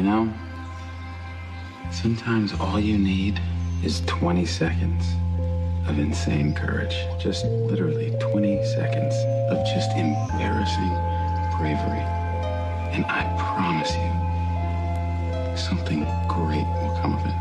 know, sometimes all you need is 20 seconds of insane courage. Just literally 20 seconds of just embarrassing bravery. And I promise you, something great will come of it.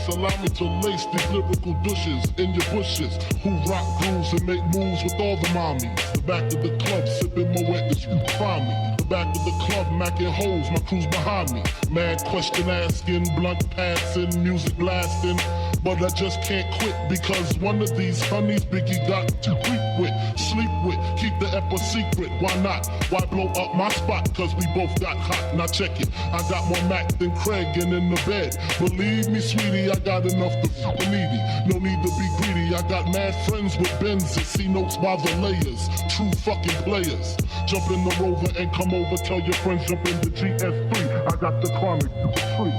Allow me to lace these lyrical douches in your bushes who rock grooves and make moves with all the mommies. The back of the club sipping Moet is you find me. The back of the club macking holes, my crew's behind me. Mad question asking, blunt passing, music blasting. But I just can't quit because one of these honeys Biggie got to creep with, sleep with, keep the ep a secret. Why not? Why blow up my spot? Cause we both got hot. Now check it. I got more Mac than Craig and in the bed. Believe me, sweetie, I got enough to f*** needy. No need to be greedy. I got mad friends with Benzes. See notes by the layers. True fucking players. Jump in the Rover and come over. Tell your friends jump in the GS3. I got the chronic to the tree.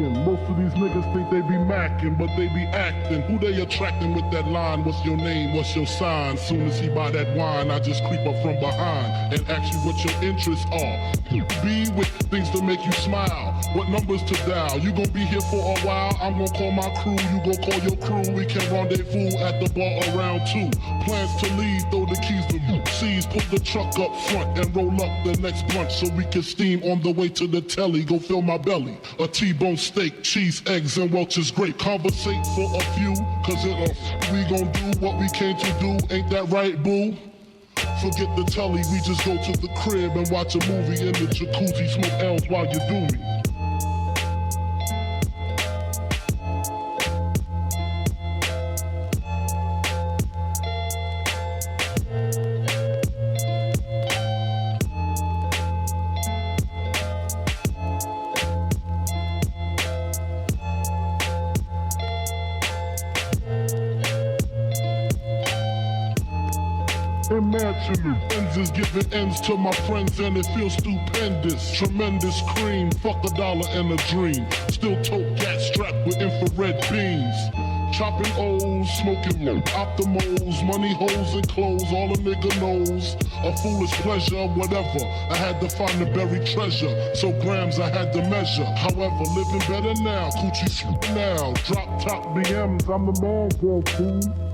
Most of these niggas think they be macking, but they be acting. Who they attracting with that line? What's your name? What's your sign? Soon as he buy that wine, I just creep up from behind and ask you what your interests are. Be with things to make you smile. What numbers to dial? You gon' be here for a while. I'm gon' call my crew. You gon' call your crew. We can rendezvous at the bar around 2. Plans to leave, throw the keys to C's. Put the truck up front and roll up the next blunt so we can steam on the way to the telly. Go fill my belly. A T-bone steak, cheese, eggs, and Welch's grape. Conversate for a few, cause we gon' do what we came to do. Ain't that right, boo? Forget the telly, we just go to the crib and watch a movie in the jacuzzi, smoke L's while you do me. Ends is giving ends to my friends and it feels stupendous. Tremendous cream, fuck $1 and a dream. Still tote gas strapped with infrared beams. Chopping O's, smoking optimals, money holes and clothes, all a nigga knows. A foolish pleasure, whatever. I had to find the buried treasure, so grams I had to measure. However, living better now, coochie now. Drop top BMs, I'm the man, girl, fool.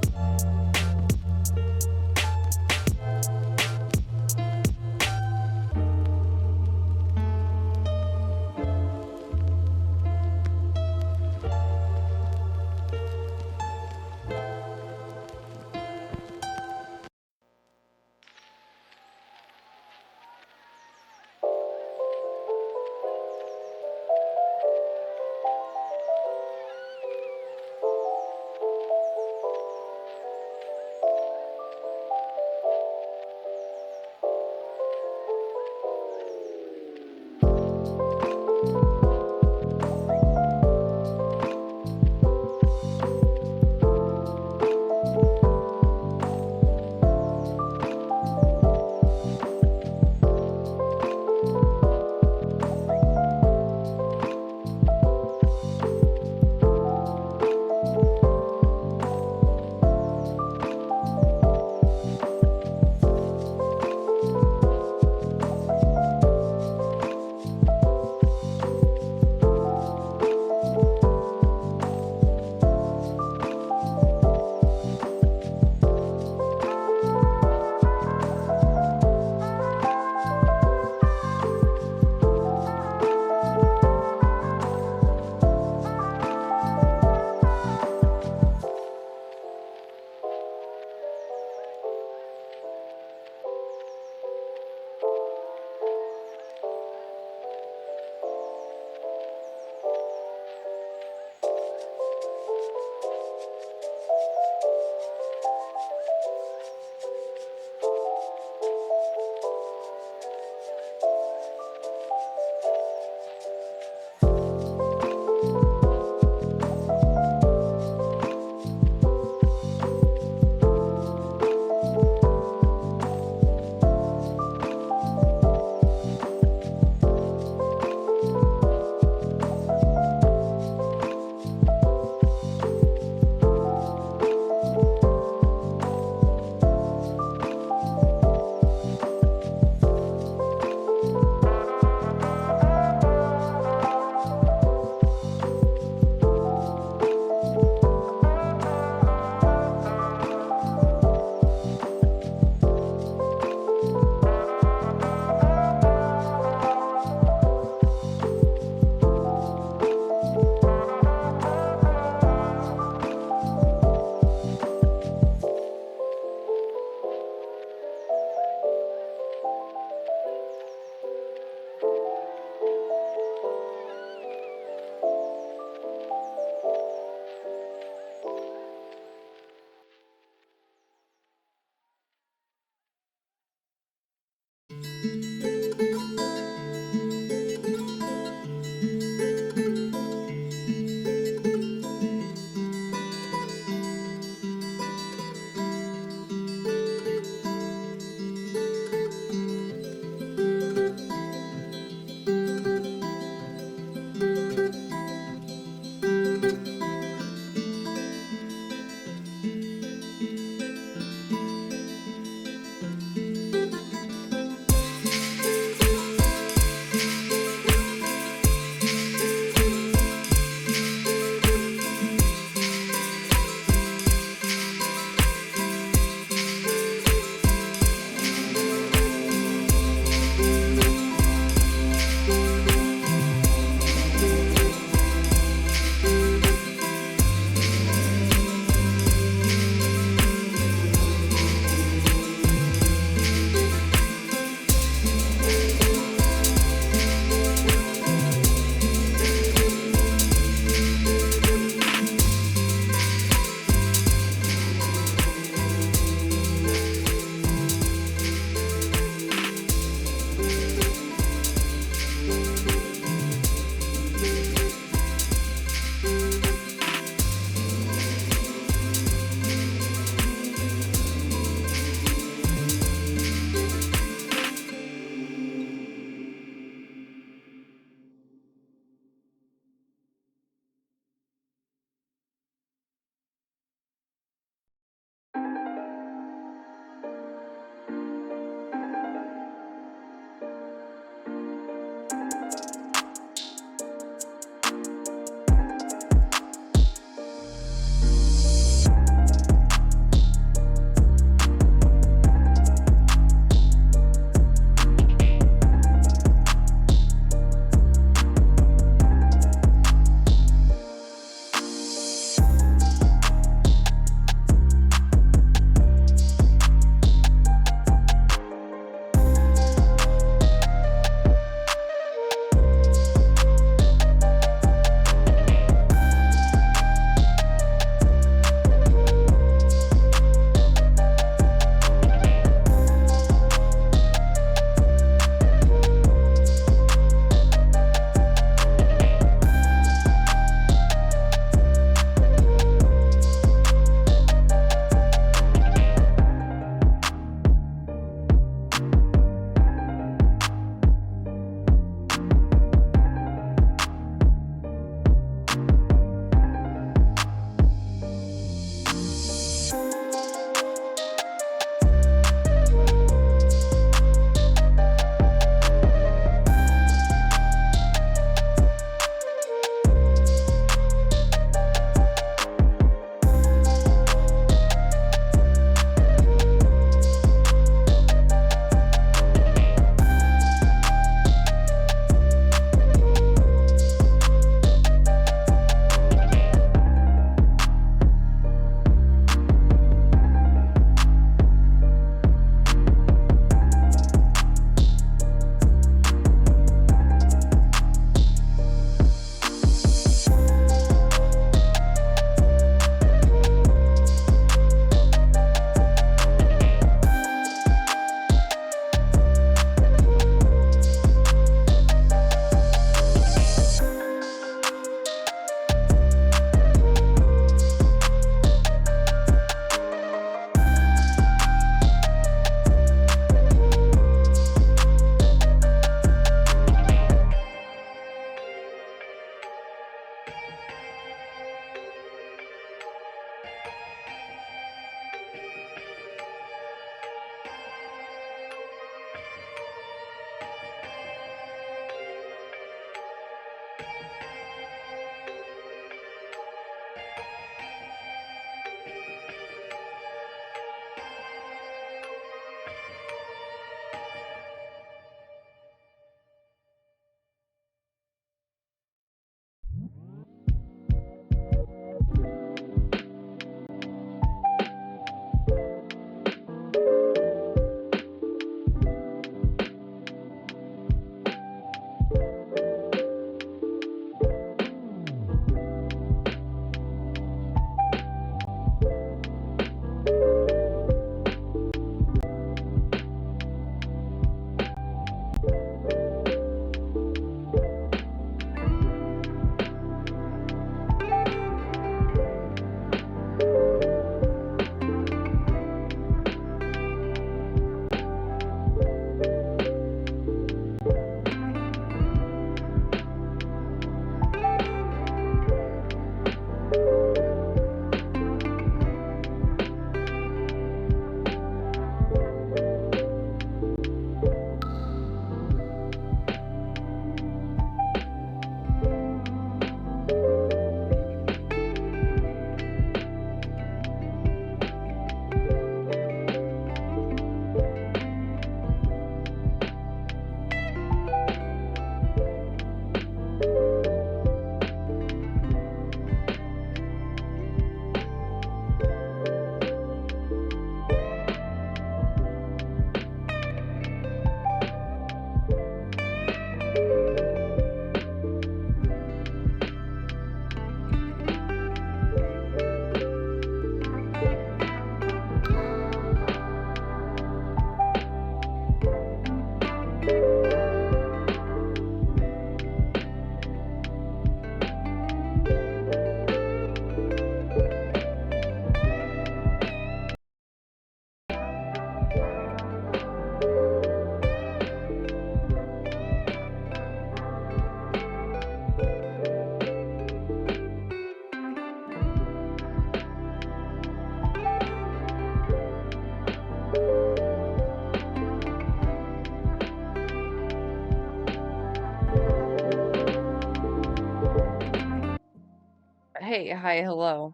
Hey, hi, hello.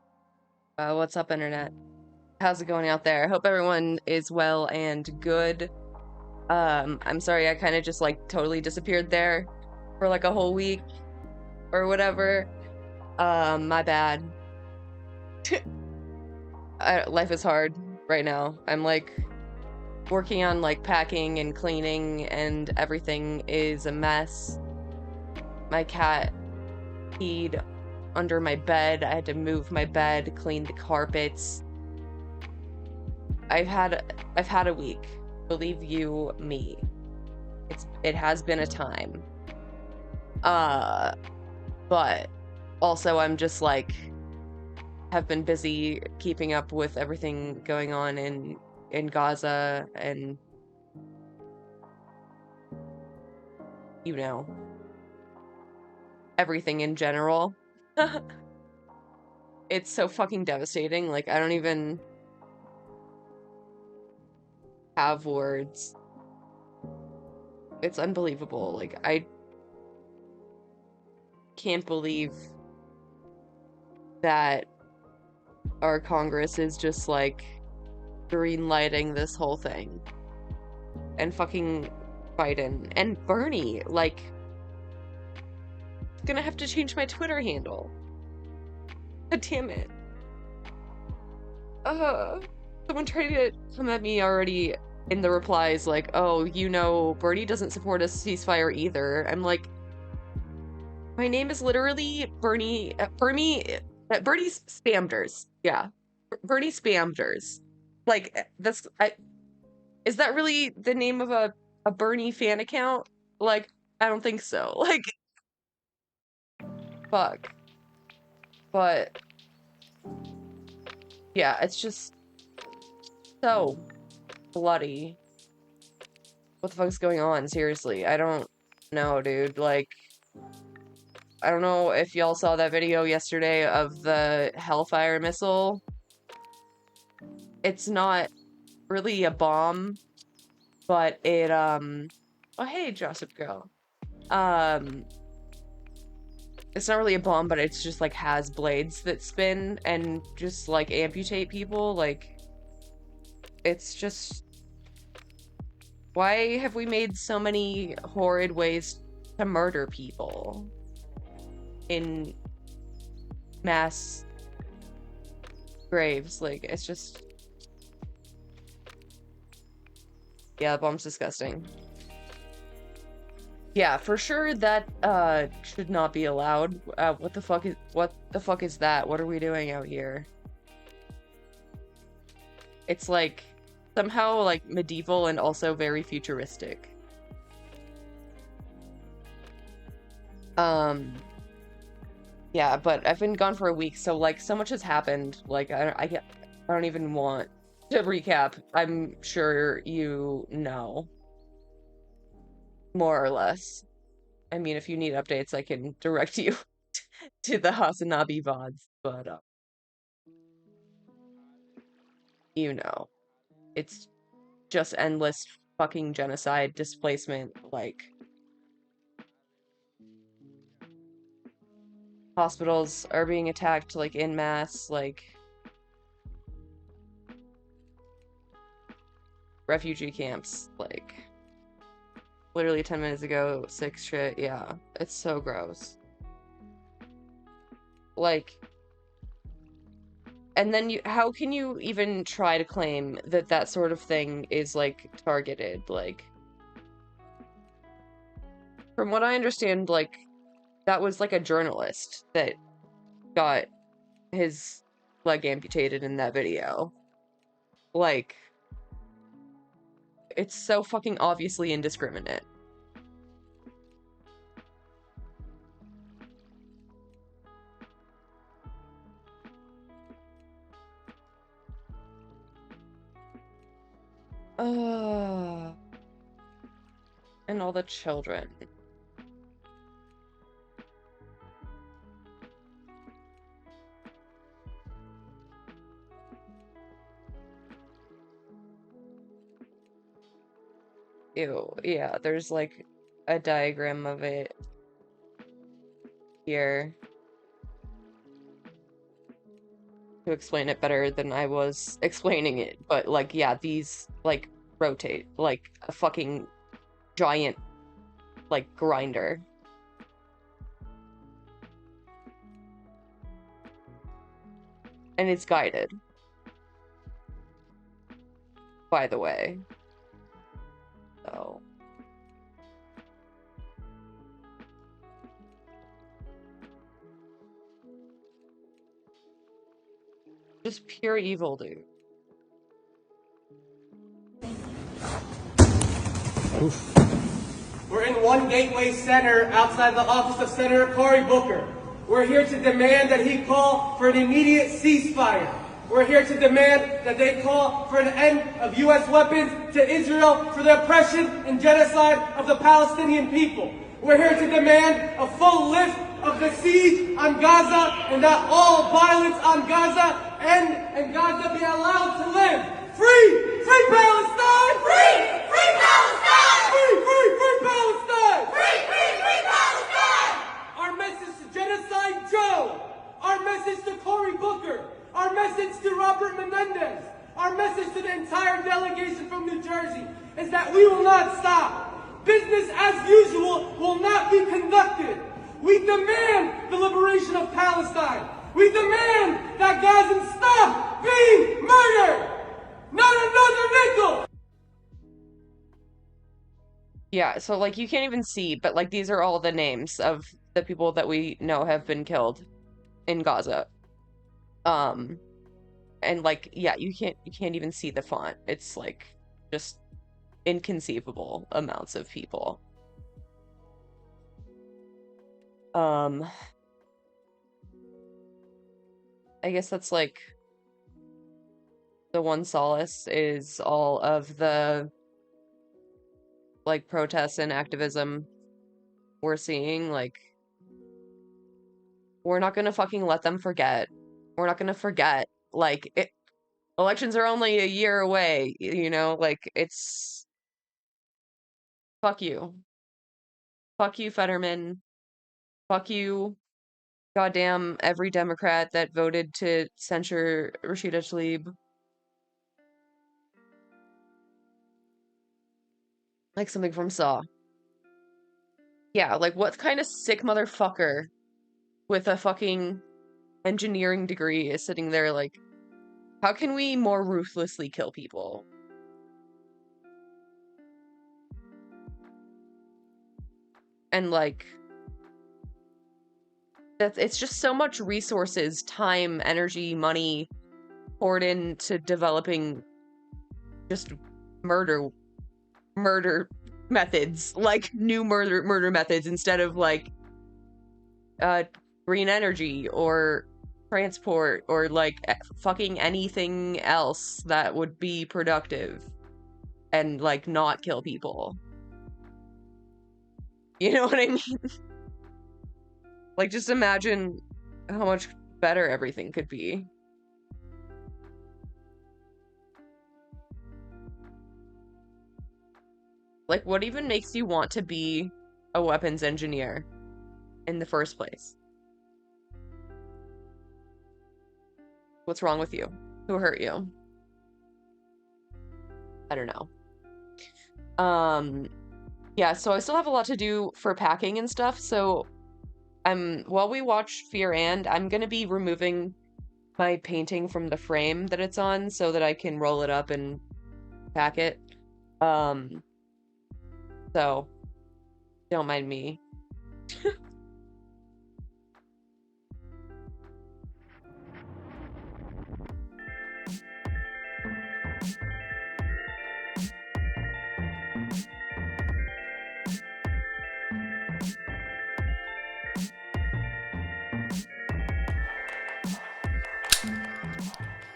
What's up, internet? How's it going out there? Hope everyone is well and good. I'm sorry I kind of just like totally disappeared there for like a whole week or whatever. My bad. Life is hard right now. I'm like working on like packing and cleaning and everything is a mess. My cat peed under my bed. I had to move my bed, clean the carpets. I've had a week. Believe you me. It has been a time. But also I'm just like have been busy keeping up with everything going on in Gaza and you know, everything in general. It's so fucking devastating. Like I don't even have words. It's unbelievable. Like I can't believe that our Congress is just like green lighting this whole thing. And fucking Biden and Bernie, like gonna have to change my Twitter handle. God damn it. Someone tried to come at me already in the replies like, oh, you know, Bernie doesn't support a ceasefire either. I'm like, my name is literally Bernie Spamders. Yeah. Bernie Spamders. Like, is that really the name of a Bernie fan account? Like, I don't think so. Like, fuck. But yeah, it's just so bloody. What the fuck is going on? Seriously, I don't know, dude. Like, I don't know if y'all saw that video yesterday of the Hellfire missile. It's not really a bomb, but it, oh, hey, Joseph Girl. It's not really a bomb, but it's just, like, has blades that spin and just, like, amputate people. Like, it's just... Why have we made so many horrid ways to murder people in mass graves? Like, it's just... Yeah, the bomb's disgusting. Yeah, for sure that should not be allowed. What the fuck is that? What are we doing out here? It's like somehow like medieval and also very futuristic. Yeah, but I've been gone for a week, so like so much has happened. Like I don't even want to recap. I'm sure you know more or less. I mean, if you need updates, I can direct you to the Hasanabi VODs, but you know, it's just endless fucking genocide, displacement, like hospitals are being attacked like en masse, like refugee camps, like literally 10 minutes ago, 6 shit, yeah, it's so gross. Like, and then how can you even try to claim that that sort of thing is like targeted? Like, from what I understand, like that was like a journalist that got his leg amputated in that video. Like, it's so fucking obviously indiscriminate. And all the children. Ew, yeah, there's like a diagram of it here. to explain it better than I was explaining it, but like, yeah, these like rotate like a fucking giant like grinder. And it's guided, by the way. So just pure evil, dude. We're in One Gateway Center outside the office of Senator Cory Booker. We're here to demand that he call for an immediate ceasefire. We're here to demand that they call for an end of U.S. weapons to Israel for the oppression and genocide of the Palestinian people. We're here to demand a full lift of the siege on Gaza and that all violence on Gaza end and Gaza be allowed to live. Free! Free Palestine! Free! Free Palestine! Free! Free! Free Palestine! Free! Free! Free Palestine! Our message to Genocide Joe! Our message to Cory Booker! Our message to Robert Menendez! Our message to the entire delegation from New Jersey is that we will not stop. Business as usual will not be conducted. We demand the liberation of Palestine. We demand that Gazans stop being murdered. Not another nickel! Yeah, so like you can't even see, but like these are all the names of the people that we know have been killed in Gaza. And like, yeah, you can't even see the font. It's like just inconceivable amounts of people. I guess that's like the one solace is all of the like protests and activism we're seeing. Like, we're not gonna fucking let them forget. We're not gonna forget. Like, elections are only a year away, you know? Like, it's... Fuck you. Fuck you, Fetterman. Fuck you, goddamn every Democrat that voted to censure Rashida Tlaib. Like something from Saw. Yeah, like what kind of sick motherfucker with a fucking engineering degree is sitting there like, how can we more ruthlessly kill people? And like, it's just so much resources, time, energy, money poured into developing just murder methods, like new murder methods instead of like green energy or transport or like fucking anything else that would be productive and like not kill people. You know what I mean? Like, just imagine how much better everything could be. Like, what even makes you want to be a weapons engineer in the first place? What's wrong with you? Who hurt you? I don't know. Yeah, so I still have a lot to do for packing and stuff, so while we watch Fear and, I'm gonna be removing my painting from the frame that it's on so that I can roll it up and pack it. So don't mind me.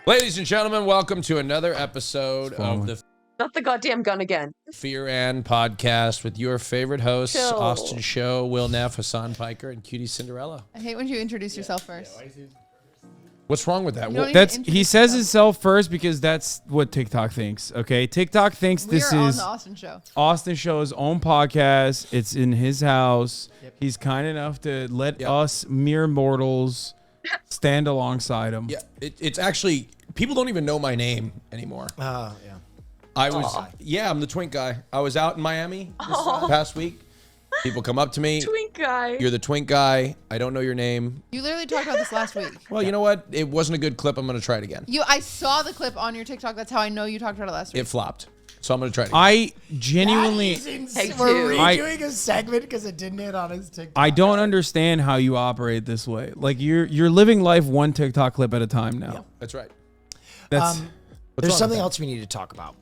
Ladies and gentlemen, welcome to another episode of the Not the goddamn gun again. Fear and podcast with your favorite hosts, Chill. Austin Show, Will Neff, Hassan Piker, and Cutie Cinderella. I hate when you introduce yourself first. What's wrong with that? You don't That's even he introduce says yourself. himself first because that's what TikTok thinks. Okay, TikTok thinks this We are on is the Austin Show. Austin Show's own podcast. It's in his house. He's kind enough to let us mere mortals stand alongside him. Yeah, it's actually people don't even know my name anymore. Yeah. I'm the twink guy. I was out in Miami this past week. People come up to me. Twink guy. You're the twink guy. I don't know your name. You literally talked about this last week. Well, you know what? It wasn't a good clip. I'm going to try it again. I saw the clip on your TikTok. That's how I know you talked about it last week. It flopped. So I'm going to try it again. I genuinely, We're redoing a segment because it didn't hit on his TikTok. I don't understand how you operate this way. Like you're living life one TikTok clip at a time now. Yeah, that's right. That's There's something else we need to talk about.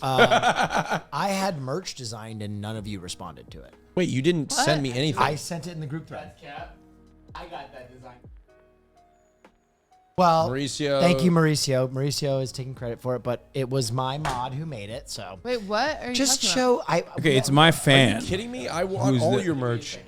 I had merch designed and none of you responded to it. Wait, you didn't send me anything. I sent it in the group thread. I got that design. Well, Mauricio. thank you, Mauricio. Mauricio is taking credit for it, but it was my mod who made it. So Wait, what? Are you just talking show. okay. It's my Are fan. you kidding me? I want Who's all the- your merch.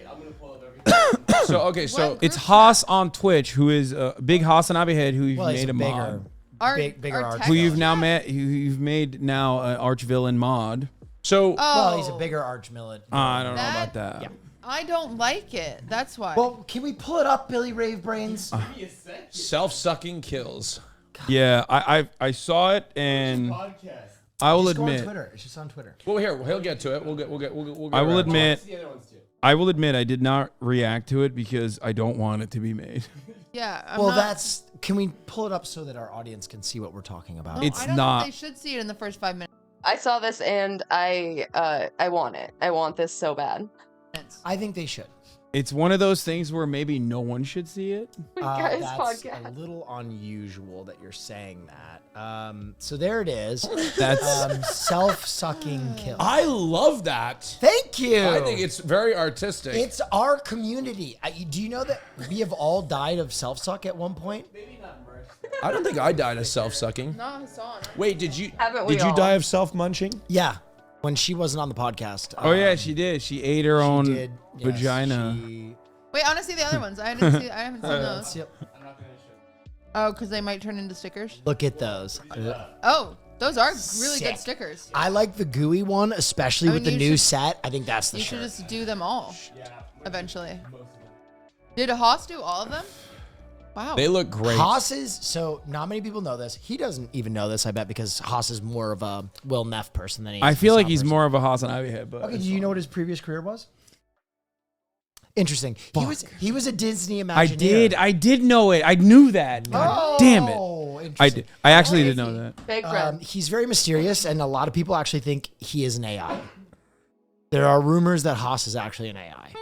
So It's Haas on Twitch, who is Big Haas and Abihead, who you've Well, he's made a bigger. mod. Bigger arch. Who you've now met, who you've made now an arch villain mod. So Well, he's a bigger arch millet. I don't know about that. Yeah. I don't like it. That's why. Well, can we pull it up, Billy Rave Brains? self-sucking kills. Yeah, I saw it and I will Just go on admit. Twitter. It's just on Twitter. Well, here he'll get to it. We'll get. I will around to it. admit. I will admit I did not react to it because I don't want it to be made. yeah. Can we pull it up so that our audience can see what we're talking about? No, It's I don't not- think they should see it in the first 5 minutes. I saw this and I want it. I want this so bad. I think they should. It's one of those things where maybe no one should see it. Guys, That's podcast. a little unusual that you're saying that. So there it is. That's Self-sucking kill. I love that. Thank you. I think it's very artistic. It's our community. Do you know that we have all died of self-suck at one point? I don't think I died of self-sucking. No, Hassan. Wait, did you? Haven't we Did you all? die of self-munching? Yeah. When she wasn't on the podcast. oh yeah, she did. She ate her she own did. Yes, vagina. she- Wait, I want to see the other ones. I haven't seen those. Yep. Oh, because they might turn into stickers. Look at those. Oh, those are really Sick. good stickers. I like the gooey one, especially I with mean, the you new should- set. I think that's the You should shirt. just do them all. Eventually. Did Haas do all of them? Wow. They look great. Haas is, so not many people know this. He doesn't even know this, I bet, because Haas is more of a Will Neff person than he is I a feel like Hassan he's person. more of a Haas and Ivy head, but Okay, do you know what his previous career was? Interesting. He was a Disney Imagineer. I did know it. I knew that. God damn it. I Interesting. did. I actually did know that. Fake friend. He's very mysterious, and a lot of people actually think he is an AI. There are rumors that Haas is actually an AI.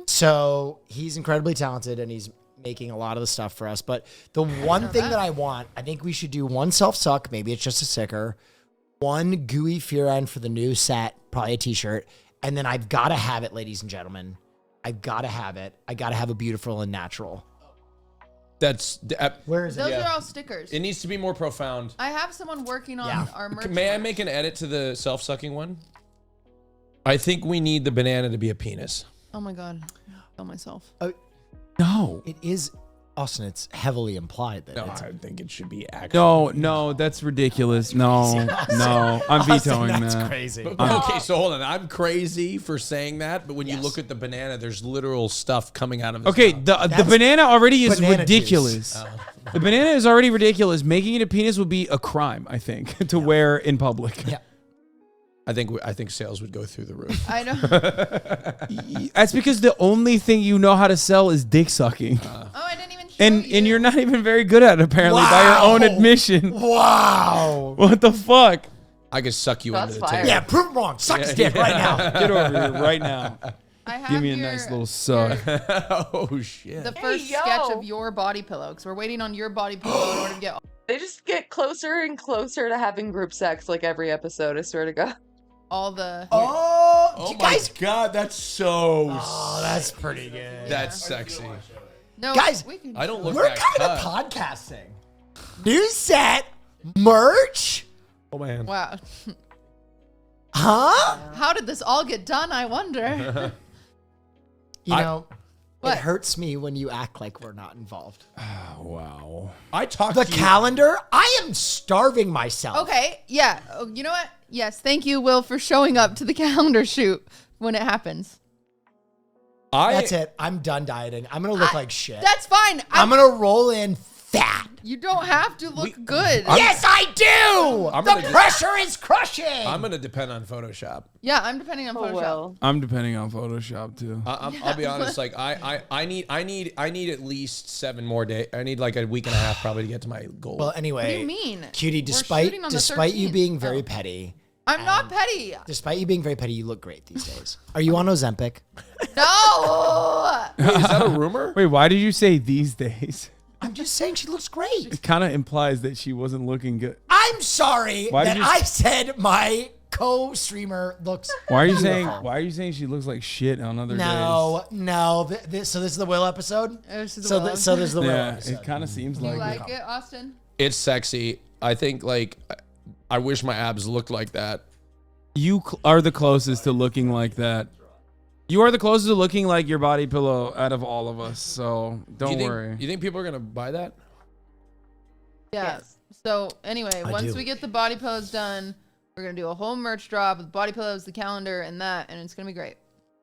So he's incredibly talented, and he's making a lot of the stuff for us. But the one thing that I think we should do one self-suck, maybe it's just a sticker, one gooey Fear&, for the new set, probably a t-shirt, and then I've got to have it, ladies and gentlemen. I've got to have it. I got to have a beautiful and natural. That's. Where is Those it? are all stickers. It needs to be more profound. I have someone working on Yeah. our merch. May I merch. make an edit to the self-sucking one? I think we need the banana to be a penis. Oh my god. Kill myself. No. It is, Austin, it's heavily implied that No, it's I think it should be actual. No, that's ridiculous. No, I'm vetoing that. crazy. Okay, so hold on. I'm crazy for saying that, but when you look at the banana, there's literal stuff coming out of his Okay, mouth. the banana already is banana ridiculous. The banana is already ridiculous. Making it a penis would be a crime, I think, to wear in public. Yeah. I think sales would go through the roof. I know. That's because the only thing you know how to sell is dick sucking. Oh, I didn't even show And you. you're not even very good at it, apparently, by your own Wow. admission. Wow. What the fuck? I could suck you Shots into the fired. table. Yeah, prove it wrong. Suck his dick right now. Get over here right now. I have Give me a your- nice little suck. Oh shit. The first yo. sketch of your body pillow, because we're waiting on your body pillow in order to get They just get closer and closer to having group sex like every episode, I swear to God. all the. Oh you my guys. god, that's so. Oh, that's pretty good. That's sexy. No, Guys, we can. I don't look We're that kind cut. of podcasting. New set, merch, Oh man. Wow. huh? How did this all get done? I wonder. You know, What? it hurts me when you act like we're not involved. Wow. I talked The to you. calendar, I am starving myself. Okay. Yeah. Oh, you know what? Yes. Thank you, Will, for showing up to the calendar shoot when it happens. That's it. I'm done dieting. I'm gonna look like shit. That's fine. I'm gonna roll in fat. You don't have to look good. Yes, I do. The pressure is crushing. I'm gonna depend on Photoshop. Yeah, I'm depending on Photoshop. Well. I'm depending on Photoshop too. I'll be honest. Like I need at least 7 more days. I need like a week and a half probably to get to my goal. Well, anyway. What do you mean? Cutie, We're despite shooting on the you 13th. being very petty. I'm not petty. Despite you being very petty, you look great these days. Are you on Ozempic? No. Wait, is that a rumor? Wait, why did you say these days? I'm just saying she looks great. It kind of implies that she wasn't looking good. I'm sorry Why that did you- I said my co-streamer looks. Why are you saying? beautiful. Why are you saying she looks like shit on other days? No. So this is the Will episode. This is the So Will. this is the Will Yeah, episode. it kind of seems You like. like it, Austin? It's sexy. I think like I wish my abs looked like that. You are the closest to looking like that. You are the closest to looking like your body pillow out of all of us. So don't worry. You think people are gonna buy that? Yeah. Yes. So anyway, once do. we get the body pillows done, we're gonna do a whole merch drop with body pillows, the calendar, and that, and it's gonna be great.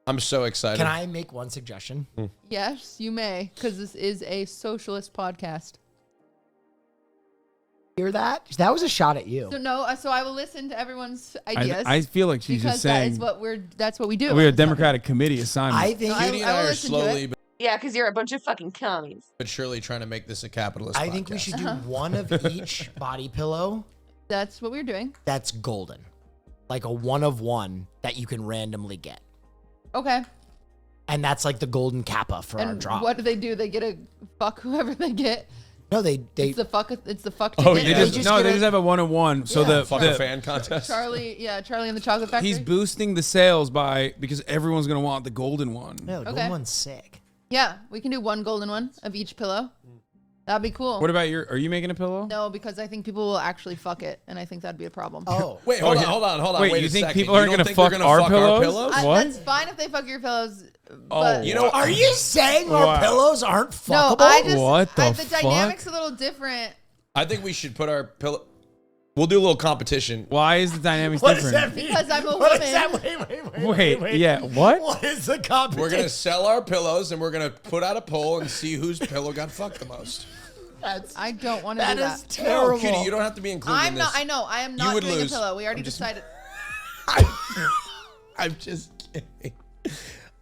I'm so excited. Can I make one suggestion? Yes, you may, because this is a socialist podcast. Hear that? That was a shot at you. So no, so I will listen to everyone's ideas. I feel like she's because just saying that's what we do. we're a Democratic committee assignment. I think. No, Cutie and I will I are listen to slowly it. Yeah, because you're a bunch of fucking commies. but surely trying to make this a capitalist. I think we podcast. should do one of each body pillow That's what we're doing. that's golden, like a one of one that you can randomly get, Okay. and that's like the golden kappa for our And drop. what do? They get to fuck whoever they get. No, they It's the fuck. It's the fuck. Oh, ticket. they They just, just no, get they a- just have a 1-on-1. So Yeah. Fuck a fan contest. Charlie and the Chocolate Factory. he's boosting the sales because everyone's gonna want the golden one. No, the Okay. golden one's sick. Yeah, we can do one golden one of each pillow. That'd be cool. What about are you making a pillow? No, because I think people will actually fuck it, and I think that'd be a problem. Oh, Wait, hold on. Wait, Wait you a think second. people You aren't don't gonna think they're fuck gonna our pillows? What? That's fine if they fuck your pillows. Oh, But You know, are you saying our Wow. pillows aren't no, fuckable? I just What the the dynamic's a little different. I think we should put our pillow. We'll do a little competition. Why is the dynamics What does different? that mean? Because I'm a What woman. is that? Wait, yeah, what? What is the competition? We're gonna sell our pillows and we're gonna put out a poll and see whose pillow got fucked the most. I don't want to That do is that. terrible. No, Cutie, you don't have to be included in I'm this. not. I know. I am not would doing lose. a pillow. We already decided. I'm just kidding.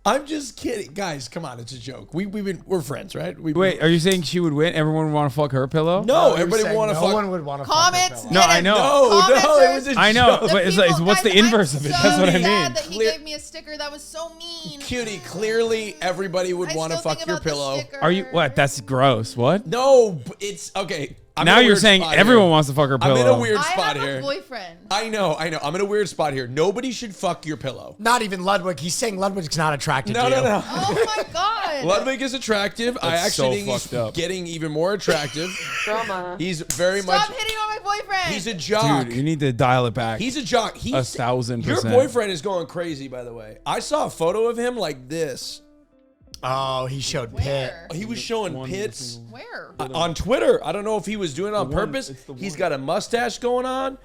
I'm just kidding, guys. Come on, it's a joke. We're friends, right? Wait, are you saying she would win? Everyone would want to fuck her pillow? No, everybody would want to no fuck. one would want to Comments. No, I know. No, it was a I know, joke. but it's the inverse of it. That's what I mean. Sad that he Clear- gave me a sticker. That was so mean. Cutie, clearly everybody would I want to still fuck think your about the pillow. sticker. Are you what? That's gross. What? No, it's okay. I'm now in a you're weird saying spot everyone here. wants to fuck her pillow. I'm in a weird I spot have here. a boyfriend. I know. I'm in a weird spot here. Nobody should fuck your pillow. Not even Ludwig. He's saying Ludwig's not attracted to you. No. Oh my god. Ludwig is attractive. I That's actually so think he's fucked up. getting even more attractive. Drama. He's very Stop much. hitting on my boyfriend. He's a jock. Dude, you need to dial it back. He's a jock. He's 1,000%. Your boyfriend is going crazy, by the way. I saw a photo of him like this. Oh, he showed pit. Where? He was showing pits Where? on Twitter. I don't know if he was doing it on purpose. He's got a mustache going on.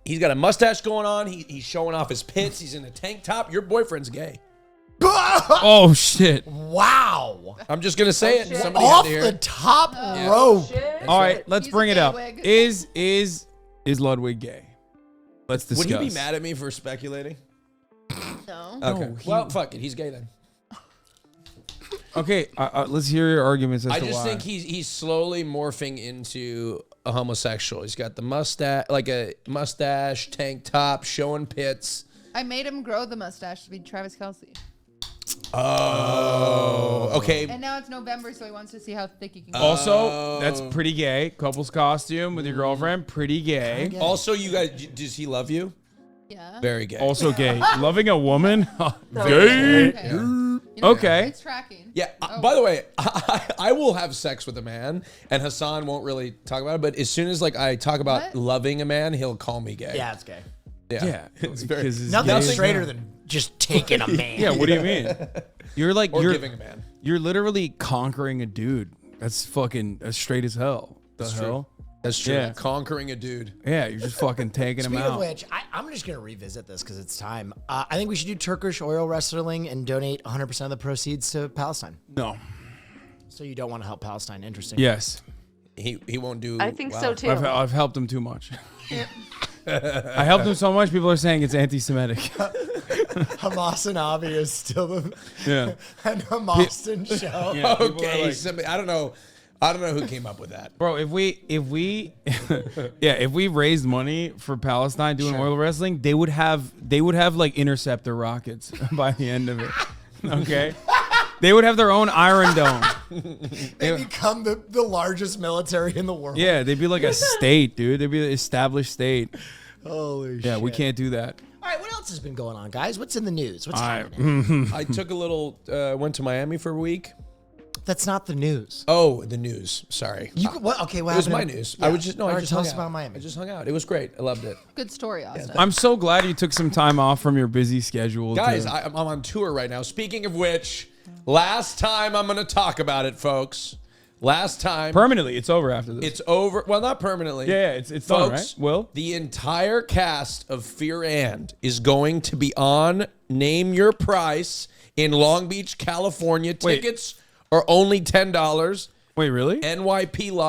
He's showing off his pits. He's in a tank top. Your boyfriend's gay. Oh shit! Wow. I'm just gonna say it. Somebody had Off to hear the it. top rope. All right, let's He's bring a it up. gay-wig. Is Ludwig gay? Let's discuss. Would you be mad at me for speculating? No. Okay. Well, fuck it. He's gay then. Okay, let's hear your arguments as I to just why. think he's slowly morphing into a homosexual. He's got the mustache, like a mustache, tank top, showing pits. I made him grow the mustache to be Travis Kelce. Oh, okay. And now it's November, so he wants to see how thick he can go. Also, that's pretty gay. Couple's costume with your girlfriend, pretty gay. Also, you guys, does he love you? Yeah. Very gay. Also gay. Loving a woman? Gay. Okay. You know, Okay. It's tracking. Yeah. By the way, I will have sex with a man, and Hassan won't really talk about it. But as soon as like I talk about What? loving a man, he'll call me gay. Yeah, it's gay. Yeah. It's very. because it's Nothing gay. straighter than just taking a man. Yeah, what do you mean? You're like Or you're giving a man. You're literally conquering a dude. That's fucking straight as hell. The hell? That's true. Yeah. Conquering a dude. Yeah, you're just fucking taking him Speaking out. of which, I'm just going to revisit this because it's time. I think we should do Turkish oil wrestling and donate 100% of the proceeds to Palestine. No. So you don't want to help Palestine. Interesting. Yes. He won't do. I think so too. I've helped him too much. I helped him so much. People are saying it's anti-Semitic. Hamas and Avi is still the an Hamaston show. Yeah, people are Okay, like- I don't know who came up with that. Bro, if we if we raised money for Palestine doing oil wrestling, they would have like interceptor rockets by the end of it. Okay? They would have their own Iron Dome. They become the largest military in the world. Yeah, they'd be like a state, dude. They'd be an established state. Holy shit. Yeah, we can't do that. All right, what else has been going on, guys? What's in the news? What's happening? I took a little. Went to Miami for a week. That's not the news. Oh, the news. Sorry. What? Okay, what It was happened? my news. Yeah. I was just All right, just tell hung us out. about Miami. I just hung out. It was great. I loved it. Good story, Austin. I'm so glad you took some time off from your busy schedule. Guys, to- I'm on tour right now. Speaking of which, last time I'm going to talk about it, folks. Last time. permanently, it's over after this. It's over. Well, not permanently. yeah, it's done, right? Folks, Will? the entire cast of Fear and is going to be on Name Your Price in Long Beach, California. Wait. Tickets are only $10. Wait, really?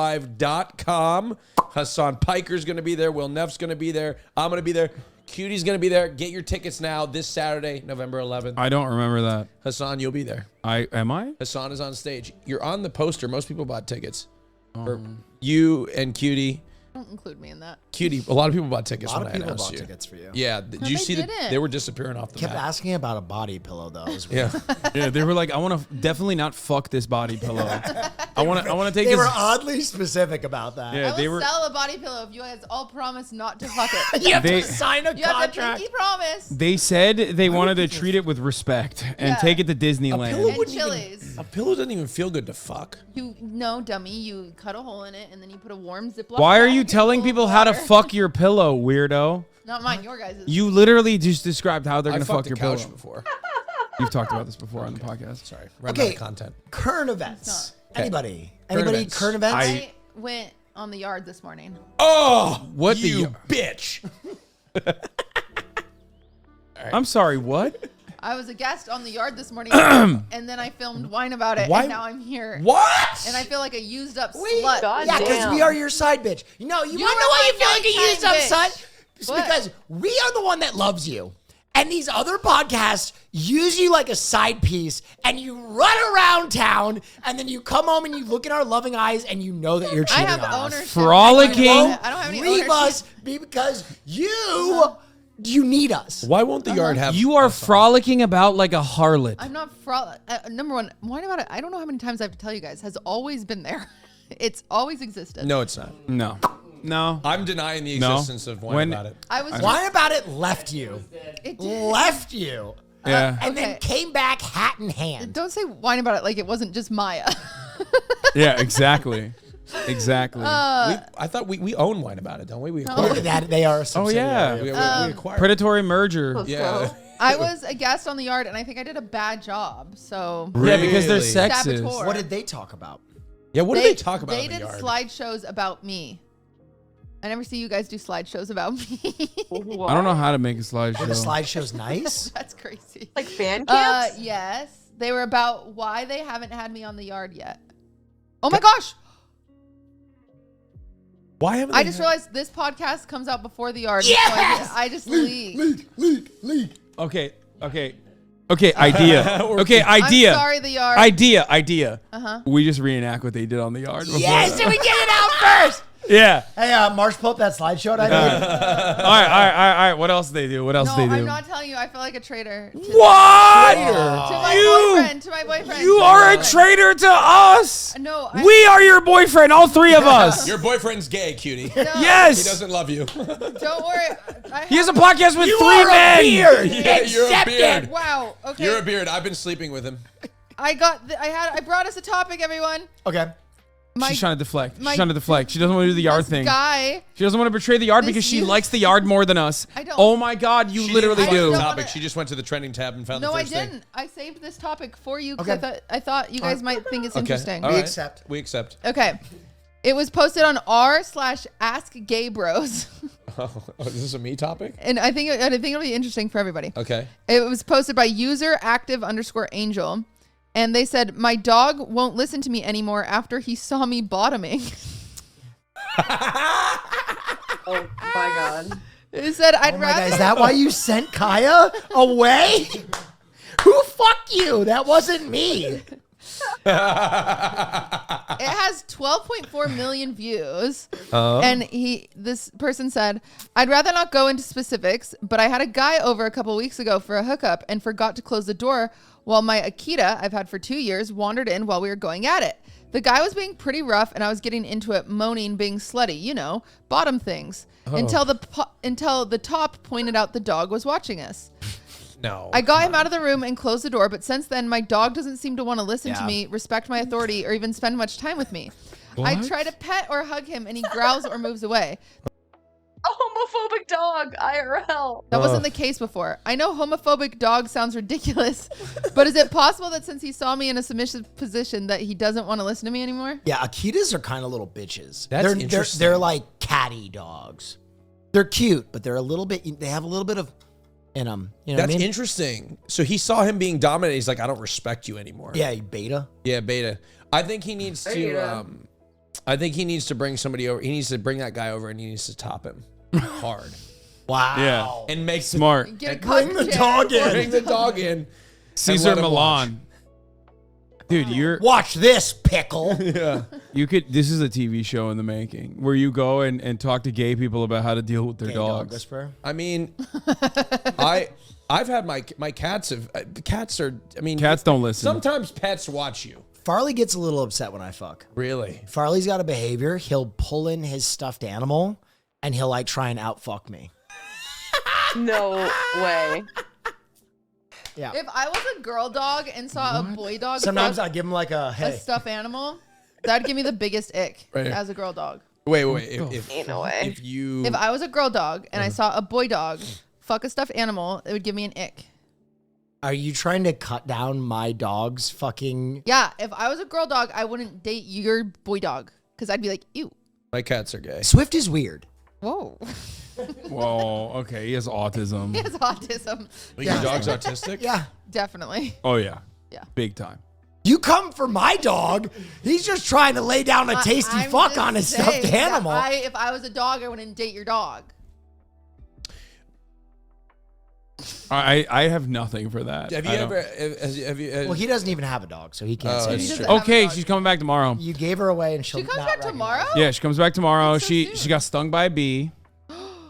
NYPlive.com. Hassan Piker's going to be there. Will Neff's going to be there. I'm going to be there. Cutie's going to be there. Get your tickets now this Saturday, November 11th. I don't remember that. Hassan, you'll be there. Am I? Hassan is on stage. You're on the poster. Most people bought tickets. Oh. For you and Cutie. Don't include me in that. Cutie, a lot of people bought tickets A lot when of I people announced bought you. tickets for you. Yeah, did No, you they see that didn't. they were disappearing off the Kept map? asking about a body pillow though. It was weird. Yeah, Yeah, they were like, I want to definitely not fuck this body pillow. I want to take They this. were oddly specific about that. Yeah, I they will were. sell a body pillow if you guys all promise not to fuck it. You have They- to sign a You have to contract. pinky promise. They said they wanted to treat it with respect and Yeah. take it to Disneyland. pillow And wouldn't even- Chili's. a pillow doesn't even feel good to fuck. You no dummy. You cut a hole in it and then you put a warm Ziploc. Why are bag you and telling full of people how to water. fuck your pillow, weirdo? Not mine. Your guys'. You literally just described how they're I gonna fucked fuck a your couch pillow. before. You've talked about this before on the podcast. Sorry, running out Okay, of content. current events. Anybody? Current Anybody? events. Current events? I went on the yard this morning. Oh, What the- you bitch! I'm sorry, what? I was a guest on the yard this morning, and then I filmed wine about it, Why- and now I'm here. What? And I feel like a used up slut. God Yeah, because damn. we are your side bitch. You know, you want to know are why you my feel like a nighttime used up bitch. side? It's What? because we are the one that loves you. And these other podcasts use you like a side piece, and you run around town, and then you come home and you look in our loving eyes, and you know that you're I cheating have on us. ownership. Frolicking. I don't have any Leave ownership. us because you need us. Why won't the yard have? You are frolicking about like a harlot. I'm not number one. Wine about it. I don't know how many times I have to tell you guys. Has always been there. It's always existed. No, it's not. No. I'm denying the No. existence of wine When- about it. I was. Why about it left you? It did. Left you. Yeah. And then Okay. came back hat in hand. Don't say whine about it like it wasn't just Maya. Yeah, exactly. Exactly. I thought we own wine about it, don't we? We acquired it. That they are a oh subsidiary. yeah. We acquired it. Predatory merger. Yeah. I was a guest on the yard, and I think I did a bad job. So Yeah, because they're Really? sexist. Saboteur. What did they talk about? Yeah, what do they talk about They in the did yard? slideshows about me. I never see you guys do slideshows about me. I don't know how to make a The slideshow. slideshow's nice. That's crazy. Like fan camps? Yes. They were about why they haven't had me on the yard yet. Oh my gosh. Why haven't I they just had- realized this podcast comes out before the yard. Yes! So I just leaked. Leak. Okay. Idea. Okay, idea. I'm sorry, the yard. Idea. We just reenact what they did on the yard. Before. Yes, and we get it out first. Yeah. Hey, Marsh, pull up that slideshow I made. All right. What else they do? What else No, they do? I'm not telling you. I feel like a traitor. To What? my boyfriend. To my boyfriend. You are a traitor to us. No. We are your boyfriend, all three of us. Your boyfriend's gay, cutie. No, Yes. He doesn't love you. Don't worry. He has a podcast with You three are a men. beard. Yeah, you're a Accept beard. it. Wow. Okay. You're a beard. I've been sleeping with him. I brought us a topic, everyone. Okay. She's trying to deflect. She's my- trying to deflect. She doesn't want to do the yard This thing. guy. She doesn't want to betray the yard This because she you- likes the yard more than us. I don't. Oh my God, you She literally didn't find do. the don't topic. wanna- She just went to the trending tab and found No, the I first thing. didn't. I saved this topic for you because Okay. I thought you guys might think it's Okay. interesting. All We right. accept. We accept. Okay. It was posted on r/AskGayBros. Oh, is this a me topic? And I think it'll be interesting for everybody. Okay. It was posted by user active_angel. And they said, my dog won't listen to me anymore after he saw me bottoming. Oh my God. It said, I'd Oh my rather. God, is that why you sent Kaya away? Who fuck you? That wasn't me. It has 12.4 million views. And this person said, I'd rather not go into specifics, but I had a guy over a couple weeks ago for a hookup and forgot to close the door while my Akita, I've had for 2 years, wandered in while we were going at it. The guy was being pretty rough and I was getting into it, moaning, being slutty, you know, bottom things, until the top pointed out the dog was watching us. No. I got him out of the room and closed the door, but since then, my dog doesn't seem to want to listen to me, respect my authority, or even spend much time with me. I try to pet or hug him, and he growls or moves away. A homophobic dog, IRL. That wasn't the case before. I know homophobic dog sounds ridiculous, but is it possible that since he saw me in a submissive position that he doesn't want to listen to me anymore? Yeah, Akitas are kind of little bitches. That's interesting. They're like catty dogs. They're cute, but they're a little bit. They have a little bit of in them. You know That's what I mean? interesting. So he saw him being dominated. He's like, I don't respect you anymore. Yeah, beta. Yeah, beta. I think he needs to. I think he needs to bring somebody over. He needs to bring that guy over, and he needs to top him hard. Wow. Yeah. And make Smart. Get a Bring the dog in. Bring the dog in. Caesar let him Milan. Dude, you're Watch this, pickle. Yeah. you could. This is a TV show in the making where you go and talk to gay people about how to deal with their Gay dog dogs. whisperer. I mean, I've had my cats have cats are. I mean, Cats don't listen. Sometimes pets watch you. Farley gets a little upset when I fuck. Really? Farley's got a behavior. He'll pull in his stuffed animal and he'll like try and outfuck me. No way. Yeah. If I was a girl dog and saw a boy dog Sometimes fuck I give him like a a hey. stuffed animal, that'd give me the biggest ick Right. as a girl dog. Wait. If Ain't no way. if you If I was a girl dog and I saw a boy dog fuck a stuffed animal, it would give me an ick. Are you trying to cut down my dog's fucking? Yeah, if I was a girl dog, I wouldn't date your boy dog because I'd be like, ew. my cats are gay. Swift is weird. Whoa. Whoa. Okay. He has autism. He has autism. Your dog's autistic? Yeah. Definitely. Oh yeah. Yeah. Big time. You come for my dog. He's just trying to lay down a tasty I'm fuck just on his saying stuffed that animal. if I was a dog, I wouldn't date your dog. I have nothing for that. Have you I don't- ever? Have you? Well, he doesn't even have a dog, so he can't Oh, say that's He anything. doesn't have a Okay, dog. she's coming back tomorrow. You gave her away and she'll She comes not back recognize tomorrow? Yeah, she comes back tomorrow. That's so She soon. got stung by a bee.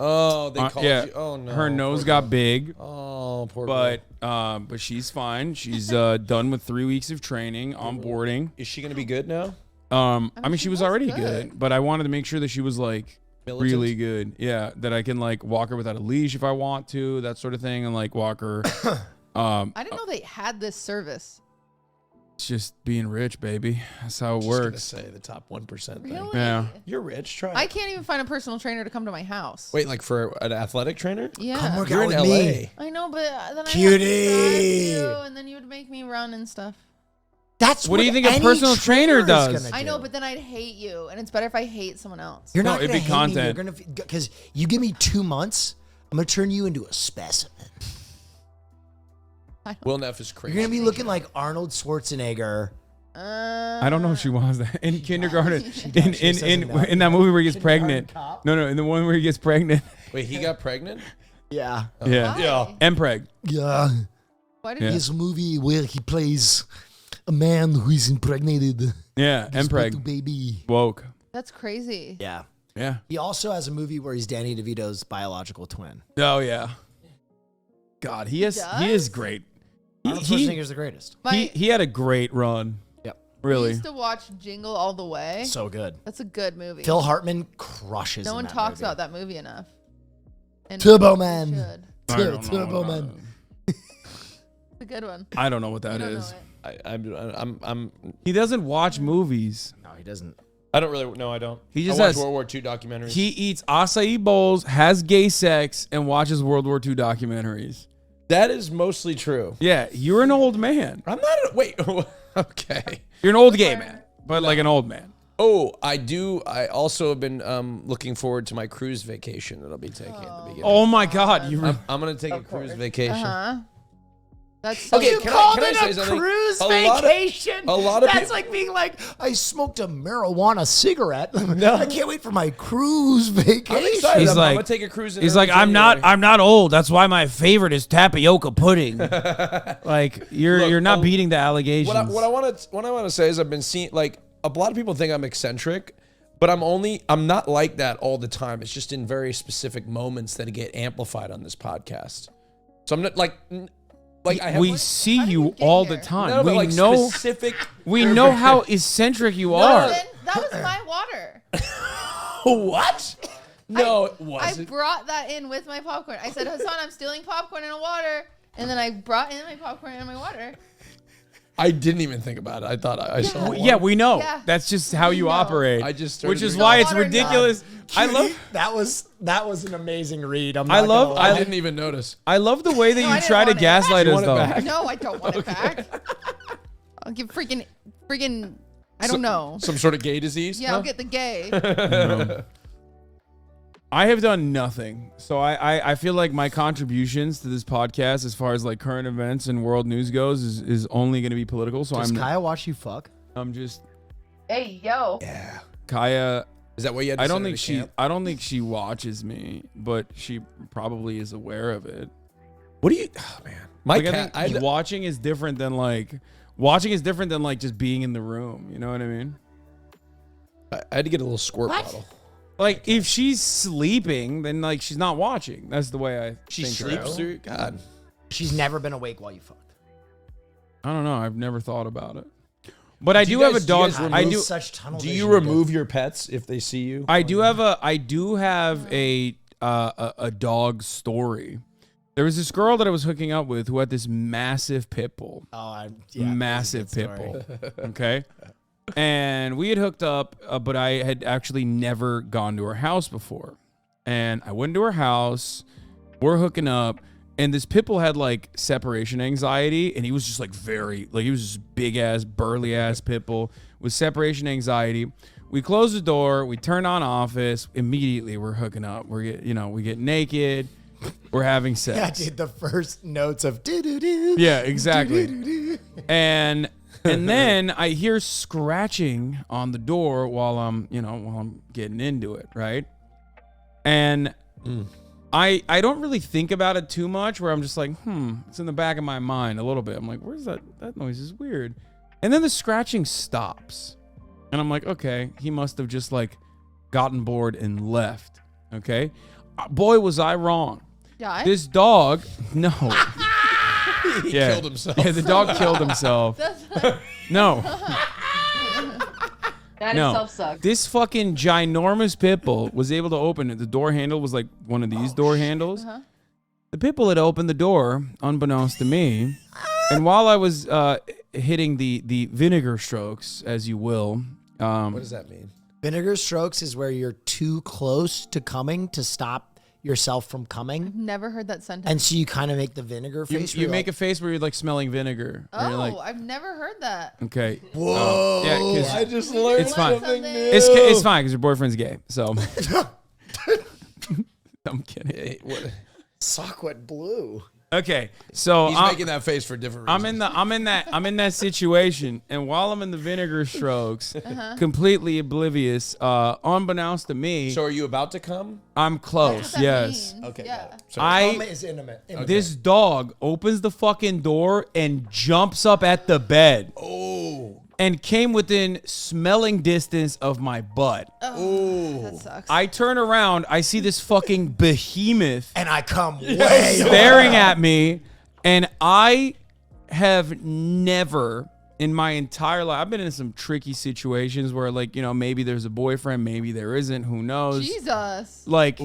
Oh, they called Yeah. you. Oh no. Her nose poor got girl. big, Oh, poor. but girl. but she's fine. She's done with 3 weeks of training, onboarding. Is she gonna be good now? I mean, she was already good. good, but I wanted to make sure that she was like Militant? really good. Yeah, that I can like walk her without a leash if I want to, that sort of thing, and like walk her. I didn't know they had this service. It's just being rich, baby. That's how it Just gonna works. say the top 1% thing. Really? Yeah. You're rich. Try. I it. can't even find a personal trainer to come to my house. Wait, like for an athletic trainer? Yeah. Come work You're out in with LA. me. I know, but then I have to Cutie. drive you, and then you would make me run and stuff. That's What do you think a any personal trainer is does? gonna I know, do. but then I'd hate you, and it's better if I hate someone else. You're No, not it'd gonna be hate content. me. You're gonna because you give me 2 months, I'm gonna turn you into a specimen. Will Neff is crazy. You're gonna be looking like Arnold Schwarzenegger. I don't know if she wants that in kindergarten. She In doesn't know. in that movie where he gets pregnant. Cop? No, in the one where he gets pregnant. Wait, he got pregnant? Yeah. Yeah. Why? Yeah. And preg. Yeah. Why did Yeah. you? It's a movie where he plays a man who is impregnated. Yeah. And Gives birth to preg. baby. Woke. That's crazy. Yeah. Yeah. He also has a movie where he's Danny DeVito's biological twin. Oh yeah. God, he is does? great. Arnold He Schwarzenegger's the greatest. he had a great run. Yep. I Really. used to watch Jingle All the Way. So good. That's a good movie. Phil Hartman crushes. no in one that talks movie. about that movie enough. And Turbo we Man. should. I don't know Turbo what Man. It's a good one. I don't know what that I don't is. know it. I'm. He doesn't watch movies. No, he doesn't. I don't really. No, I don't. He just I watch has- World War II documentaries. He eats acai bowls, has gay sex, and watches World War II documentaries. That is mostly true. Yeah, you're an old man. I'm not. Wait. Okay. You're an old gay man, but like an old man. Oh, I do. I also have been looking forward to my cruise vacation that I'll be taking at the beginning. Oh my God! I'm gonna take a cruise vacation. That's so Okay, You can called I it say a something? cruise A lot of- vacation. a lot of That's people- like being like, I smoked a marijuana cigarette. No. I can't wait for my cruise vacation. I'm excited. He's I'm like- gonna take a cruise. In He's early like, I'm January. not old. That's why my favorite is tapioca pudding. Like you're not beating the allegations. What I want to say is I've been seeing like a lot of people think I'm eccentric, but I'm not like that all the time. It's just in very specific moments that get amplified on this podcast. So I'm not like I have we see How did you you get all here? the time. no, but we like know specific. we know how eccentric you are. Then that was my water. What? No, it I wasn't. brought that in with my popcorn. I said, Hassan, I'm stealing popcorn and water. And then I brought in my popcorn and my water. I didn't even think about it. I thought I saw. Yeah, we know. Yeah. That's just how you know. operate. I just started which is drinking why it's water, ridiculous. I love that was an amazing read. I'm I not love- gonna I lie. didn't even notice. I love the way that No, I you didn't try to want it. gaslight You us want it though. back? No, I don't want it back. I'll give freaking, I don't know. Some sort of gay disease. Yeah, I'll get the gay. I have done nothing. So I feel like my contributions to this podcast as far as like current events and world news goes is only going to be political. So Does Kaya watch you fuck? I'm just Hey, yo. Yeah. Kaya. Is that what you had to I send don't her think to she camp? I don't think she watches me, but she probably is aware of it. What do you? Oh man, my Like, cat. I think watching is different than like just being in the room. You know what I mean? I had to get a little squirt bottle. Like if she's sleeping, then like she's not watching. That's the way I She think sleeps about it. through. God. She's never been awake while you fucked. I don't know. I've never thought about it. But I Do you do have guys- a do you dog. guys I remove do. Such tunnel Do vision, you dude. remove your pets if they see you? I do have a dog story. There was this girl that I was hooking up with who had this massive pit bull. Massive pit bull. Okay. And we had hooked up, but I had actually never gone to her house before. And I went to her house. We're hooking up. And this pit bull had like separation anxiety. And he was just like he was just big ass, burly ass pit bull with separation anxiety. We close the door. We turn on office. Immediately we're hooking up. We get naked. We're having sex. Yeah, dude, the first notes of doo-doo-doo. Yeah, exactly. And then I hear scratching on the door while I'm getting into it, right? And I don't really think about it too much, where I'm just like, it's in the back of my mind a little bit. I'm like, where's that noise is weird. And then the scratching stops. And I'm like, okay, he must have just like gotten bored and left. Okay? Boy, was I wrong. Yeah. This dog, no. He killed himself. Yeah, the dog killed himself. No. That No. is self-suck. This fucking ginormous pit bull was able to open it. The door handle was like one of these door handles. The pit bull had opened the door, unbeknownst to me. And while I was hitting the vinegar strokes, as you will. What does that mean? Vinegar strokes is where you're too close to coming to stop yourself from coming. Never heard that sentence. And so you kind of make the vinegar face. You make a face where you're like smelling vinegar. Oh, You're like, I've never heard that. okay. Whoa! Yeah, 'cause I just learned it's fine. something new. It's fine because your boyfriend's gay. So I'm kidding. Hey, what? Sock went blue. Okay, so He's making that face for different reasons. I'm in that situation, and while I'm in the vinegar strokes, completely oblivious, unbeknownst to me, So are you about to come? I'm That's close. what that Yes, means. Okay. Yeah. got it. So Come is intimate. this dog opens the fucking door and jumps up at the bed and came within smelling distance of my butt. That sucks. I turn around, I see this fucking behemoth And I come way staring at me, and I have never in my entire life, I've been in some tricky situations where like, maybe there's a boyfriend, maybe there isn't, who knows? Jesus. Like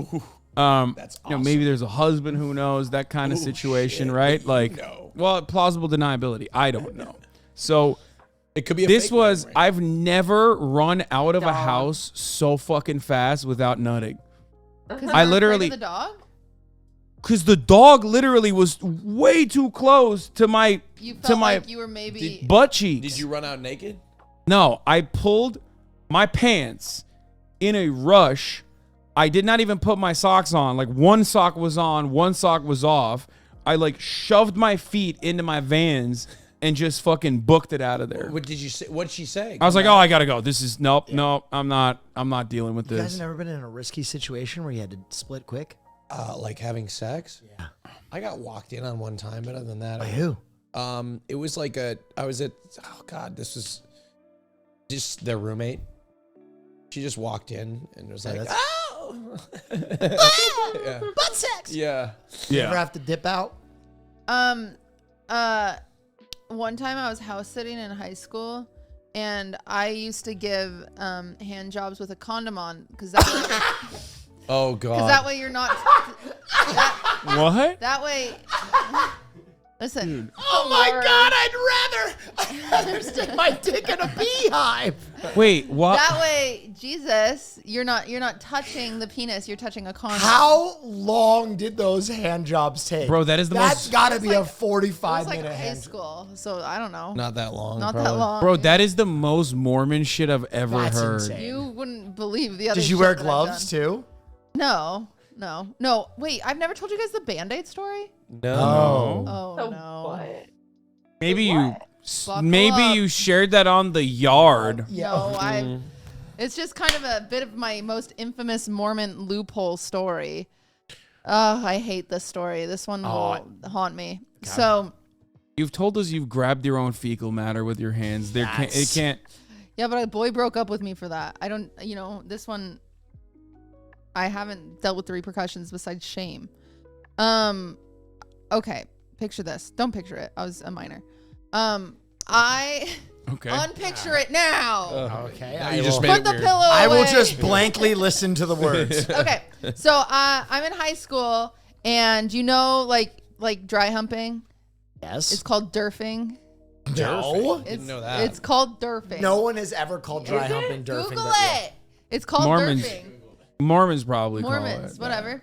That's maybe there's a husband, who knows, that kind of situation, right? Like well, plausible deniability, I don't know. So it could be. this was I've never run out of a house so fucking fast without nutting. I literally The dog? because the dog literally was way too close to my You felt my like you were maybe. butt cheeks. Did you run out naked? No, I pulled my pants in a rush. I did not even put my socks on. Like one sock was on, one sock was off. I like shoved my feet into my Vans and just fucking booked it out of there. What did you say? What'd she say? I was like, oh, I gotta go. This is nope. I'm not dealing with You guys this. never been in a risky situation where you had to split quick? Like having sex? Yeah. I got walked in on one time, but other than that, By who? It was like I was at, oh God, this was just their roommate. She just walked in and was like, oh! Yeah. Butt sex! Yeah. You ever have to dip out? One time I was house sitting in high school, and I used to give hand jobs with a condom on because that way, Oh God. because that way you're not. What? That way. Listen. Oh my God, I'd rather stick my dick in a beehive. Wait, what? That way, Jesus, you're not touching the penis. You're touching a condom. How long did those hand jobs take? Bro, that is the That's most. got to be a It was 45 like minute high hand job. school, so I don't know. Not that long. Not probably. that long. Bro, that is the most Mormon shit I've ever That's heard. insane. You wouldn't believe the other. Did you shit wear that I've gloves done. too? No. Wait, I've never told you guys the Band-Aid story. No. Oh So no. what? Maybe Buckle maybe up. you shared that on the yard. No, it's just kind of a bit of my most infamous Mormon loophole story. Oh, I hate this story. This one will haunt me. So, You've told us you've grabbed your own fecal matter with your hands. It can't. yeah, but a boy broke up with me for that. I don't, this one, I haven't dealt with the repercussions besides shame. Okay, picture this. Don't picture it. I was a minor. I Okay. unpicture it now. Okay. Now I you just will- made Put it the weird. pillow I will away. just blankly listen to the words. Okay, so I'm in high school, and like dry humping. Yes. It's called durfing. No. Didn't know that. It's called durfing. No one has ever called dry Is it? humping durfing. Google but yeah. it. It's called Mormons durfing. Mormons probably call Mormons, it. whatever.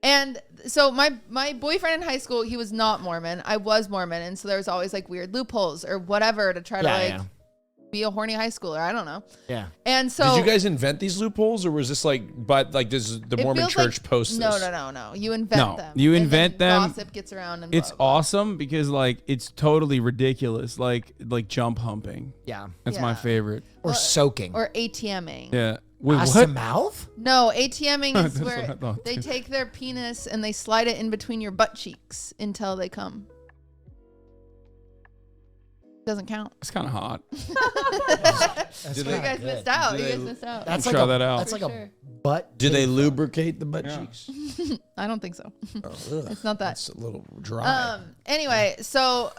And so my boyfriend in high school, he was not Mormon. I was Mormon, and so there was always like weird loopholes or whatever to try to be a horny high schooler. I don't know. Yeah. And so Did you guys invent these loopholes, or was this does the it Mormon feels church like- post this? No. You invent No, them. you And invent then them. Gossip gets around, and It's blah, blah. awesome because like it's totally ridiculous. Like jump humping. Yeah. That's my Yeah. favorite. Or soaking. Or ATMing. Yeah. Wait, Ass what? to mouth? No, ATMing is That's where what I thought, they too. take their penis and they slide it in between your butt cheeks until they come. Doesn't count. It's kind of hot. You That's guys missed out. You guys missed out. That's Try like that out. That's like For a sure. butt. Do they tape. lubricate the butt cheeks? I don't think so. Oh, ugh. It's not that. It's a little dry. Anyway, so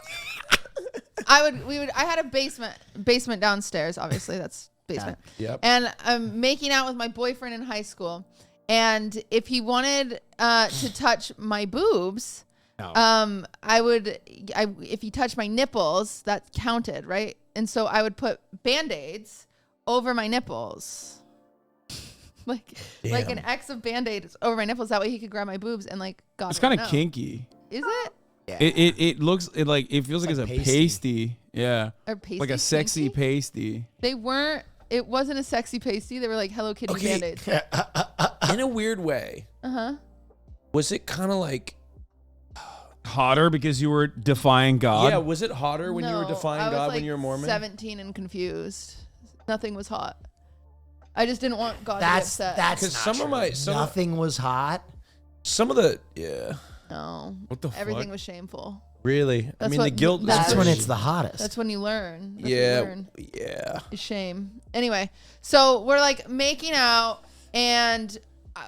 I had a basement downstairs. Obviously, that's basement. Yep. And I'm making out with my boyfriend in high school. And if he wanted to touch my boobs, if he touched my nipples, that counted, right? And so I would put Band-Aids over my nipples. like an X of Band-Aids over my nipples. That way he could grab my boobs and like God. It's kind of no. kinky. Is it? It looks like it feels like it's like a pasty. pasty. Yeah. Or pasty? Like a sexy kinky? pasty. They weren't. It wasn't a sexy pasty. They were like Hello Kitty Okay. Band-Aids. In a weird way, was it kind of like? Hotter because you were defying God. Yeah, was it hotter when you were No, defying I was God like when you were Mormon? 17 and confused. Nothing was hot. I just didn't want God That's to be upset. that's 'Cause not some of true. my- some of- nothing was hot. Some of the No. What the Everything fuck? was shameful. really. I That's mean, the what- guilt. that's That's what- when it's the hottest. That's when you learn. That's what you Yeah, learn. yeah. Is shame. Anyway, so we're like making out and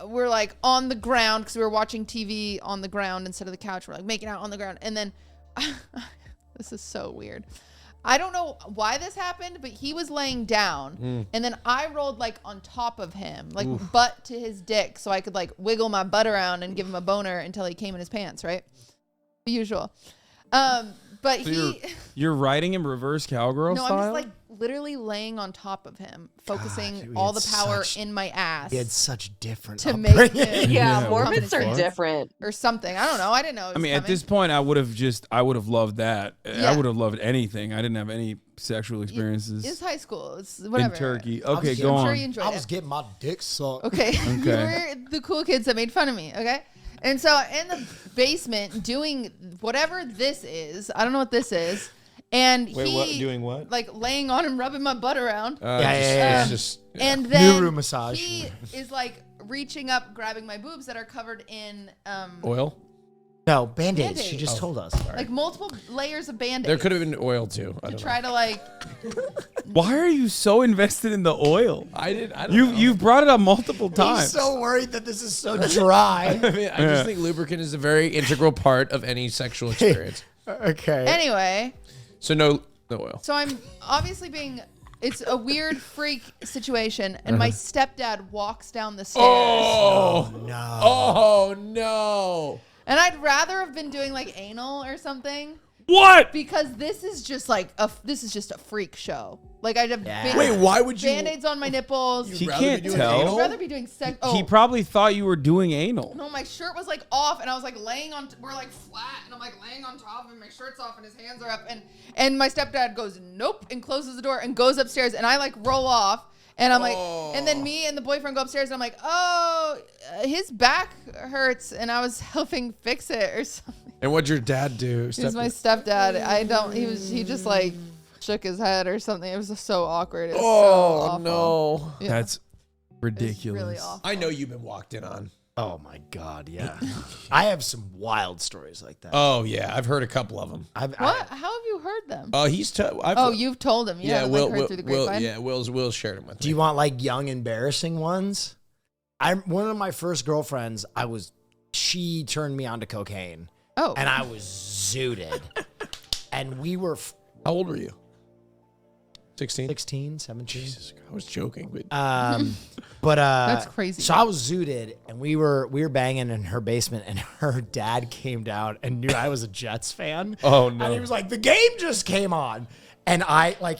we're like on the ground because we were watching TV on the ground instead of the couch. We're like making out on the ground. And then this is so weird. I don't know why this happened, but he was laying down and then I rolled like on top of him, like butt to his dick. So I could like wiggle my butt around and give him a boner until he came in his pants, right? The usual. But So you're riding him reverse cowgirl no, style? I'm just like literally laying on top of him, focusing dude, all we the had power such- in my ass He had such different to make upbringing. him Yeah, come Mormons to are me. different. Or something. I don't know. I didn't know. It was I mean, at coming. this point, I would have loved that. Yeah. I would have loved anything. I didn't have any sexual experiences It's high school. It's whatever. in Turkey. I'm Okay, sure- go I'm on. sure you enjoyed I it. was getting my dick sucked. Okay. You Okay. were the cool kids that made fun of me, okay? And so in the basement doing whatever this is, I don't know what this is, and doing what? like laying on and rubbing my butt around. Yeah. It's just And then room massage. he is like reaching up, grabbing my boobs that are covered in oil. No, Band-Aids. She Band-Aids. just told us. like multiple layers of band-aids. There could have been oil too. I to don't try to like Why are you so invested in the oil? know. I don't You've brought it up multiple He's times. so worried that this is so dry. I mean, I just think lubricant is a very integral part of any sexual experience. Okay. anyway. So no oil. So I'm obviously being. It's a weird freak situation, and my stepdad walks down the stairs. Oh No. Oh no. And I'd rather have been doing like anal or something What? because this is just like this is just a freak show. Like I'd have Yeah. big Wait, why would you? band-aids on my nipples. He rather be can't doing tell. anal? I'd rather be doing sex. Oh, He probably thought you were doing anal. no, my shirt was like off, and I was like laying on. We're like flat, and I'm like laying on top of him. My shirt's off, and his hands are up, and my stepdad goes nope and closes the door and goes upstairs, and I like roll off. And I'm like, and then me and the boyfriend go upstairs, and I'm like, oh, his back hurts, and I was helping fix it or something. And what'd your dad do? He's my stepdad. He just like shook his head or something. It was just so awkward. It was so Oh awful. no. Yeah. That's It was ridiculous. really awful. I know you've been walked in on. Oh my God, yeah. I have some wild stories like that. Oh yeah, I've heard a couple of them. What? How have you heard them? Oh, You've told him. You yeah. haven't Will, like, heard through the grapevine? Will's shared them with Do me. you want like young, embarrassing ones? One of my first girlfriends, she turned me on to cocaine, Oh. and I was zooted. And we were How old were you? 16. 16, 17. Jesus, I was joking. But But That's crazy. So I was zooted, and we were banging in her basement, and her dad came down and knew I was a Jets fan. Oh, no. And he was like, "The game just came on," and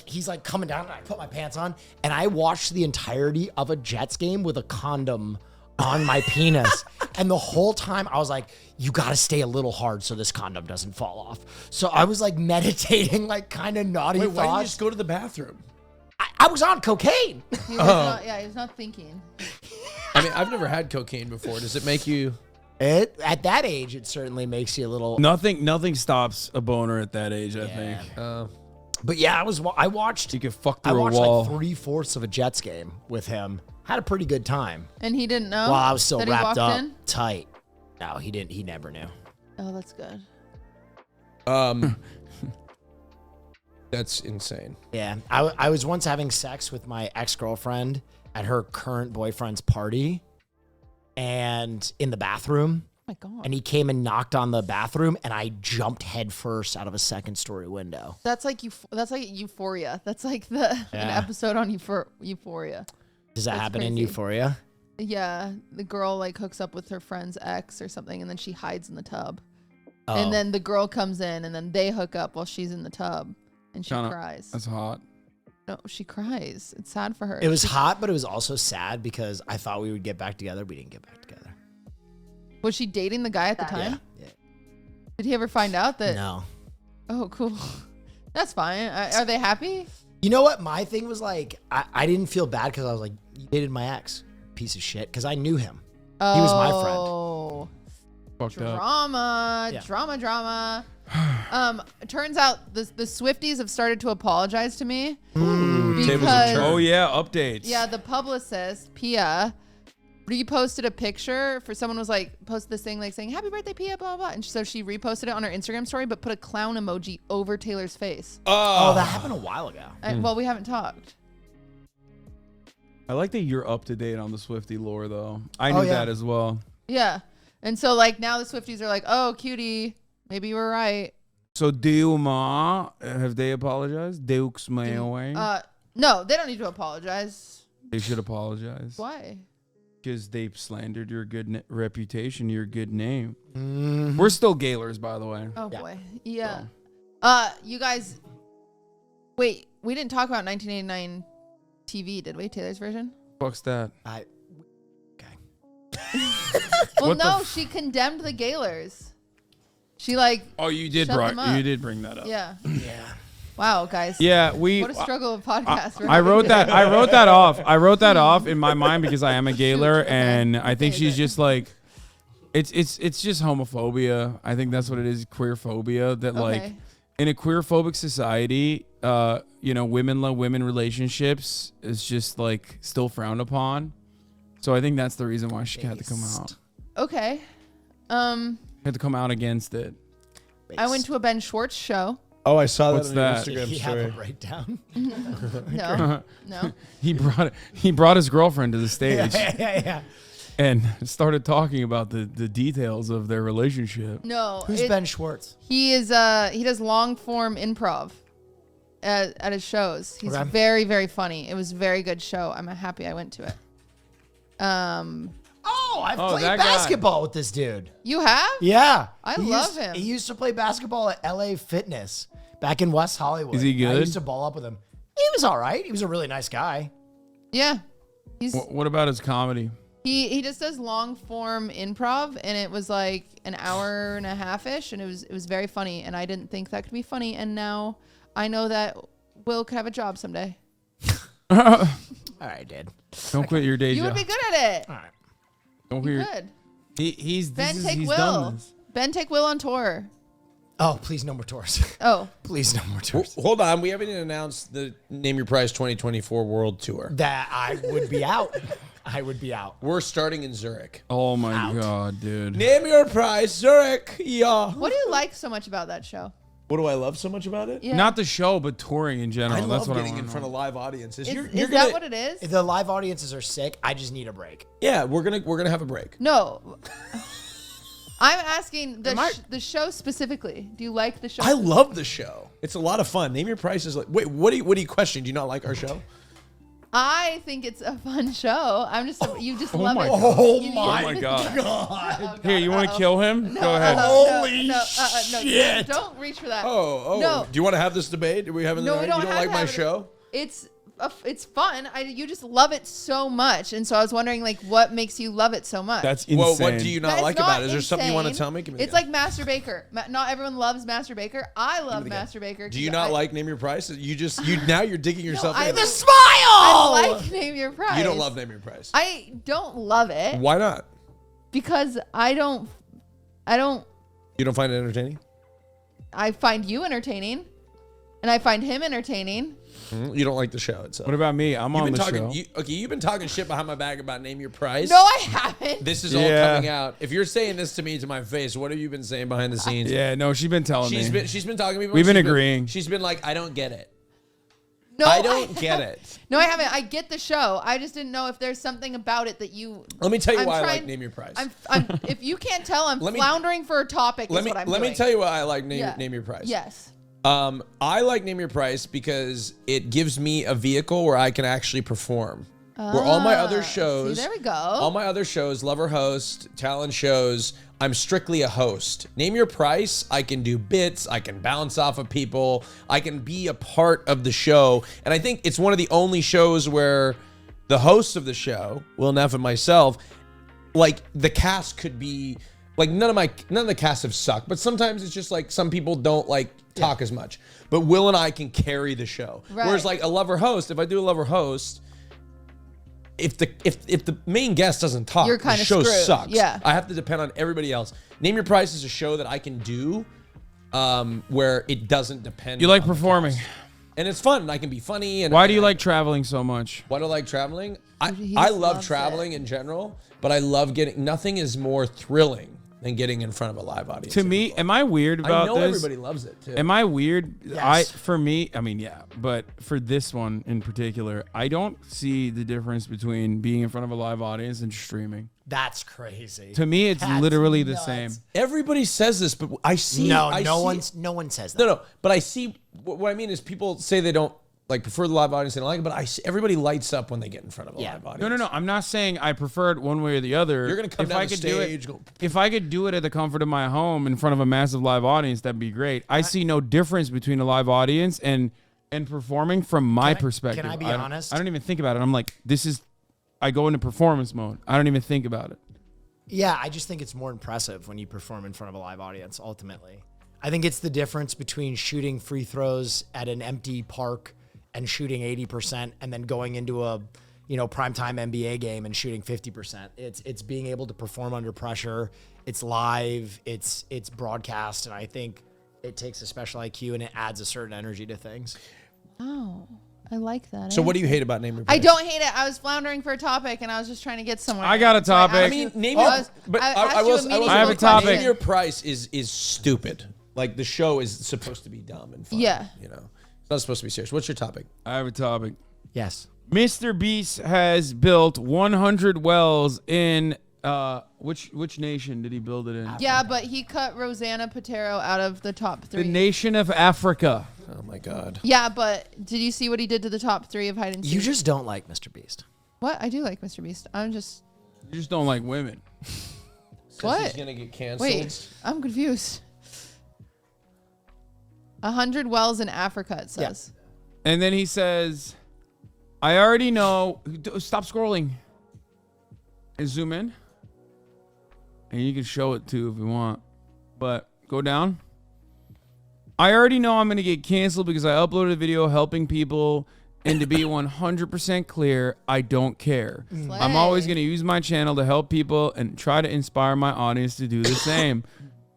he's like coming down, and I put my pants on, and I watched the entirety of a Jets game with a condom on my penis, and the whole time I was like, "You got to stay a little hard so this condom doesn't fall off." So I was like meditating, like kind of naughty wait, why didn't you thoughts. just go to the bathroom? I was on cocaine. He was not, yeah, he's not thinking. I mean, I've never had cocaine before. Does it make you? At that age, it certainly makes you a little. Nothing stops a boner at that age. I think But yeah, I watched. you could fuck I through a watched wall. like 3/4 of a Jets game with him. Had a pretty good time. And he didn't know. While I was still that he wrapped walked up in? tight. No, he didn't. He never knew. Oh, that's good. That's insane. Yeah, I was once having sex with my ex-girlfriend at her current boyfriend's party, and in the bathroom. Oh my God. And he came and knocked on the bathroom, and I jumped headfirst out of a second-story window. That's like Euphoria. That's like an episode on Euphoria. Does that That's happen in crazy. Euphoria? Yeah, the girl like hooks up with her friend's ex or something, and then she hides in the tub. Oh. And then the girl comes in, and then they hook up while she's in the tub, and she cries. That's hot. No, she cries. It's sad for her. It was hot, but it was also sad because I thought we would get back together. We didn't get back together. Was she dating the guy at the time? Yeah. Did he ever find out that? No. Oh, cool. That's fine. Are they happy? You know what? My thing was like, I didn't feel bad because I was like, you dated my ex, piece of shit, because I knew him. Oh, He was my friend. Fucked up. Drama, Yeah. drama. It turns out the Swifties have started to apologize to me because Oh yeah, updates. yeah, the publicist Pia reposted a picture for someone was like posted this thing like saying happy birthday Pia blah blah, and so she reposted it on her Instagram story but put a clown emoji over Taylor's face. Oh, that happened a while ago. Well, we haven't talked. I like that you're up to date on the Swiftie lore though. I knew yeah. that as well. Yeah, and so like now the Swifties are like, oh cutie, maybe you were right. So Dilma, have they apologized? Dukes my way. No, they don't need to apologize. They should apologize. Why? Because they slandered your good reputation, your good name. We're still Gaylors, by the way. Oh boy. Yeah. You guys, wait, we didn't talk about 1989 TV, did we? Taylor's version? Fuck's that? Well, no, she condemned the Gaylors. She like. Oh, you did shut them up. bring that up. Yeah. Yeah. Wow, guys. Yeah, What a struggle of podcast. I wrote that off. I wrote that off in my mind because I am a Gaylor, and I think she's just like, it's just homophobia. I think that's what it is, queer phobia. That like, in a queer phobic society, women love women relationships is just like still frowned upon. So I think that's the reason why she had to come out. Okay. Had to come out against it. I went to a Ben Schwartz show. Oh, I saw What's that on that? your Instagram He story. have a breakdown. No. He brought his girlfriend to the stage yeah. and started talking about the details of their relationship. No. Who's Ben Schwartz? He is he does long form improv at his shows. He's Okay. very, very funny. It was a very good show. I'm happy I went to it. I've played that guy. basketball with this dude. You have? Yeah. I He love used- him. He used to play basketball at LA Fitness back in West Hollywood. Is he I good? used to ball up with him. He was all right. He was a really nice guy. Yeah. He's What about his comedy? he just does long form improv, and it was like an hour and a half ish, and it was very funny, and I didn't think that could be funny, and now I know that Will could have a job someday. All right, dude. Don't quit your day You job. would be good at it. All right. Don't You quit. could. He's Ben, take he's Will. done this. Ben, take Will on tour. Oh, please no more tours. Oh, Please no more tours. Hold on, we haven't even announced the Name Your Price 2024 World Tour. That I would be out. I would be out. We're starting in Zurich. Oh my god, dude. Name Your Price, Zurich. Yeah. what do you like so much about that show? What do I love so much about it? Yeah. Not the show, but touring in general. I That's love what getting I in want front of live audiences. Is, You're is gonna, that what it is? If the live audiences are sick, I just need a break. Yeah, we're gonna have a break. No. I'm asking the show specifically. Do you like the show? I love the show. It's a lot of fun. Name Your Price is like. Wait, what do you question? Do you not like our show? I think it's a fun show. I'm just you just love my it. God. Oh You- my Oh my god. god. Here, you want to kill him? No, Go ahead. Holy no, shit. don't reach for that. Oh. No. Do you want to have this debate? Are we having No, the we debate? don't You don't have like to my have it. show? It's fun. You just love it so much, and so I was wondering like what makes you love it so much. That's insane. Well, what do you not It's like not about it? Is there something you want to insane. tell me? Give me It's again. like Master Baker. Not everyone loves Master Baker. I love Master Baker. Do you not like Name Your Price? Now you're digging yourself I in. love- Smile. I like Name Your Price. You don't love Name Your Price. I don't love it Why not? because I don't. You don't find it entertaining? I find you entertaining, and I find him entertaining. You don't like the show itself. What about me? I'm You've on been the talking. show. You've been talking shit behind my back about Name Your Price. No, I haven't. This is all Yeah. coming out. If you're saying this to me to my face, what have you been saying behind the scenes? Yeah, no, she's been telling She's me. been talking to me. We've been She's agreeing. She's been like, I don't get it. No, I don't get it. No, I haven't. I get the show. I just didn't know if there's something about it that you. Let me tell you I'm why I trying- like Name Your Price. I'm if you can't tell, I'm Let me- floundering for a topic. let is me what I'm let me doing. tell you why I like Name Yeah. Your Price. Yes. I like Name Your Price because it gives me a vehicle where I can actually perform. Where all my other shows, See, there we go. all my other shows, Lover Host, talent shows, I'm strictly a host. Name Your Price, I can do bits, I can bounce off of people, I can be a part of the show. And I think it's one of the only shows where the host of the show, Will Neff and myself, like the cast could be like none of the casts have sucked, but sometimes it's just like some people don't like talk as much. But Will and I can carry the show. Right. Whereas like a Lover Host, if I do a Lover Host, if the main guest doesn't talk, You're the kinda show screwed. sucks. Yeah. I have to depend on everybody else. Name Your Price is a show that I can do where it doesn't depend. You like on the performing. cast. And it's fun. And I can be funny. And Why do you like traveling so much? Why do I like traveling? He I just love loves traveling in general, but I love getting. Nothing is more thrilling than getting in front of a live audience. To me, am I weird I about know this? everybody loves it too. Am I weird? Yes. For me, I mean, yeah, but for this one in particular, I don't see the difference between being in front of a live audience and streaming. That's crazy. To me, it's That's literally the nuts. same. Everybody says this, but I see. No I one see, says that. No, but I see. What I mean is, people say they don't like prefer the live audience. They don't like it, but everybody lights up when they get in front of a live audience. No. I'm not saying I prefer it one way or the other. You're gonna come down the stage. If I could do it at the comfort of my home in front of a massive live audience, that'd be great. I see no difference between a live audience and performing from my perspective. Can I be honest? I don't even think about it. I'm like, I go into performance mode. I don't even think about it. Yeah, I just think it's more impressive when you perform in front of a live audience, ultimately. I think it's the difference between shooting free throws at an empty park and shooting 80% and then going into a, primetime NBA game and shooting 50%. It's being able to perform under pressure. It's live, it's broadcast, and I think it takes a special IQ and it adds a certain energy to things. Oh, I like that. So what do you hate about Name Your Price? I don't hate it. I was floundering for a topic and I was just trying to get somewhere. I got a topic. I mean, I have a topic. Name Your Price is stupid. Like the show is supposed to be dumb and fun. Yeah. It's not supposed to be serious. What's your topic? I have a topic. Yes. Mr. Beast has built 100 wells in which nation did he build it in? Yeah, but he cut Rosanna Patero out of the top 3. The nation of Africa. Oh my God. Yeah, but did you see what he did to the top 3 of hide and seek? You just don't like Mr. Beast. What? I do like Mr. Beast. You just don't like women. What? He's gonna get canceled. Wait, I'm confused. 100 wells in Africa, it says. Yeah. And then he says, I already know. Stop scrolling. And zoom in. And you can show it too if you want. But go down. I already know I'm going to get canceled because I uploaded a video helping people. And to be 100% clear, I don't care. Slay. I'm always going to use my channel to help people and try to inspire my audience to do the same.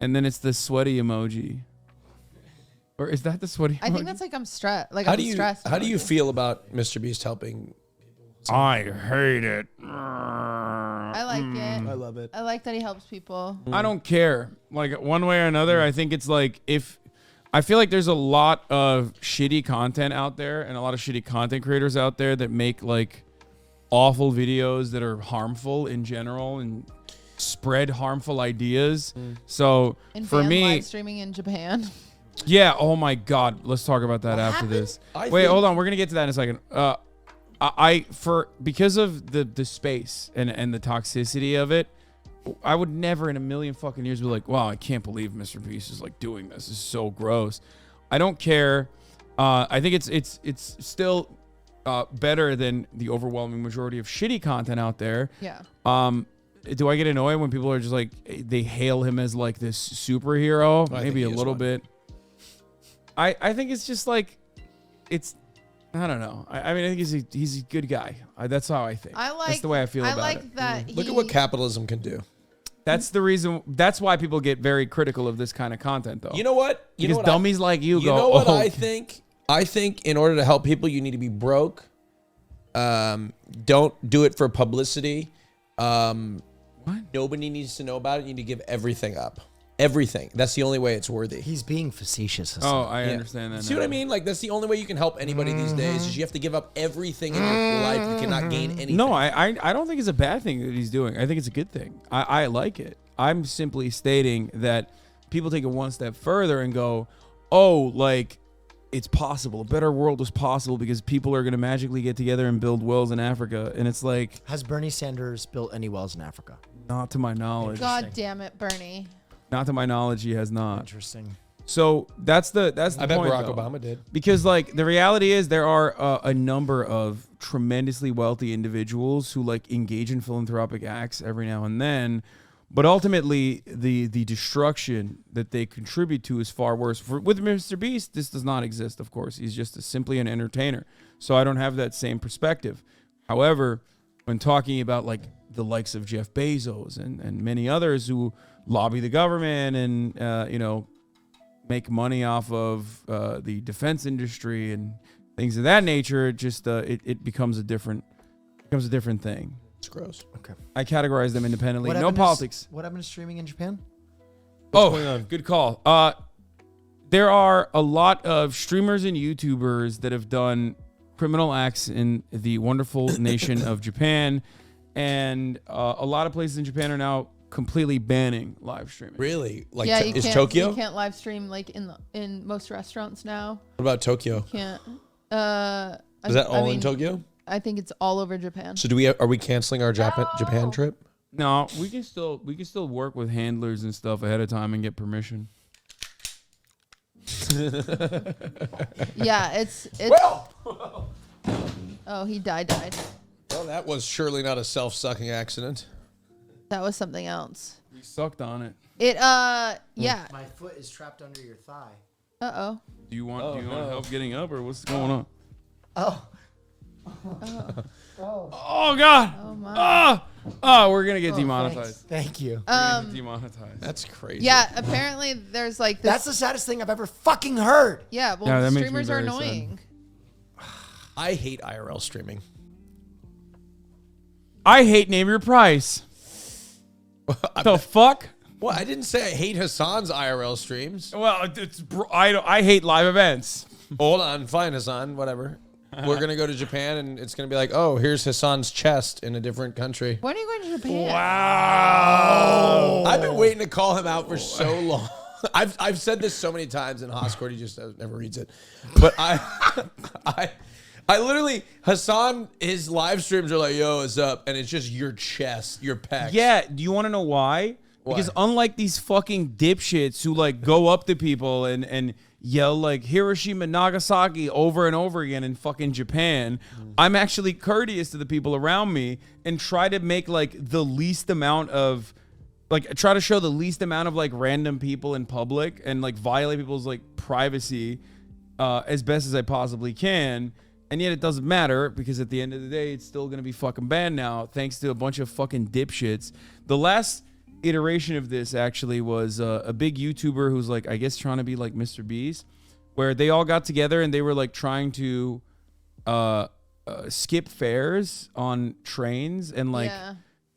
And then it's the sweaty emoji. Or is that the sweaty emoji? I think that's like I'm stressed. Like How I'm do you stressed. how do you feel about Mr. Beast helping? I hate it. I like it. I love it. I like that he helps people. I don't care. Like one way or another, I think it's like I feel like there's a lot of shitty content out there and a lot of shitty content creators out there that make like awful videos that are harmful in general and spread harmful ideas. So And for ban me, live streaming in Japan. yeah. Oh my God. Let's talk about that after this. Wait, hold on. We're gonna get to that in a second. Because of the space and the toxicity of it, I would never in a million fucking years be like, wow, I can't believe Mr. Beast is like doing this. This is so gross. I don't care. I think it's still better than the overwhelming majority of shitty content out there. Yeah. Do I get annoyed when people are just like they hail him as like this superhero? Maybe a little bit. I think it's just like I don't know. I mean, I think he's a good guy. That's how I think. That's the way I feel about it. I like that. Look at what capitalism can do. That's the reason. That's why people get very critical of this kind of content, though. You know what? Because dummies like you go. You know what oh. I think? I think in order to help people, you need to be broke. Don't do it for publicity. What? Nobody needs to know about it. You need to give everything up. Everything. That's the only way it's worthy. He's being facetious. Oh, I understand that. See what I mean? Like, that's the only way you can help anybody these days is you have to give up everything in your life. You cannot gain anything. No, I don't think it's a bad thing that he's doing. I think it's a good thing. I like it. I'm simply stating that people take it one step further and go, oh, like, it's possible. A better world is possible because people are going to magically get together and build wells in Africa. And it's like... Has Bernie Sanders built any wells in Africa? Not to my knowledge. God damn it, Bernie. Not to my knowledge, he has not. Interesting. So that's the I bet point, Barack though. Obama did. Because like the reality is there are a number of tremendously wealthy individuals who like engage in philanthropic acts every now and then, but ultimately the destruction that they contribute to is far worse. With Mr. Beast, this does not exist, of course. He's just simply an entertainer. So I don't have that same perspective. However, when talking about like the likes of Jeff Bezos and many others who lobby the government and make money off of the defense industry and things of that nature, it becomes a different thing. It's gross. Okay. I categorize them independently. What No happened politics. What happened to streaming in Japan? Good call. There are a lot of streamers and YouTubers that have done criminal acts in the wonderful nation of Japan, and a lot of places in Japan are now completely banning live streaming. Really? Like, Yeah, is Tokyo? You can't live stream like in most restaurants now. What about Tokyo? Can't. Is that all in Tokyo? I think it's all over Japan. So are we canceling our Japan trip? No, we can still work with handlers and stuff ahead of time and get permission. Yeah, it's. Well. Oh, he died. Well, that was surely not a self-sucking accident. That was something else. We sucked on it. Yeah. My foot is trapped under your thigh. Uh-oh. Do you want help getting up, or what's going on? Oh. Oh God. Oh my. Oh, we're gonna get demonetized. Thank you. We're gonna get demonetized. That's crazy. Yeah, apparently there's like this. That's the saddest thing I've ever fucking heard. Yeah, well, Yeah, that makes me streamers are very annoying. I hate IRL streaming. I hate Name Your Price. The fuck? Well, I didn't say I hate Hassan's IRL streams. Well, I hate live events. Hold on, fine, Hassan, whatever. We're going to go to Japan, and it's going to be like, oh, here's Hassan's chest in a different country. When are you going to Japan? Wow. I've been waiting to call him out for so long. I've said this so many times in Hoscourt, he just never reads it. But I literally, Hassan, his live streams are like, yo, what's up? And it's just your chest, your pecs. Yeah, do you want to know why? Because unlike these fucking dipshits who like go up to people and yell like Hiroshima, Nagasaki over and over again in fucking Japan, I'm actually courteous to the people around me and try to make like the least amount of try to show the least amount of like random people in public and like violate people's like privacy as best as I possibly can. And yet it doesn't matter because at the end of the day, it's still going to be fucking banned now thanks to a bunch of fucking dipshits. The last iteration of this actually was a big YouTuber who's like, I guess trying to be like Mr. Beast, where they all got together and they were like trying to skip fares on trains and like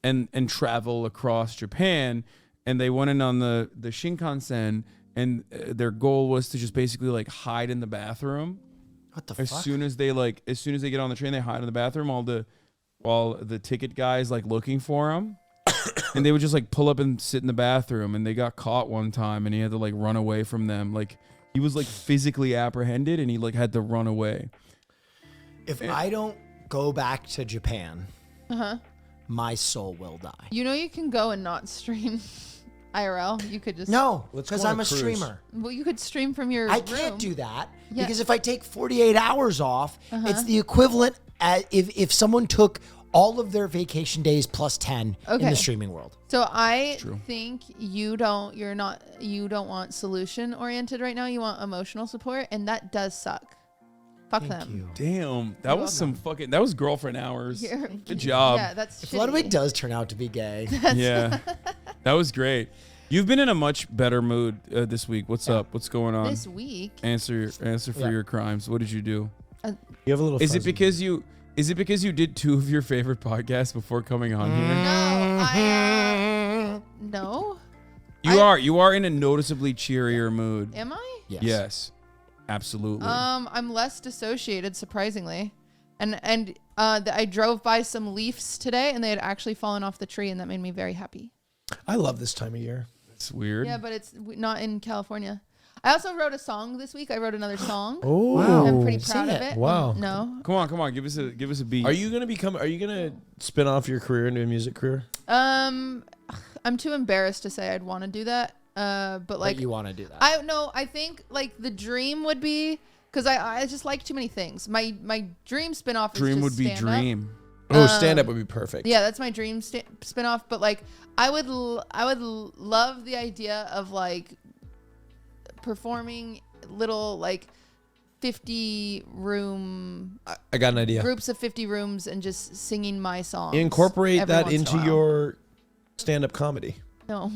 and travel across Japan. And they went in on the Shinkansen and their goal was to just basically like hide in the bathroom. What the fuck? As soon as they get on the train, they hide in the bathroom while the ticket guy's like looking for them. And they would just like pull up and sit in the bathroom, and they got caught one time and he had to like run away from them. Like he was like physically apprehended and he like had to run away. If I don't go back to Japan, my soul will die. You know you can go and not stream IRL. You could just No, Let's go because on I'm a a cruise. streamer. Well, you could stream from your I room. can't do that Yeah. because if I take 48 hours off, it's the equivalent if someone took all of their vacation days plus 10 in Okay. the streaming world. So I think you don't want solution oriented right now. You want emotional support, and that does suck. Fuck Thank them. you. Damn, that was some fucking. That was girlfriend hours. You're- Good job. Yeah, that's If shitty. Ludwig does turn out to be gay, Yeah, that was great. You've been in a much better mood this week. What's up? What's going on? This week. Answer for your crimes. What did you do? You have a little Is it fuzzy. because you did 2 of your favorite podcasts before coming on here? No, You are in a noticeably cheerier mood. Am I? Yes. Absolutely. I'm less dissociated, surprisingly, and I drove by some leaves today, and they had actually fallen off the tree, and that made me very happy. I love this time of year. It's weird. Yeah, but it's not in California. I also wrote a song this week. I wrote another song. Oh, Wow. I'm pretty proud Sing of it. it. Wow. No. Come on, give us a beat. Are you gonna spin off your career into a music career? I'm too embarrassed to say I'd want to do that. But like but you want to do that. I think like the dream would be, because I just like too many things. My dream spinoff is Dream just would be stand-up. dream. Oh, stand up would be perfect. Yeah, that's my dream spinoff. But like, I would love the idea of like performing little like 50 room I got an idea. groups of 50 rooms and just singing my songs. Incorporate every that once in a into while. your stand up comedy. No,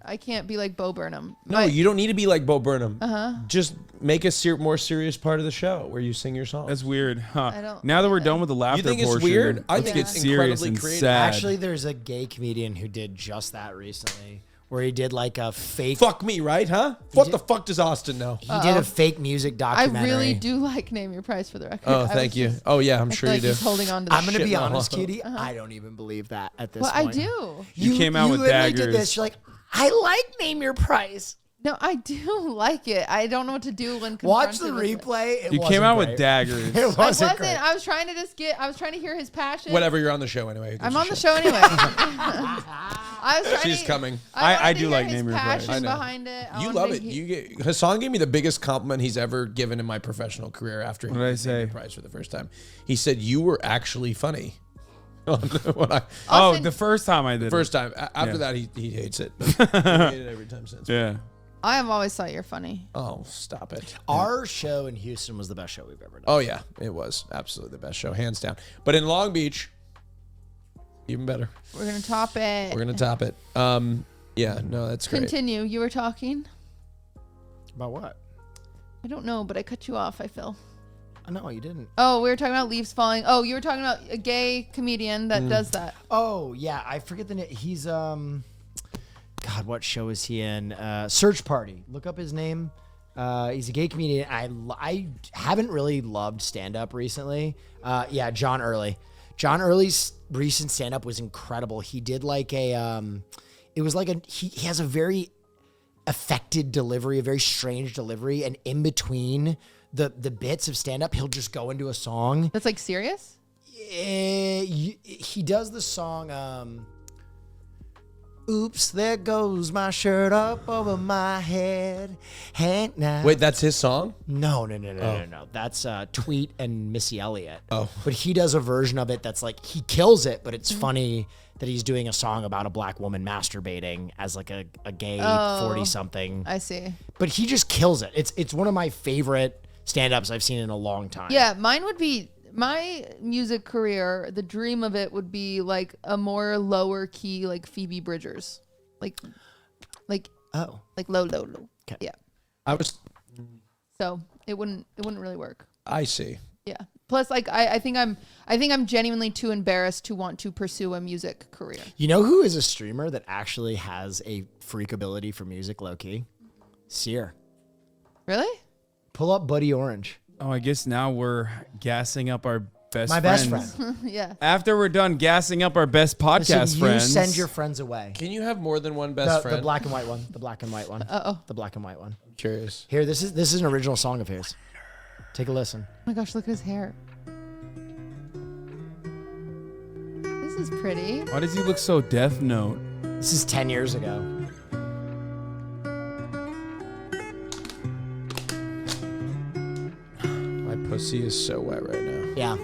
I can't be like Bo Burnham. No, you don't need to be like Bo Burnham. Uh-huh. Just make a more serious part of the show where you sing your songs. That's weird, huh? I don't Now that we're like done with the laughter You think it's portion, weird? I let's think get it's serious incredibly and creative. sad. Actually, there's a gay comedian who did just that recently, where he did like a fake. Fuck me, right? Huh? What the fuck does Austin know? He did a fake music I documentary. really do like Name Your Price for the record. Oh, I thank was you. just- Oh, yeah, I'm I sure feel you like do. he's holding on to the I'm gonna shit be in the honest, hole. Cutie. I don't even believe that at this Well, I point. do. You came out with literally daggers. Did this. You're like, I like Name Your Price. No, I do like it. I don't know what to do when Watch the confronted with it. replay. It You came wasn't out great. with daggers. It I wasn't wasn't. great. I was trying to hear his passion. Whatever, you're on the show anyway. I'm on the show anyway. I was trying She's to, coming. I I wanted to do hear like his Name Your Price. passion I know. behind it. I You wanted love to it. hear- Hassan gave me the biggest compliment he's ever given in my professional career after he What did I won the say? prize for the first time. He said you were actually funny. When I- Austin- the first time I did first it. time. After Yeah. that, he hates it. But he hated it every time since. Yeah. I have always thought you're funny. Oh, stop it. Our show in Houston was the best show we've ever done. Oh yeah, it was absolutely the best show, hands down. But in Long Beach, even better. We're gonna top it. We're gonna top it. Yeah, no, that's great. Continue. You were talking. About what? I don't know, but I cut you off. I feel. Oh, no, you didn't. Oh, we were talking about leaves falling. Oh, you were talking about a gay comedian that does that. Oh, yeah. I forget the name. He's, God, what show is he in? Search Party. Look up his name. He's a gay comedian. I haven't really loved stand-up recently. Yeah, John Early. John Early's recent stand-up was incredible. He did like a, it was like he has a very affected delivery, a very strange delivery, and in between the bits of stand-up, he'll just go into a song. That's like serious. He does the song, oops, there goes my shirt up over my head. Hey, now. Wait, that's his song? No. That's Tweet and Missy Elliott. Oh. But he does a version of it that's like, he kills it, but it's funny that he's doing a song about a black woman masturbating as like a gay 40-something. I see. But he just kills it. It's one of my favorite stand-ups I've seen in a long time. Yeah, mine would be my music career. The dream of it would be like a more lower key, like Phoebe Bridgers, like Oh. like low. Okay. Yeah. I was. So it wouldn't really work. I see. Yeah. Plus, like I think I'm genuinely too embarrassed to want to pursue a music career. You know who is a streamer that actually has a freak ability for music, low-key? Sear. Really? Pull up Buddy Orange. Oh, I guess now we're gassing up our best My friends. best friend. Yeah. After we're done gassing up our best podcast Listen, you friends. send your friends away. Can you have more than one best friend? The black and white one. The black and white one. Uh-oh. The black and white one. I'm curious. Here, this is an original song of his. Take a listen. Oh my gosh, look at his hair. This is pretty. Why does he look so Death Note? This is 10 years ago. My pussy is so wet right now. Yeah.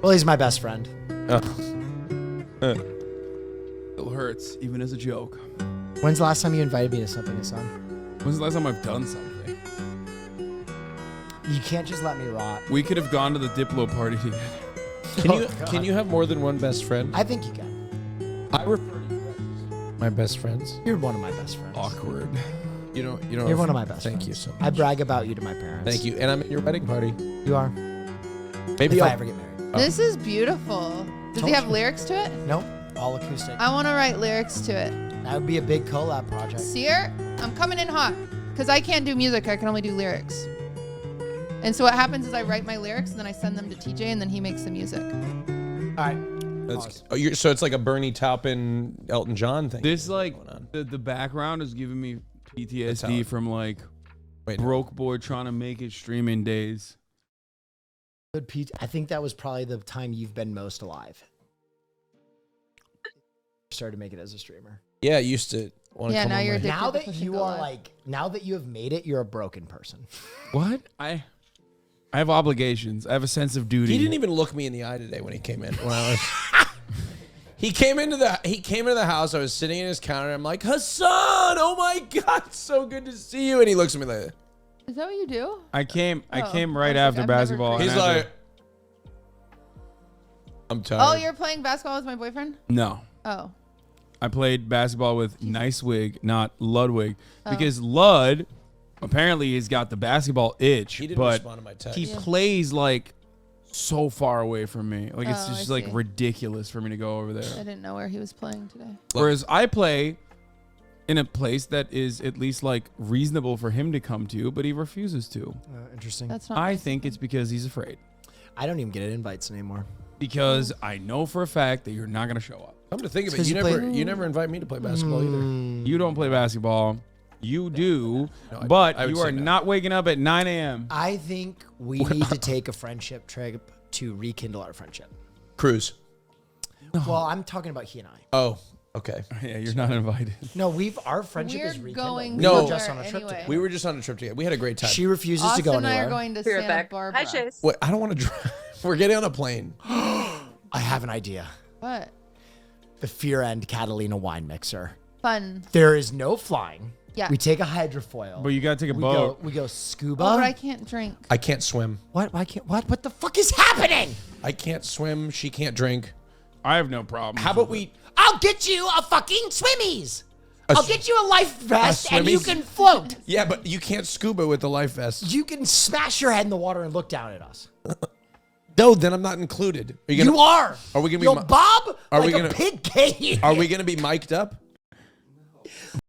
Well, he's my best friend. Still hurts, even as a joke. When's the last time you invited me to something, Hassan? When's the last time I've done something? You can't just let me rot. We could have gone to the Diplo party together. Can you have more than one best friend? I think you can. I refer to you as my best friends. You're one of my best friends. Awkward. You know. You're one of my best friends. Thank you so much. I brag about you to my parents. Thank you, and I'm at your wedding party. You are. Maybe If I I'll ever get married. This is beautiful. Does Told he have you. lyrics to it? Nope. All acoustic. I want to write lyrics to it. That would be a big collab project. Sear, I'm coming in hot because I can't do music. I can only do lyrics. And so what happens is I write my lyrics and then I send them to TJ and then he makes the music. All right. So it's like a Bernie Taupin, Elton John thing. This like going on. the background is giving me how PTSD it- from like Wait, broke boy trying to make it streaming days. Good Pete. I think that was probably the time you've been most alive. Started to make it as a streamer. Yeah, I used to want to Yeah, come now on you're my- addicted Now to that pushing you go are live. like, now that you have made it, you're a broken person. What? I have obligations. I have a sense of duty. He didn't even look me in the eye today when he came in. When I was, he came into the house. I was sitting in his counter. I'm like, Hassan, oh my God, it's so good to see you. And he looks at me like that. Is that what you do? I came Oh, right I was like, after I've never basketball. created- and He's I had like, I'm tired. Oh, you're playing basketball with my boyfriend? no. Oh. I played basketball with Nice Wig, not Ludwig, Oh. because Lud apparently he's got the basketball itch, He didn't but respond to my text. he plays like so far away from me. Like it's Oh, just I like see. ridiculous for me to go over I there. didn't know where he was playing today. Whereas I play in a place that is at least like reasonable for him to come to, but he refuses to. Interesting. That's not I nice of think him. it's because he's afraid. I don't even get invites anymore. Because I know for a fact that you're not gonna show up. Come to think of it, 'cause you you never play- you never invite me to play basketball either. You don't play basketball. You do, I but would you say are no. not waking up at 9 a.m. I think we need to take a friendship trip to rekindle our friendship. Cruise. Well, I'm talking about he and I. Oh, okay. Yeah, you're not invited. No, our friendship We're is rekindled. going We No. were just on a trip anyway. together. We were just on a trip together. We had a great time. She refuses Austin to go and I anywhere. are going to Be right Santa back. Barbara. Hi, Chase. Wait, I don't want to drive. We're getting on a plane. I have an idea. What? The Fear& Catalina wine mixer. Fun. There is no flying. Yeah. We take a hydrofoil. But you gotta take a we boat. Go, we go scuba. Oh, but I can't drink. I can't swim. What? Why can't? What the fuck is happening? I can't swim. She can't drink. I have no problem. How about we? I'll get you a fucking swimmies. A I'll s- get you a life vest and you swimmies? can float. Yeah, but you can't scuba with the life vest. You can smash your head in the water and look down at us. No, then I'm not included. Are you You gonna? are. Are we gonna be Yo, mi- Bob? Are like we a gonna- pig cave. Are we gonna be mic'd up?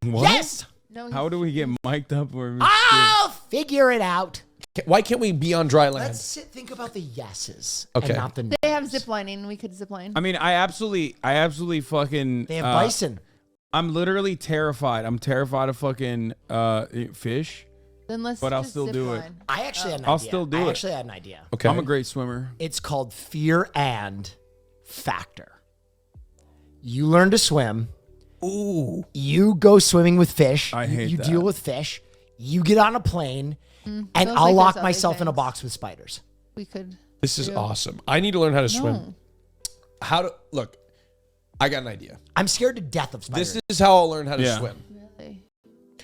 What? Yes. No. How do we get mic'd up? Where I'll figure it out. Why can't we be on dry land? Let's think about the yeses Okay. and not the nos. They have zip lining. We could zip line. I mean, I absolutely fucking. They have bison. I'm literally terrified. I'm terrified of fucking fish. Then let's. but I'll just still zip do it. line. I actually had an I'll idea. still do I it. actually had an idea. Okay. I'm a great swimmer. It's called Fear and Factor. You learn to swim. Ooh. You go swimming with fish. I hate you that. deal with fish. You get on a plane, and those I'll like lock those other myself in a things. box with spiders. We could. This is Yeah. awesome. I need to learn how to swim. No. How to look? I got an idea. I'm scared to death of spiders. This is how I'll learn how to Yeah. swim. Really.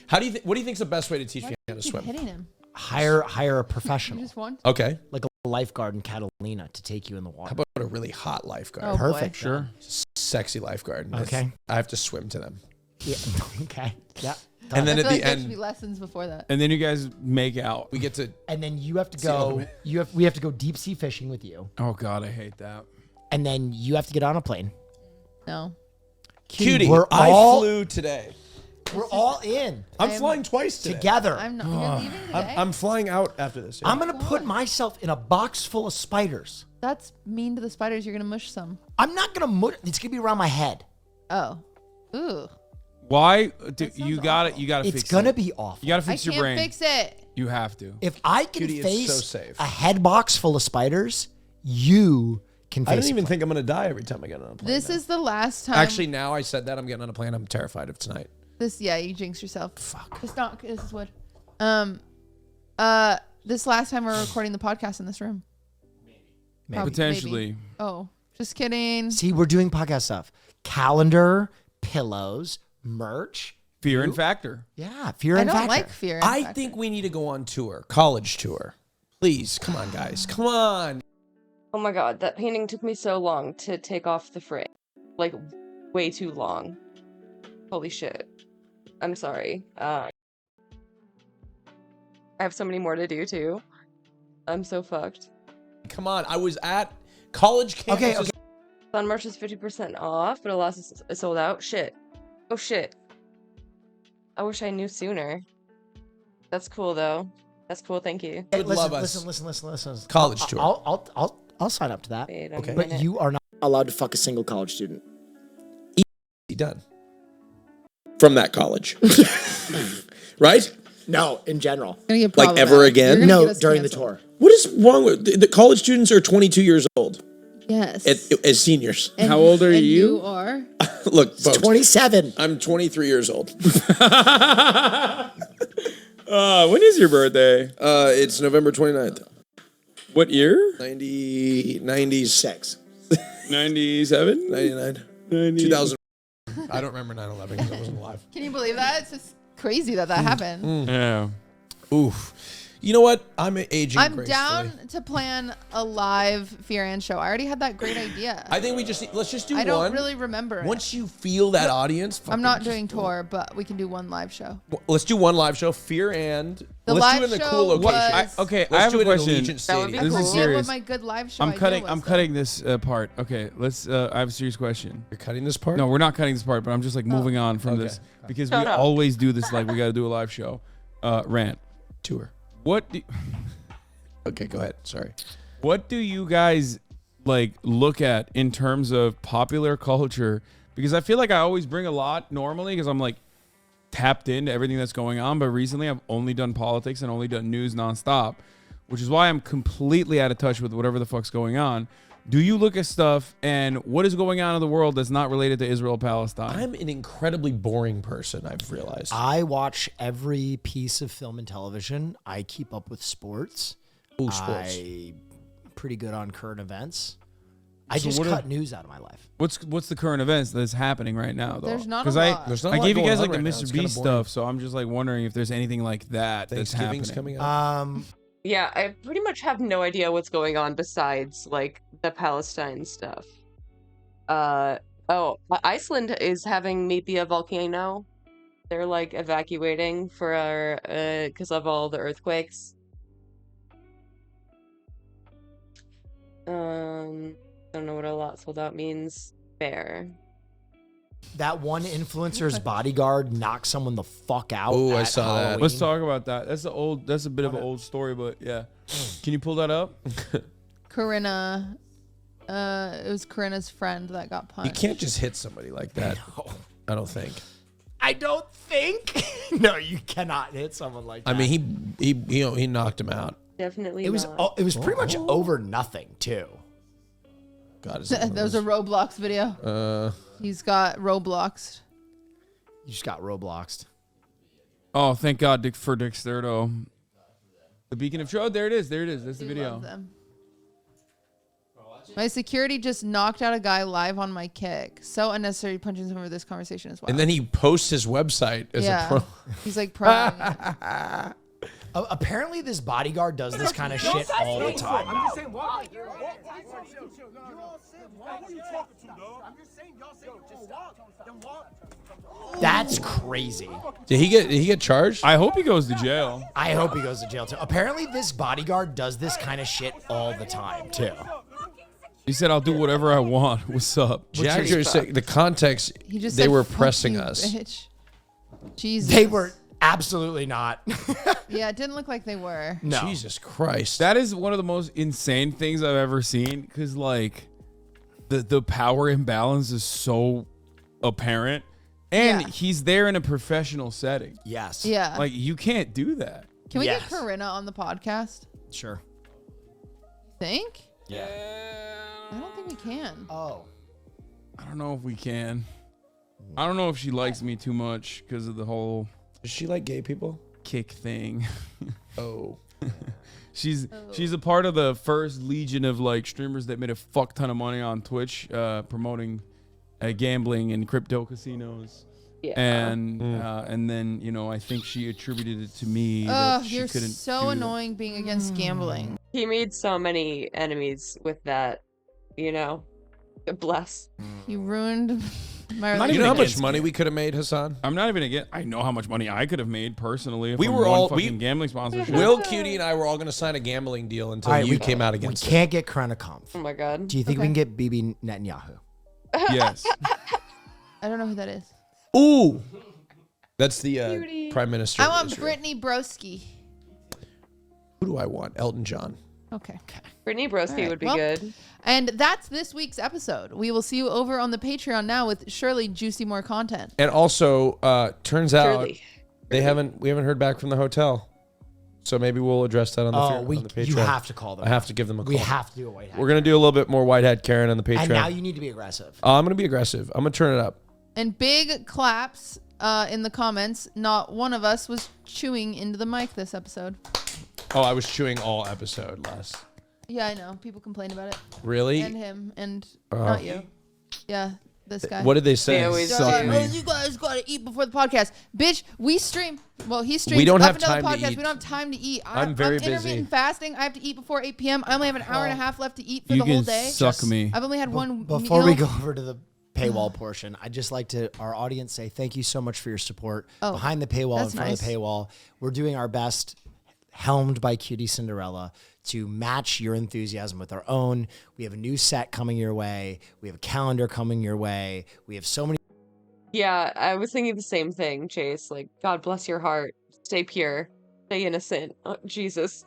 How do you? What do you think's the best way to teach me how to Keep swim? hitting him. hire a You professional, just want. Okay. like a lifeguard in Catalina, to take you in the How water. about a really hot lifeguard? Oh, boy. Perfect. Sure. Sexy lifeguard. That's- Okay. I have to swim to them. Yeah. Okay. Yeah. And then I at feel like the there should be end, lessons before that. And then you guys make out. we get to. And then you have to See you go. later. We have to go deep sea fishing with you, Oh God, I hate that. and then you have to get on a plane. No. Cutie, we're I all flew today. we're all in I'm I am- flying twice today. together. I'm not. You're leaving today. I'm flying out after this. I'm gonna put myself in a box full of spiders. That's mean to the spiders. You're gonna mush some. I'm not gonna. It's gonna be around my head. Oh. Ooh. Why? sounds You got it. awful. You got to It's fix gonna it. be awful. You got to I fix your can't brain. fix it. You have to. If I can Cutie, it's face so safe. a head box full of spiders, you can face I don't even a think I'm gonna die every time I get on a plane. This now. is the last time. Actually, now I said that I'm getting on a plane. I'm terrified of tonight. This. Yeah, you jinxed yourself. Fuck. It's not. This is wood. This last time we're recording the podcast in this room. Maybe. Potentially. Oh, just kidding. See, we're doing podcast stuff. Calendar, pillows, merch. Fear and Factor. Yeah, Fear I and don't Factor. like fear. and I factor. think we need to go on tour, college tour. Please, come on, guys, come on. Oh my god, that painting took me so long to take off the frame. Like, way too long. Holy shit. I'm sorry. I have so many more to do too. I'm so fucked. Come on. I was at college campus. Okay. Sun merch is 50% off, but alas, it's sold out. Shit. Oh shit. I wish I knew sooner. That's cool though. That's cool, thank you. Would listen, love us. listen. College tour. I'll sign up to that. Wait a Okay. But minute. you are not allowed to fuck a single college student. Done. From that college. Right? No, in general. Like ever again? No, during the tour. What is wrong with the college students are 22 years old Yes. as seniors. And- How old are and you? You are. Look, folks, 27. I'm 23 years old. When is your birthday? It's November 29th. What year? 96. 97? 99. 2000. I don't remember 9/11 because I wasn't alive. Can you believe that? It's just crazy that happened. Yeah. Oof. You know what? I'm aging I'm gracefully. down to plan a live Fear and show. I already had that great idea. I think let's just do I one. don't really remember it. Once you feel that audience, I'm not fucking doing tour, but we can do one live show. let's do one live show. Fear and The let's do live it in a show cool location. was- Okay, Let's I have do a it in question. Allegiant That would be Stadium. This I is forget serious. what my good live show I'm idea cutting. was, I'm though. cutting this part. Okay, let's. I have a serious question. You're cutting this part? No, we're not cutting this part, but I'm just like moving on from Okay. this because we Shut up. always do this. Like we got to do a live show. Rant. Tour. What? Okay, go ahead. Sorry. What do you guys like look at in terms of popular culture? Because I feel like I always bring a lot normally because I'm like, tapped into everything that's going on. But recently, I've only done politics and only done news nonstop, which is why I'm completely out of touch with whatever the fuck's going on. Do you look at stuff and what is going on in the world that's not related to Israel Palestine? I'm an incredibly boring person, I've realized. I watch every piece of film and television. I keep up with sports. Ooh, sports. I'm pretty good on current events. I just cut news out of my life. What's the current events that's happening right now, though? There's not a lot. There's not a I lot gave you going guys on like the right now. Mr. It's kinda Beast boring. stuff, so I'm just like wondering if there's anything like that that's happening. Thanksgiving's coming up. Yeah, I pretty much have no idea what's going on besides like the Palestine stuff. Iceland is having maybe a volcano. They're like evacuating for because of all the earthquakes. Don't know what a lot sold out means. Fair. That one influencer's bodyguard knocked someone the fuck out. Ooh, I at saw that. Halloween. Let's talk about that. That's a bit of an old story, but yeah. Can you pull that up? Corinna. It was Corinna's friend that got You punched. can't just hit somebody like that. I don't think. I don't think. No, you cannot hit someone like that. I mean, he knocked him out. Definitely it was not. it was pretty much over nothing too. God, is There was a Roblox video. He's got Robloxed. You just got Robloxed. Oh, thank God for Dick Sturdo. The beacon of truth. Oh, there it is. There it is. That's the We video. love them. My security just knocked out a guy live on my kick. So unnecessary punching someone for this conversation as well. And then he posts his website as a pro. He's like pro. Apparently, this bodyguard does this kind of shit all the time. I'm just saying, why? That's crazy. Did he get charged? I hope he goes to jail. I hope he goes to jail too. Apparently, this bodyguard does this kind of shit all the time too. He said, "I'll do whatever I want." What's up? Jack just said the context. He just They said, were "Fuck pressing you, us. Bitch. Jesus. They were absolutely not. Yeah, it didn't look like they were. No. Jesus Christ. That is one of the most insane things I've ever seen because, like, the power imbalance is so apparent. And Yeah. he's there in a professional setting. Yes. Yeah. Like, you can't do that. Can we Yes. get Corinna on the podcast? Sure. Think? Yeah. I don't think we can. Oh. I don't know if we can. I don't know if she likes me too much because of the whole Does she like gay people? kick thing. Oh. She's a part of the first legion of like streamers that made a fuck ton of money on Twitch promoting gambling and crypto casinos. Yeah. And then, you know, I think she attributed it to me Oh, that she you're couldn't so do that. annoying being against gambling. He made so many enemies with that, you know. Bless. You ruined my You Not know even how much against money we could have made, Hassan? I'm not even against. I know how much money I could have made personally if We I'm were one all- fucking we- gambling sponsorship. Will, Cutie, and I were all going to sign a gambling deal until All right, you we came out We against it. can't get Krennikomp. Oh my god. Do you think we can get Bibi Netanyahu? Yes. I don't know who that is. Ooh. That's the Cutie. Prime Minister I of want Israel. Brittany Broski. Who do I want? Elton John. Okay. Brittany Broski Alright, would be well, good. And that's this week's episode. We will see you over on the Patreon now with surely juicy more content. And also, turns out Surely. we haven't heard back from the hotel. So maybe we'll address that on the, Oh, on the Patreon. you have to call them. I have to give them a call. We have to do a white hat. We're going to do a little bit more white hat Karen on the Patreon. And now you need to be aggressive. I'm going to be aggressive. I'm going to turn it up. And big claps in the comments. Not one of us was chewing into the mic this episode. Oh, I was chewing all episode last. Yeah, I know. People complain about it. Really? And him. And not you. Yeah, this guy. What did they say? They always They're Suck like, me. "Oh, you guys gotta eat before the podcast, bitch. We stream. Well, he streams. We don't up have until time the to podcast. eat. We don't have time to eat. I'm very busy. intermittent fasting. I have to eat before 8 p.m. I only have an hour and a half left to eat for You the whole can day. suck me. I've only had one Before meal. we go over to the paywall portion, I'd just like to, our audience, say thank you so much for your support. Oh, Behind the paywall, in that's front of nice. the paywall, we're doing our best, helmed by Cutie Cinderella, to match your enthusiasm with our own. We have a new set coming your way. We have a calendar coming your way. We have so many Yeah, I was thinking the same thing, Chase. Like, God bless your heart. Stay pure. Stay innocent. Oh, Jesus.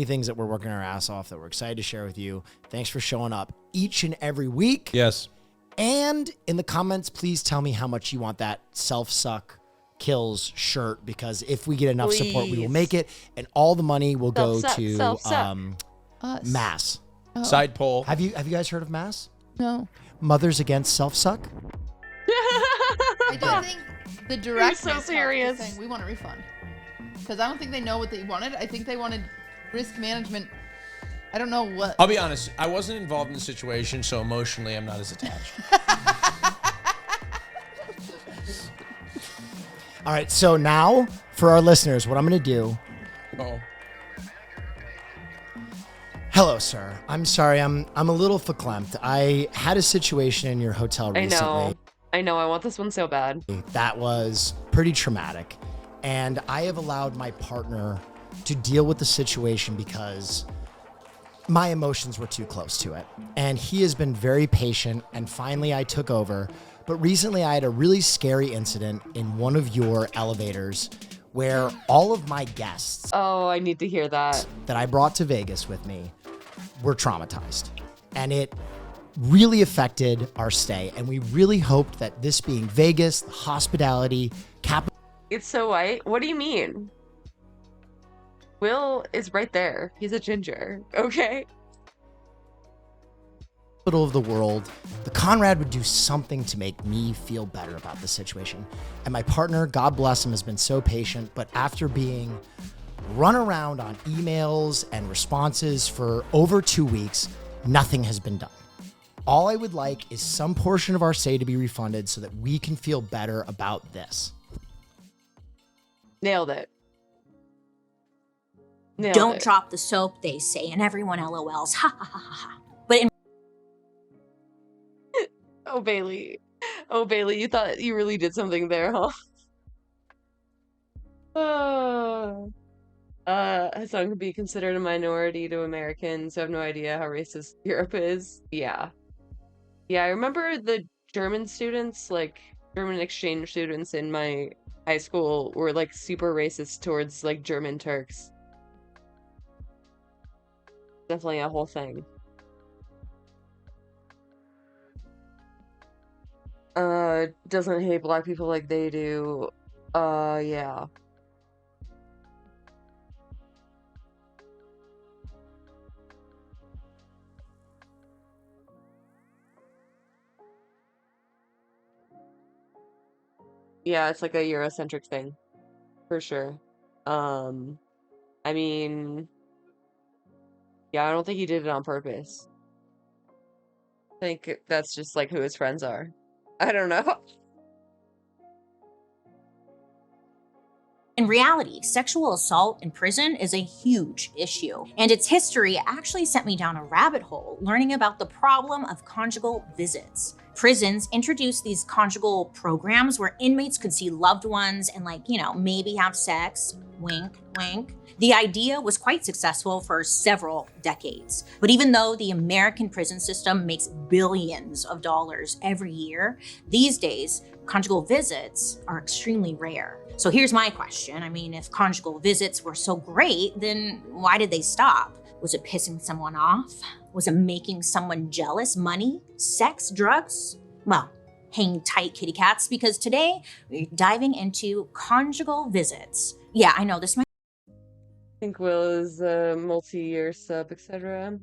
things that we're working our ass off that we're excited to share with you. Thanks for showing up each and every week. Yes. And in the comments, please tell me how much you want that self-suck kills shirt, because if we get enough support, we will Please. make it, and all the money will go Self-suck, to self-suck. Us. Mass. Side poll. Have you guys heard of Mass? No. Mothers Against Self-Suck? I don't think the director so serious. saying we want a refund. Because I don't think they know what they wanted. I think they wanted risk management. I don't know what. I'll be honest. I wasn't involved in the situation, so emotionally, I'm not as attached. All right, so now for our listeners, what I'm going to do. Oh. Hello, sir. I'm sorry. I'm a little verklempt. I had a situation in your hotel recently. I know. I want this one so bad. That was pretty traumatic. And I have allowed my partner to deal with the situation because my emotions were too close to it. And he has been very patient, and finally I took over. But recently I had a really scary incident in one of your elevators where all of my guests Oh, I need to hear that. that I brought to Vegas with me were traumatized. And it really affected our stay. And we really hoped that this being Vegas, the hospitality, It's so white. What do you mean? Will is right there. He's a ginger. Okay. capital of the world, the Conrad would do something to make me feel better about the situation. And my partner, God bless him, has been so patient, but after being run around on emails and responses for over 2 weeks, nothing has been done. All I would like is some portion of our stay to be refunded so that we can feel better about this. Nailed it. Don't drop the soap, they say, and everyone LOLs. Ha ha ha ha. But in Oh, Bailey. Oh, Bailey, you thought you really did something there, huh? Hassan could be considered a minority to Americans who have no idea how racist Europe is. Yeah. Yeah, I remember the German students, like, German exchange students in my high school were, like, super racist towards, like, German Turks. Definitely a whole thing. Doesn't hate black people like they do. Yeah. Yeah, it's like a Eurocentric thing. For sure. I mean, yeah, I don't think he did it on purpose. I think that's just like who his friends are. I don't know. In reality, sexual assault in prison is a huge issue, and its history actually sent me down a rabbit hole learning about the problem of conjugal visits. Prisons introduced these conjugal programs where inmates could see loved ones and, like, you know, maybe have sex. Wink, wink. The idea was quite successful for several decades. But even though the American prison system makes billions of dollars every year, these days, conjugal visits are extremely rare. So here's my question. I mean, if conjugal visits were so great, then why did they stop? Was it pissing someone off? Was it making someone jealous? Money? Sex? Drugs? Well, hang tight, kitty cats, because today we're diving into conjugal visits. Yeah, I know this might. I think Will is a multi-year sub, etc.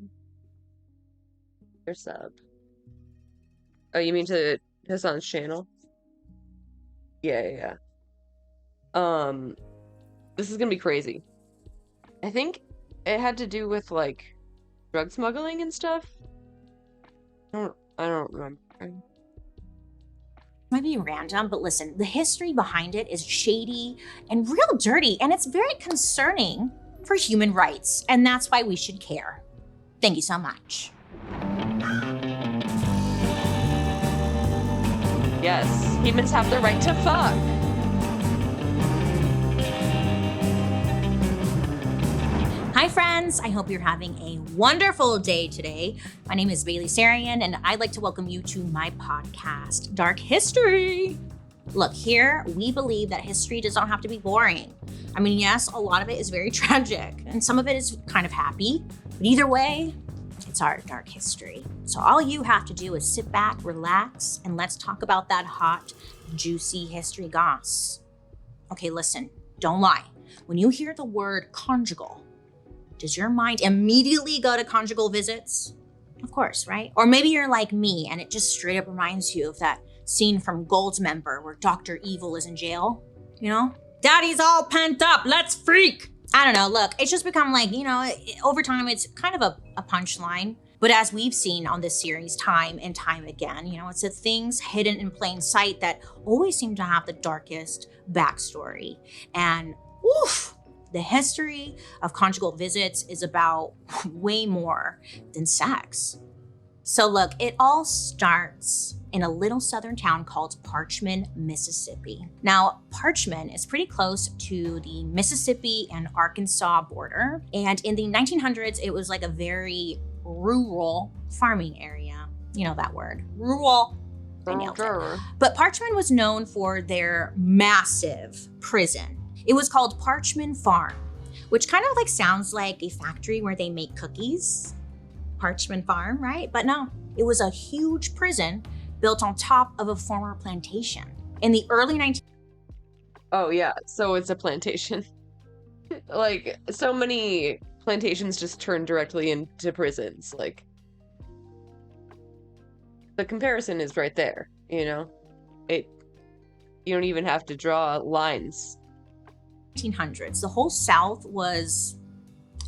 Your sub. Oh, you mean to Hassan's channel? Yeah. This is gonna be crazy. I think it had to do with, like, drug smuggling and stuff. I don't remember. Might be random, but listen, the history behind it is shady and real dirty, and it's very concerning for human rights, and that's why we should care. Thank you so much. Yes, humans have the right to fuck. Hi friends, I hope you're having a wonderful day today. My name is Bailey Sarian, and I'd like to welcome you to my podcast, Dark History. Look, here we believe that history does not have to be boring. I mean, yes, a lot of it is very tragic, and some of it is kind of happy, but either way, it's our dark history. So all you have to do is sit back, relax, and let's talk about that hot, juicy history goss. Okay, listen, don't lie. When you hear the word conjugal, does your mind immediately go to conjugal visits? Of course, right? Or maybe you're like me and it just straight up reminds you of that scene from Goldmember where Dr. Evil is in jail, you know? Daddy's all pent up, let's freak. I don't know, look, it's just become like, you know, over time it's kind of a punchline. But as we've seen on this series time and time again, you know, it's the things hidden in plain sight that always seem to have the darkest backstory. And oof, the history of conjugal visits is about way more than sex. So look, it all starts in a little southern town called Parchman, Mississippi. Now, Parchman is pretty close to the Mississippi and Arkansas border. And in the 1900s, it was like a very rural farming area. You know that word, rural. I nailed it. But Parchman was known for their massive prison. It was called Parchman Farm, which kind of like sounds like a factory where they make cookies. Parchman Farm, right? But no, it was a huge prison built on top of a former plantation. In the early 19... Oh yeah, so it's a plantation. Like, so many plantations just turn directly into prisons. Like, the comparison is right there, you know? You don't even have to draw lines. 1900s, the whole South was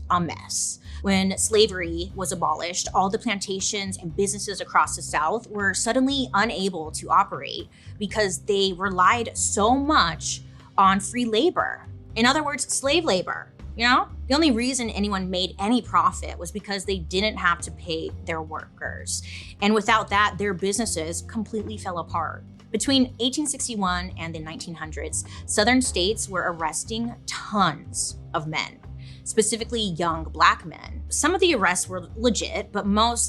a mess. When slavery was abolished, all the plantations and businesses across the South were suddenly unable to operate because they relied so much on free labor. In other words, slave labor, you know? The only reason anyone made any profit was because they didn't have to pay their workers. And without that, their businesses completely fell apart. Between 1861 and the 1900s, Southern states were arresting tons of men, specifically young Black men. Some of the arrests were legit, but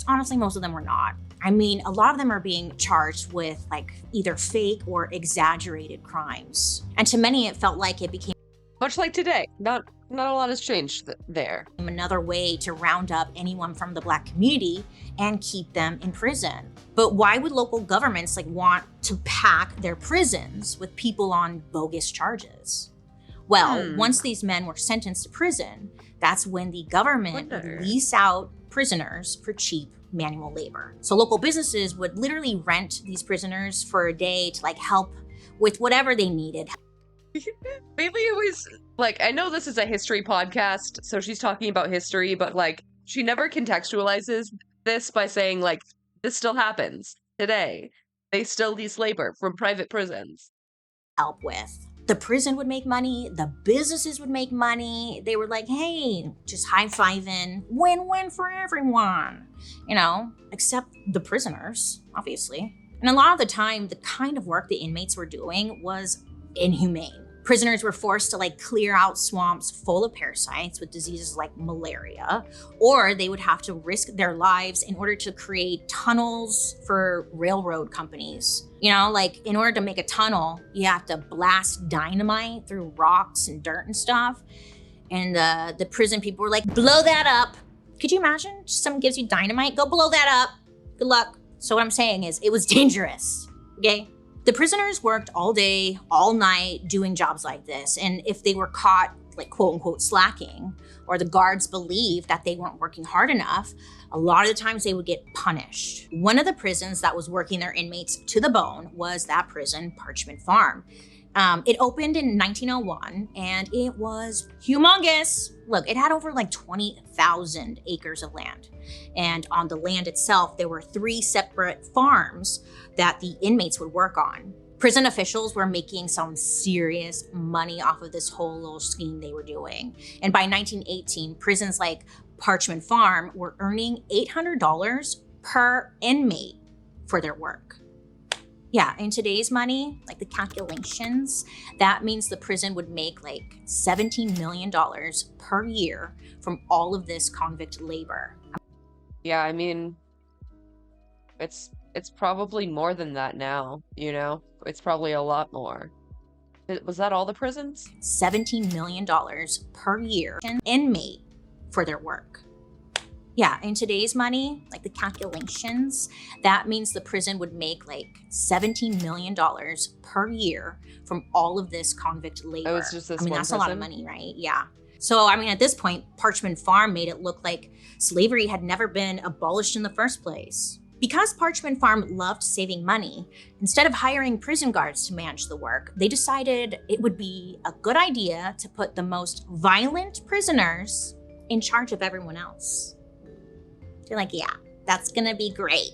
honestly, most of them were not. I mean, a lot of them are being charged with like either fake or exaggerated crimes. And to many, it felt like it became much like today. Not a lot has changed there. Another way to round up anyone from the Black community and keep them in prison. But why would local governments like want to pack their prisons with people on bogus charges? Well, once these men were sentenced to prison, that's when the government would lease out prisoners for cheap manual labor. So local businesses would literally rent these prisoners for a day to like help with whatever they needed. Bailey always, like, I know this is a history podcast, so she's talking about history, but like, she never contextualizes this by saying like, this still happens today. They still lease labor from private prisons. Help with. The prison would make money, the businesses would make money. They were like, hey, just high-fiving, win-win for everyone, you know, except the prisoners, obviously. And a lot of the time, the kind of work the inmates were doing was inhumane. Prisoners were forced to like clear out swamps full of parasites with diseases like malaria, or they would have to risk their lives in order to create tunnels for railroad companies. You know, like in order to make a tunnel, you have to blast dynamite through rocks and dirt and stuff. And the prison people were like, blow that up. Could you imagine? Someone gives you dynamite, go blow that up. Good luck. So what I'm saying is it was dangerous, okay? The prisoners worked all day, all night doing jobs like this. And if they were caught like quote unquote slacking, or the guards believed that they weren't working hard enough, a lot of the times they would get punished. One of the prisons that was working their inmates to the bone was that prison, Parchman Farm. It opened in 1901 and it was humongous. Look, it had over like 20,000 acres of land. And on the land itself, there were 3 separate farms that the inmates would work on. Prison officials were making some serious money off of this whole little scheme they were doing. And by 1918, prisons like Parchman Farm were earning $800 per inmate for their work. Yeah, in today's money, like the calculations, that means the prison would make like $17 million per year from all of this convict labor. Yeah, I mean, it's probably more than that now, you know? It's probably a lot more. Was that all the prisons? $17 million per year, an inmate for their work. Yeah, in today's money, like the calculations, that means the prison would make like $17 million per year from all of this convict labor. Oh, it's just this I mean, one that's a lot of prison? money, right? Yeah. So, I mean, at this point, Parchment Farm made it look like slavery had never been abolished in the first place. Because Parchment Farm loved saving money, instead of hiring prison guards to manage the work, they decided it would be a good idea to put the most violent prisoners in charge of everyone else. They're like, yeah, that's gonna be great.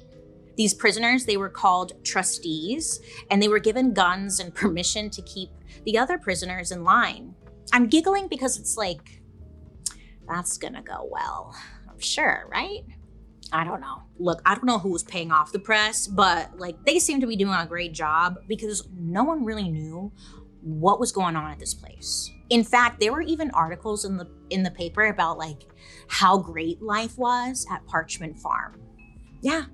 These prisoners, they were called trustees, and they were given guns and permission to keep the other prisoners in line. I'm giggling because it's like, that's gonna go well, I'm sure, right? I don't know. Look, I don't know who was paying off the press, but like they seem to be doing a great job because no one really knew what was going on at this place. In fact, there were even articles in the paper about like how great life was at Parchment Farm. Yeah.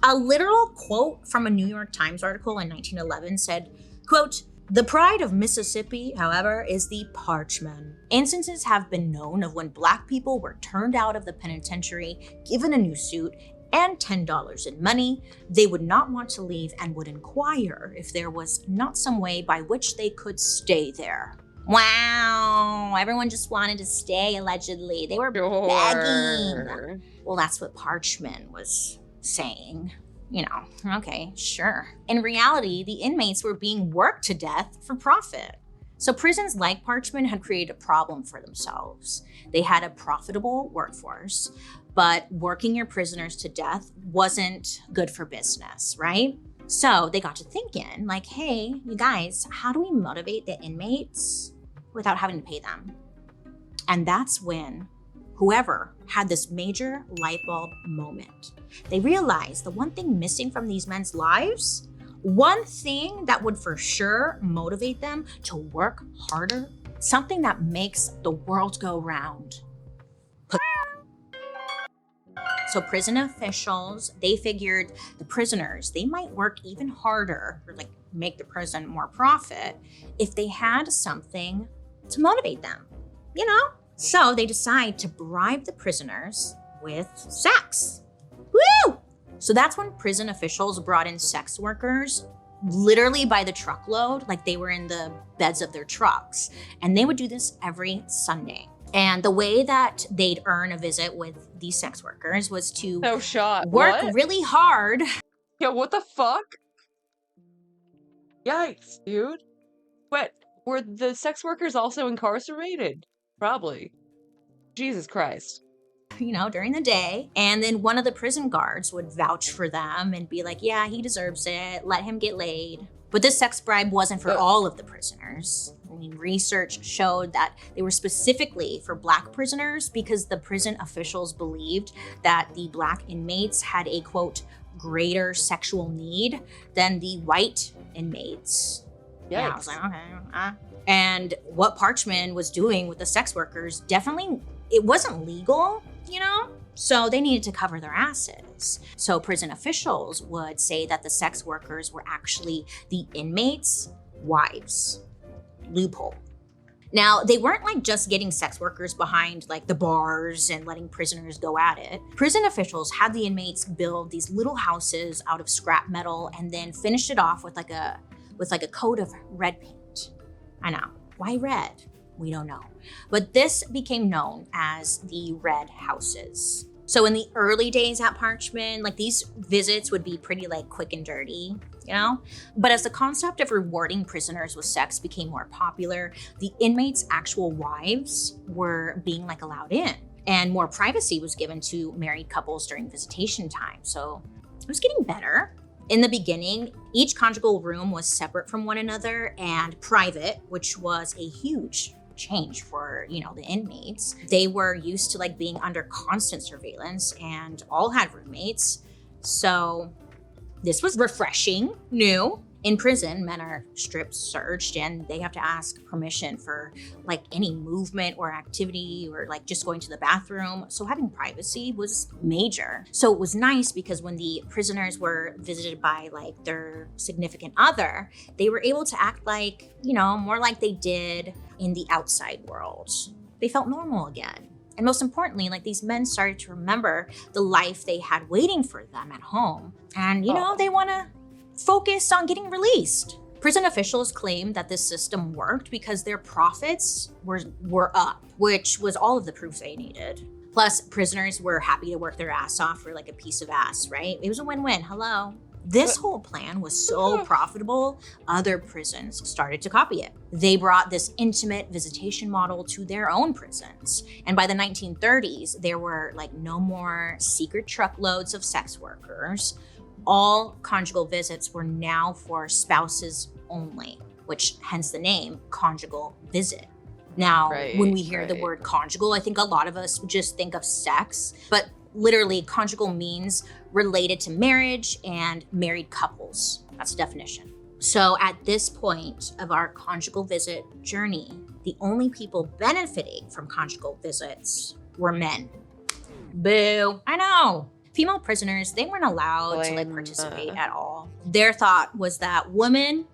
A literal quote from a New York Times article in 1911 said, quote, "The pride of Mississippi, however, is the parchment. Instances have been known of when Black people were turned out of the penitentiary, given a new suit, and $10 in money. They would not want to leave and would inquire if there was not some way by which they could stay there." Wow, everyone just wanted to stay, allegedly. They were begging. Well, that's what Parchment was saying. You know, okay, sure. In reality, the inmates were being worked to death for profit. So prisons like Parchment had created a problem for themselves. They had a profitable workforce, but working your prisoners to death wasn't good for business, right? So they got to thinking like, hey, you guys, how do we motivate the inmates without having to pay them? And that's when whoever had this major light bulb moment. They realized the one thing missing from these men's lives, one thing that would for sure motivate them to work harder, something that makes the world go round. So prison officials, they figured the prisoners, they might work even harder or like make the prison more profit if they had something to motivate them, you know? So they decide to bribe the prisoners with sex. Woo! So that's when prison officials brought in sex workers, literally by the truckload, like they were in the beds of their trucks. And they would do this every Sunday. And the way that they'd earn a visit with these sex workers was to work What? really hard. Yeah, what the fuck? Yikes, dude. What? Were the sex workers also incarcerated? Probably. Jesus Christ. You know, during the day. And then one of the prison guards would vouch for them and be like, yeah, he deserves it. Let him get laid. But this sex bribe wasn't for all of the prisoners. I mean, research showed that they were specifically for Black prisoners because the prison officials believed that the Black inmates had a, quote, greater sexual need than the white inmates. Yeah, I was like, okay. And what Parchment was doing with the sex workers, definitely, it wasn't legal, you know? So they needed to cover their asses. So prison officials would say that the sex workers were actually the inmates' wives. Loophole. Now, they weren't like just getting sex workers behind like the bars and letting prisoners go at it. Prison officials had the inmates build these little houses out of scrap metal and then finished it off with like a coat of red paint. I know. Why red? We don't know. But this became known as the red houses. So in the early days at Parchment, like these visits would be pretty like quick and dirty, you know? But as the concept of rewarding prisoners with sex became more popular, the inmates' actual wives were being like allowed in, and more privacy was given to married couples during visitation time. So it was getting better. In the beginning, each conjugal room was separate from one another and private, which was a huge change for, you know, the inmates. They were used to like being under constant surveillance and all had roommates. So this was refreshing, new. In prison, men are strip searched and they have to ask permission for like any movement or activity or like just going to the bathroom. So having privacy was major. So it was nice because when the prisoners were visited by like their significant other, they were able to act like, you know, more like they did in the outside world. They felt normal again. And most importantly, like these men started to remember the life they had waiting for them at home. And, they want to focus on getting released. Prison officials claimed that this system worked because their profits were up, which was all of the proof they needed. Plus, prisoners were happy to work their ass off for like a piece of ass, right? It was a win-win. Hello. This whole plan was so profitable, other prisons started to copy it. They brought this intimate visitation model to their own prisons. And by the 1930s, there were like no more secret truckloads of sex workers. All conjugal visits were now for spouses only, which hence the name conjugal visit. Now, when we hear the word conjugal, I think a lot of us just think of sex, but literally conjugal means related to marriage and married couples. That's the definition. So at this point of our conjugal visit journey, the only people benefiting from conjugal visits were men. Boo, I know. Female prisoners, they weren't allowed to like participate at all. Their thought was that women,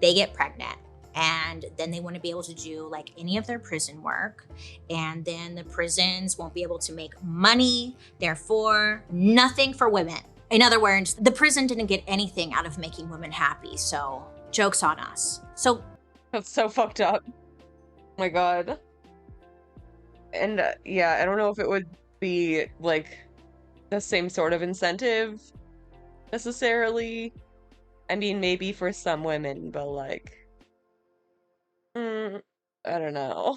they get pregnant and then they wouldn't be able to do like any of their prison work. And then the prisons won't be able to make money. Therefore, nothing for women. In other words, the prison didn't get anything out of making women happy. So joke's on us. So that's so fucked up. Oh my God. And I don't know if it would be like the same sort of incentive necessarily. I mean, maybe for some women, but like, I don't know.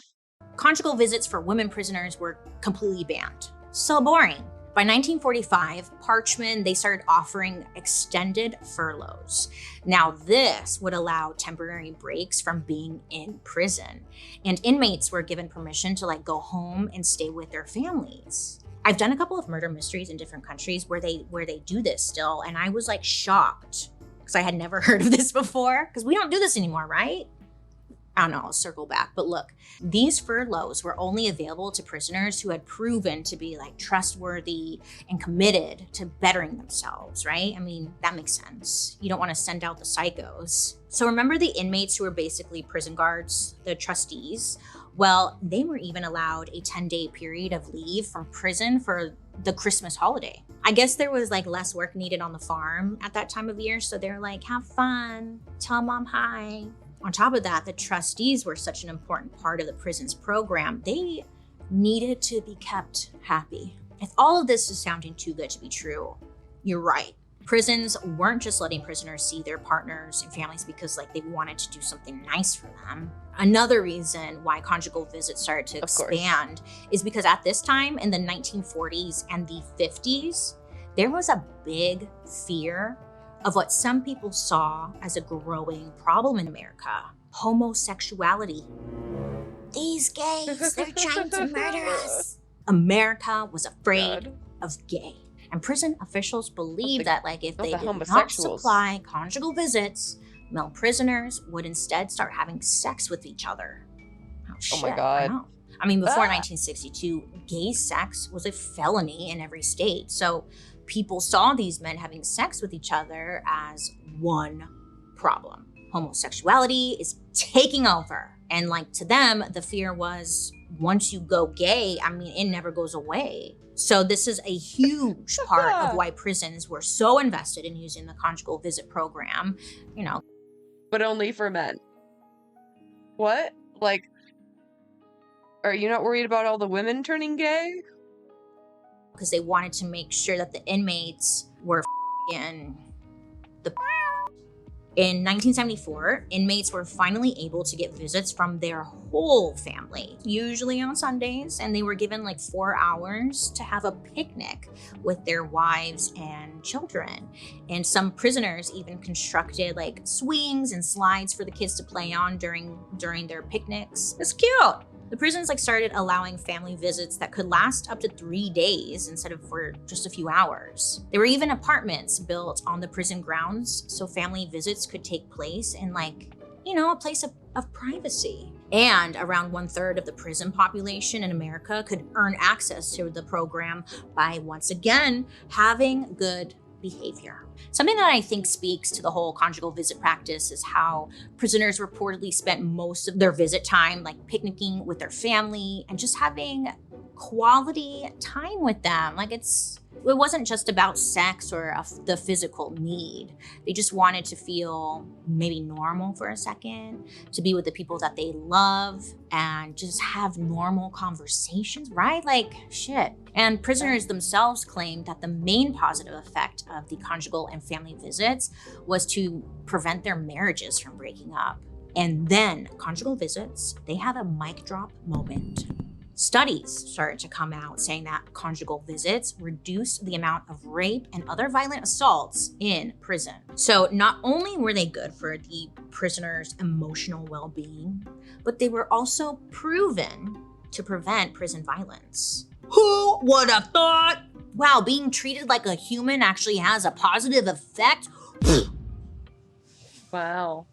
Conjugal visits for women prisoners were completely banned. So boring. By 1945, Parchman, they started offering extended furloughs. Now this would allow temporary breaks from being in prison. And inmates were given permission to like go home and stay with their families. I've done a couple of murder mysteries in different countries where they do this still. And I was like shocked because I had never heard of this before because we don't do this anymore, right? I don't know, I'll circle back. But look, these furloughs were only available to prisoners who had proven to be like trustworthy and committed to bettering themselves, right? I mean, that makes sense. You don't want to send out the psychos. So remember the inmates who were basically prison guards, the trustees? Well, they were even allowed a 10-day period of leave from prison for the Christmas holiday. I guess there was like less work needed on the farm at that time of year. So they're like, have fun, tell mom hi. On top of that, the trustees were such an important part of the prison's program. They needed to be kept happy. If all of this is sounding too good to be true, you're right. Prisons weren't just letting prisoners see their partners and families because like they wanted to do something nice for them. Another reason why conjugal visits started to expand is because at this time in the 1940s and the 50s, there was a big fear of what some people saw as a growing problem in America: homosexuality. These gays, they're trying to murder us. America was afraid of gay. And prison officials believed that like if they did not supply conjugal visits, male prisoners would instead start having sex with each other. Oh, shit, my God. I mean, before 1962, gay sex was a felony in every state. So people saw these men having sex with each other as one problem. Homosexuality is taking over. And like to them, the fear was once you go gay, I mean, it never goes away. So this is a huge part of why prisons were so invested in using the conjugal visit program, you know. But only for men. What? Like, are you not worried about all the women turning gay? Because they wanted to make sure that the inmates were in the. In 1974, inmates were finally able to get visits from their whole family, usually on Sundays, and they were given like 4 hours to have a picnic with their wives and children. And some prisoners even constructed like swings and slides for the kids to play on during their picnics. It's cute. The prisons like started allowing family visits that could last up to 3 days instead of for just a few hours. There were even apartments built on the prison grounds so family visits could take place in like, you know, a place of privacy. And around 1/3 of the prison population in America could earn access to the program by once again having good behavior. Something that I think speaks to the whole conjugal visit practice is how prisoners reportedly spent most of their visit time like picnicking with their family and just having quality time with them. Like it wasn't just about sex or the physical need. They just wanted to feel maybe normal for a second, to be with the people that they love and just have normal conversations, right? Like shit. And prisoners themselves claimed that the main positive effect of the conjugal and family visits was to prevent their marriages from breaking up. And then conjugal visits, they had a mic drop moment. Studies started to come out saying that conjugal visits reduced the amount of rape and other violent assaults in prison. So not only were they good for the prisoners' emotional well-being, but they were also proven to prevent prison violence. Who would have thought? Wow, being treated like a human actually has a positive effect? Wow.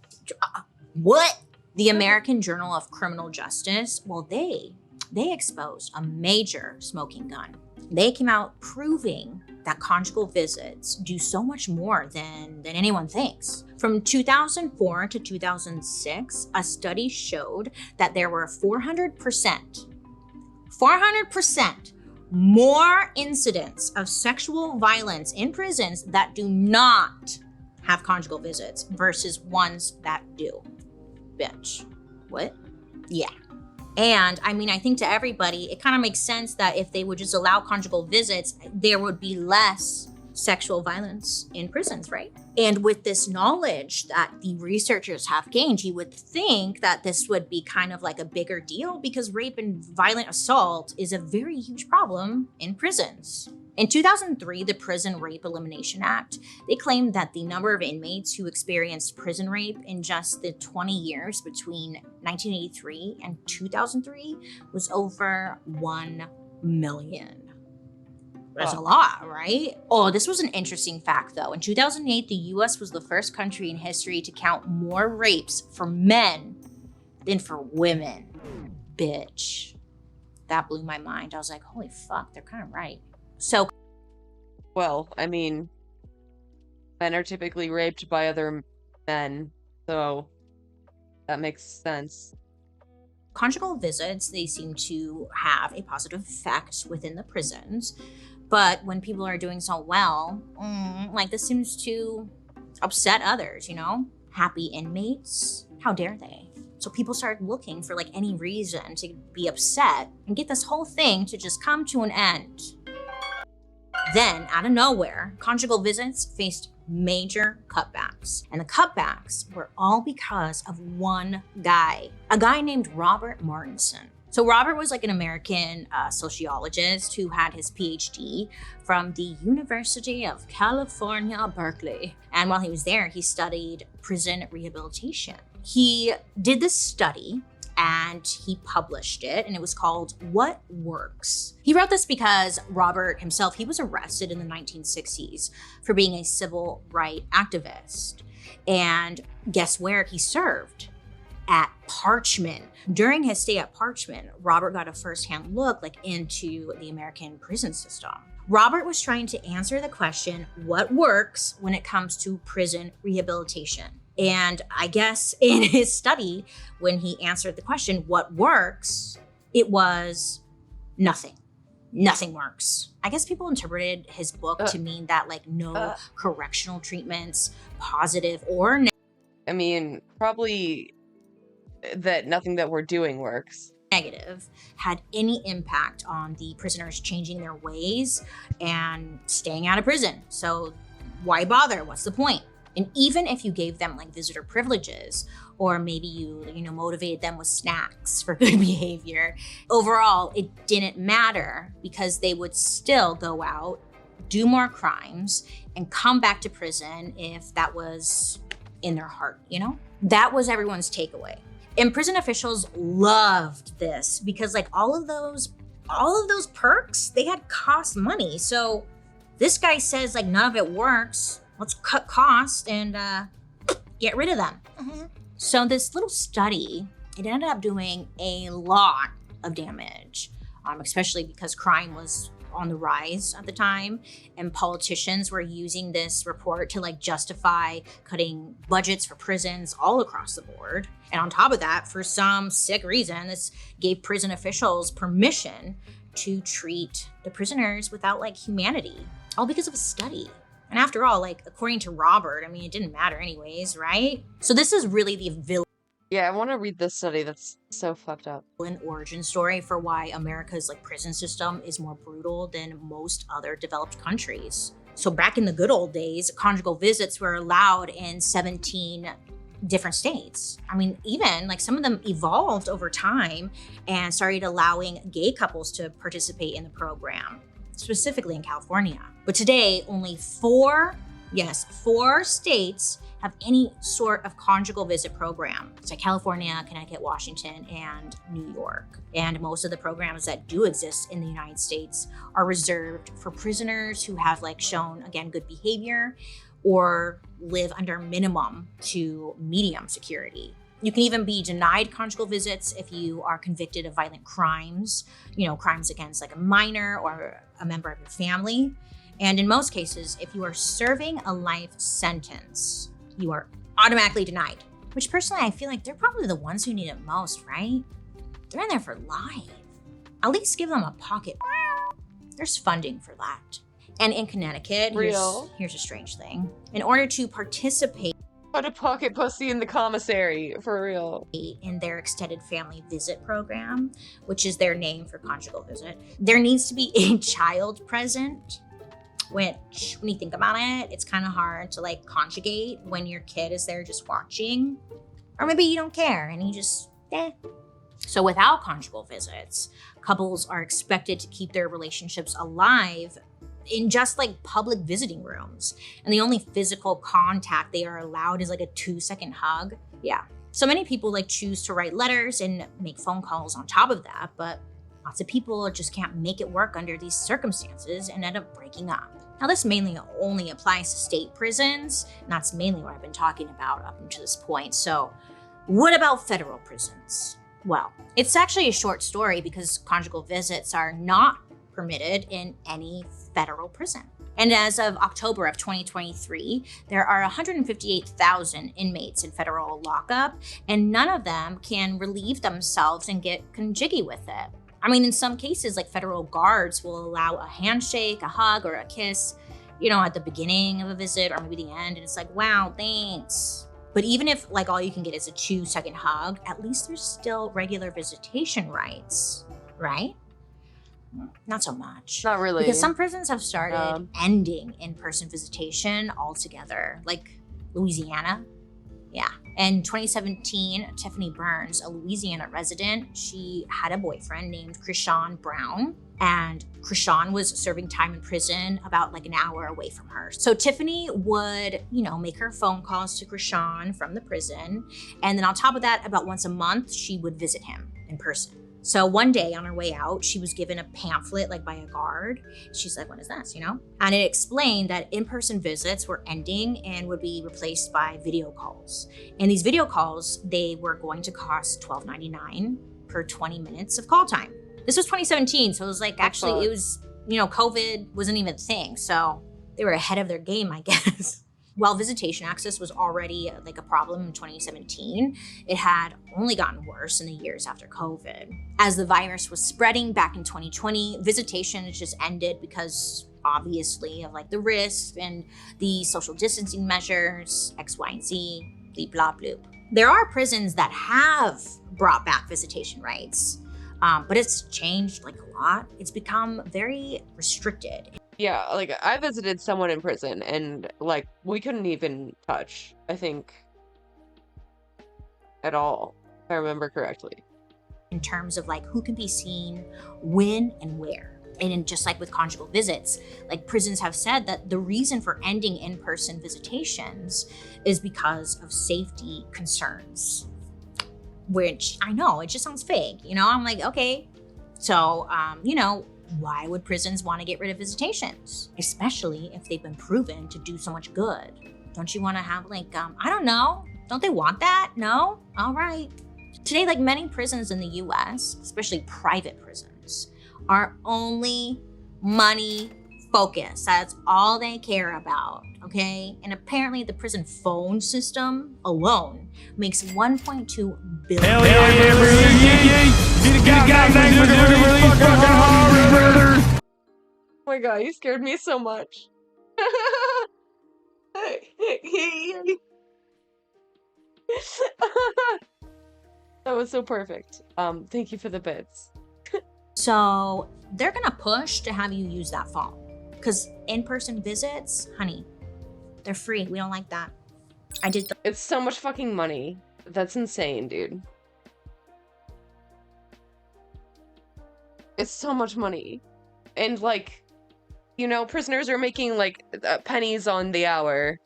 What? The American Journal of Criminal Justice, well, they exposed a major smoking gun. They came out proving that conjugal visits do so much more than anyone thinks. From 2004 to 2006, a study showed that there were 400% more incidents of sexual violence in prisons that do not have conjugal visits versus ones that do. Bitch. What? Yeah. And I mean, I think to everybody, it kind of makes sense that if they would just allow conjugal visits, there would be less sexual violence in prisons, right? And with this knowledge that the researchers have gained, you would think that this would be kind of like a bigger deal because rape and violent assault is a very huge problem in prisons. In 2003, the Prison Rape Elimination Act, they claimed that the number of inmates who experienced prison rape in just the 20 years between 1983 and 2003 was over 1 million. That's a lot, right? Oh, this was an interesting fact though. In 2008, the US was the first country in history to count more rapes for men than for women. Bitch. That blew my mind. I was like, holy fuck, they're kind of right. So, well, I mean, men are typically raped by other men, so that makes sense. Conjugal visits, they seem to have a positive effect within the prisons, but when people are doing so well, like this seems to upset others, you know? Happy inmates, how dare they? So people started looking for like any reason to be upset and get this whole thing to just come to an end. Then, out of nowhere, conjugal visits faced major cutbacks. And the cutbacks were all because of one guy, a guy named Robert Martinson. So Robert was like an American sociologist who had his PhD from the University of California, Berkeley. And while he was there, he studied prison rehabilitation. He did this study and he published it, and it was called What Works? He wrote this because Robert himself, he was arrested in the 1960s for being a civil rights activist. And guess where he served? At Parchman. During his stay at Parchman, Robert got a firsthand look into the American prison system. Robert was trying to answer the question, what works when it comes to prison rehabilitation? And I guess in his study, when he answered the question, what works, it was nothing. Nothing works. I guess people interpreted his book to mean that no correctional treatments, positive or negative. I mean, probably that nothing that we're doing works. Negative had any impact on the prisoners changing their ways and staying out of prison. So why bother? What's the point? And even if you gave them visitor privileges, or maybe you motivated them with snacks for good behavior, overall, it didn't matter because they would still go out, do more crimes, and come back to prison if that was in their heart, That was everyone's takeaway. And prison officials loved this because all of those perks, they had cost money. So this guy says none of it works. Let's cut costs and get rid of them. So this little study, it ended up doing a lot of damage, especially because crime was on the rise at the time, and politicians were using this report to justify cutting budgets for prisons all across the board. And on top of that, for some sick reason, this gave prison officials permission to treat the prisoners without like humanity, all because of a study. And after all, like according to Robert, I mean, it didn't matter anyways, right? So this is really the villain. Yeah, I want to read this study. That's so fucked up. An origin story for why America's like prison system is more brutal than most other developed countries. So back in the good old days, conjugal visits were allowed in 17 different states. I mean, even like some of them evolved over time and started allowing gay couples to participate in the program, specifically in California. But today, only 4 states have any sort of conjugal visit program. It's like California, Connecticut, Washington, and New York. And most of the programs that do exist in the United States are reserved for prisoners who have like shown, again, good behavior or live under minimum to medium security. You can even be denied conjugal visits if you are convicted of violent crimes, crimes against like a minor or a member of your family. And in most cases, if you are serving a life sentence, you are automatically denied, which personally, I feel like they're probably the ones who need it most, right? They're in there for life. At least give them a pocket. There's funding for that. And in Connecticut, here's a strange thing. In order to participate, put a pocket pussy in the commissary, for real. In their extended family visit program, which is their name for conjugal visit, there needs to be a child present. Which, when you think about it, it's kind of hard to like conjugate when your kid is there just watching. Or maybe you don't care and you just, So without conjugal visits, couples are expected to keep their relationships alive in just like public visiting rooms. And the only physical contact they are allowed is like a 2-second hug. Yeah. So many people like choose to write letters and make phone calls on top of that, but lots of people just can't make it work under these circumstances and end up breaking up. Now, this mainly only applies to state prisons, and that's mainly what I've been talking about up until this point. So what about federal prisons? Well, it's actually a short story because conjugal visits are not permitted in any federal prison. And as of October of 2023, there are 158,000 inmates in federal lockup, and none of them can relieve themselves and get conjuggy with it. I mean, in some cases, like federal guards will allow a handshake, a hug, or a kiss, at the beginning of a visit or maybe the end. And it's like, wow, thanks. But even if like all you can get is a 2-second hug, at least there's still regular visitation rights, right? Not so much. Not really. Because some prisons have started ending in-person visitation altogether, like Louisiana. Yeah. In 2017, Tiffany Burns, a Louisiana resident, she had a boyfriend named Krishan Brown, and Krishan was serving time in prison about like an hour away from her. So Tiffany would, make her phone calls to Krishan from the prison. And then on top of that, about once a month, she would visit him in person. So one day on her way out, she was given a pamphlet like by a guard. She's like, what is this, And it explained that in-person visits were ending and would be replaced by video calls. And these video calls, they were going to cost $12.99 per 20 minutes of call time. This was 2017, so it was like, actually, it was, COVID wasn't even a thing. So they were ahead of their game, I guess. While visitation access was already like a problem in 2017, it had only gotten worse in the years after COVID. As the virus was spreading back in 2020, visitation just ended because obviously of like the risks and the social distancing measures, X, Y, and Z, bleep, blah, bloop. There are prisons that have brought back visitation rights, but it's changed like a lot. It's become very restricted. Yeah, like I visited someone in prison and like we couldn't even touch, I think, at all, if I remember correctly. In terms of like who can be seen, when, and where. And just like with conjugal visits, like prisons have said that the reason for ending in-person visitations is because of safety concerns. Which I know, it just sounds fake, I'm like, okay. So, why would prisons want to get rid of visitations? Especially if they've been proven to do so much good. Don't you want to have like, I don't know. Don't they want that? No? All right. Today, like many prisons in the US, especially private prisons, are only money focused. That's all they care about. okay? And apparently the prison phone system alone makes 1.2 billion. Hell yeah, Oh my god, you scared me so much. That was so perfect. Thank you for the bits. So they're gonna push to have you use that phone. Because in-person visits, honey, they're free. We don't like that. It's so much fucking money. That's insane, dude. It's so much money. And like, you know, prisoners are making like pennies on the hour.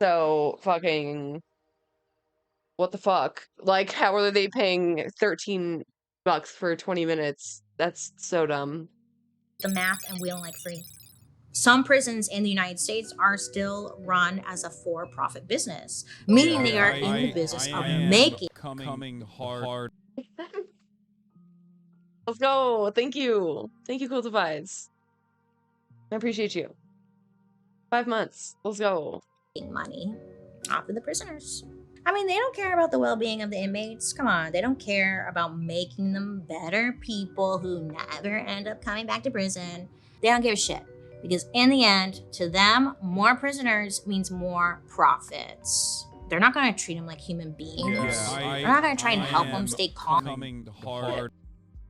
So fucking, what the fuck? Like, how are they paying $13 for 20 minutes? That's so dumb. The math, and we don't like free. Some prisons in the United States are still run as a for-profit business, meaning they are in the business of making. Coming hard. Let's go. Thank you. Thank you, Cool Divides. I appreciate you. 5 months. Let's go. Money off of the prisoners. I mean, they don't care about the well-being of the inmates. Come on, they don't care about making them better people who never end up coming back to prison. They don't give a shit. Because in the end, to them, more prisoners means more profits. They're not going to treat them like human beings. They're not going to try and help them stay calm. Coming hard.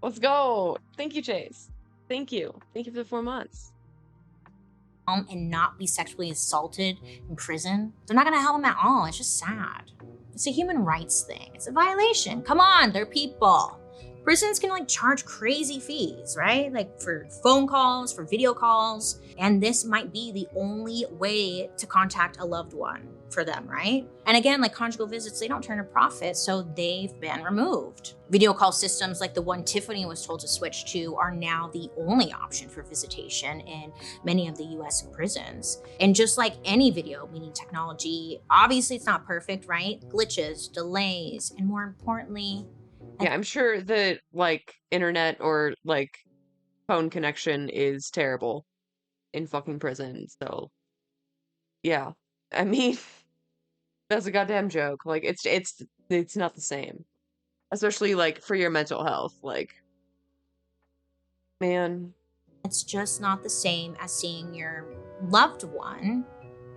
Let's go. Thank you, Chase. Thank you. Thank you for the 4 months. And not be sexually assaulted in prison. They're not going to help them at all. It's just sad. It's a human rights thing. It's a violation. Come on, they're people. Prisons can like charge crazy fees, right? Like for phone calls, for video calls. And this might be the only way to contact a loved one for them, right? And again, like conjugal visits, they don't turn a profit, so they've been removed. Video call systems like the one Tiffany was told to switch to are now the only option for visitation in many of the US prisons. And just like any video meeting technology, obviously it's not perfect, right? Glitches, delays, and more importantly, yeah, I'm sure the like internet or like phone connection is terrible in fucking prison. So yeah, I mean, that's a goddamn joke. Like it's not the same, especially like for your mental health. Like, man, it's just not the same as seeing your loved one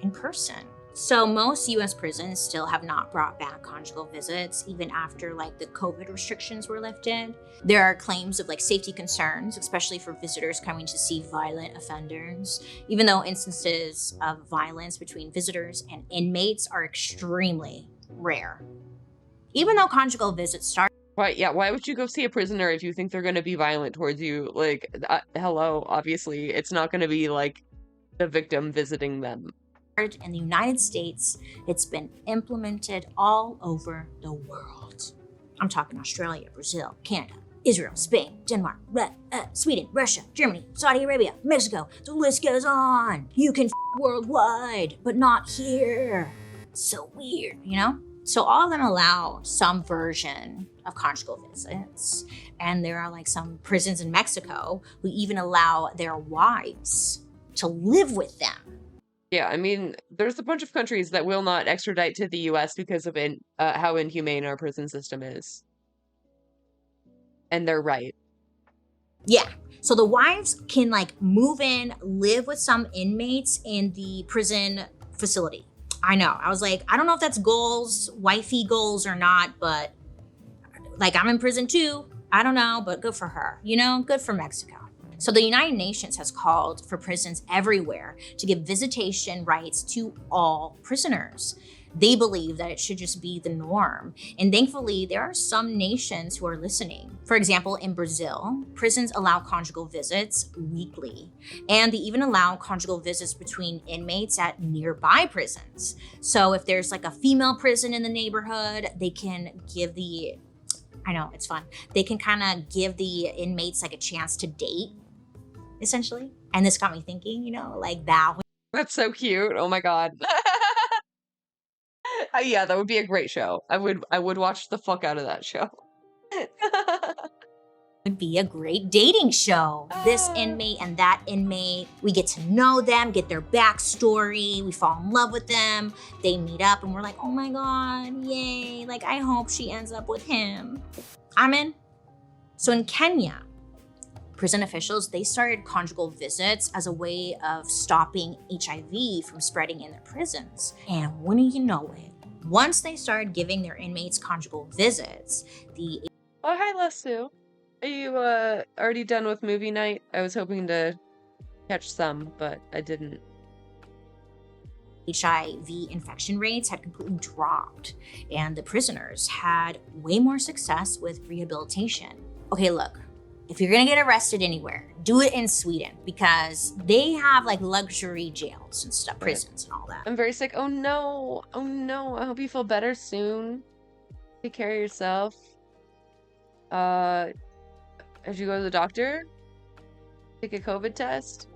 in person. So most US prisons still have not brought back conjugal visits, even after like the COVID restrictions were lifted. There are claims of like safety concerns, especially for visitors coming to see violent offenders, even though instances of violence between visitors and inmates are extremely rare. Even though conjugal visits start. Why? Yeah. Why would you go see a prisoner if you think they're going to be violent towards you? Like, hello. Obviously, it's not going to be like the victim visiting them. In the United States, it's been implemented all over the world. I'm talking Australia, Brazil, Canada, Israel, Spain, Denmark, Sweden, Russia, Germany, Saudi Arabia, Mexico. The list goes on. You can worldwide, but not here. So weird, you know? So all of them allow some version of conjugal visits. And there are like some prisons in Mexico who even allow their wives to live with them. Yeah, I mean, there's a bunch of countries that will not extradite to the US because of how inhumane our prison system is. And they're right. Yeah. So the wives can like move in, live with some inmates in the prison facility. I know. I was like, I don't know if that's goals, wifey goals or not, but like I'm in prison too. I don't know, but good for her. You know, good for Mexico. So the United Nations has called for prisons everywhere to give visitation rights to all prisoners. They believe that it should just be the norm. And thankfully, there are some nations who are listening. For example, in Brazil, prisons allow conjugal visits weekly. And they even allow conjugal visits between inmates at nearby prisons. So if there's like a female prison in the neighborhood, they can give I know, it's fun. They can kind of give the inmates like a chance to date, essentially. And this got me thinking, you know, like that. That's so cute. Oh my god. Yeah, that would be a great show. I would watch the fuck out of that show. be a great dating show. This inmate and that inmate, we get to know them, get their backstory, we fall in love with them, they meet up and we're like, oh my God, yay. Like, I hope she ends up with him. I'm in. So in Kenya, prison officials, they started conjugal visits as a way of stopping HIV from spreading in their prisons. And wouldn't you know it, once they started giving their inmates conjugal visits, the... Oh, hi, Lesu. Are you already done with movie night? I was hoping to catch some, but I didn't. HIV infection rates had completely dropped, and the prisoners had way more success with rehabilitation. Okay, look, if you're gonna get arrested anywhere, do it in Sweden, because they have like luxury jails and stuff, prisons and all that. I'm very sick. Oh no. Oh no. I hope you feel better soon. Take care of yourself. As you go to the doctor, take a COVID test.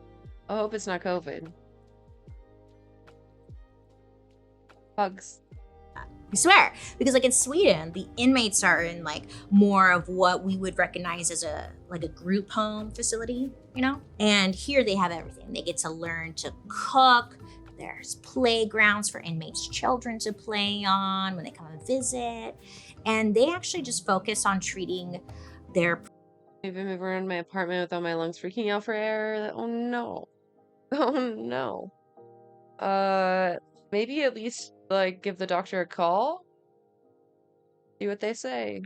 I hope it's not COVID. Hugs. I swear, because like in Sweden, the inmates are in like more of what we would recognize as a group home facility, you know? And here they have everything. They get to learn to cook. There's playgrounds for inmates' children to play on when they come and visit. And they actually just focus on treating their... Maybe move around my apartment with all my lungs freaking out for air. Oh no. Oh no. Maybe at least like give the doctor a call. See what they say.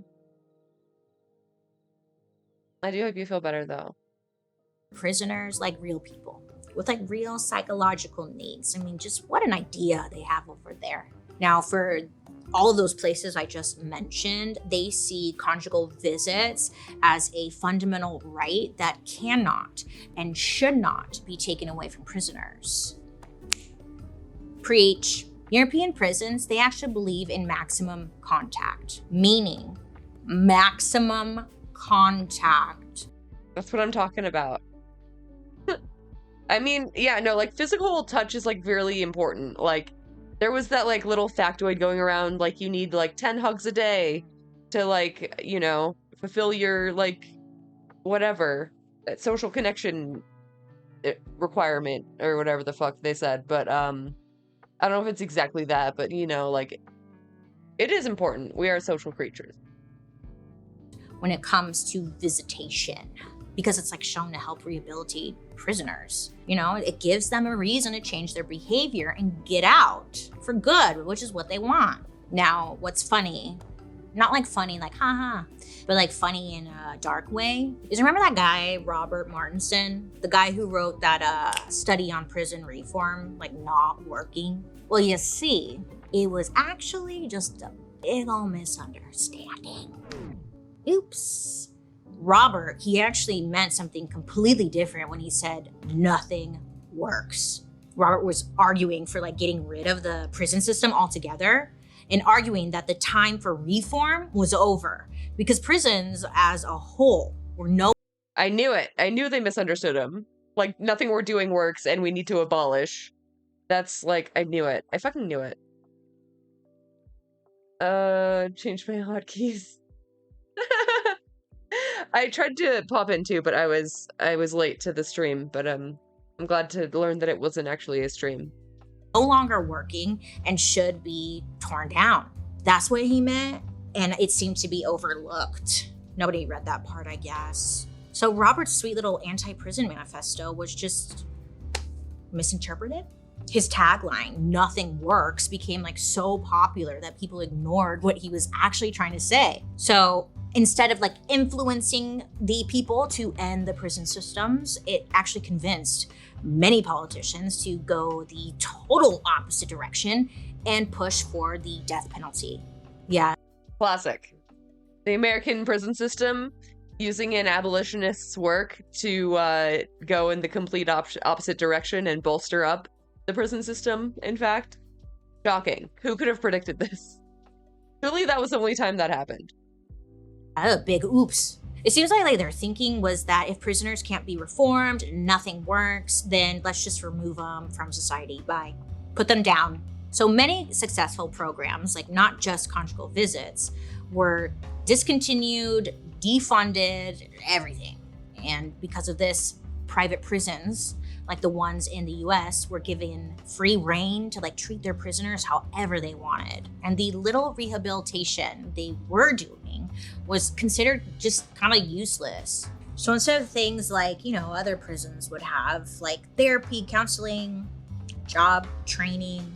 I do hope you feel better though. Prisoners like real people with like real psychological needs. I mean, just what an idea they have over there. Now for all of those places I just mentioned, they see conjugal visits as a fundamental right that cannot and should not be taken away from prisoners. Preach. European prisons, they actually believe in maximum contact, meaning maximum contact. That's what I'm talking about. I mean, yeah, no, like physical touch is like really important. Like there was that like little factoid going around, like you need like 10 hugs a day to like, you know, fulfill your like whatever, that social connection requirement or whatever the fuck they said. But I don't know if it's exactly that, but you know, like it is important. We are social creatures. When it comes to visitation, because it's like shown to help rehabilitate prisoners. You know, it gives them a reason to change their behavior and get out for good, which is what they want. Now, what's funny, not like funny, like haha, but like funny in a dark way, is remember that guy, Robert Martinson, the guy who wrote that study on prison reform, like not working? Well, you see, it was actually just a big old misunderstanding. Oops. Robert, he actually meant something completely different when he said nothing works. Robert was arguing for like getting rid of the prison system altogether and arguing that the time for reform was over because prisons as a whole were no... I knew it. I knew they misunderstood him. Like nothing we're doing works and we need to abolish. That's like, I knew it. I fucking knew it. Change my hotkeys. I tried to pop in too, but I was late to the stream, but I'm glad to learn that it wasn't actually a stream. No longer working and should be torn down. That's what he meant, and it seemed to be overlooked. Nobody read that part, I guess. So Robert's sweet little anti-prison manifesto was just misinterpreted. His tagline, "Nothing works," became like so popular that people ignored what he was actually trying to say. So instead of like influencing the people to end the prison systems, it actually convinced many politicians to go the total opposite direction and push for the death penalty. Yeah. Classic. The American prison system using an abolitionist's work to go in the complete opposite direction and bolster up the prison system, in fact. Shocking. Who could have predicted this? Surely that was the only time that happened. A big oops. It seems like their thinking was that if prisoners can't be reformed, nothing works, then let's just remove them from society. Bye. Put them down. So many successful programs, like not just conjugal visits, were discontinued, defunded, everything. And because of this, private prisons, like the ones in the US, were given free reign to like treat their prisoners however they wanted. And the little rehabilitation they were doing was considered just kind of useless. So instead of things like, other prisons would have, like therapy, counseling, job training,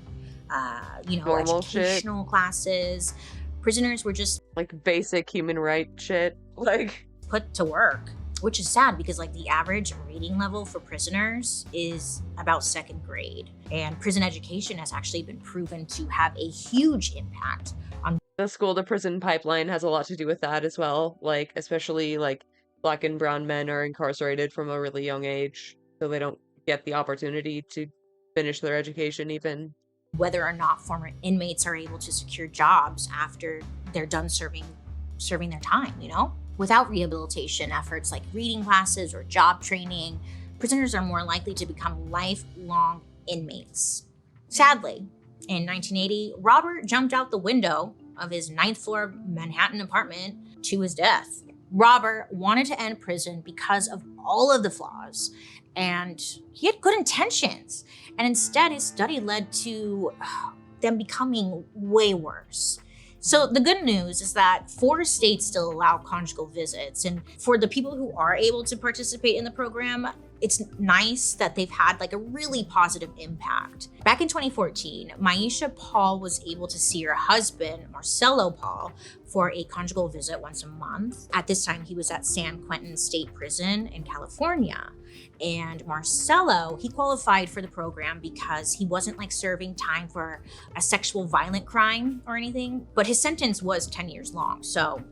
Normal educational classes, prisoners were just like basic human right shit. Like put to work, which is sad because like the average reading level for prisoners is about 2nd grade. And prison education has actually been proven to have a huge impact on the school to prison pipeline has a lot to do with that as well. Like, especially like Black and brown men are incarcerated from a really young age, so they don't get the opportunity to finish their education even. Whether or not former inmates are able to secure jobs after they're done serving their time, Without rehabilitation efforts like reading classes or job training, prisoners are more likely to become lifelong inmates. Sadly, in 1980, Robert jumped out the window of his 9th floor Manhattan apartment to his death. Robert wanted to end prison because of all of the flaws, and he had good intentions. And instead, his study led to them becoming way worse. So the good news is that 4 states still allow conjugal visits. And for the people who are able to participate in the program, it's nice that they've had like a really positive impact. Back in 2014, Maisha Paul was able to see her husband, Marcelo Paul, for a conjugal visit once a month. At this time, he was at San Quentin State Prison in California. And Marcelo, he qualified for the program because he wasn't like serving time for a sexual violent crime or anything, but his sentence was 10 years long. So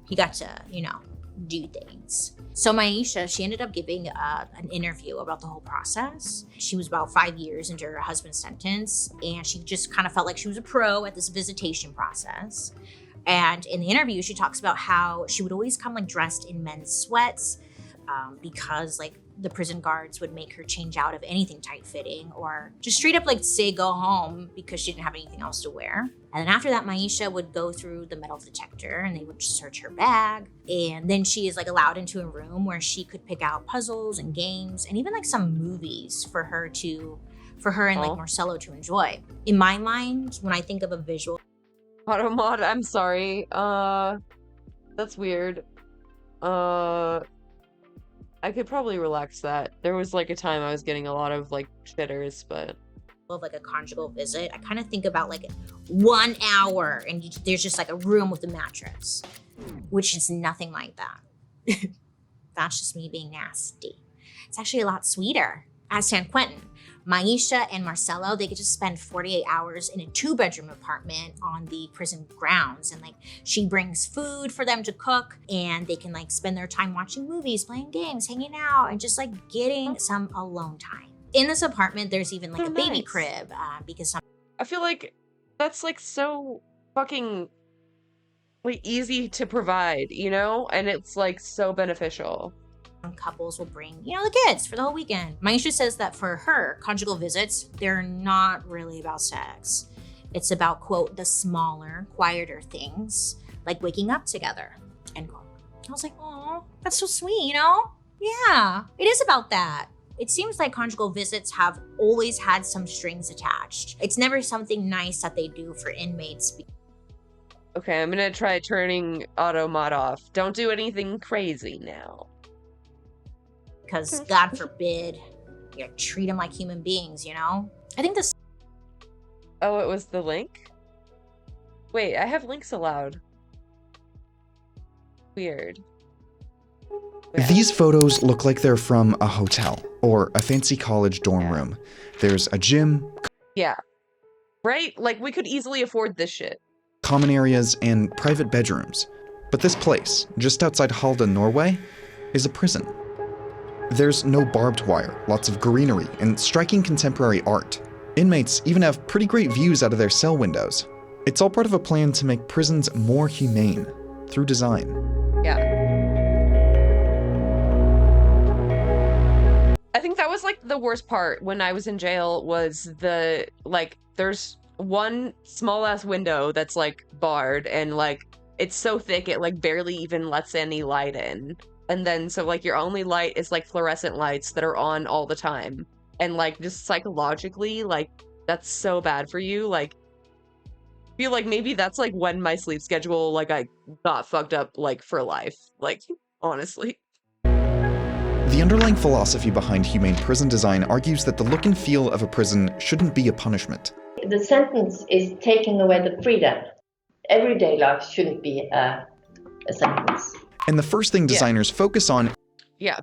he got to, do things. So Maisha, she ended up giving an interview about the whole process. She was about 5 years into her husband's sentence, and she just kind of felt like she was a pro at this visitation process. And in the interview, she talks about how she would always come like dressed in men's sweats, because like the prison guards would make her change out of anything tight-fitting or just straight up like say go home because she didn't have anything else to wear. And then after that, Maisha would go through the metal detector and they would search her bag. And then she is like allowed into a room where she could pick out puzzles and games and even like some movies for her and like Marcelo to enjoy. In my mind, when I think of a visual Automod, I'm sorry. That's weird. I could probably relax that. There was like a time I was getting a lot of like jitters, but of like a conjugal visit, I kind of think about like 1 hour and there's just like a room with a mattress, which is nothing like that. That's just me being nasty. It's actually a lot sweeter. At San Quentin, Maisha and Marcelo, they get to spend 48 hours in a 2-bedroom apartment on the prison grounds. And like she brings food for them to cook and they can like spend their time watching movies, playing games, hanging out, and just like getting some alone time. In this apartment, there's even like a baby crib because I feel like that's like so fucking like easy to provide, and it's like so beneficial. Couples will bring, the kids for the whole weekend. Maisha says that for her, conjugal visits, they're not really about sex. It's about, quote, the smaller, quieter things, like waking up together, end quote. I was like, oh, that's so sweet, Yeah, it is about that. It seems like conjugal visits have always had some strings attached. It's never something nice that they do for inmates. Okay, I'm gonna try turning auto mod off. Don't do anything crazy now. Because God forbid you treat them like human beings, I think this. Oh, it was the link? Wait, I have links allowed. Weird. These photos look like they're from a hotel or a fancy college dorm room. There's a gym. Yeah. Right? Like, we could easily afford this shit. Common areas and private bedrooms. But this place, just outside Khāled, Norway, is a prison. There's no barbed wire, lots of greenery, and striking contemporary art. Inmates even have pretty great views out of their cell windows. It's all part of a plan to make prisons more humane through design. Yeah. I think that was like the worst part when I was in jail was there's one small ass window that's like barred and like it's so thick it like barely even lets any light in. And then so like your only light is like fluorescent lights that are on all the time. And like just psychologically, like that's so bad for you. Like I feel like maybe that's like when my sleep schedule, like I got fucked up like for life. Like honestly. The underlying philosophy behind humane prison design argues that the look and feel of a prison shouldn't be a punishment. The sentence is taking away the freedom. Everyday life shouldn't be a sentence. And the first thing designers focus on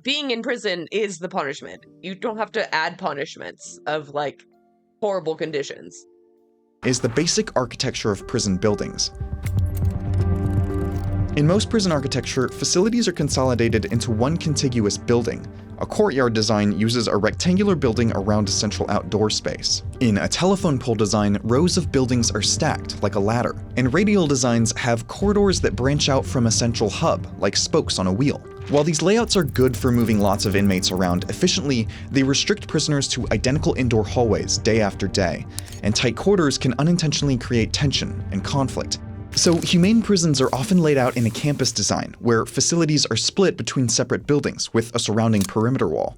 Being in prison is the punishment. You don't have to add punishments of like horrible conditions. Is the basic architecture of prison buildings. In most prison architecture, facilities are consolidated into one contiguous building. A courtyard design uses a rectangular building around a central outdoor space. In a telephone pole design, rows of buildings are stacked like a ladder, and radial designs have corridors that branch out from a central hub, like spokes on a wheel. While these layouts are good for moving lots of inmates around efficiently, they restrict prisoners to identical indoor hallways day after day, and tight quarters can unintentionally create tension and conflict. So humane prisons are often laid out in a campus design, where facilities are split between separate buildings with a surrounding perimeter wall.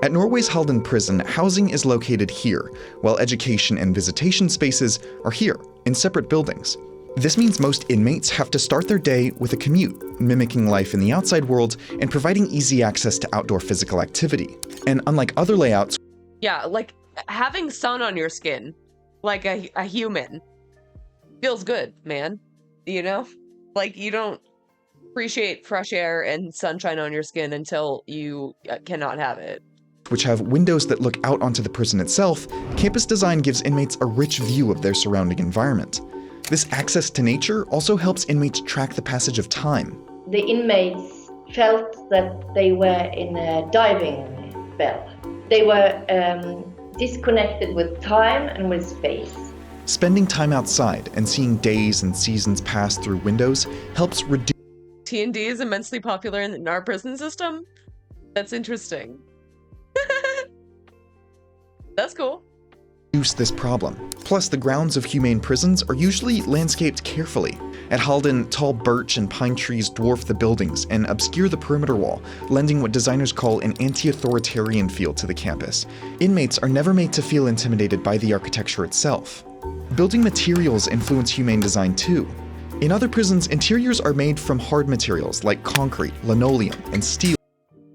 At Norway's Halden prison, housing is located here, while education and visitation spaces are here, in separate buildings. This means most inmates have to start their day with a commute, mimicking life in the outside world and providing easy access to outdoor physical activity. And unlike other layouts, like having sun on your skin, like a human, feels good, man. You know? Like, you don't appreciate fresh air and sunshine on your skin until you cannot have it. Which have windows that look out onto the prison itself, campus design gives inmates a rich view of their surrounding environment. This access to nature also helps inmates track the passage of time. The inmates felt that they were in a diving bell. They were disconnected with time and with space. Spending time outside and seeing days and seasons pass through windows helps reduce T&D is immensely popular in our prison system? That's interesting. That's cool. This problem. Plus, the grounds of humane prisons are usually landscaped carefully. At Halden, tall birch and pine trees dwarf the buildings and obscure the perimeter wall, lending what designers call an anti-authoritarian feel to the campus. Inmates are never made to feel intimidated by the architecture itself. Building materials influence humane design too. In other prisons, interiors are made from hard materials like concrete, linoleum, and steel.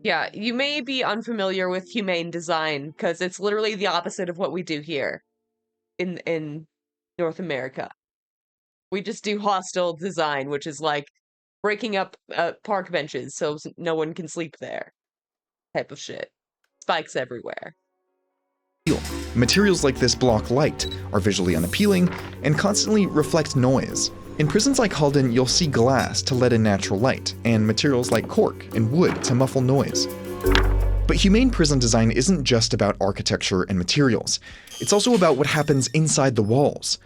Yeah, you may be unfamiliar with humane design because it's literally the opposite of what we do here in North America. We just do hostile design, which is like breaking up park benches so no one can sleep there type of shit. Spikes everywhere. Materials like this block light, are visually unappealing, and constantly reflect noise. In prisons like Halden, you'll see glass to let in natural light, and materials like cork and wood to muffle noise. But humane prison design isn't just about architecture and materials. It's also about what happens inside the walls.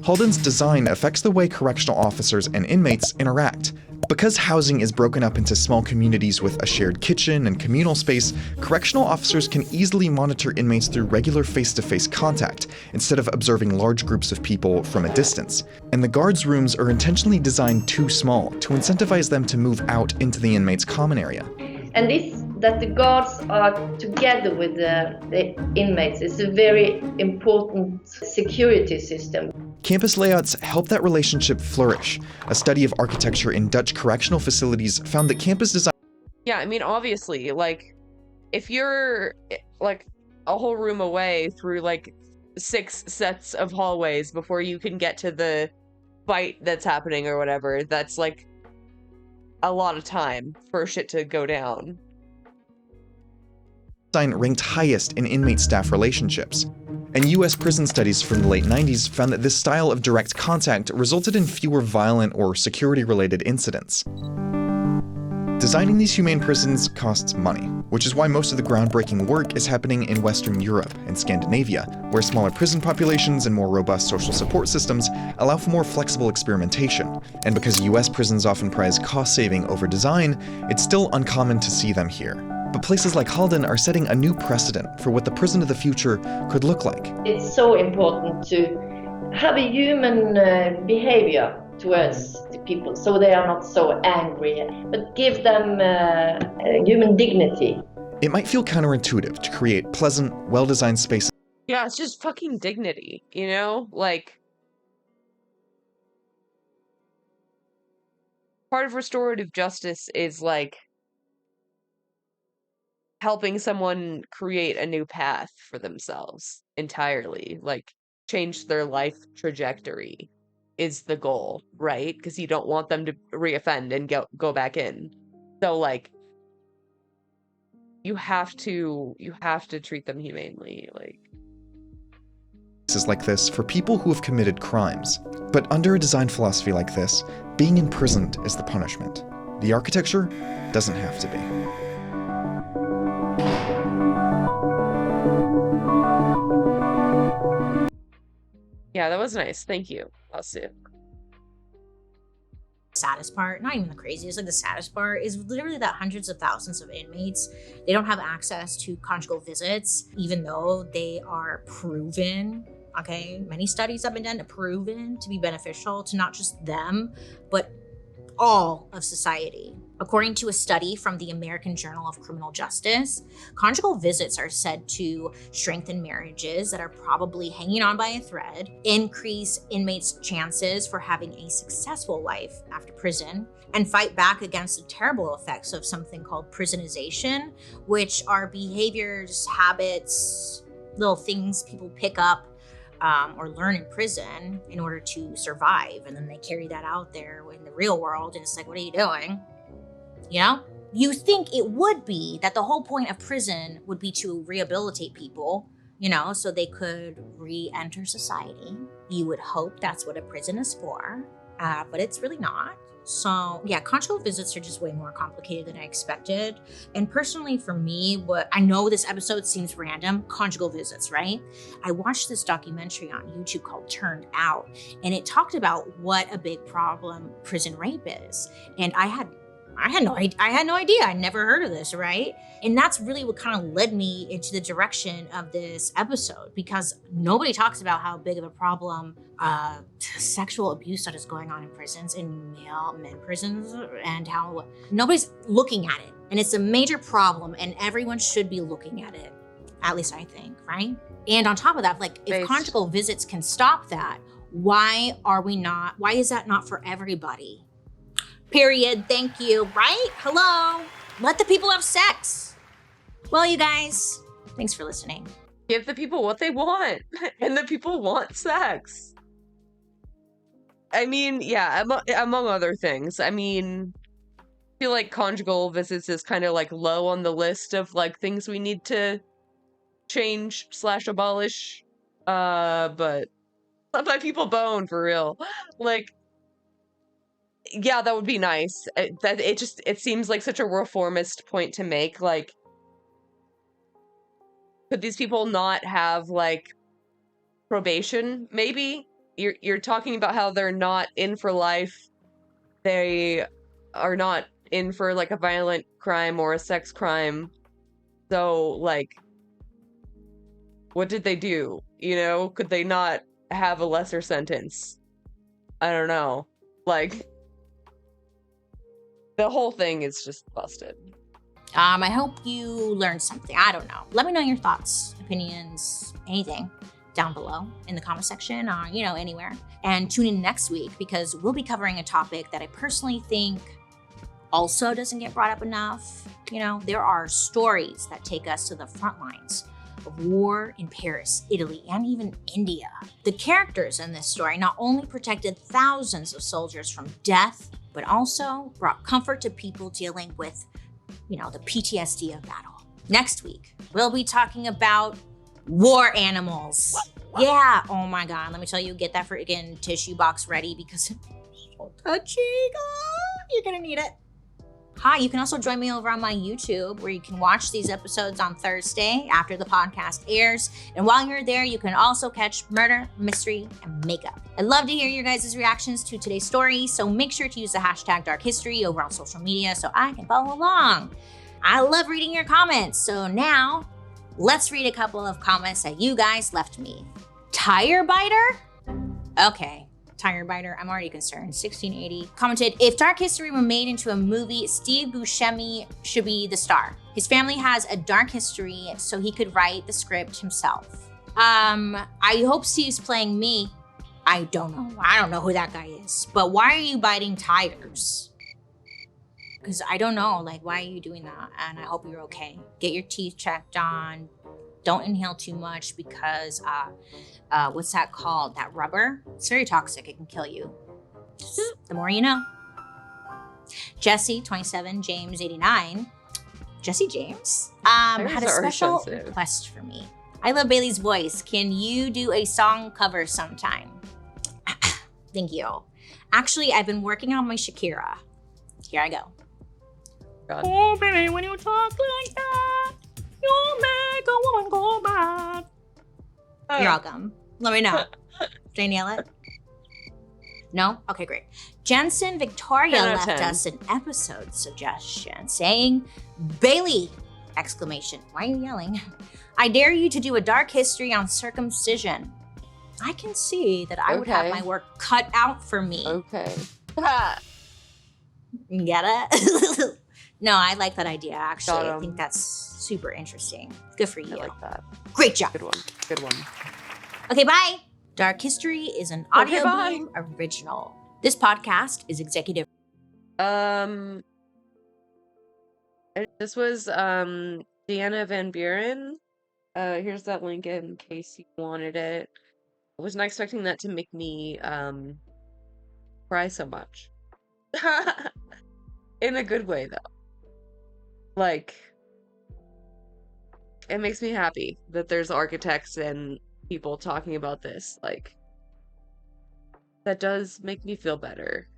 Halden's design affects the way correctional officers and inmates interact. Because housing is broken up into small communities with a shared kitchen and communal space, correctional officers can easily monitor inmates through regular face-to-face contact, instead of observing large groups of people from a distance. And the guards' rooms are intentionally designed too small to incentivize them to move out into the inmates' common area. And this, that the guards are together with the inmates, is a very important security system. Campus layouts help that relationship flourish. A study of architecture in Dutch correctional facilities found that campus design... Yeah, I mean, obviously, like, if you're, like, a whole room away through, like, 6 sets of hallways before you can get to the fight that's happening or whatever, that's, like, a lot of time for shit to go down. Design ranked highest in inmate-staff relationships. And US prison studies from the late 90s found that this style of direct contact resulted in fewer violent or security-related incidents. Designing these humane prisons costs money, which is why most of the groundbreaking work is happening in Western Europe and Scandinavia, where smaller prison populations and more robust social support systems allow for more flexible experimentation. And because US prisons often prize cost saving over design, it's still uncommon to see them here. But places like Halden are setting a new precedent for what the prison of the future could look like. It's so important to have a human behavior towards the people, so they are not so angry, but give them human dignity. It might feel counterintuitive to create pleasant, well-designed spaces. Yeah, it's just fucking dignity, you know? Like, part of restorative justice is like helping someone create a new path for themselves entirely, like change their life trajectory is the goal, right? Because you don't want them to reoffend and go back in. So like you have to treat them humanely, like like this for people who have committed crimes. But under a design philosophy like this, being imprisoned is the punishment. The architecture doesn't have to be. Yeah, that was nice. Thank you. I'll see. Saddest part, not even the craziest, like the saddest part is literally that hundreds of thousands of inmates, they don't have access to conjugal visits, even though they are proven, okay, many studies have been done, proven to be beneficial to not just them, but all of society. According to a study from the American Journal of Criminal Justice, conjugal visits are said to strengthen marriages that are probably hanging on by a thread, increase inmates' chances for having a successful life after prison, and fight back against the terrible effects of something called prisonization, which are behaviors, habits, little things people pick up or learn in prison in order to survive. And then they carry that out there in the real world. And it's like, what are you doing? You know? You think it would be that the whole point of prison would be to rehabilitate people, you know, so they could re-enter society. You would hope that's what a prison is for, but it's really not. So yeah, conjugal visits are just way more complicated than I expected. And personally for me, what I know this episode seems random, conjugal visits, right? I watched this documentary on YouTube called Turned Out, and it talked about what a big problem prison rape is. And I had no idea. I never heard of this, right? And that's really what kind of led me into the direction of this episode, because nobody talks about how big of a problem sexual abuse that is going on in prisons, in men prisons, and how nobody's looking at it. And it's a major problem, and everyone should be looking at it. At least I think, right? And on top of that, like, if conjugal visits can stop that, why is that not for everybody? Period. Thank you. Right? Hello. Let the people have sex. Well, you guys, thanks for listening. Give the people what they want, and the people want sex. I mean, yeah, among other things. I mean, I feel like conjugal visits is kind of like low on the list of like things we need to change / abolish. But let my people bone for real. Like, yeah, that would be nice. It seems like such a reformist point to make. Like, could these people not have like probation? Maybe you're talking about how they're not in for life. They are not in for like a violent crime or a sex crime. So like, what did they do? You know, could they not have a lesser sentence? I don't know. Like, the whole thing is just busted. I hope you learned something. I don't know. Let me know your thoughts, opinions, anything down below in the comment section or, you know, anywhere. And tune in next week because we'll be covering a topic that I personally think also doesn't get brought up enough. You know, there are stories that take us to the front lines of war in Paris, Italy, and even India. The characters in this story not only protected thousands of soldiers from death, but also brought comfort to people dealing with, you know, the PTSD of battle. Next week, we'll be talking about war animals. Yeah, oh my God, let me tell you, get that freaking tissue box ready because it's so touchy. You're gonna need it. Hi, you can also join me over on my YouTube where you can watch these episodes on Thursday after the podcast airs. And while you're there, you can also catch murder, mystery, and makeup. I'd love to hear your guys' reactions to today's story, so make sure to use the hashtag Dark History over on social media so I can follow along. I love reading your comments, so now let's read a couple of comments that you guys left me. Tire biter? Okay, Tire Biter, I'm already concerned. 1680 commented, if Dark History were made into a movie, Steve Buscemi should be the star. His family has a dark history, so he could write the script himself. I hope Steve's playing me. I don't know. I don't know who that guy is. But why are you biting tires? Because I don't know, like, why are you doing that? And I hope you're okay. Get your teeth checked on. Don't inhale too much because, what's that called? That rubber? It's very toxic. It can kill you. The more you know. Jesse, 27, James, 89. Jesse James had a special request for me. I love Bailey's voice. Can you do a song cover sometime? Thank you. Actually, I've been working on my Shakira. Here I go. God. Oh, baby, when you talk like that, you make a woman go mad. You're welcome. Let me know. Did I nail it? No? Okay, great. Jensen Victoria left us an episode suggestion saying, Bailey! Exclamation. Why are you yelling? I dare you to do a dark history on circumcision. I can see that I would have my work cut out for me. Okay. Get it? No, I like that idea, actually. I think that's super interesting. Good for you. I like that. Great job. Good one. Good one. Okay, bye. Dark History is an Audio Boom original. This podcast is executive. This was Deanna Van Buren. Here's that link in case you wanted it. I was not expecting that to make me cry so much. In a good way, though. Like, it makes me happy that there's architects and people talking about this. Like, that does make me feel better.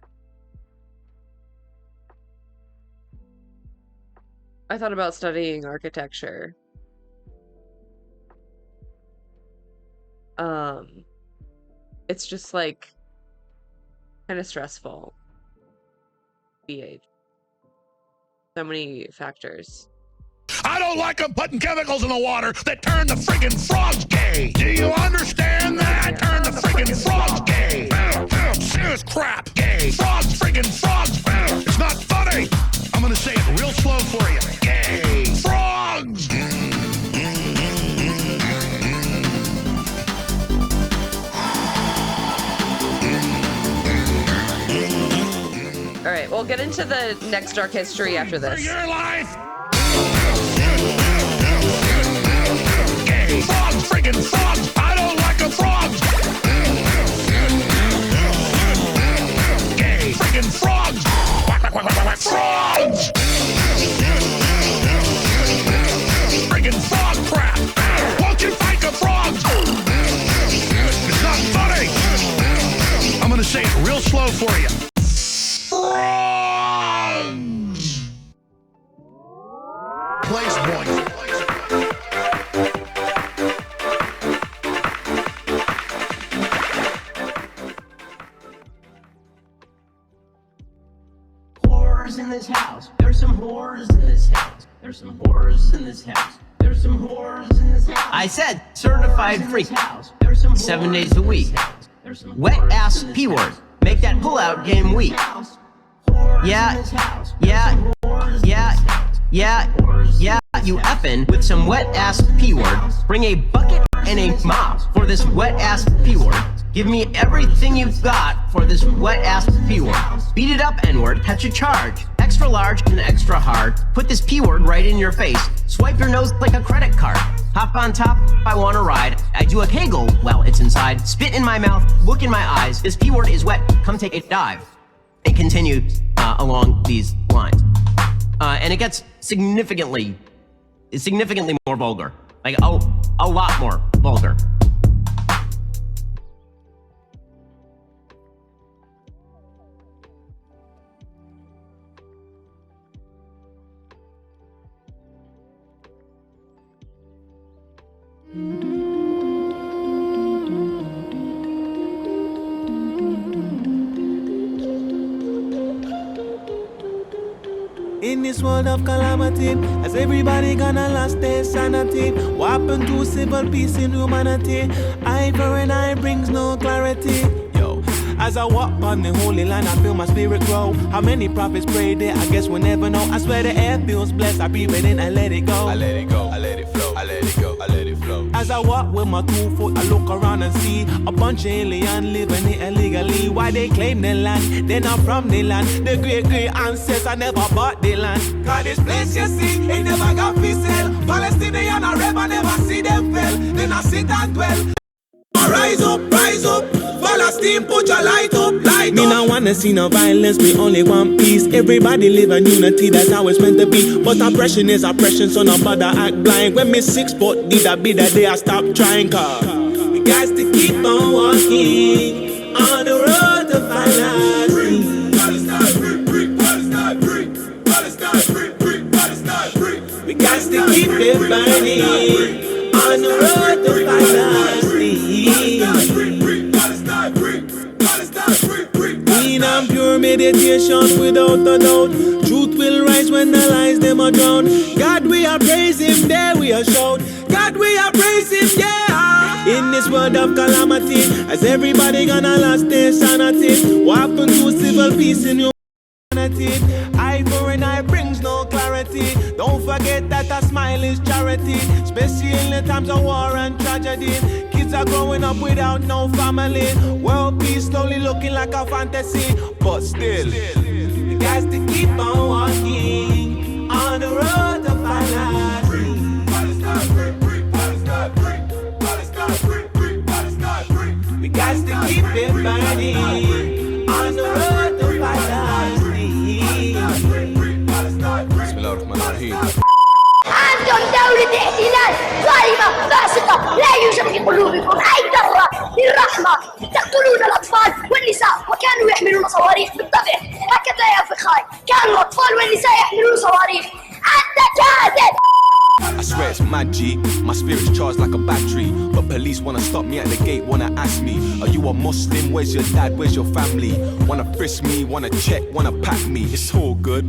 I thought about studying architecture. It's just like kind of stressful. BH. So many factors. I don't like them putting chemicals in the water that turn the friggin' frogs gay. Do you understand that? Turn the friggin' frogs gay. Serious crap. Gay. Frogs, friggin' frogs. It's not funny. I'm gonna say it real slow for you. Gay. Frogs. All right, we'll get into the next dark history after this. For your life. Gay. Frogs, friggin' frogs. I don't like them frogs. Gay. Friggin' frogs. Frogs. Friggin' frog crap. Won't you fight the frogs? It's not funny. I'm gonna say it real slow for you. Placeboing. Whores in this house. There's some whores in this house. There's some whores in this house. There's some whores in this house. I said certified freak. 7 days a week. Wet ass P word. Make that pull-out game weak. Yeah, you effin' with some wet-ass P-word. Bring a bucket and a mop for this wet-ass P-word. Give me everything you've got for this wet-ass P-word. Beat it up, N-word, catch a charge. Extra large and extra hard. Put this P-word right in your face. Swipe your nose like a credit card. Hop on top, I wanna ride. I do a kegel while it's inside. Spit in my mouth, look in my eyes. This P-word is wet, come take a dive. And continue along these lines. And it gets significantly more vulgar. Like, a lot more vulgar. In this world of calamity, as everybody gonna lost their sanity, what happened to civil peace in humanity? Eye for an eye brings no clarity. Yo, As I walk on the holy land, I feel my spirit grow. How many prophets prayed there? I guess we'll never know. I swear the air feels blessed. I breathe it in and let it go. I let it go, I let it flow, I let it go, I let it flow. As I walk with my 2 foot, I look around and see a bunch of aliens living here illegally. Why they claim the land? They're not from the land. The great ancestors never bought the land. Cause this place you see, it never got for sale. Palestinian or ever never see them fail. Then I sit and dwell. Rise up, Palestine, put your light up, light up. Me not wanna see no violence, me only want peace. Everybody live in unity, that's how it's meant to be. But oppression is oppression, so nobody act blind. When me 6 foot, did that be the day I stop trying, cause we got to keep on walking on the road to Palestine. Palestine, free, Palestine, free, Palestine, free, Palestine, free. We got to keep it burning on the road to Palestine. Clean and pure meditation without a doubt. Truth will rise when the lies them are drowned. God we are praise him, there we are shout. God we are praise him, yeah. In this world of calamity, as everybody gonna lost their sanity. What happened to civil peace in humanity? Eye for an eye brings no clarity. Don't forget that a smile is charity, especially in the times of war and tragedy. Kids are growing up without no family. World peace slowly looking like a fantasy. But still, we got to keep on walking on the road to Palestine. Palestine free, Palestine free, Palestine free, Palestine free. We got to keep it burning on the road to Palestine. عندهم دولة احتلال ظالمة فاسدة لا يوجد في قلوبكم أي ذرة للرحمة تقتلون الأطفال والنساء وكانوا يحملون صواريخ بالطبع هكذا يا فخاي كانوا الأطفال والنساء يحملون صواريخ أنت كاذب. I swear it's mad G, my spirit's charged like a battery. But police wanna stop me at the gate, wanna ask me, are you a Muslim, where's your dad, where's your family? Wanna frisk me, wanna check, wanna pack me, it's all good.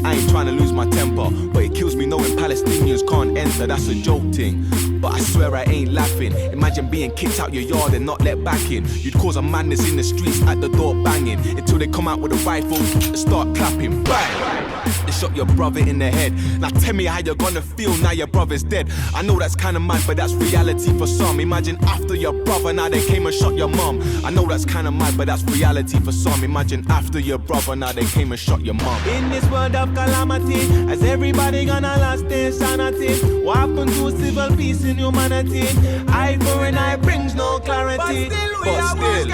I ain't trying to lose my temper, but it kills me knowing Palestinians can't enter, that's a joke thing. But I swear I ain't laughing, imagine being kicked out your yard and not let back in. You'd cause a madness in the streets at the door banging, until they come out with a rifle and start clapping, bang! They shot your brother in the head. Now tell me how you're gonna feel now your brother's dead. I know that's kinda mad, but that's reality for some. Imagine after your brother, now they came and shot your mom. I know that's kinda mad, but that's reality for some. Imagine after your brother, now they came and shot your mom. In this world of calamity, as everybody gonna lost their sanity. What happened to civil peace in humanity? Eye for an eye brings no clarity. But still, we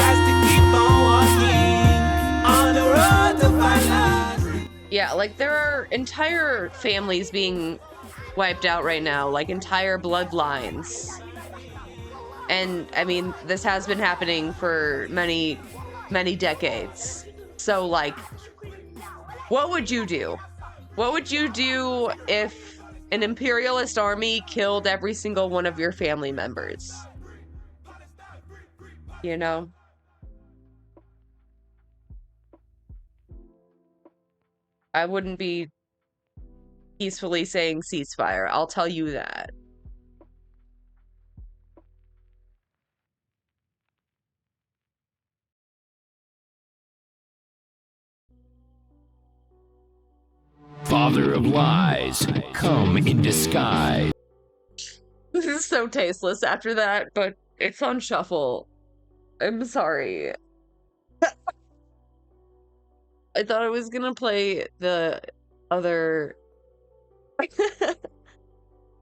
got to keep on walking on the road to Palestine. Yeah, like there are entire families being wiped out right now, like entire bloodlines. And I mean, this has been happening for many, many decades. So like, what would you do? What would you do if an imperialist army killed every single one of your family members? You know? I wouldn't be peacefully saying ceasefire, I'll tell you that. Father of lies, come in disguise. This is so tasteless after that, but it's on shuffle. I'm sorry. I thought I was gonna play the other...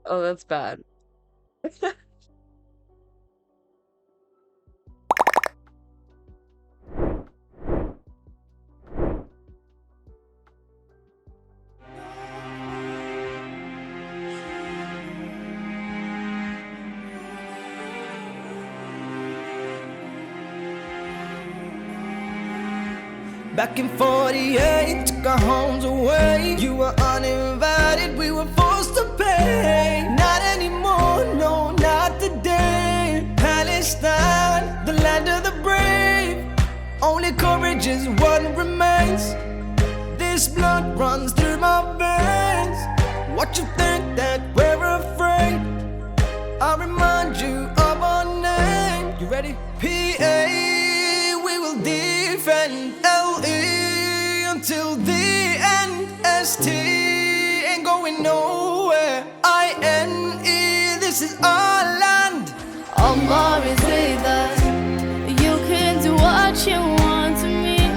Oh, that's bad. Back in 48, took our homes away. You were uninvited, we were forced to pay. Not anymore, no, not today. Palestine, the land of the brave. Only courage is what remains. This blood runs through my veins. What you think that we're afraid? I'll remind you of our name. You ready? PA. defend LE until the end. ST ain't going nowhere. INE, this is our land. Allah is with us. You can do what you want to me.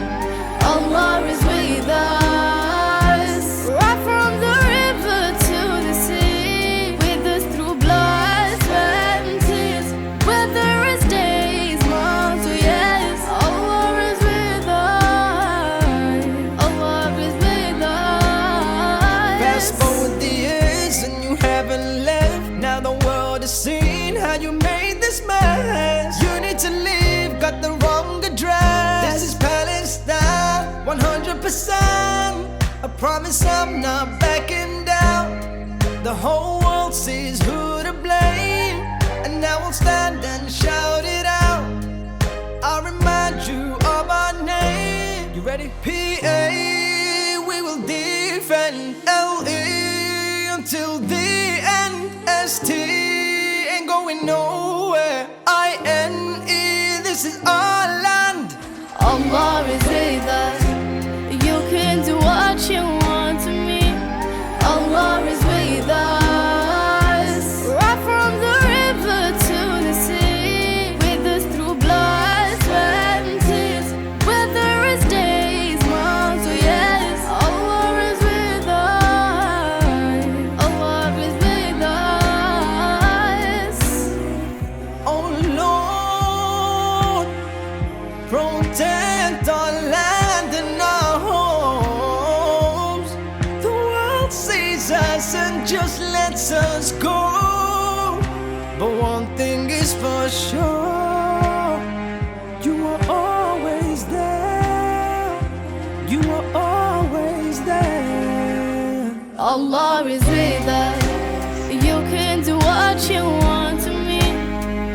Allah is with us. Right from the river to the sea, with us through blood, sweat and tears. Whether it's days, months or years, Allah is with us. Allah is with us. Fast forward the years and you haven't left. Now the world has seen how you made this mess. You need to leave, got the wrong address. This is Palestine, 100%. I promise I'm not backing down. The whole world sees who to blame, and now we'll stand and shout it out. I'll remind you of our name. You ready? PA, we will defend LE until the end. ST ain't going nowhere. INE, this is our land. Allah is with us. You can do what you want to me. Allah is with us. Right from the river to the sea, with us through blood, sweat and tears. Whether it's days, months or years, Allah is with us. Allah is with us. Oh Lord, protect our land and our homes. The world sees us and just lets us go. But one thing is for sure, you are always there. You are always there. Allah is with us. You can do what you want to me.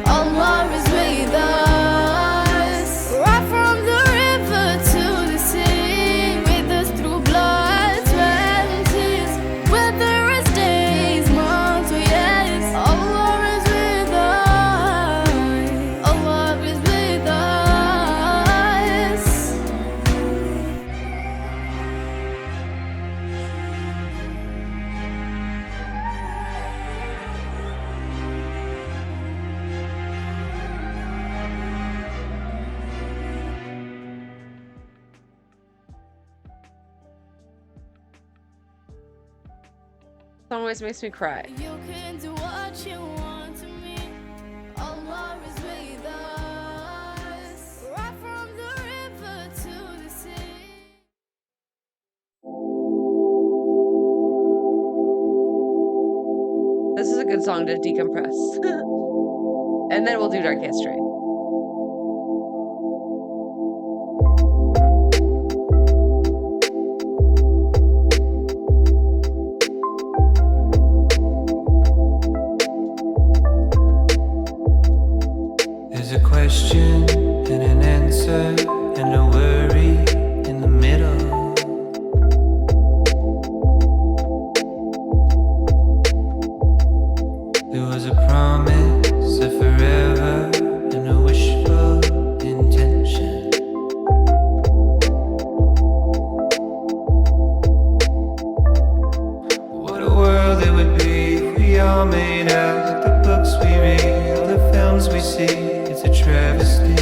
Allah is with us. Right from the river to the sea, with us through blood, sweat and tears. Whether it's days, months or years, Allah is with us. Allah is with us. Song always makes me cry. You can do what you want to me. Allah is with us. Right from the river to the sea. This is a good song to decompress. And then we'll do Dark History. There's a question and an answer and a worry in the middle. There was a promise of forever and a wishful intention. What a world it would be if we all made out like the books we read, all the films we see. It's a travesty.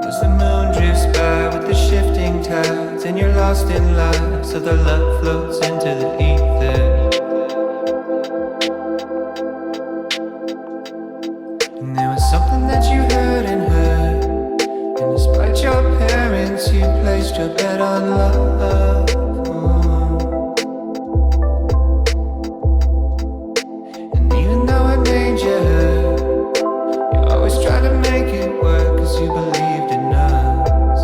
As the moon drifts by with the shifting tides, and you're lost in life, so the love floats into the ether. And there was something that you heard and heard, and despite your parents, you placed your bet on love. Even though it made you hurt, you always tried to make it work, 'cause you believed in us.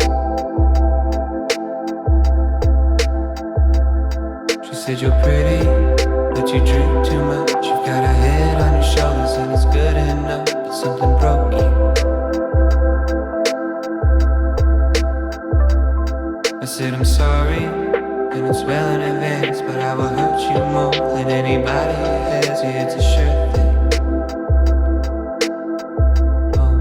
She said you're pretty, but you drink too much. You've got a head on your shoulders and it's good enough, but something broke you. I said I'm sorry, and it's well in advance, but I will hurt you more than anybody has. Yeah, it's a sure thing. Oh.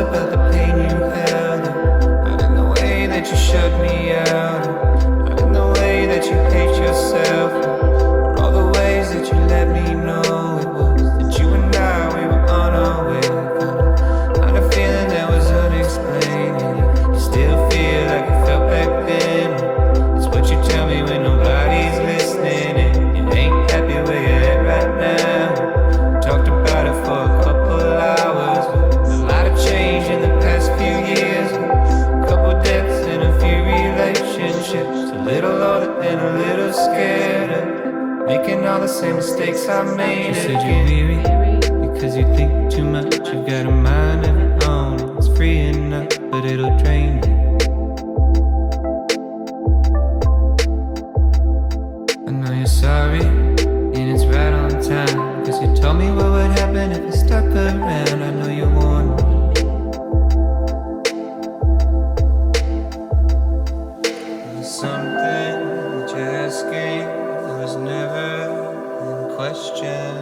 about the pain you held, not in the way that you shut me out, not in the way that you hate yourself, or all the ways that you let me know it was that you and I, we were on our way. Kind of feeling that was unexplained, and you still feel like it felt back then. It's what you tell me when nobody's listening, and you ain't happy where you're at right now. Talked about it for a couple hours, a lot of change in the past few years, a couple deaths and a few relationships, a little older and a little scared of making all the same mistakes I made. You said you're weary because you think too much, you've got a mind of your own, it's freeing up but it'll drain you. I know you're sorry and it's right on time, cause you told me what would happen if you stuck around. I know you warned me. There's something that you're asking that was never in question.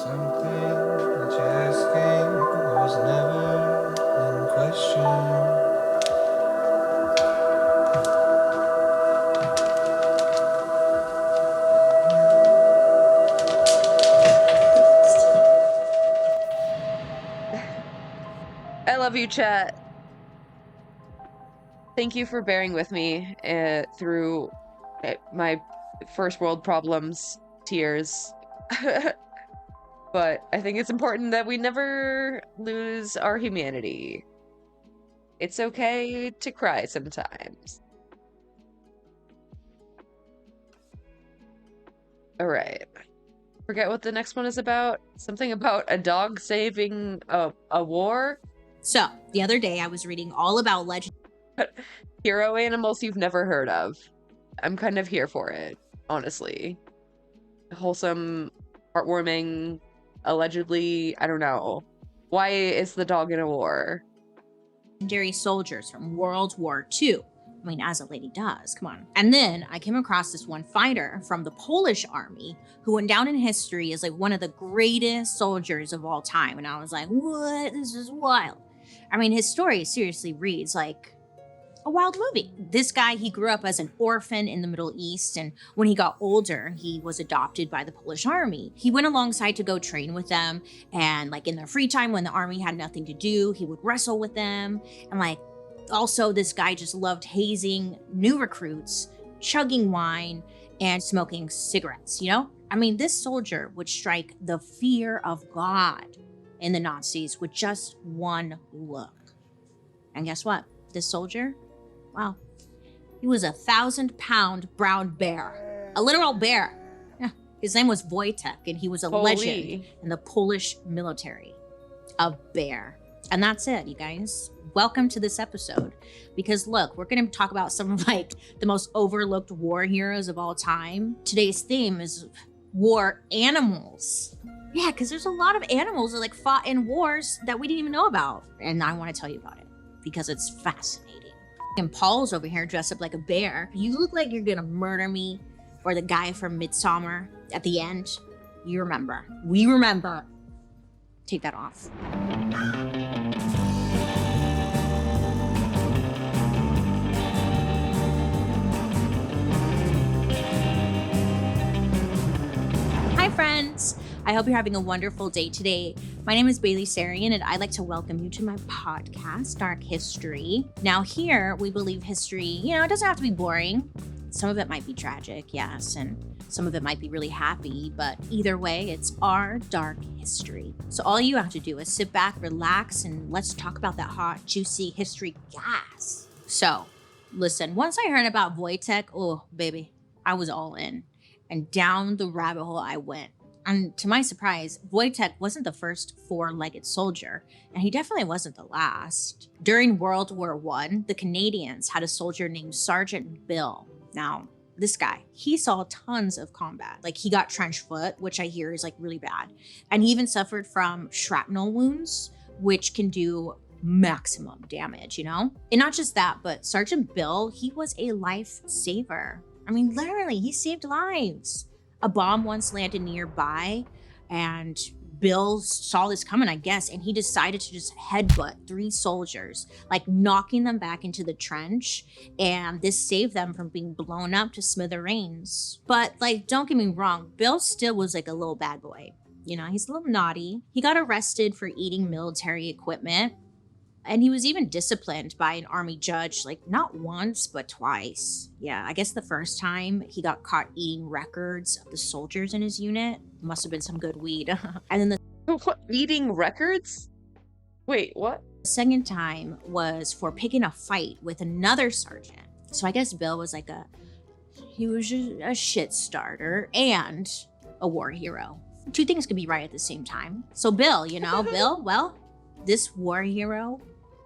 Something that you're asking that was never in question. I love you, chat. Thank you for bearing with me through my first world problems, tears. But I think it's important that we never lose our humanity. It's okay to cry sometimes. All right. Forget what the next one is about. Something about a dog saving a war. So, the other day I was reading all about legend. Hero animals you've never heard of. I'm kind of here for it, honestly. Wholesome, heartwarming, allegedly, I don't know. Why is the dog in a war? Legendary soldiers from World War II. I mean, as a lady does, come on. And then I came across this one fighter from the Polish army who went down in history as like one of the greatest soldiers of all time. And I was like, what? This is wild. I mean, his story seriously reads like a wild movie. This guy, he grew up as an orphan in the Middle East, and when he got older, he was adopted by the Polish army. He went alongside to go train with them, and like in their free time when the army had nothing to do, he would wrestle with them. And like, also this guy just loved hazing new recruits, chugging wine, and smoking cigarettes, you know? I mean, this soldier would strike the fear of God in the Nazis with just one look. And guess what? This soldier, wow, he was 1,000-pound brown bear, a literal bear. Yeah. His name was Wojtek, and he was a legend in the Polish military. A bear. And that's it, you guys. Welcome to this episode. Because look, we're going to talk about some of like the most overlooked war heroes of all time. Today's theme is war animals. Yeah, because there's a lot of animals that like fought in wars that we didn't even know about. And I want to tell you about it because it's fascinating. And Paul's over here dressed up like a bear. You look like you're going to murder me. Or the guy from Midsommar at the end. You remember. We remember. Take that off. Hi friends, I hope you're having a wonderful day today. My name is Bailey Sarian and I'd like to welcome you to my podcast, Dark History. Now here, we believe history, it doesn't have to be boring. Some of it might be tragic, yes, and some of it might be really happy, but either way, it's our dark history. So all you have to do is sit back, relax, and let's talk about that hot, juicy history gas. So, listen, once I heard about Wojtek, oh, baby, I was all in. And down the rabbit hole I went. And to my surprise, Wojtek wasn't the first four-legged soldier, and he definitely wasn't the last. During World War I, the Canadians had a soldier named Sergeant Bill. Now, this guy, he saw tons of combat. Like, he got trench foot, which I hear is like really bad. And he even suffered from shrapnel wounds, which can do maximum damage, And not just that, but Sergeant Bill, he was a lifesaver. I mean, literally, he saved lives. A bomb once landed nearby, and Bill saw this coming, I guess, and he decided to just headbutt 3 soldiers, like knocking them back into the trench, and this saved them from being blown up to smithereens. But like, don't get me wrong, Bill still was like a little bad boy. You know, he's a little naughty. He got arrested for eating military equipment, and he was even disciplined by an army judge, like not once, but twice. Yeah, I guess the first time he got caught eating records of the soldiers in his unit. Must have been some good weed. And then the What, eating records? Wait, what? second time was for picking a fight with another sergeant. So I guess Bill was like he was just a shit starter and a war hero. 2 things could be right at the same time. So Bill, well, this war hero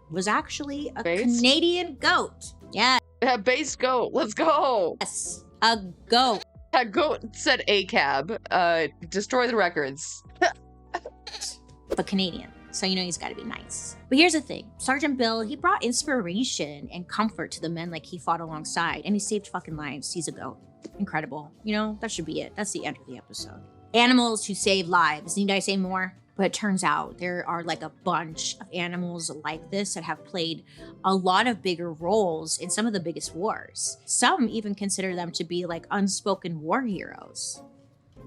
was actually a Canadian goat. Yeah. Base goat. Let's go. Yes, a goat. That goat said ACAB. Destroy the records. But Canadian. So he's got to be nice. But here's the thing. Sergeant Bill, he brought inspiration and comfort to the men like he fought alongside. And he saved fucking lives. He's a goat. Incredible. That should be it. That's the end of the episode. Animals who save lives. Need I say more? But it turns out there are like a bunch of animals like this that have played a lot of bigger roles in some of the biggest wars. Some even consider them to be like unspoken war heroes.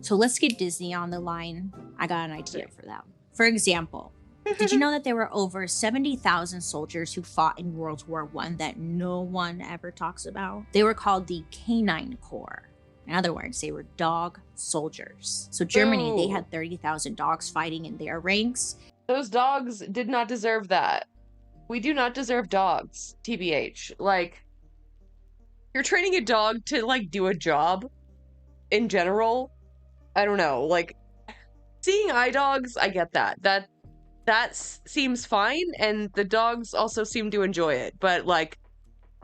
So let's get Disney on the line. I got an idea for them. For example, did you know that there were over 70,000 soldiers who fought in World War I that no one ever talks about? They were called the Canine Corps. In other words, they were dog soldiers. So Germany, they had 30,000 dogs fighting in their ranks. Those dogs did not deserve that. We do not deserve dogs, TBH. Like, you're training a dog to, like, do a job in general. I don't know. Like, seeing eye dogs, I get that. That seems fine, and the dogs also seem to enjoy it. But, like,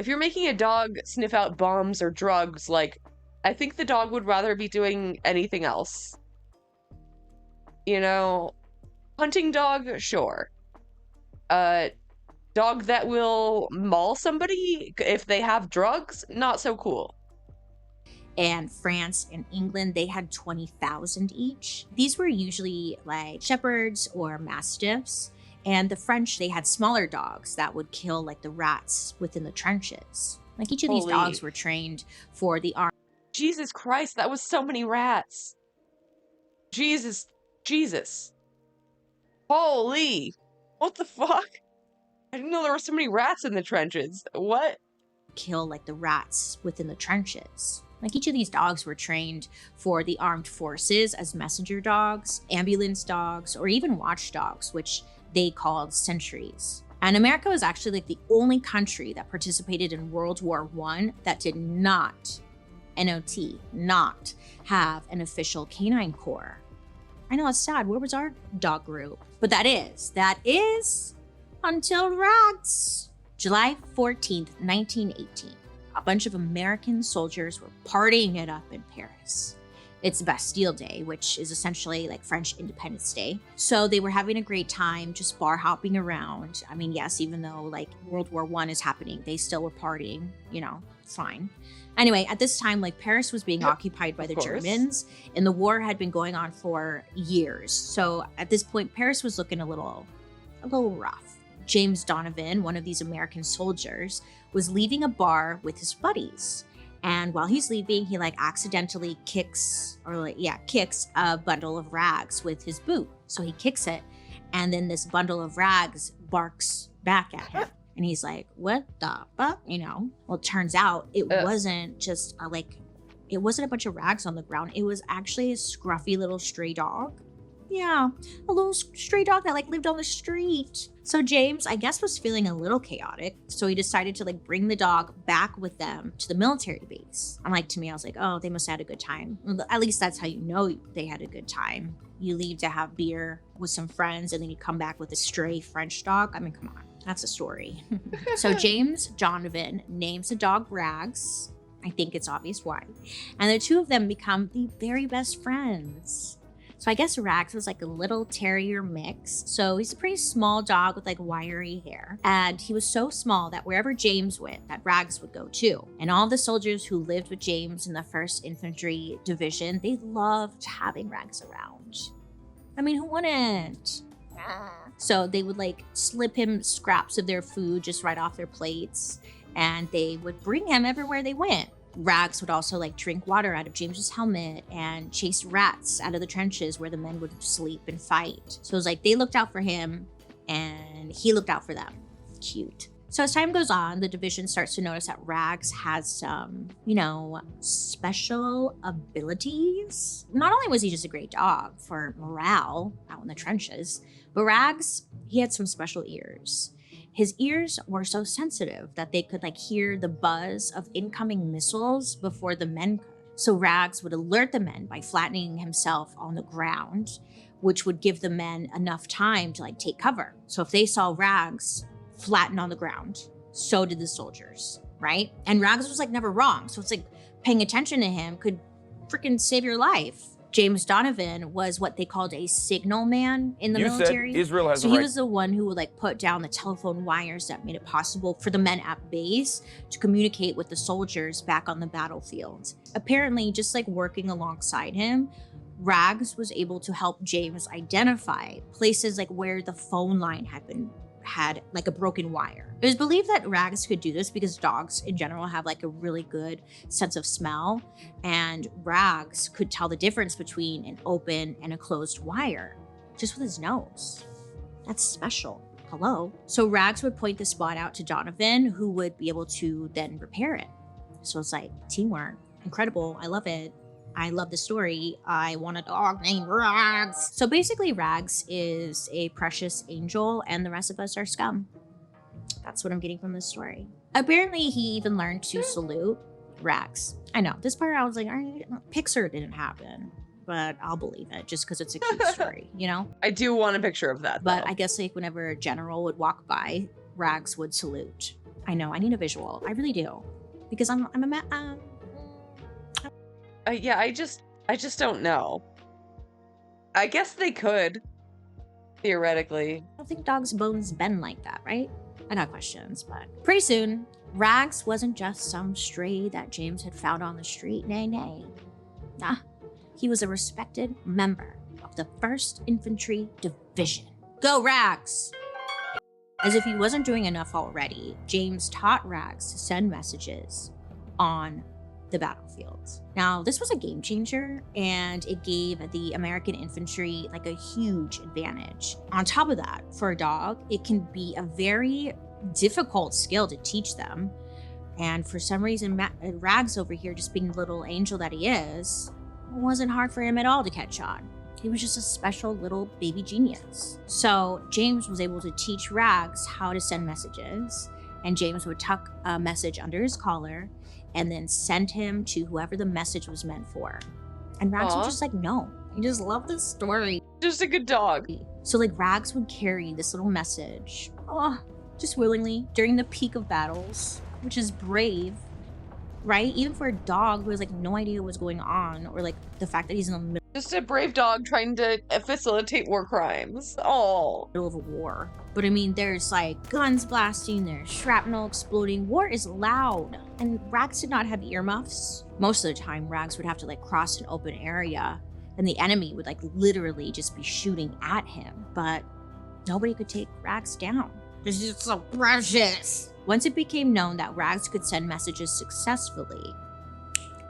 if you're making a dog sniff out bombs or drugs, like, I think the dog would rather be doing anything else. Hunting dog, sure. Dog that will maul somebody if they have drugs, not so cool. And France and England, they had 20,000 each. These were usually like shepherds or mastiffs. And the French, they had smaller dogs that would kill like the rats within the trenches. Like each of these dogs were trained for the army. Jesus Christ, that was so many rats. Jesus. Holy. What the fuck? I didn't know there were so many rats in the trenches. What? Kill like the rats within the trenches. Like each of these dogs were trained for the armed forces as messenger dogs, ambulance dogs, or even watchdogs, which they called sentries. And America was actually like the only country that participated in World War I that did not not have an official canine corps. I know, it's sad. Where was our dog group? But that is until rats. July 14th, 1918. A bunch of American soldiers were partying it up in Paris. It's Bastille Day, which is essentially like French Independence Day. So they were having a great time, just bar hopping around. I mean, yes, even though like World War I is happening, they still were partying, it's fine. Anyway, at this time, like Paris was being occupied by the Germans, and the war had been going on for years. So at this point, Paris was looking a little rough. James Donovan, one of these American soldiers, was leaving a bar with his buddies. And while he's leaving, he like accidentally kicks a bundle of rags with his boot. So he kicks it, and then this bundle of rags barks back at him. And he's like, what the fuck? Well, it turns out it wasn't just it wasn't a bunch of rags on the ground. It was actually a scruffy little stray dog. Yeah, a little stray dog that like lived on the street. So James, I guess, was feeling a little chaotic. So he decided to like bring the dog back with them to the military base. And like, to me, I was like, oh, they must have had a good time. Well, at least that's how you know they had a good time. You leave to have beer with some friends, and then you come back with a stray French dog. I mean, come on. That's a story. So James Donovan names the dog Rags. I think it's obvious why. And the two of them become the very best friends. So I guess Rags was like a little terrier mix. So he's a pretty small dog with like wiry hair. And he was so small that wherever James went, that Rags would go too. And all the soldiers who lived with James in the 1st Infantry Division, they loved having Rags around. I mean, who wouldn't? So they would like slip him scraps of their food just right off their plates. And they would bring him everywhere they went. Rags would also like drink water out of James's helmet and chase rats out of the trenches where the men would sleep and fight. So it was like they looked out for him and he looked out for them. Cute. So as time goes on, the division starts to notice that Rags has some, special abilities. Not only was he just a great dog for morale out in the trenches, but Rags, he had some special ears. His ears were so sensitive that they could like hear the buzz of incoming missiles before the men could. So Rags would alert the men by flattening himself on the ground, which would give the men enough time to like take cover. So if they saw Rags flatten on the ground, so did the soldiers, right? And Rags was like never wrong. So it's like paying attention to him could freaking save your life. James Donovan was what they called a signal man in the military. Said Israel has so a he right. was the one who would like put down the telephone wires that made it possible for the men at base to communicate with the soldiers back on the battlefield. Apparently, just like working alongside him, Rags was able to help James identify places like where the phone line had like a broken wire. It was believed that Rags could do this because dogs in general have like a really good sense of smell, and Rags could tell the difference between an open and a closed wire just with his nose. That's special. Hello. So Rags would point the spot out to Donovan, who would be able to then repair it. So it's like teamwork. Incredible. I love it. I love the story. I want a dog named Rags. So basically Rags is a precious angel and the rest of us are scum. That's what I'm getting from this story. Apparently he even learned to salute Rags. I know, this part I was like, Pixar didn't happen, but I'll believe it just because it's a cute story, I do want a picture of that, But though. I guess like whenever a general would walk by, Rags would salute. I know, I need a visual. I really do. Because I'm a Yeah, I just don't know. I guess they could, theoretically. I don't think dogs' bones bend like that, right? I got questions, but pretty soon, Rags wasn't just some stray that James had found on the street. Nay. Nah, he was a respected member of the 1st Infantry Division. Go Rags! As if he wasn't doing enough already, James taught Rags to send messages on the battlefield. Now, this was a game changer, and it gave the American infantry like a huge advantage. On top of that, for a dog, it can be a very difficult skill to teach them. And for some reason, Rags over here, just being the little angel that he is, it wasn't hard for him at all to catch on. He was just a special little baby genius. So James was able to teach Rags how to send messages, and James would tuck a message under his collar and then send him to whoever the message was meant for. And Rags would just like, no. I just love this story. Just a good dog. So like Rags would carry this little message, just willingly during the peak of battles, which is brave, right? Even for a dog who has like no idea what's going on, or like the fact that he's in the middle Just a brave dog trying to facilitate war crimes. Oh. Middle of a war. But I mean, there's like guns blasting, there's shrapnel exploding. War is loud. And Rags did not have earmuffs. Most of the time, Rags would have to like cross an open area and the enemy would like literally just be shooting at him. But nobody could take Rags down. It's just so precious. Once it became known that Rags could send messages successfully,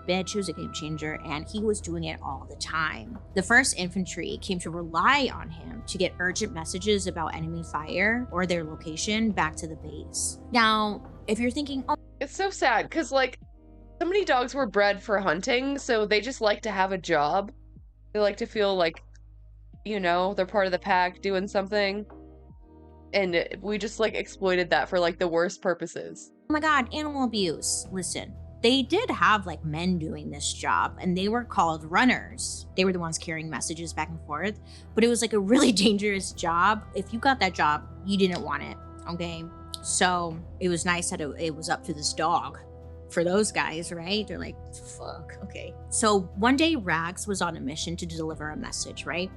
bitch, he was a game changer, and he was doing it all the time. The 1st Infantry came to rely on him to get urgent messages about enemy fire or their location back to the base. Now, if you're thinking, it's so sad, because like, so many dogs were bred for hunting, so they just like to have a job. They like to feel like, they're part of the pack doing something. And we just like exploited that for like the worst purposes. oh my God, animal abuse. Listen, they did have like men doing this job, and they were called runners. They were the ones carrying messages back and forth, but it was like a really dangerous job. If you got that job, you didn't want it, okay? So it was nice that it was up to this dog for those guys, right? They're like, fuck, okay. So one day Rags was on a mission to deliver a message, right?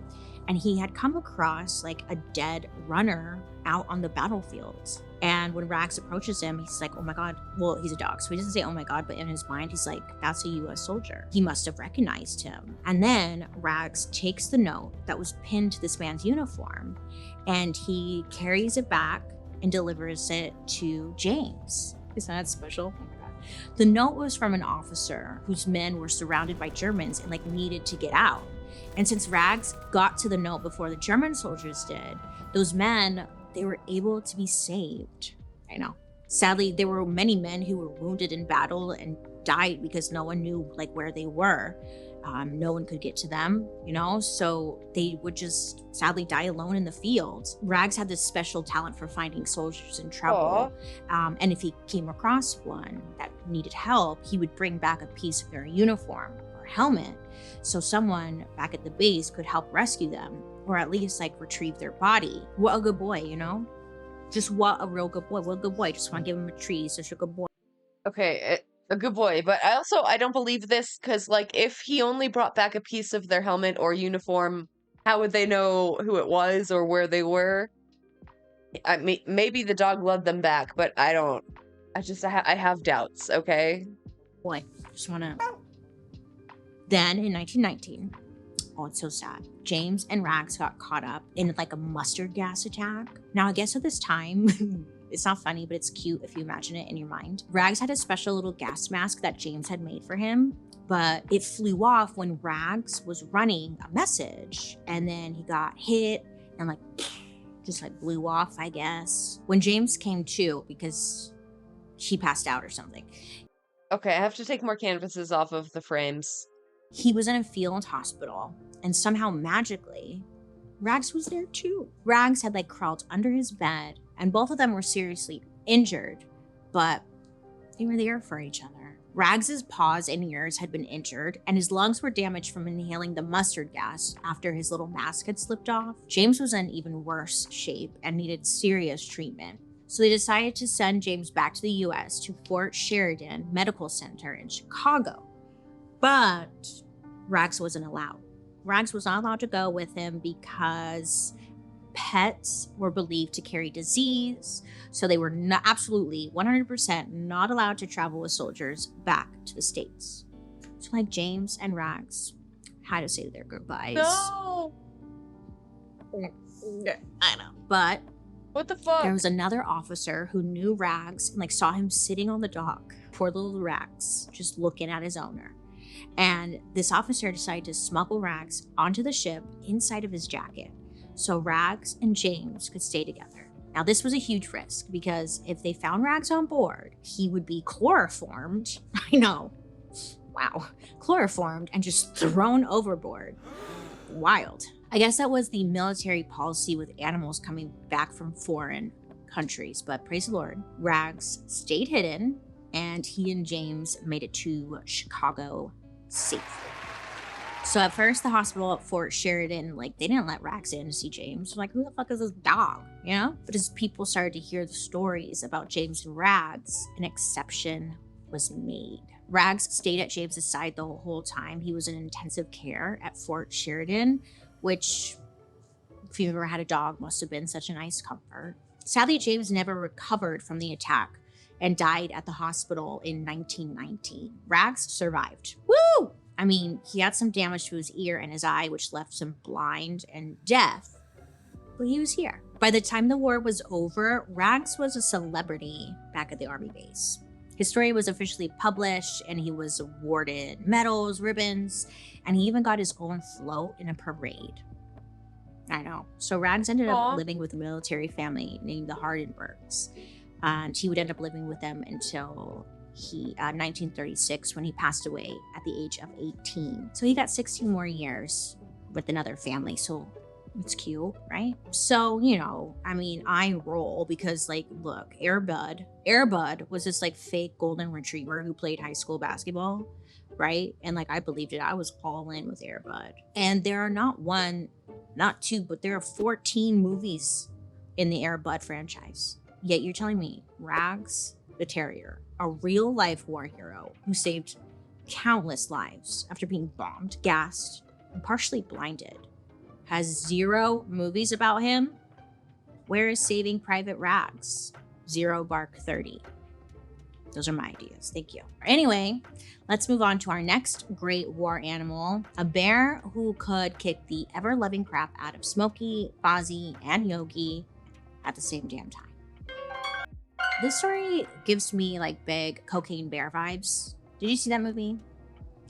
And he had come across like a dead runner out on the battlefield. And when Rags approaches him, he's like, oh my God. Well, he's a dog, so he doesn't say, oh my God, but in his mind, he's like, that's a US soldier. He must have recognized him. And then Rags takes the note that was pinned to this man's uniform and he carries it back and delivers it to James. Isn't that special? Oh my God. The note was from an officer whose men were surrounded by Germans and like needed to get out. And since Rags got to the note before the German soldiers did, those men, they were able to be saved. I know. Sadly, there were many men who were wounded in battle and died because no one knew like where they were. No one could get to them, you know? So they would just sadly die alone in the field. Rags had this special talent for finding soldiers in trouble. And if he came across one that needed help, he would bring back a piece of their uniform or helmet. So someone back at the base could help rescue them, or at least like retrieve their body. What a good boy, you know? Just what a real good boy. What a good boy. Just want to give him a treat. He's such a good boy. Okay, a good boy. But I don't believe this because, like, if he only brought back a piece of their helmet or uniform, how would they know who it was or where they were? I mean, maybe the dog led them back, but I don't. I have doubts, okay? Boy, just want to... Then in 1919, oh, it's so sad. James and Rags got caught up in like a mustard gas attack. Now, I guess at this time, it's not funny, but it's cute if you imagine it in your mind. Rags had a special little gas mask that James had made for him, but it flew off when Rags was running a message, and then he got hit and like just like blew off, I guess. When James came to, because he passed out or something. Okay, I have to take more canvases off of the frames. He was in a field hospital, and somehow magically, Rags was there too. Rags had like crawled under his bed, and both of them were seriously injured, but they were there for each other. Rags's paws and ears had been injured, and his lungs were damaged from inhaling the mustard gas after his little mask had slipped off. James was in even worse shape and needed serious treatment. So they decided to send James back to the US to Fort Sheridan Medical Center in Chicago. But Rags wasn't allowed. Rags was not allowed to go with him because pets were believed to carry disease. So they were not, absolutely 100% not allowed to travel with soldiers back to the States. So like James and Rags had to say their goodbyes. No! I know. But what the fuck? There was another officer who knew Rags and like saw him sitting on the dock. Poor little Rags, just looking at his owner. And this officer decided to smuggle Rags onto the ship inside of his jacket so Rags and James could stay together. Now, this was a huge risk because if they found Rags on board, he would be chloroformed. I know. Wow. Chloroformed and just thrown overboard. Wild. I guess that was the military policy with animals coming back from foreign countries, but praise the Lord, Rags stayed hidden and he and James made it to Chicago safely. So at first, the hospital at Fort Sheridan, like, they didn't let Rags in to see James. Like, who the fuck is this dog, you know? But as people started to hear the stories about James and Rags, an exception was made. Rags stayed at James's side the whole time. He was in intensive care at Fort Sheridan, which, if you've ever had a dog, must have been such a nice comfort. Sadly, James never recovered from the attack and died at the hospital in 1919. Rags survived. Woo! I mean, he had some damage to his ear and his eye, which left him blind and deaf, but he was here. By the time the war was over, Rags was a celebrity back at the Army base. His story was officially published, and he was awarded medals, ribbons, and he even got his own float in a parade. I know. So Rags ended up living with a military family named the Hardenbergs, and he would end up living with them until 1936, when he passed away at the age of 18. So he got 16 more years with another family. So it's cute, right? So, you know, I mean, I roll because, like, look, Air Bud was this like fake golden retriever who played high school basketball, right? And like, I believed it. I was all in with Air Bud. And there are not one, not two, but there are 14 movies in the Air Bud franchise. Yet you're telling me Rags, the terrier, a real-life war hero who saved countless lives after being bombed, gassed, and partially blinded, has 0 movies about him. Where is Saving Private Rags? 0 Bark 30. Those are my ideas. Thank you. Anyway, let's move on to our next great war animal, a bear who could kick the ever-loving crap out of Smokey, Fozzie, and Yogi at the same damn time. This story gives me like big Cocaine Bear vibes. Did you see that movie?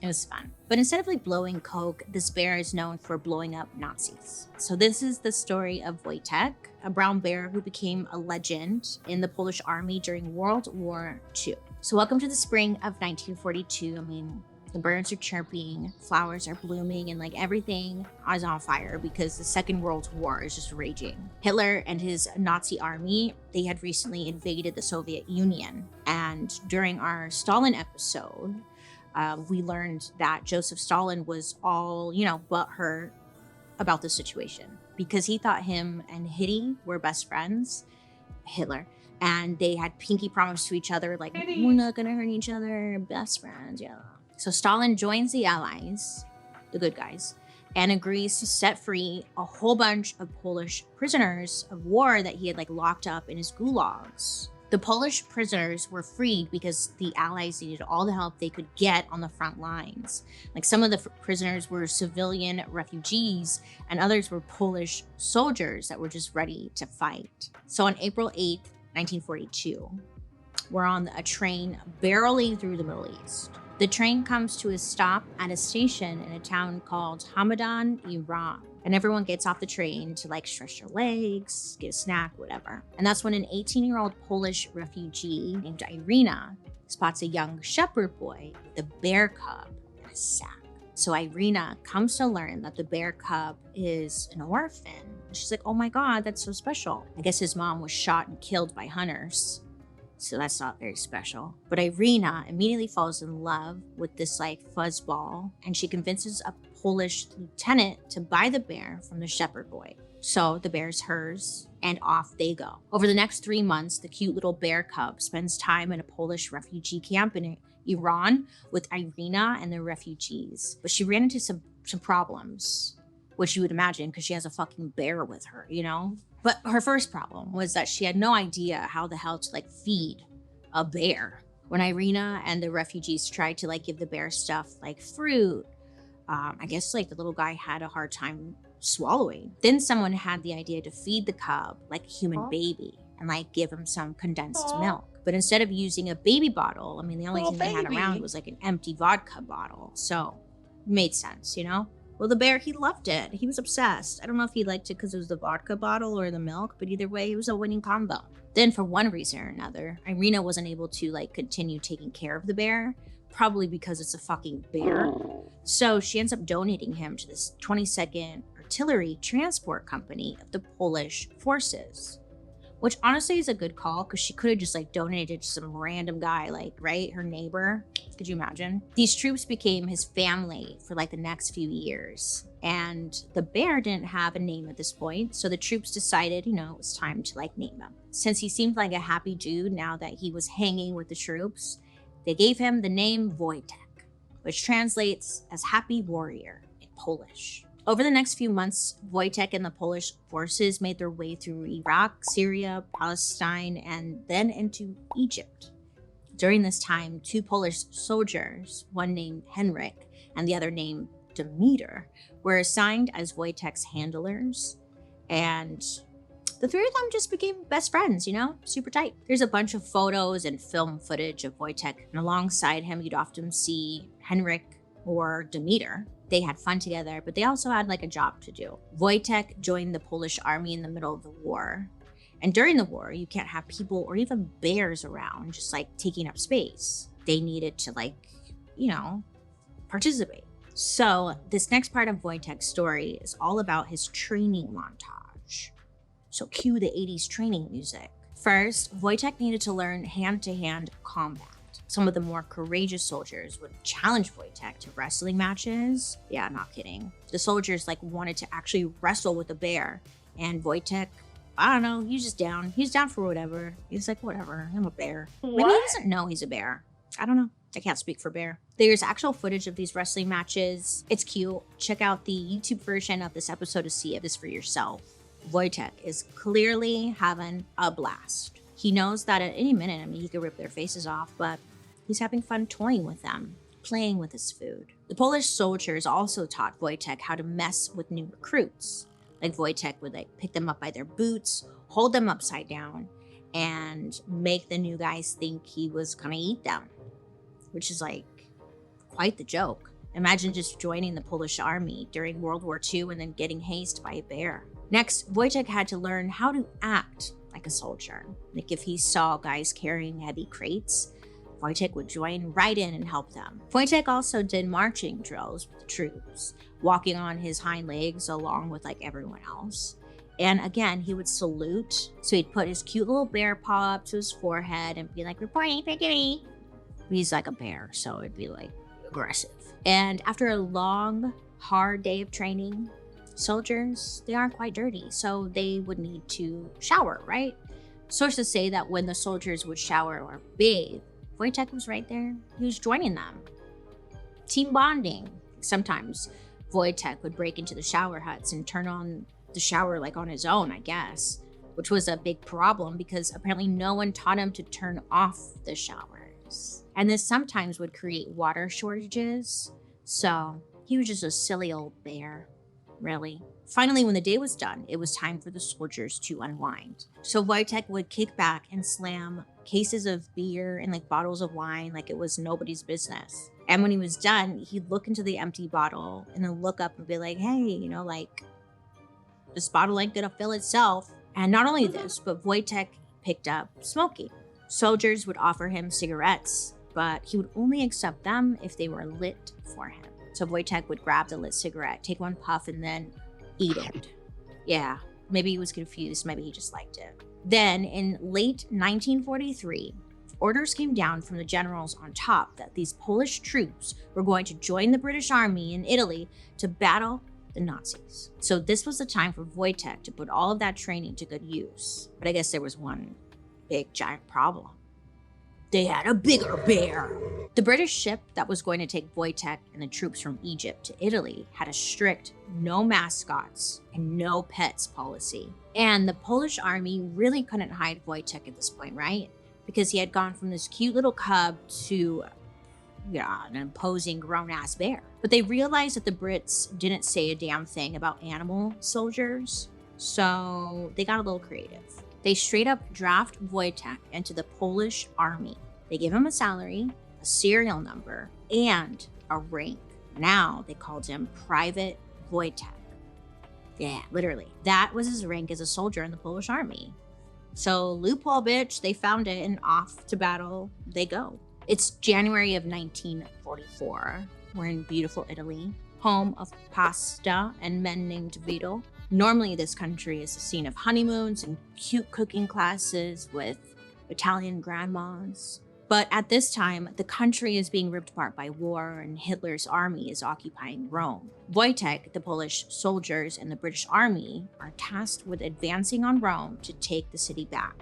It was fun. But instead of like blowing coke, this bear is known for blowing up Nazis. So this is the story of Wojtek, a brown bear who became a legend in the Polish army during World War II. So welcome to the spring of 1942. I mean, the birds are chirping, flowers are blooming, and like everything is on fire because the Second World War is just raging. Hitler and his Nazi army, they had recently invaded the Soviet Union. And during our Stalin episode, we learned that Joseph Stalin was all, butthurt about the situation because he thought him and Hitty were best friends, Hitler, and they had pinky promise to each other, like, we're not gonna hurt each other, best friends, yeah. So Stalin joins the Allies, the good guys, and agrees to set free a whole bunch of Polish prisoners of war that he had like locked up in his gulags. The Polish prisoners were freed because the Allies needed all the help they could get on the front lines. Like some of the prisoners were civilian refugees and others were Polish soldiers that were just ready to fight. So on April 8th, 1942, we're on a train barreling through the Middle East. The train comes to a stop at a station in a town called Hamadan, Iran. And everyone gets off the train to like stretch their legs, get a snack, whatever. And that's when an 18-year-old Polish refugee named Irina spots a young shepherd boy with a bear cub in a sack. So Irina comes to learn that the bear cub is an orphan. She's like, oh my God, that's so special. I guess his mom was shot and killed by hunters. So that's not very special. But Irina immediately falls in love with this like fuzzball, and she convinces a Polish lieutenant to buy the bear from the shepherd boy. So the bear's hers, and off they go. Over the next 3 months, the cute little bear cub spends time in a Polish refugee camp in Iran with Irina and the refugees. But she ran into some problems, which you would imagine because she has a fucking bear with her, But her first problem was that she had no idea how the hell to like feed a bear. When Irina and the refugees tried to like give the bear stuff like fruit, I guess like the little guy had a hard time swallowing. Then someone had the idea to feed the cub like a human baby and like give him some condensed milk. But instead of using a baby bottle, I mean, the only thing they had around was like an empty vodka bottle. So it made sense, Well, the bear, he loved it. He was obsessed. I don't know if he liked it because it was the vodka bottle or the milk, but either way, it was a winning combo. Then for one reason or another, Irina wasn't able to like continue taking care of the bear, probably because it's a fucking bear. So she ends up donating him to this 22nd Artillery Transport Company of the Polish forces, which honestly is a good call because she could have just like donated to some random guy, like, right? Her neighbor. Could you imagine? These troops became his family for like the next few years. And the bear didn't have a name at this point. So the troops decided, it was time to like name him. Since he seemed like a happy dude now that he was hanging with the troops, they gave him the name Wojtek, which translates as happy warrior in Polish. Over the next few months, Wojtek and the Polish forces made their way through Iraq, Syria, Palestine, and then into Egypt. During this time, 2 Polish soldiers, one named Henryk and the other named Demeter, were assigned as Wojtek's handlers, and the 3 of them just became best friends, super tight. There's a bunch of photos and film footage of Wojtek, and alongside him, you'd often see Henryk or Demeter. They had fun together, but they also had like a job to do. Wojtek joined the Polish army in the middle of the war. And during the war, you can't have people or even bears around just like taking up space. They needed to like, participate. So this next part of Wojtek's story is all about his training montage. So cue the 80s training music. First, Wojtek needed to learn hand-to-hand combat. Some of the more courageous soldiers would challenge Wojtek to wrestling matches. Yeah, not kidding. The soldiers like wanted to actually wrestle with a bear, and Wojtek I don't know, he's just down. He's down for whatever. He's like, whatever, I'm a bear. Maybe he doesn't know he's a bear. I don't know. I can't speak for Bear. There's actual footage of these wrestling matches. It's cute. Check out the YouTube version of this episode to see this for yourself. Wojtek is clearly having a blast. He knows that at any minute, he could rip their faces off, but he's having fun toying with them, playing with his food. The Polish soldiers also taught Wojtek how to mess with new recruits. Like Wojtek would pick them up by their boots, hold them upside down, and make the new guys think he was gonna eat them, which is quite the joke. Imagine just joining the Polish army during World War II and then getting hazed by a bear. Next, Wojtek had to learn how to act like a soldier. If he saw guys carrying heavy crates, Wojtek would join right in and help them. Wojtek also did marching drills with the troops, walking on his hind legs along with everyone else. And again, he would salute. So he'd put his cute little bear paw up to his forehead and be like, reporting for duty. He's like a bear, so it'd be aggressive. And after a long, hard day of training, soldiers, they aren't quite dirty, so they would need to shower, right? Sources say that when the soldiers would shower or bathe, Wojtek was right there. He was joining them. Team bonding. Sometimes Wojtek would break into the shower huts and turn on the shower on his own, I guess, which was a big problem because apparently no one taught him to turn off the showers. And this sometimes would create water shortages. So he was just a silly old bear, really. Finally, when the day was done, it was time for the soldiers to unwind. So Wojtek would kick back and slam cases of beer and bottles of wine like it was nobody's business. And when he was done, he'd look into the empty bottle and then look up and be like, hey, this bottle ain't gonna fill itself. And not only this, but Wojtek picked up smoking. Soldiers would offer him cigarettes, but he would only accept them if they were lit for him. So Wojtek would grab the lit cigarette, take one puff, and then eat it. Yeah, maybe he was confused. Maybe he just liked it. Then in late 1943, orders came down from the generals on top that these Polish troops were going to join the British Army in Italy to battle the Nazis. So this was the time for Wojtek to put all of that training to good use. But I guess there was one big giant problem. They had a bigger bear. The British ship that was going to take Wojtek and the troops from Egypt to Italy had a strict no mascots and no pets policy. And the Polish army really couldn't hide Wojtek at this point, right? Because he had gone from this cute little cub to an imposing grown-ass bear. But they realized that the Brits didn't say a damn thing about animal soldiers, so they got a little creative. They straight up draft Wojtek into the Polish army. They give him a salary, a serial number, and a rank. Now they called him Private Wojtek. Yeah, literally. That was his rank as a soldier in the Polish army. So loophole, bitch, they found it and off to battle they go. It's January of 1944. We're in beautiful Italy, home of pasta and men named Vito. Normally, this country is the scene of honeymoons and cute cooking classes with Italian grandmas. But at this time, the country is being ripped apart by war and Hitler's army is occupying Rome. Wojtek, the Polish soldiers, and the British army are tasked with advancing on Rome to take the city back.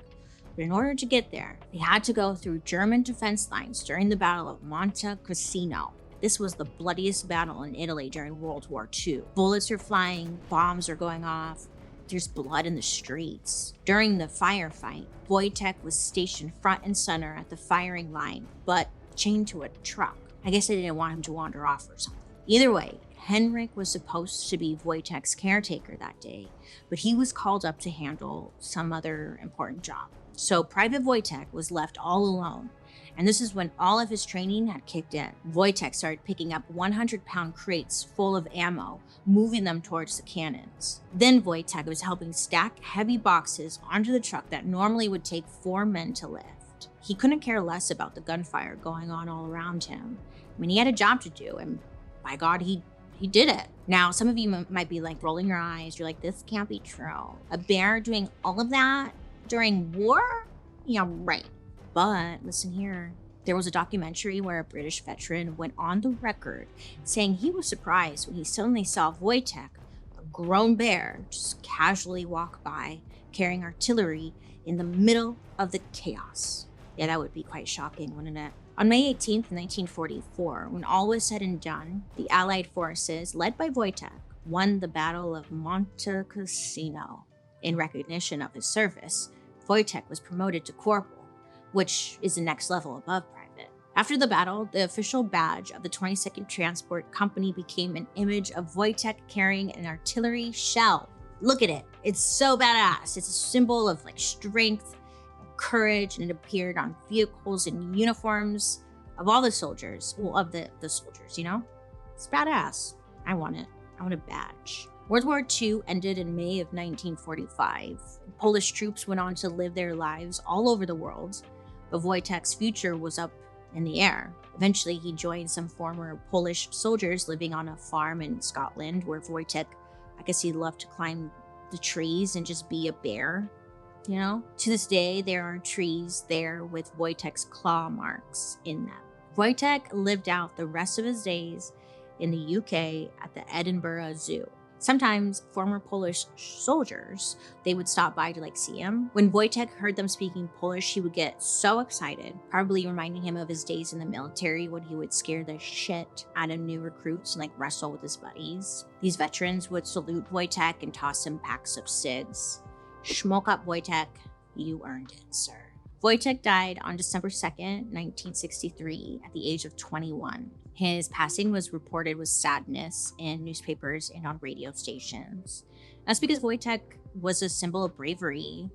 But in order to get there, they had to go through German defense lines during the Battle of Monte Cassino. This was the bloodiest battle in Italy during World War II. Bullets are flying, bombs are going off, there's blood in the streets. During the firefight, Wojtek was stationed front and center at the firing line, but chained to a truck. I guess they didn't want him to wander off or something. Either way, Henrik was supposed to be Wojtek's caretaker that day, but he was called up to handle some other important job. So Private Wojtek was left all alone. And this is when all of his training had kicked in. Wojtek started picking up 100-pound crates full of ammo, moving them towards the cannons. Then Wojtek was helping stack heavy boxes onto the truck that normally would take 4 men to lift. He couldn't care less about the gunfire going on all around him. I mean, he had a job to do, and by God, he did it. Now, some of you might be rolling your eyes. You're like, this can't be true. A bear doing all of that during war? Yeah, right. But listen here, there was a documentary where a British veteran went on the record saying he was surprised when he suddenly saw Wojtek, a grown bear, just casually walk by, carrying artillery in the middle of the chaos. Yeah, that would be quite shocking, wouldn't it? On May 18th, 1944, when all was said and done, the Allied forces, led by Wojtek, won the Battle of Monte Cassino. In recognition of his service, Wojtek was promoted to corporal, which is the next level above private. After the battle, the official badge of the 22nd Transport Company became an image of Wojtek carrying an artillery shell. Look at it. It's so badass. It's a symbol of like strength and courage, and it appeared on vehicles and uniforms of all the soldiers. Well, of the soldiers, you know? It's badass. I want it. I want a badge. World War II ended in May of 1945. Polish troops went on to live their lives all over the world, but Wojtek's future was up in the air. Eventually, he joined some former Polish soldiers living on a farm in Scotland, where Wojtek, I guess he loved to climb the trees and just be a bear, you know? To this day, there are trees there with Wojtek's claw marks in them. Wojtek lived out the rest of his days in the UK at the Edinburgh Zoo. Sometimes former Polish soldiers, they would stop by to see him. When Wojtek heard them speaking Polish, he would get so excited, probably reminding him of his days in the military when he would scare the shit out of new recruits and wrestle with his buddies. These veterans would salute Wojtek and toss him packs of cigs. Smoke up, Wojtek. You earned it, sir. Wojtek died on December 2nd, 1963, at the age of 21. His passing was reported with sadness in newspapers and on radio stations. That's because Wojtek was a symbol of bravery,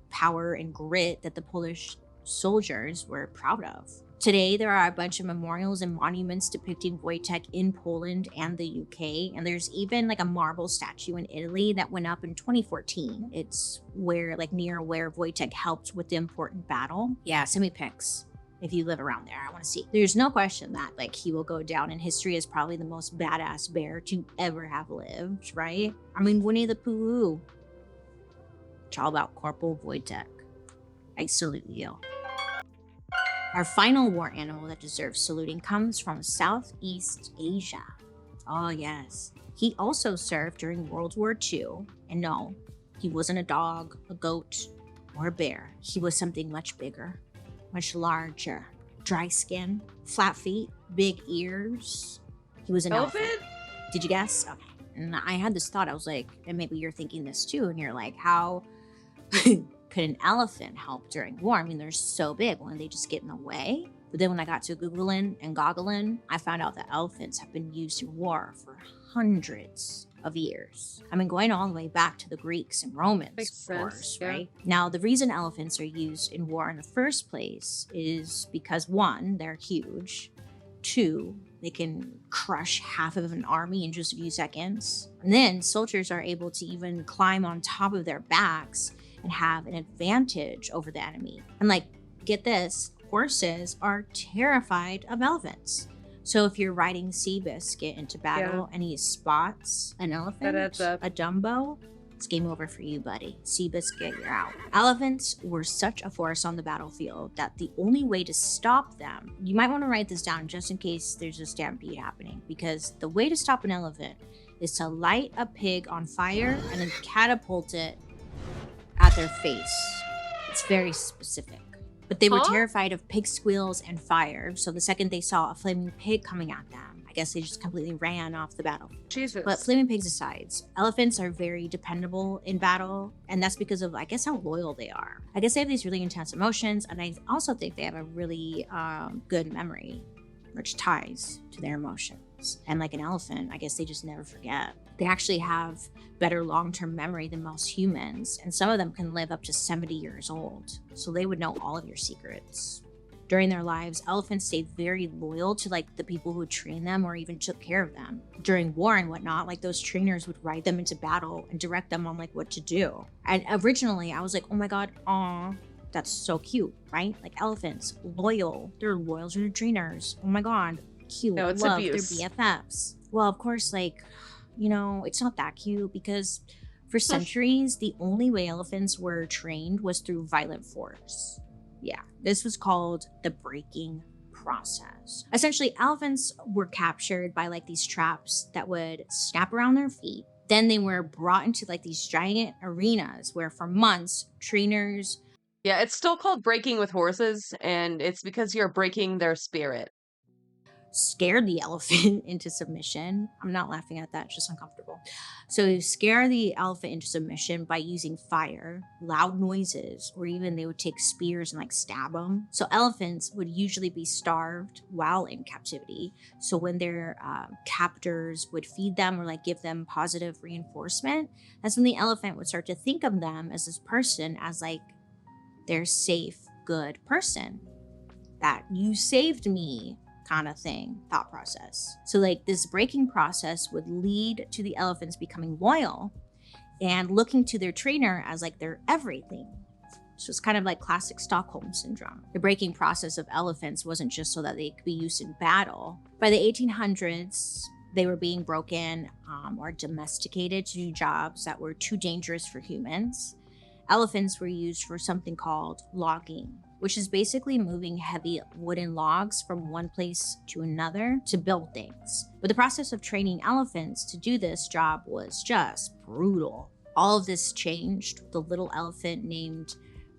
power, and grit that the Polish soldiers were proud of. Today, there are a bunch of memorials and monuments depicting Wojtek in Poland and the UK, and there's even a marble statue in Italy that went up in 2014. It's where near where Wojtek helped with the important battle. Yeah, send me pics if you live around there. I want to see. There's no question that he will go down in history as probably the most badass bear to ever have lived, right? I mean, Winnie the Pooh. It's all about Corporal Wojtek. I salute you. Our final war animal that deserves saluting comes from Southeast Asia. Oh yes. He also served during World War II. And no, he wasn't a dog, a goat, or a bear. He was something much bigger, much larger. Dry skin, flat feet, big ears. He was an elephant. Did you guess? Okay. And I had this thought. I was like, and maybe you're thinking this too, and you're like, how could an elephant help during war? I mean, they're so big. Wouldn't they just get in the way? But then when I got to Googling and goggling, I found out that elephants have been used in war for hundreds of years. I mean, going all the way back to the Greeks and Romans, Makes of course, sense, yeah. right? Now, the reason elephants are used in war in the first place is because 1, they're huge. 2, they can crush half of an army in just a few seconds. And then soldiers are able to even climb on top of their backs and have an advantage over the enemy. And get this, horses are terrified of elephants. So if you're riding Seabiscuit into battle and he spots an elephant, a Dumbo, it's game over for you, buddy. Seabiscuit, you're out. Elephants were such a force on the battlefield that the only way to stop them, you might want to write this down just in case there's a stampede happening, because the way to stop an elephant is to light a pig on fire and then catapult it at their face. It's very specific. But they were terrified of pig squeals and fire, so the second they saw a flaming pig coming at them, I guess they just completely ran off the battlefield. Jesus. But flaming pigs aside, elephants are very dependable in battle, and that's because of, I guess, how loyal they are. I guess they have these really intense emotions, and I also think they have a really good memory, which ties to their emotions. And like an elephant, I guess they just never forget. They actually have better long-term memory than most humans, and some of them can live up to 70 years old, so they would know all of your secrets. During their lives, elephants stayed very loyal to the people who trained them or even took care of them. During war and whatnot, those trainers would ride them into battle and direct them on what to do. And originally I was like, oh my god, aw, that's so cute, right? Elephants, loyal, they're loyal to their trainers. Oh my god, cute. No, it's love abuse. Their BFFs. Well, of course, it's not that cute, because for centuries, the only way elephants were trained was through violent force. Yeah, this was called the breaking process. Essentially, elephants were captured by these traps that would snap around their feet. Then they were brought into like these giant arenas where for months, trainers. Yeah, it's still called breaking with horses, and it's because you're breaking their spirit. Scared the elephant into submission. I'm not laughing at that, it's just uncomfortable. So you scare the elephant into submission by using fire, loud noises, or even they would take spears and like stab them. So elephants would usually be starved while in captivity. So when their captors would feed them or like give them positive reinforcement, that's when the elephant would start to think of them as this person as like their safe, good person. That you saved me kind of thing, thought process. So like this breaking process would lead to the elephants becoming loyal and looking to their trainer as like their everything. So it's kind of like classic Stockholm syndrome. The breaking process of elephants wasn't just so that they could be used in battle. By the 1800s, they were being broken or domesticated to do jobs that were too dangerous for humans. Elephants were used for something called logging, which is basically moving heavy wooden logs from one place to another to build things. But the process of training elephants to do this job was just brutal. All of this changed with the little elephant named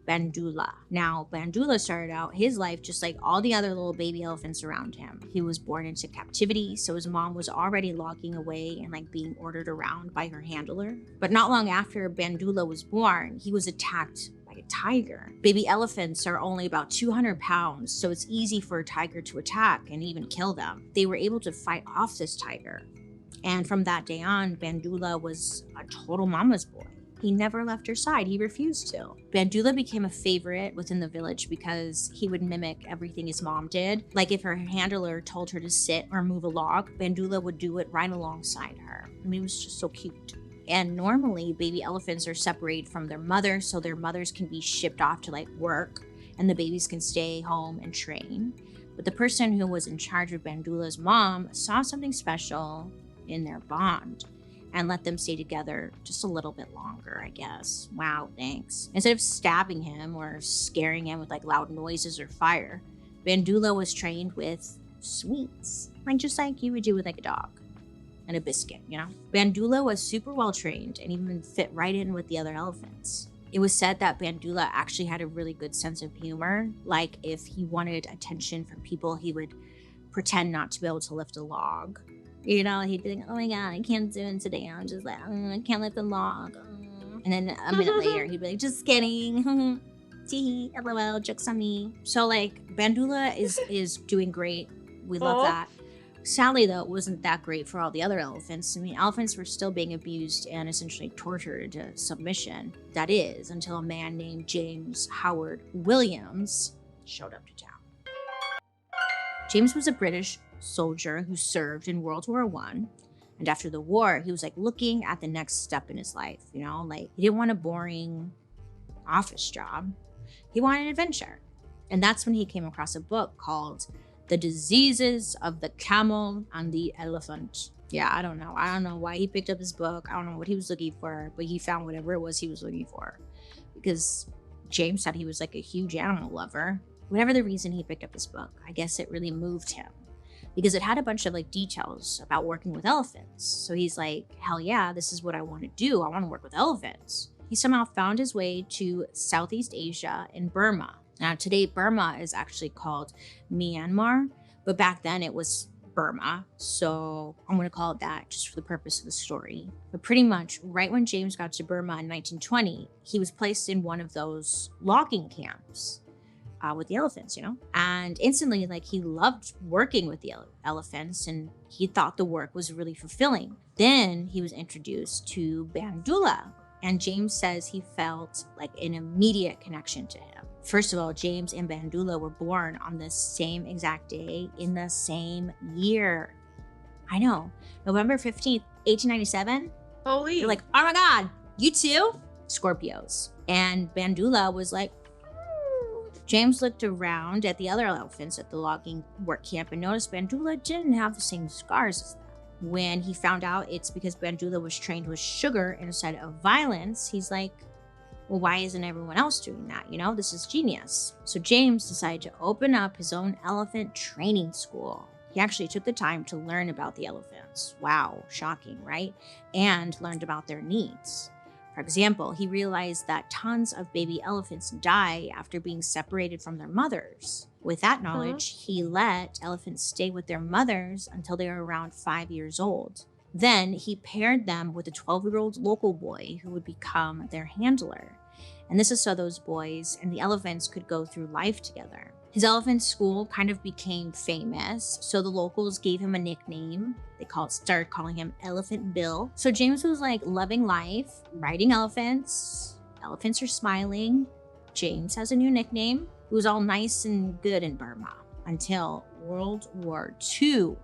Bandula. Now, Bandula started out his life just like all the other little baby elephants around him. He was born into captivity, so his mom was already logging away and like being ordered around by her handler. But not long after Bandula was born, he was attacked by a tiger. Baby elephants are only about 200 pounds, so it's easy for a tiger to attack and even kill them. They were able to fight off this tiger. And from that day on, Bandula was a total mama's boy. He never left her side. He refused to. Bandula became a favorite within the village because he would mimic everything his mom did. Like if her handler told her to sit or move a log, Bandula would do it right alongside her. I mean, it was just so cute. And normally baby elephants are separated from their mother so their mothers can be shipped off to like work and the babies can stay home and train. But the person who was in charge of Bandula's mom saw something special in their bond and let them stay together just a little bit longer, I guess. Wow, thanks. Instead of stabbing him or scaring him with like loud noises or fire, Bandula was trained with sweets, like just like you would do with like a dog and a biscuit, you know? Bandula was super well trained and even fit right in with the other elephants. It was said that Bandula actually had a really good sense of humor. Like if he wanted attention from people, he would pretend not to be able to lift a log. You know, he'd be like, oh my God, I can't do it today. I'm just like, I can't lift the log. And then a minute later, he'd be like, just kidding. Tee, LOL, jokes on me. So like, Bandula is doing great. We love that. Sadly, though, it wasn't that great for all the other elephants. I mean, elephants were still being abused and essentially tortured to submission. That is, until a man named James Howard Williams showed up to town. James was a British soldier who served in World War I. And after the war, he was like looking at the next step in his life, you know, like he didn't want a boring office job. He wanted adventure. And that's when he came across a book called The Diseases of the Camel and the Elephant. Yeah, I don't know. I don't know why he picked up this book. I don't know what he was looking for, but he found whatever it was he was looking for. Because James said he was like a huge animal lover. Whatever the reason he picked up this book, I guess it really moved him. Because it had a bunch of like details about working with elephants. So he's like, hell yeah, this is what I want to do. I want to work with elephants. He somehow found his way to Southeast Asia in Burma. Now today, Burma is actually called Myanmar, but back then it was Burma. So I'm going to call it that just for the purpose of the story. But pretty much right when James got to Burma in 1920, he was placed in one of those logging camps. With the elephants, you know? And instantly, like, he loved working with the elephants and he thought the work was really fulfilling. Then he was introduced to Bandula, and James says he felt like an immediate connection to him. First of all, James and Bandula were born on the same exact day in the same year. I know, November 15th, 1897. Holy. You're like, oh my God, you too? Scorpios. And Bandula was like, James looked around at the other elephants at the logging work camp and noticed Bandula didn't have the same scars as them. When he found out it's because Bandula was trained with sugar instead of violence, he's like, well, why isn't everyone else doing that? You know, this is genius. So James decided to open up his own elephant training school. He actually took the time to learn about the elephants. Wow, shocking, right? And learned about their needs. For example, he realized that tons of baby elephants die after being separated from their mothers. With that knowledge, he let elephants stay with their mothers until they were around 5 years old. Then he paired them with a 12-year-old local boy who would become their handler. And this is so those boys and the elephants could go through life together. His elephant school kind of became famous, so the locals gave him a nickname. They started calling him Elephant Bill. So James was like loving life, riding elephants. Elephants are smiling. James has a new nickname. It was all nice and good in Burma until World War II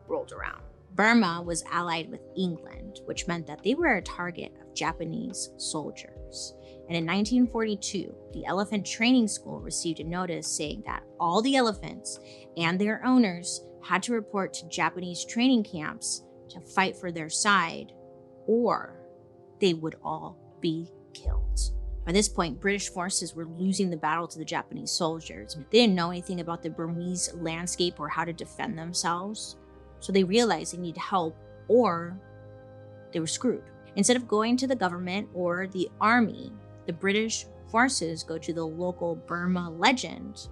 rolled around. Burma was allied with England, which meant that they were a target of Japanese soldiers. And in 1942, the Elephant Training School received a notice saying that all the elephants and their owners had to report to Japanese training camps to fight for their side, or they would all be killed. By this point, British forces were losing the battle to the Japanese soldiers. They didn't know anything about the Burmese landscape or how to defend themselves, so they realized they needed help or they were screwed. Instead of going to the government or the army, the British forces go to the local Burma legend,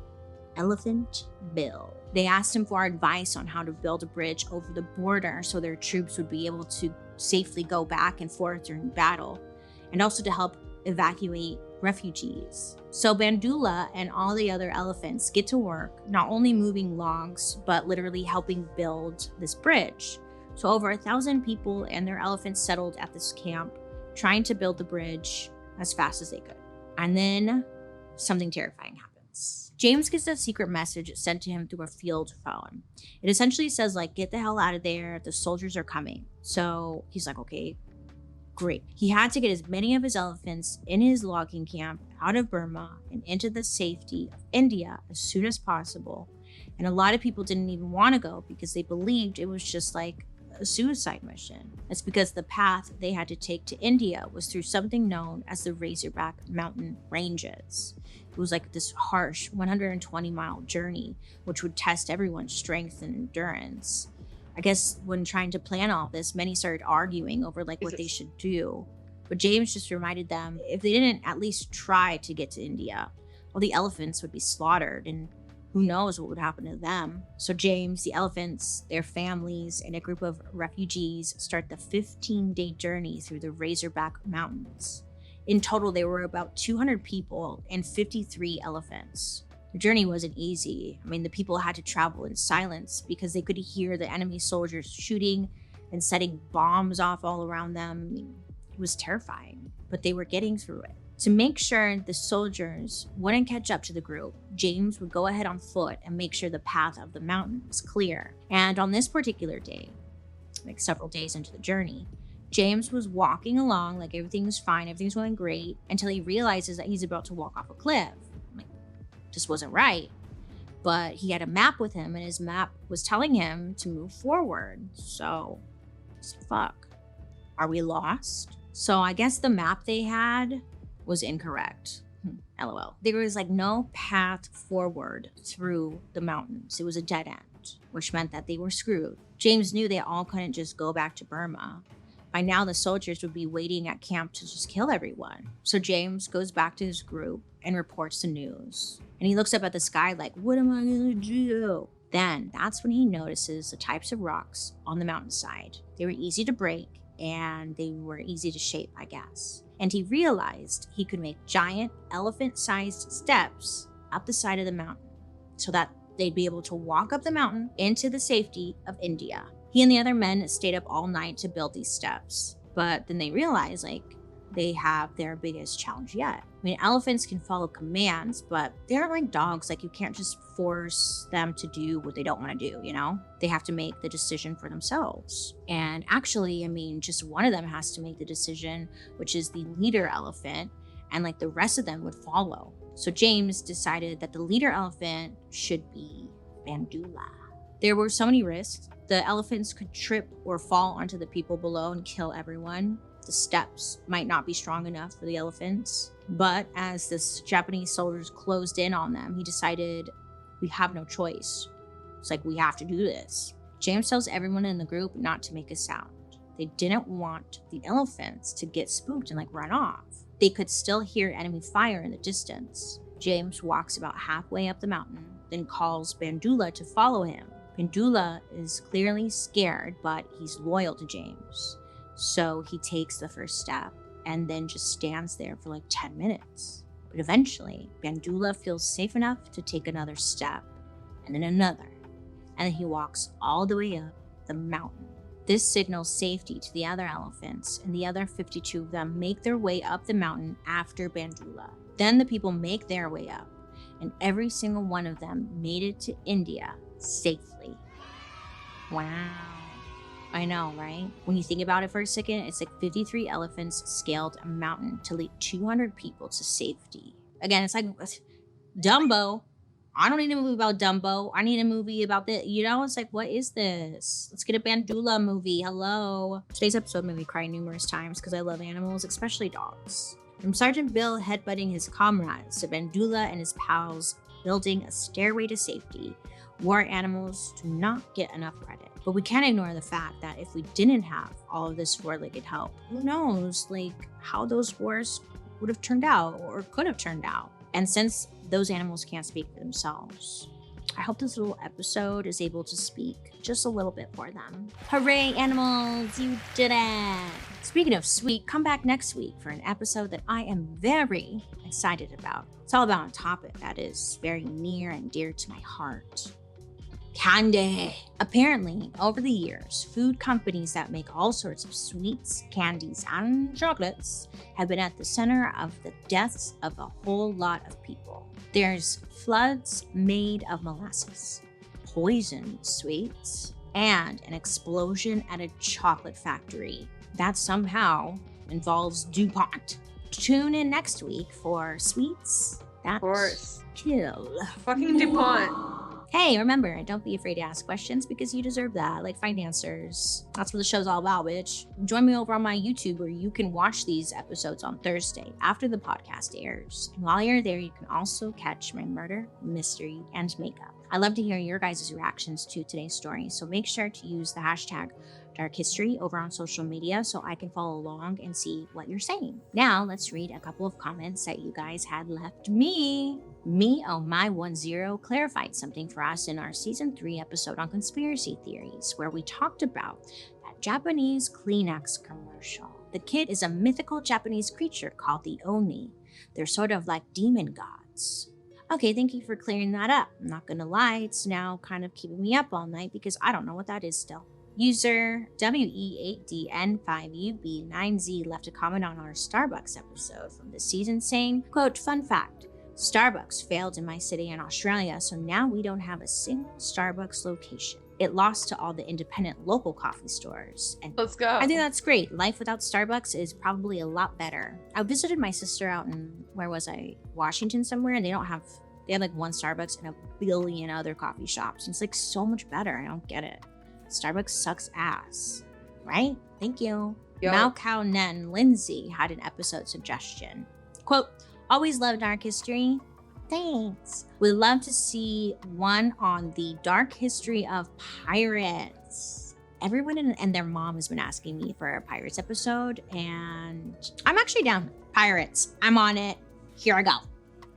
Elephant Bill. They asked him for advice on how to build a bridge over the border so their troops would be able to safely go back and forth during battle, and also to help evacuate refugees. So Bandula and all the other elephants get to work, not only moving logs, but literally helping build this bridge. So over 1,000 people and their elephants settled at this camp, trying to build the bridge as fast as they could. And then something terrifying happens. James gets a secret message sent to him through a field phone. It essentially says, like, get the hell out of there, the soldiers are coming. So he's like, okay, great. He had to get as many of his elephants in his logging camp out of Burma and into the safety of India as soon as possible. And a lot of people didn't even want to go because they believed it was just like a suicide mission. That's because the path they had to take to India was through something known as the Razorback Mountain Ranges. It was like this harsh 120-mile journey, which would test everyone's strength and endurance. I guess when trying to plan all this, many started arguing over like what they should do. But James just reminded them if they didn't at least try to get to India, well, the elephants would be slaughtered and who knows what would happen to them. So James, the elephants, their families, and a group of refugees start the 15-day journey through the Razorback Mountains. In total, there were about 200 people and 53 elephants. The journey wasn't easy. I mean, the people had to travel in silence because they could hear the enemy soldiers shooting and setting bombs off all around them. I mean, it was terrifying, but they were getting through it. To make sure the soldiers wouldn't catch up to the group, James would go ahead on foot and make sure the path of the mountain was clear. And on this particular day, like several days into the journey, James was walking along like everything was fine, everything's going great, until he realizes that he's about to walk off a cliff. Like, just wasn't right. But he had a map with him, and his map was telling him to move forward. So, fuck. Are we lost? So I guess the map they had was incorrect. LOL. There was like no path forward through the mountains. It was a dead end, which meant that they were screwed. James knew they all couldn't just go back to Burma. By now, the soldiers would be waiting at camp to just kill everyone. So James goes back to his group and reports the news. And he looks up at the sky like, what am I gonna do? Then that's when he notices the types of rocks on the mountainside. They were easy to break and they were easy to shape, I guess. And he realized he could make giant elephant-sized steps up the side of the mountain so that they'd be able to walk up the mountain into the safety of India. He and the other men stayed up all night to build these steps, but then they realized like they have their biggest challenge yet. I mean, elephants can follow commands, but they aren't like dogs. Like you can't just force them to do what they don't want to do, you know? They have to make the decision for themselves. And actually, I mean, just one of them has to make the decision, which is the leader elephant, and like the rest of them would follow. So James decided that the leader elephant should be Bandula. There were so many risks. The elephants could trip or fall onto the people below and kill everyone. The steps might not be strong enough for the elephants. But as the Japanese soldiers closed in on them, he decided we have no choice. It's like, we have to do this. James tells everyone in the group not to make a sound. They didn't want the elephants to get spooked and like run off. They could still hear enemy fire in the distance. James walks about halfway up the mountain, then calls Bandula to follow him. Bandula is clearly scared, but he's loyal to James. So he takes the first step and then just stands there for like 10 minutes. But eventually, Bandula feels safe enough to take another step, and then another. And then he walks all the way up the mountain. This signals safety to the other elephants, and the other 52 of them make their way up the mountain after Bandula. Then the people make their way up, and every single one of them made it to India safely. Wow. I know, right? When you think about it for a second, it's like 53 elephants scaled a mountain to lead 200 people to safety. Again, it's like Dumbo. I don't need a movie about Dumbo. I need a movie about this. You know, it's like, what is this? Let's get a Bandula movie. Hello. Today's episode made me cry numerous times because I love animals, especially dogs. From Sergeant Bill headbutting his comrades to Bandula and his pals building a stairway to safety, war animals do not get enough credit. But we can't ignore the fact that if we didn't have all of this four-legged help, who knows, like, how those wars would have turned out or could have turned out. And since those animals can't speak for themselves, I hope this little episode is able to speak just a little bit for them. Hooray, animals, you did it! Speaking of sweet, come back next week for an episode that I am very excited about. It's all about a topic that is very near and dear to my heart. Candy. Apparently, over the years, food companies that make all sorts of sweets, candies, and chocolates have been at the center of the deaths of a whole lot of people. There's floods made of molasses, poisoned sweets, and an explosion at a chocolate factory that somehow involves DuPont. Tune in next week for sweets that kill. Fucking DuPont. Hey, remember, don't be afraid to ask questions because you deserve that. Like, find answers. That's what the show's all about, bitch. Join me over on my YouTube where you can watch these episodes on Thursday after the podcast airs. And while you're there, you can also catch my murder, mystery, and makeup. I love to hear your guys' reactions to today's story, so make sure to use the hashtag Dark History over on social media so I can follow along and see what you're saying. Now, let's read a couple of comments that you guys had left me. Me-oh-my-10 clarified something for us in our season 3 episode on conspiracy theories, where we talked about that Japanese Kleenex commercial. The kid is a mythical Japanese creature called the Oni. They're sort of like demon gods. Okay, thank you for clearing that up. I'm not gonna lie, it's now kind of keeping me up all night because I don't know what that is still. User WE8DN5UB9Z left a comment on our Starbucks episode from this season saying, quote, fun fact, Starbucks failed in my city in Australia, so now we don't have a single Starbucks location. It lost to all the independent local coffee stores. And let's go. I think that's great. Life without Starbucks is probably a lot better. I visited my sister out in, where was I? Washington somewhere, and they had like one Starbucks and a billion other coffee shops. And it's like so much better. I don't get it. Starbucks sucks ass, right? Thank you. Mao Cow Nen Lindsay had an episode suggestion. Quote, always loved Dark History. Thanks. Would love to see one on the dark history of pirates. Everyone and their mom has been asking me for a pirates episode, and I'm actually down. Pirates, I'm on it. Here I go.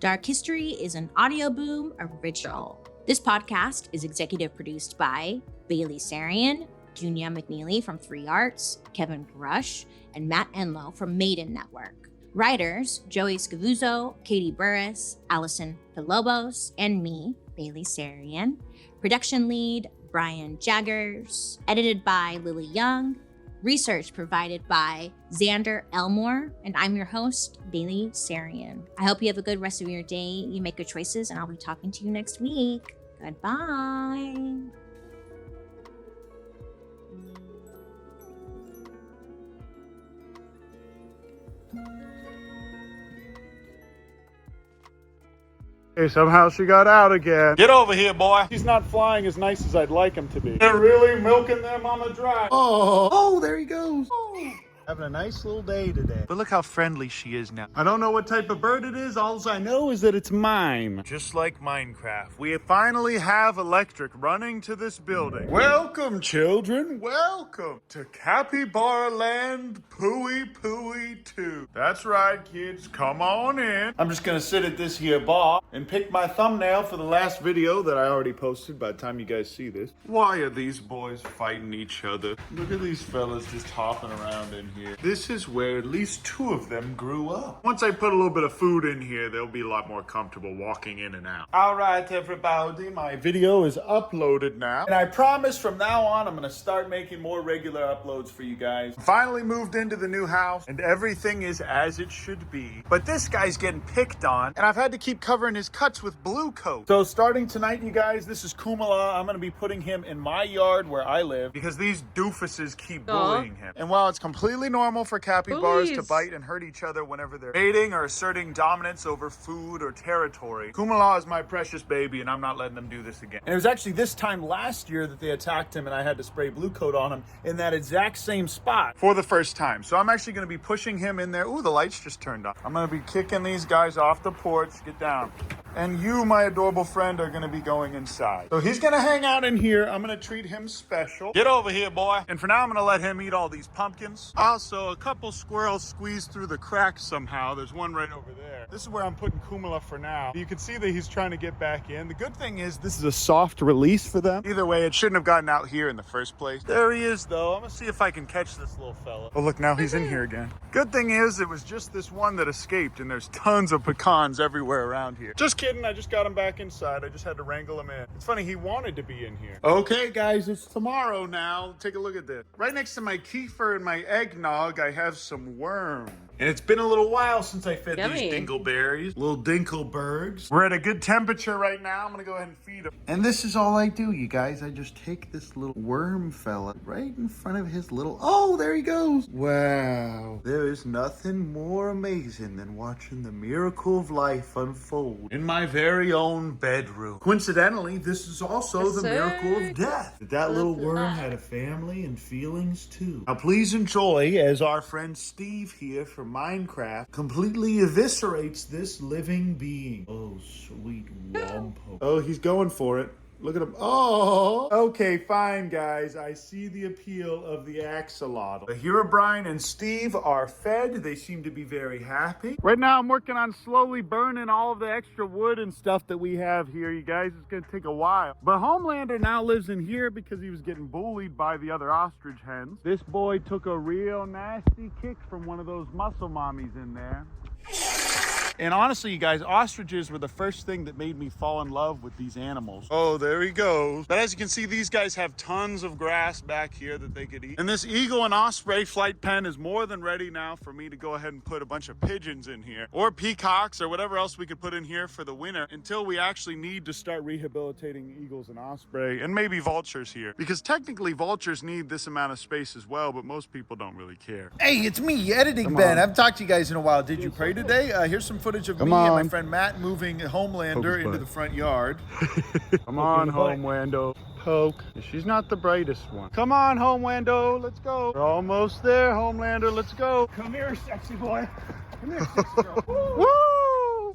Dark History is an Audio Boom original. This podcast is executive produced by Bailey Sarian, Junia McNeely from 3 Arts, Kevin Grush, and Matt Enlow from Maiden Network. Writers, Joey Scavuzzo, Katie Burris, Allison Villalobos, and me, Bailey Sarian. Production lead, Brian Jaggers. Edited by Lily Young. Research provided by Xander Elmore. And I'm your host, Bailey Sarian. I hope you have a good rest of your day. You make good choices, and I'll be talking to you next week. Goodbye. Hey, somehow she got out again. Get over here, boy. He's not flying as nice as I'd like him to be. They're really milking them on the dry. Oh, there he goes. Oh. Having a nice little day today. But look how friendly she is now. I don't know what type of bird it is. All I know is that it's mine. Just like Minecraft. We finally have electric running to this building. Welcome, children. Welcome to Capybara Land Pooey Pooey 2. That's right, kids. Come on in. I'm just gonna sit at this here bar and pick my thumbnail for the last video that I already posted by the time you guys see this. Why are these boys fighting each other? Look at these fellas just hopping around in here. This is where at least 2 of them grew up. Once I put a little bit of food in here, they'll be a lot more comfortable walking in and out. All right, everybody, my video is uploaded now. And I promise from now on, I'm gonna start making more regular uploads for you guys. Finally moved into the new house and everything is as it should be. But this guy's getting picked on and I've had to keep covering his cuts with blue coat. So starting tonight, you guys, this is Kumala. I'm gonna be putting him in my yard where I live because these doofuses keep bullying him. And while it's completely normal for capybaras to bite and hurt each other whenever they're mating or asserting dominance over food or territory, Kumala is my precious baby and I'm not letting them do this again. And it was actually this time last year that they attacked him and I had to spray blue coat on him in that exact same spot for the first time. So I'm actually going to be pushing him in there. Ooh, the lights just turned on. I'm going to be kicking these guys off the porch. Get down. And you, my adorable friend, are going to be going inside. So he's going to hang out in here. I'm going to treat him special. Get over here, boy. And for now, I'm going to let him eat all these pumpkins. Also, a couple squirrels squeezed through the cracks somehow. There's one right over there. This is where I'm putting Kumala for now. You can see that he's trying to get back in. The good thing is this is a soft release for them. Either way, it shouldn't have gotten out here in the first place. There he is, though. I'm going to see if I can catch this little fella. Oh, look, now he's in here again. Good thing is it was just this one that escaped, and there's tons of pecans everywhere around here. Just kidding. I just got him back inside. I just had to wrangle him in. It's funny, he wanted to be in here. Okay, guys, it's tomorrow now. Take a look at this. Right next to my kefir and my eggnog, I have some worm. And it's been a little while since I fed these dingleberries, little dinklebergs. We're at a good temperature right now. I'm gonna go ahead and feed them. And this is all I do, you guys. I just take this little worm fella right in front of his little, oh, there he goes. Wow. There is nothing more amazing than watching the miracle of life unfold in my very own bedroom. Coincidentally, this is also the miracle of death. That little worm had a family and feelings too. Now please enjoy as our friend Steve here from Minecraft completely eviscerates this living being. Oh, sweet wompo. Oh, he's going for it. Look at him. Oh, okay, fine, guys. I see the appeal of the axolotl. The Herobrine and Steve are fed. They seem to be very happy. Right now, I'm working on slowly burning all of the extra wood and stuff that we have here, you guys. It's gonna take a while. But Homelander now lives in here because he was getting bullied by the other ostrich hens. This boy took a real nasty kick from one of those muscle mommies in there. And honestly, you guys, ostriches were the first thing that made me fall in love with these animals. Oh, there he goes. But as you can see, these guys have tons of grass back here that they could eat. And this eagle and osprey flight pen is more than ready now for me to go ahead and put a bunch of pigeons in here. Or peacocks or whatever else we could put in here for the winter until we actually need to start rehabilitating eagles and osprey and maybe vultures here. Because technically vultures need this amount of space as well, but most people don't really care. Hey, it's me, Editing Ben. I haven't talked to you guys in a while. Did you pray today? Here's some footage of me and my friend Matt moving Homelander into the front yard. Come on, Homelander. Poke. She's not the brightest one. Come on, Homelander. Let's go. We're almost there, Homelander. Let's go. Come here, sexy boy. Come here, sexy girl. Woo!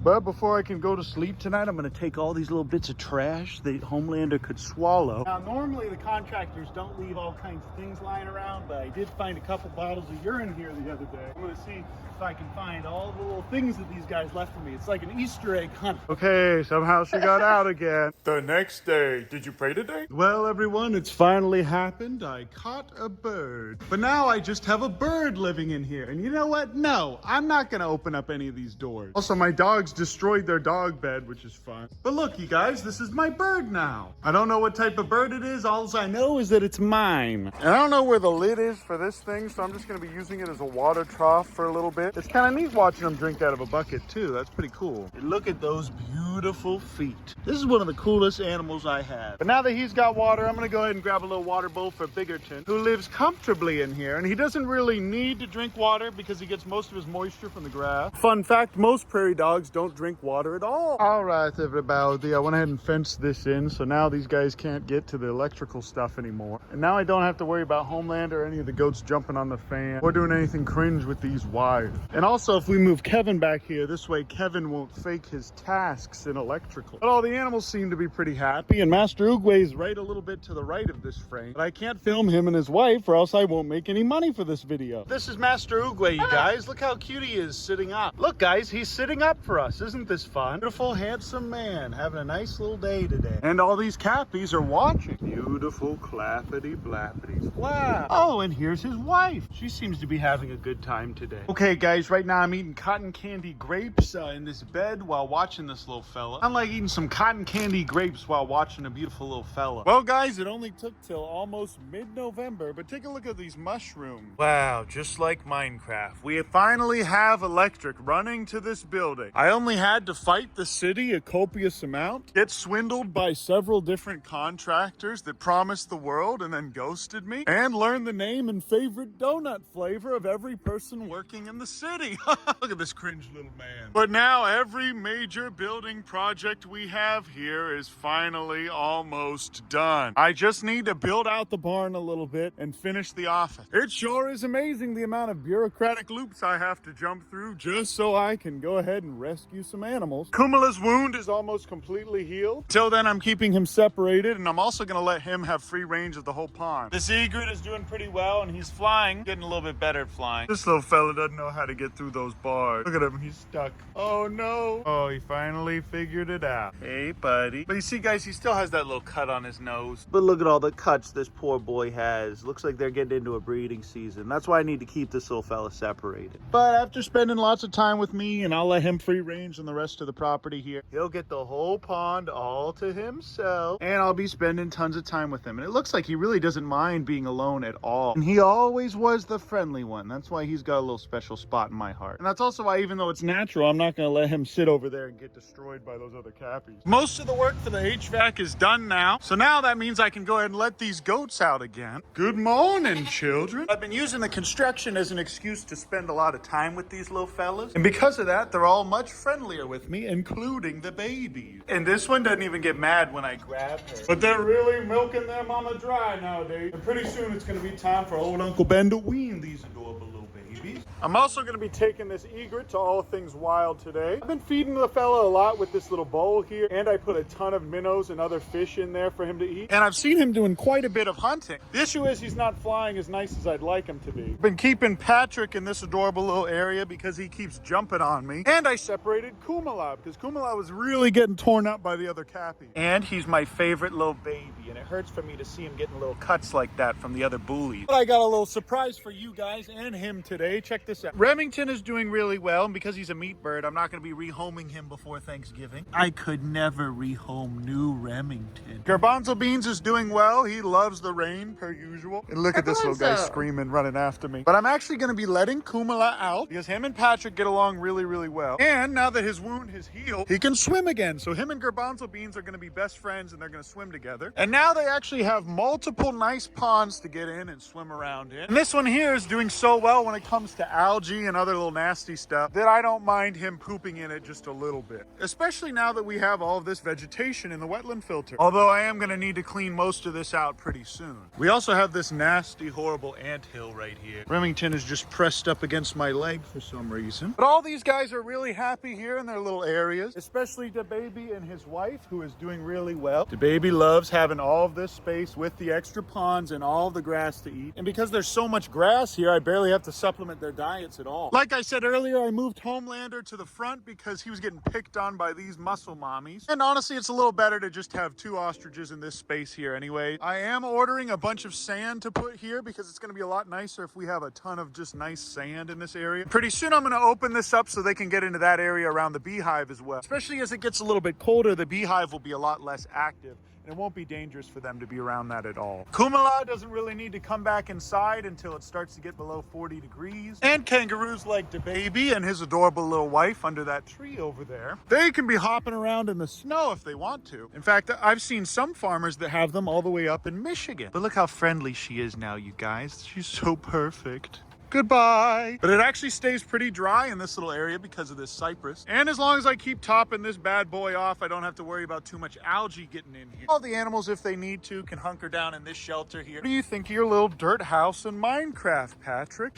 But before I can go to sleep tonight, I'm going to take all these little bits of trash that Homelander could swallow. Now, normally the contractors don't leave all kinds of things lying around, but I did find a couple bottles of urine here the other day. I'm going to see if I can find all the little things that these guys left for me. It's like an Easter egg hunt. Okay, somehow she got out again. The next day, did you pray today? Well, everyone, it's finally happened. I caught a bird. But now I just have a bird living in here. And you know what? No, I'm not going to open up any of these doors. Also, my dogs destroyed their dog bed, which is fun. But look, you guys, this is my bird now. I don't know what type of bird it is. All I know is that it's mine. And I don't know where the lid is for this thing, so I'm just going to be using it as a water trough for a little bit. It's kind of neat watching them drink out of a bucket, too. That's pretty cool. And look at those beautiful feet. This is one of the coolest animals I have. But now that he's got water, I'm going to go ahead and grab a little water bowl for Biggerton, who lives comfortably in here. And he doesn't really need to drink water because he gets most of his moisture from the grass. Fun fact, most prairie dogs don't don't drink water at all. All right, everybody, I went ahead and fenced this in, so now these guys can't get to the electrical stuff anymore. And now I don't have to worry about Homeland or any of the goats jumping on the fan or doing anything cringe with these wires. And also, if we move Kevin back here, this way Kevin won't fake his tasks in electrical. But all the animals seem to be pretty happy, and Master Oogway is right a little bit to the right of this frame. But I can't film him and his wife, or else I won't make any money for this video. This is Master Oogway, you guys. Look how cute he is sitting up. Look, guys, he's sitting up for us. Isn't this fun? Beautiful, handsome man having a nice little day today. And all these cappies are watching. Beautiful clappity blappities. Wow. Oh, and here's his wife. She seems to be having a good time today. Okay, guys, right now I'm eating cotton candy grapes in this bed while watching this little fella. I'm like eating some cotton candy grapes while watching a beautiful little fella. Well, guys, it only took till almost mid-November, but take a look at these mushrooms. Wow, just like Minecraft. We finally have electric running to this building. I only had to fight the city a copious amount, get swindled by several different contractors that promised the world and then ghosted me, and learn the name and favorite donut flavor of every person working in the city. Look at this cringe little man. But now every major building project we have here is finally almost done. I just need to build out the barn a little bit and finish the office. It sure is amazing the amount of bureaucratic loops I have to jump through just so I can go ahead and rescue some animals. Kumala's wound is almost completely healed. Till then, I'm keeping him separated, and I'm also going to let him have free range of the whole pond. This egret is doing pretty well, and he's flying, getting a little bit better at flying. This little fella doesn't know how to get through those bars. Look at him, he's stuck. Oh no. Oh, he finally figured it out. Hey, buddy. But you see, guys, he still has that little cut on his nose. But look at all the cuts this poor boy has. Looks like they're getting into a breeding season. That's why I need to keep this little fella separated. But after spending lots of time with me, and I'll let him free range on the rest of the property here, he'll get the whole pond all to himself, and I'll be spending tons of time with him. And it looks like he really doesn't mind being alone at all. And he always was the friendly one. That's why he's got a little special spot in my heart. And that's also why, even though it's natural, I'm not going to let him sit over there and get destroyed by those other cappies. Most of the work for the HVAC is done now. So now that means I can go ahead and let these goats out again. Good morning, children. I've been using the construction as an excuse to spend a lot of time with these little fellas. And because of that, they're all much friendlier with me, including the babies. And this one doesn't even get mad when I grab her. But they're really milking their mama dry nowadays. And pretty soon it's going to be time for old Uncle Ben to wean these adorable little babies. I'm also going to be taking this egret to All Things Wild today. I've been feeding the fella a lot with this little bowl here, and I put a ton of minnows and other fish in there for him to eat. And I've seen him doing quite a bit of hunting. The issue is he's not flying as nice as I'd like him to be. I've been keeping Patrick in this adorable little area because he keeps jumping on me. And I separated Kumala because Kumala was really getting torn up by the other cappy. And he's my favorite little baby, and it hurts for me to see him getting little cuts like that from the other bullies. But I got a little surprise for you guys and him today. Check this out. Remington is doing really well, and because he's a meat bird, I'm not going to be rehoming him before Thanksgiving. I could never rehome new Remington. Garbanzo Beans is doing well. He loves the rain, per usual. And look at this little guy screaming, running after me. But I'm actually going to be letting Kumala out because him and Patrick get along really, really well. And now that his wound has healed, he can swim again. So him and Garbanzo Beans are going to be best friends, and they're going to swim together. And now they actually have multiple nice ponds to get in and swim around in. And this one here is doing so well when it comes to algae and other little nasty stuff that I don't mind him pooping in it just a little bit. Especially now that we have all of this vegetation in the wetland filter. Although I am going to need to clean most of this out pretty soon. We also have this nasty, horrible anthill right here. Remington is just pressed up against my leg for some reason. But all these guys are really happy here in their little areas. Especially DaBaby and his wife, who is doing really well. DaBaby loves having all of this space with the extra ponds and all of the grass to eat. And because there's so much grass here, I barely have to supplement their diets at all. Like I said earlier, I moved Homelander to the front because he was getting picked on by these muscle mommies. And honestly, it's a little better to just have two ostriches in this space here anyway. I am ordering a bunch of sand to put here because it's going to be a lot nicer if we have a ton of just nice sand in this area. Pretty soon I'm going to open this up so they can get into that area around the beehive as well. Especially as it gets a little bit colder, the beehive will be a lot less active. It won't be dangerous for them to be around that at all. Kumala doesn't really need to come back inside until it starts to get below 40 degrees. And kangaroos like DaBaby and his adorable little wife under that tree over there, they can be hopping around in the snow if they want to. In fact, I've seen some farmers that have them all the way up in Michigan. But look how friendly she is now, you guys. She's so perfect. Goodbye. But it actually stays pretty dry in this little area because of this cypress. And as long as I keep topping this bad boy off, I don't have to worry about too much algae getting in here. All the animals, if they need to, can hunker down in this shelter here. What do you think of your little dirt house in Minecraft, Patrick?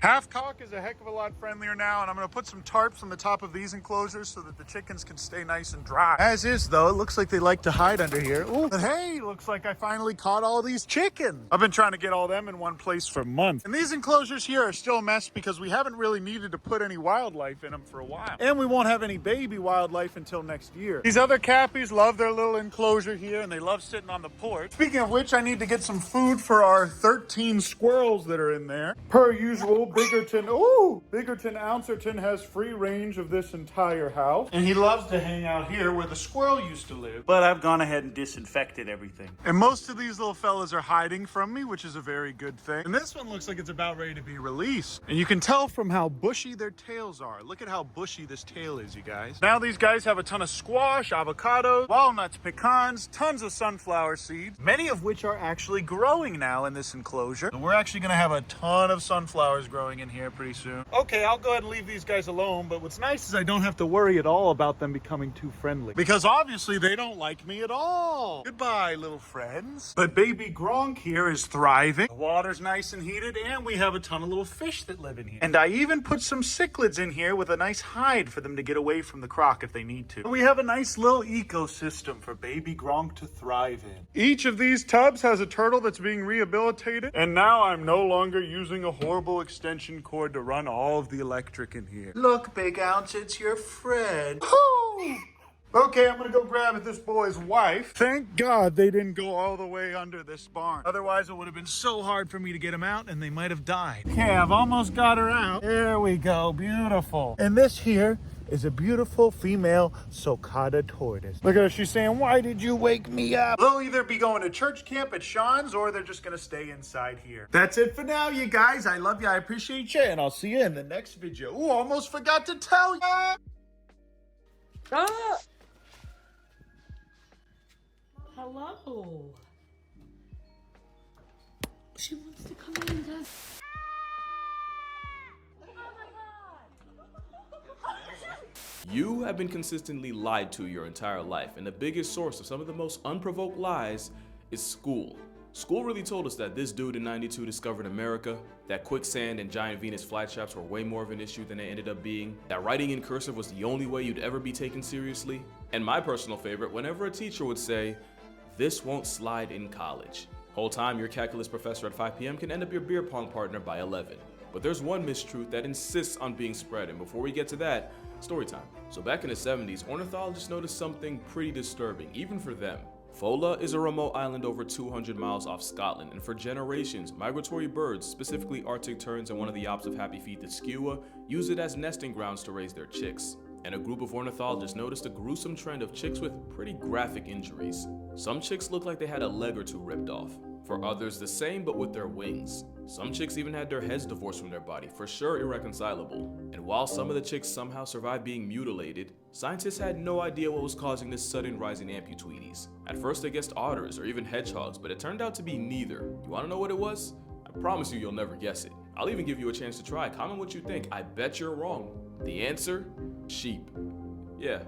Half cock is a heck of a lot friendlier now, and I'm gonna put some tarps on the top of these enclosures so that the chickens can stay nice and dry. As is though, it looks like they like to hide under here. Ooh, but hey, looks like I finally caught all these chickens. I've been trying to get all them in one place for months. And these enclosures here are still a mess because we haven't really needed to put any wildlife in them for a while. And we won't have any baby wildlife until next year. These other cappies love their little enclosure here, and they love sitting on the porch. Speaking of which, I need to get some food for our 13 squirrels that are in there. Per usual, Biggerton Ouncerton has free range of this entire house. And he loves to hang out here where the squirrel used to live. But I've gone ahead and disinfected everything. And most of these little fellas are hiding from me, which is a very good thing. And this one looks like it's about ready to be released. And you can tell from how bushy their tails are. Look at how bushy this tail is, you guys. Now these guys have a ton of squash, avocados, walnuts, pecans, tons of sunflower seeds, many of which are actually growing now in this enclosure. So we're actually gonna have a ton of sunflowers growing in here pretty soon. Okay, I'll go ahead and leave these guys alone, but what's nice is I don't have to worry at all about them becoming too friendly. Because obviously they don't like me at all. Goodbye, little friends. But baby Gronk here is thriving. The water's nice and heated, and we have a ton of little fish that live in here. And I even put some cichlids in here with a nice hide for them to get away from the croc if they need to. We have a nice little ecosystem for baby Gronk to thrive in. Each of these tubs has a turtle that's being rehabilitated, and now I'm no longer using a horrible extension cord to run all of the electric in here. Look, Big Ounce, it's your friend. Okay, I'm gonna go grab at this boy's wife. Thank God they didn't go all the way under this barn. Otherwise, it would have been so hard for me to get them out and they might have died. Okay, I've almost got her out. There we go, beautiful. And this here is a beautiful female sulcata tortoise. Look at her, she's saying, why did you wake me up? They'll either be going to church camp at Sean's or they're just gonna stay inside here. That's it for now, you guys. I love you, I appreciate you, and I'll see you in the next video. Ooh, almost forgot to tell you. Ah! Hello. She wants to come in and does. You have been consistently lied to your entire life, and the biggest source of some of the most unprovoked lies is school. School really told us that this dude in '92 discovered America, that quicksand and giant Venus flytraps were way more of an issue than they ended up being, that writing in cursive was the only way you'd ever be taken seriously, and my personal favorite, whenever a teacher would say, "This won't slide in college." Whole time, your calculus professor at 5 p.m. can end up your beer pong partner by 11. But there's one mistruth that insists on being spread, and before we get to that, story time. So back in the 70s, ornithologists noticed something pretty disturbing, even for them. Fola is a remote island over 200 miles off Scotland, and for generations, migratory birds, specifically Arctic terns and one of the ops of happy feet, the skua, use it as nesting grounds to raise their chicks. And a group of ornithologists noticed a gruesome trend of chicks with pretty graphic injuries. Some chicks looked like they had a leg or two ripped off. For others, the same but with their wings. Some chicks even had their heads divorced from their body, for sure irreconcilable. And while some of the chicks somehow survived being mutilated, scientists had no idea what was causing this sudden rise in amputees. At first they guessed otters or even hedgehogs, but it turned out to be neither. You wanna know what it was? I promise you'll never guess it. I'll even give you a chance to try. Comment what you think. I bet you're wrong. The answer? Sheep. Yeah,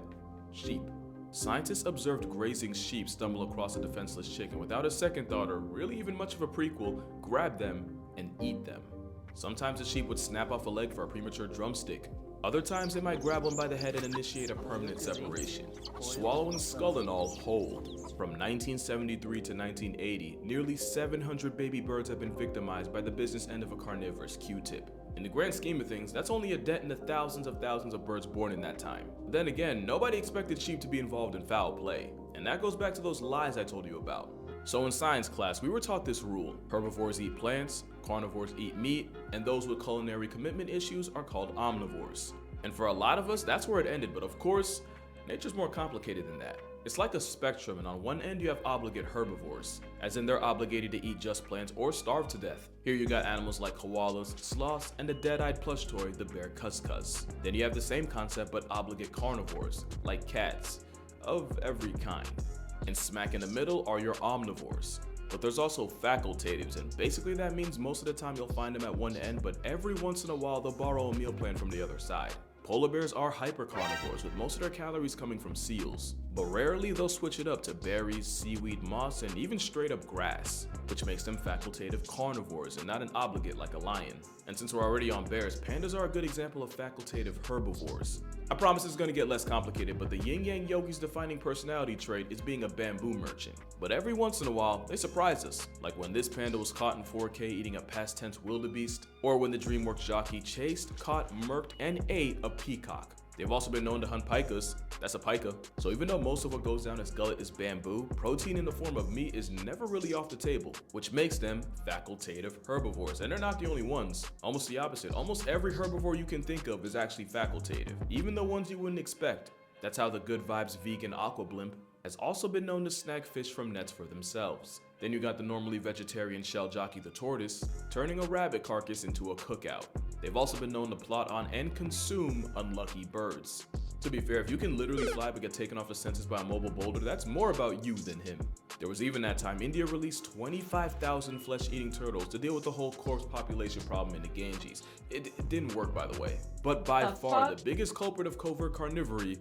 sheep. Scientists observed grazing sheep stumble across a defenseless chick and without a second thought or really even much of a prequel, grab them and eat them. Sometimes the sheep would snap off a leg for a premature drumstick. Other times they might grab one by the head and initiate a permanent separation, swallowing skull and all whole. From 1973 to 1980, nearly 700 baby birds have been victimized by the business end of a carnivorous Q-tip. In the grand scheme of things, that's only a dent in the thousands of birds born in that time. But then again, nobody expected sheep to be involved in foul play. And that goes back to those lies I told you about. So in science class, we were taught this rule: herbivores eat plants, carnivores eat meat, and those with culinary commitment issues are called omnivores. And for a lot of us, that's where it ended, but of course, nature's more complicated than that. It's like a spectrum, and on one end you have obligate herbivores, as in they're obligated to eat just plants or starve to death. Here you got animals like koalas, sloths, and the dead-eyed plush toy, the bear cuscus. Then you have the same concept but obligate carnivores, like cats, of every kind. And smack in the middle are your omnivores. But there's also facultatives, and basically that means most of the time you'll find them at one end, but every once in a while they'll borrow a meal plan from the other side. Polar bears are hypercarnivores, with most of their calories coming from seals, but rarely they'll switch it up to berries, seaweed, moss, and even straight up grass, which makes them facultative carnivores and not an obligate like a lion. And since we're already on bears, pandas are a good example of facultative herbivores. I promise it's gonna get less complicated, but the yin-yang yogi's defining personality trait is being a bamboo merchant. But every once in a while, they surprise us, like when this panda was caught in 4K eating a past tense wildebeest, or when the DreamWorks jockey chased, caught, murked, and ate a peacock. They've also been known to hunt pikas. That's a pika. So even though most of what goes down its gullet is bamboo, protein in the form of meat is never really off the table, which makes them facultative herbivores. And they're not the only ones. Almost the opposite. Almost every herbivore you can think of is actually facultative, even the ones you wouldn't expect. That's how the Good Vibes vegan aqua blimp has also been known to snag fish from nets for themselves. Then you got the normally vegetarian shell jockey the tortoise, turning a rabbit carcass into a cookout. They've also been known to plot on and consume unlucky birds. To be fair, if you can literally fly but get taken off a census by a mobile boulder, that's more about you than him. There was even that time India released 25,000 flesh-eating turtles to deal with the whole corpse population problem in the Ganges. It didn't work, by the way. But by far, the biggest culprit of covert carnivory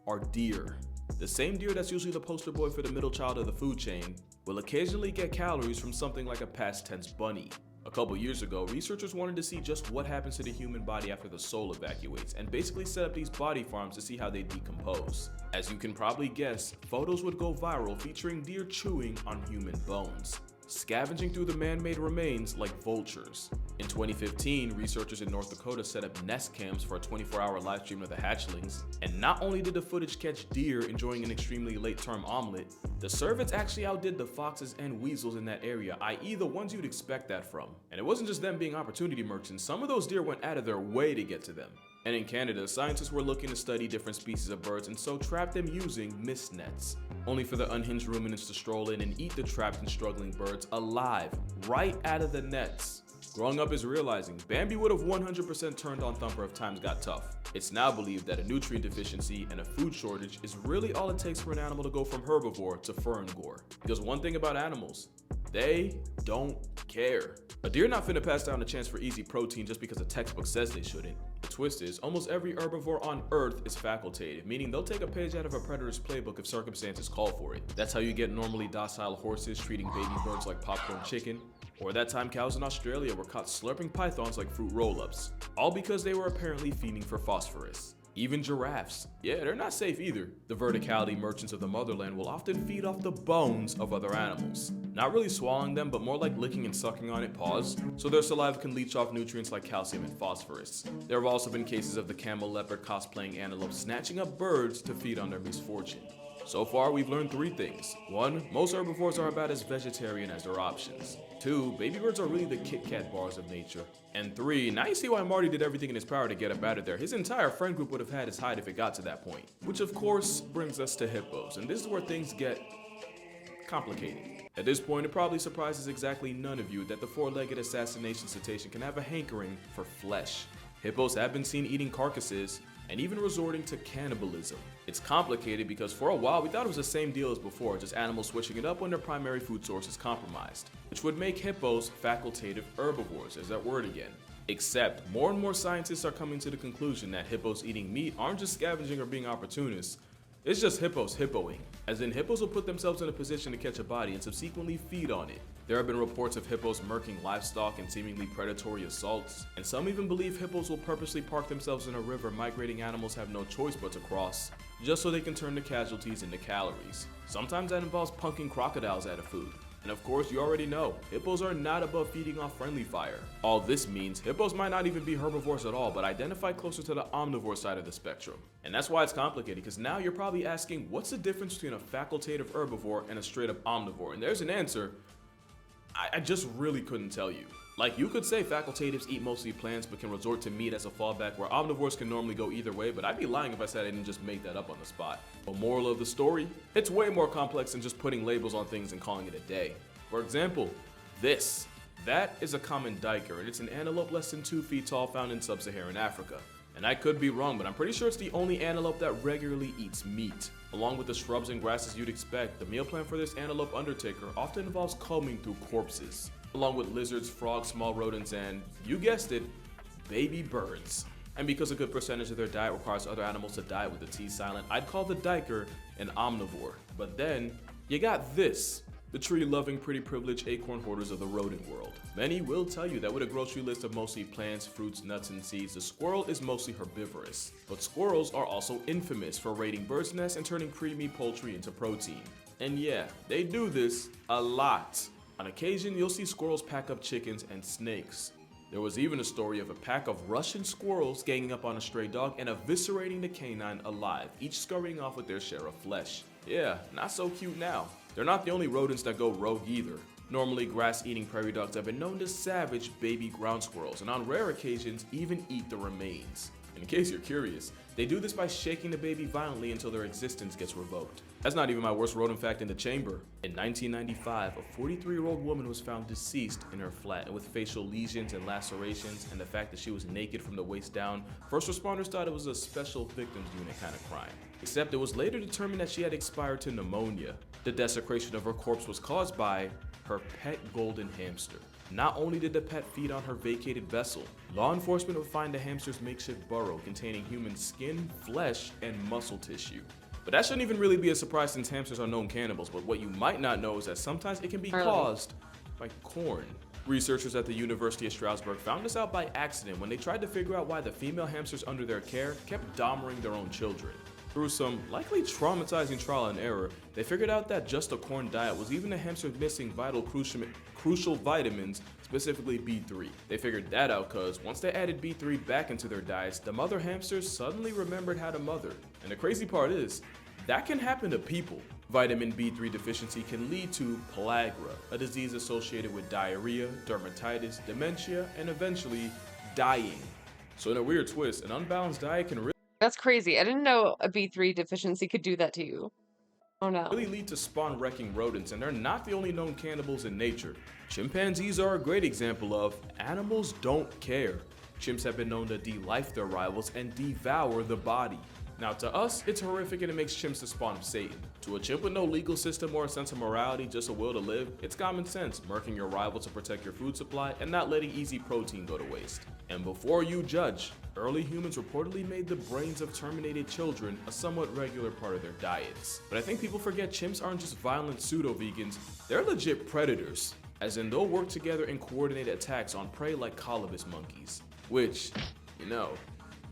are deer. The same deer that's usually the poster boy for the middle child of the food chain will occasionally get calories from something like a past tense bunny. A couple years ago, researchers wanted to see just what happens to the human body after the soul evacuates, and basically set up these body farms to see how they decompose. As you can probably guess, photos would go viral featuring deer chewing on human bones, scavenging through the man-made remains like vultures. In 2015, researchers in North Dakota set up nest cams for a 24-hour live stream of the hatchlings, and not only did the footage catch deer enjoying an extremely late-term omelet, the cervids actually outdid the foxes and weasels in that area, i.e. the ones you'd expect that from. And it wasn't just them being opportunity merchants, some of those deer went out of their way to get to them. And in Canada, scientists were looking to study different species of birds and so trapped them using mist nets, only for the unhinged ruminants to stroll in and eat the trapped and struggling birds alive, right out of the nets. Growing up is realizing Bambi would have 100% turned on Thumper if times got tough. It's now believed that a nutrient deficiency and a food shortage is really all it takes for an animal to go from herbivore to fernivore. Because one thing about animals, they don't care. A deer not finna pass down a chance for easy protein just because a textbook says they shouldn't. The twist is, almost every herbivore on Earth is facultative, meaning they'll take a page out of a predator's playbook if circumstances call for it. That's how you get normally docile horses treating baby birds like popcorn chicken, or that time cows in Australia were caught slurping pythons like fruit roll-ups, all because they were apparently feeding for phosphorus. Even giraffes, yeah, they're not safe either. The verticality merchants of the motherland will often feed off the bones of other animals. Not really swallowing them, but more like licking and sucking on it, pause, so their saliva can leach off nutrients like calcium and phosphorus. There have also been cases of the camel leopard cosplaying antelope snatching up birds to feed on their misfortune. So far, we've learned 3 things. 1, most herbivores are about as vegetarian as their options. 2, baby birds are really the Kit Kat bars of nature. And 3, now you see why Marty did everything in his power to get up out of there. His entire friend group would have had his hide if it got to that point. Which of course brings us to hippos, and this is where things get complicated. At this point, it probably surprises exactly none of you that the 4-legged assassination cetacean can have a hankering for flesh. Hippos have been seen eating carcasses, and even resorting to cannibalism. It's complicated because for a while we thought it was the same deal as before, just animals switching it up when their primary food source is compromised, which would make hippos facultative herbivores, there's that word again. Except, more and more scientists are coming to the conclusion that hippos eating meat aren't just scavenging or being opportunists, it's just hippos hippoing, as in hippos will put themselves in a position to catch a body and subsequently feed on it. There have been reports of hippos murking livestock and seemingly predatory assaults, and some even believe hippos will purposely park themselves in a river migrating animals have no choice but to cross, just so they can turn the casualties into calories. Sometimes that involves punking crocodiles out of food. And of course, you already know, hippos are not above feeding off friendly fire. All this means, hippos might not even be herbivores at all, but identify closer to the omnivore side of the spectrum. And that's why it's complicated, because now you're probably asking, what's the difference between a facultative herbivore and a straight up omnivore? And there's an answer, I just really couldn't tell you. Like, you could say facultatives eat mostly plants but can resort to meat as a fallback, where omnivores can normally go either way, but I'd be lying if I said I didn't just make that up on the spot. The moral of the story? It's way more complex than just putting labels on things and calling it a day. For example, that is a common duiker, and it's an antelope less than 2 feet tall found in sub-Saharan Africa. And I could be wrong, but I'm pretty sure it's the only antelope that regularly eats meat. Along with the shrubs and grasses you'd expect, the meal plan for this antelope undertaker often involves combing through corpses, along with lizards, frogs, small rodents, and, you guessed it, baby birds. And because a good percentage of their diet requires other animals to die with the T silent, I'd call the diker an omnivore. But then, you got this. The tree-loving, pretty privileged acorn hoarders of the rodent world. Many will tell you that with a grocery list of mostly plants, fruits, nuts, and seeds, the squirrel is mostly herbivorous. But squirrels are also infamous for raiding birds' nests and turning preemie poultry into protein. And yeah, they do this a lot. On occasion, you'll see squirrels pack up chickens and snakes. There was even a story of a pack of Russian squirrels ganging up on a stray dog and eviscerating the canine alive, each scurrying off with their share of flesh. Yeah, not so cute now. They're not the only rodents that go rogue either. Normally, grass-eating prairie dogs have been known to savage baby ground squirrels, and on rare occasions, even eat the remains. In case you're curious, they do this by shaking the baby violently until their existence gets revoked. That's not even my worst rodent fact in the chamber. In 1995, a 43-year-old woman was found deceased in her flat with facial lesions and lacerations, and the fact that she was naked from the waist down, first responders thought it was a special victims unit kind of crime. Except it was later determined that she had expired to pneumonia. The desecration of her corpse was caused by her pet golden hamster. Not only did the pet feed on her vacated vessel, law enforcement would find the hamster's makeshift burrow containing human skin, flesh, and muscle tissue. But that shouldn't even really be a surprise since hamsters are known cannibals, but what you might not know is that sometimes it can be caused by corn. Researchers at the University of Strasbourg found this out by accident when they tried to figure out why the female hamsters under their care kept dominating their own children. Through some likely traumatizing trial and error, they figured out that just a corn diet was even a hamster missing vital crucial vitamins, specifically B3. They figured that out because once they added B3 back into their diets, the mother hamsters suddenly remembered how to mother. And the crazy part is, that can happen to people. Vitamin B3 deficiency can lead to pellagra, a disease associated with diarrhea, dermatitis, dementia, and eventually dying. So in a weird twist, an unbalanced diet can That's crazy. I didn't know a B3 deficiency could do that to you. Oh no. Really lead to spawn-wrecking rodents, and they're not the only known cannibals in nature. Chimpanzees are a great example of animals don't care. Chimps have been known to de-life their rivals and devour the body. Now to us, it's horrific and it makes chimps the spawn of Satan. To a chimp with no legal system or a sense of morality, just a will to live, it's common sense, murking your rival to protect your food supply and not letting easy protein go to waste. And before you judge, early humans reportedly made the brains of terminated children a somewhat regular part of their diets. But I think people forget chimps aren't just violent pseudo-vegans, they're legit predators. As in, they'll work together in coordinated attacks on prey like Khāled monkeys. Which, you know,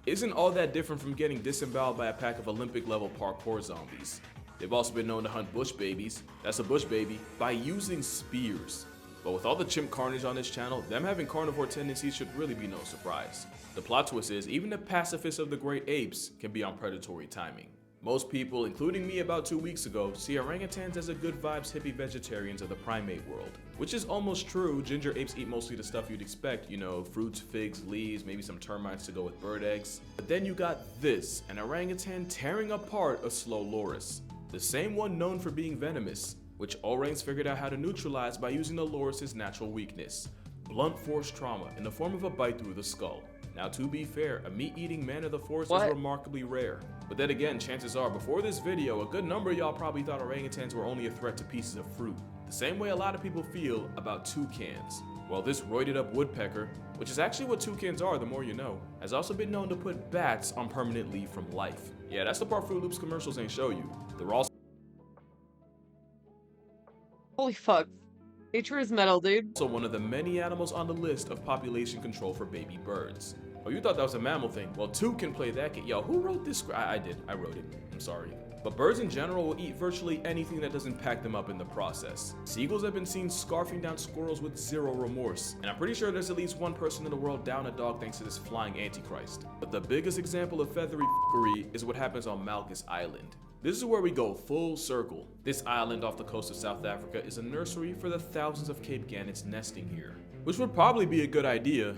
isn't all that different from getting disemboweled by a pack of Olympic-level parkour zombies. They've also been known to hunt bush babies, that's a bush baby, by using spears. But with all the chimp carnage on this channel, them having carnivore tendencies should really be no surprise. The plot twist is, even the pacifists of the great apes can be on predatory timing. Most people, including me about 2 weeks ago, see orangutans as a good vibes hippie vegetarians of the primate world. Which is almost true. Ginger apes eat mostly the stuff you'd expect, you know, fruits, figs, leaves, maybe some termites to go with bird eggs. But then you got this, an orangutan tearing apart a slow loris. The same one known for being venomous, which orangs figured out how to neutralize by using the loris's natural weakness, blunt force trauma in the form of a bite through the skull. Now to be fair, a meat-eating man of the forest is remarkably rare. But then again, chances are, before this video, a good number of y'all probably thought orangutans were only a threat to pieces of fruit. The same way a lot of people feel about toucans. Well, this roided up woodpecker, which is actually what toucans are, the more you know, has also been known to put bats on permanent leave from life. Yeah, that's the part Fruit Loops commercials ain't show you. They're also Holy fuck. Nature is metal, dude. So one of the many animals on the list of population control for baby birds. Oh, you thought that was a mammal thing? Well, two can play that game. Yo, who wrote this? I did. I wrote it. I'm sorry. But birds in general will eat virtually anything that doesn't pack them up in the process. Seagulls have been seen scarfing down squirrels with zero remorse. And I'm pretty sure there's at least one person in the world down a dog thanks to this flying antichrist. But the biggest example of feathery f***ery is what happens on Malgus Island. This is where we go full circle. This island off the coast of South Africa is a nursery for the thousands of Cape gannets nesting here. Which would probably be a good idea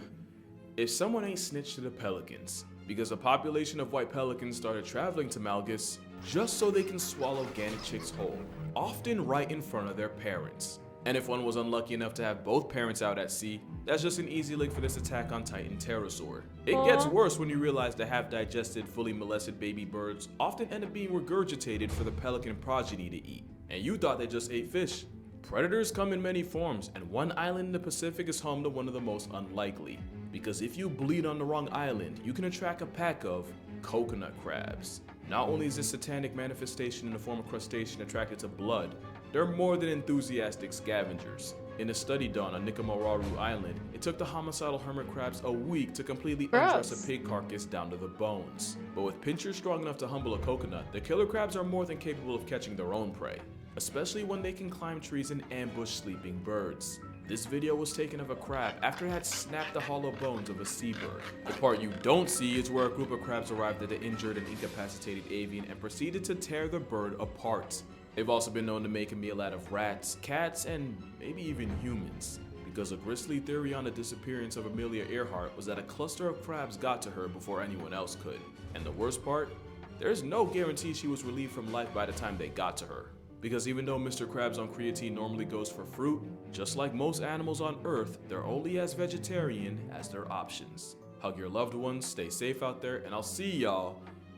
if someone ain't snitched to the pelicans. Because a population of white pelicans started traveling to Malgus just so they can swallow gannet chicks whole, often right in front of their parents. And if one was unlucky enough to have both parents out at sea, that's just an easy lick for this attack on Titan pterosaur. It gets worse when you realize the half-digested, fully molested baby birds often end up being regurgitated for the pelican progeny to eat. And you thought they just ate fish. Predators come in many forms, and one island in the Pacific is home to one of the most unlikely. Because if you bleed on the wrong island, you can attract a pack of coconut crabs. Not only is this satanic manifestation in the form of crustacean attracted to blood, they're more than enthusiastic scavengers. In a study done on Nikomoraru Island, it took the homicidal hermit crabs a week to completely undress a pig carcass down to the bones. But with pinchers strong enough to humble a coconut, the killer crabs are more than capable of catching their own prey, especially when they can climb trees and ambush sleeping birds. This video was taken of a crab after it had snapped the hollow bones of a seabird. The part you don't see is where a group of crabs arrived at the injured and incapacitated avian and proceeded to tear the bird apart. They've also been known to make a meal out of rats, cats, and maybe even humans, because a grisly theory on the disappearance of Amelia Earhart was that a cluster of crabs got to her before anyone else could. And the worst part? There's no guarantee she was relieved from life by the time they got to her. Because even though Mr. Krabs on creatine normally goes for fruit, just like most animals on Earth, they're only as vegetarian as their options. Hug your loved ones, stay safe out there, and I'll see y'all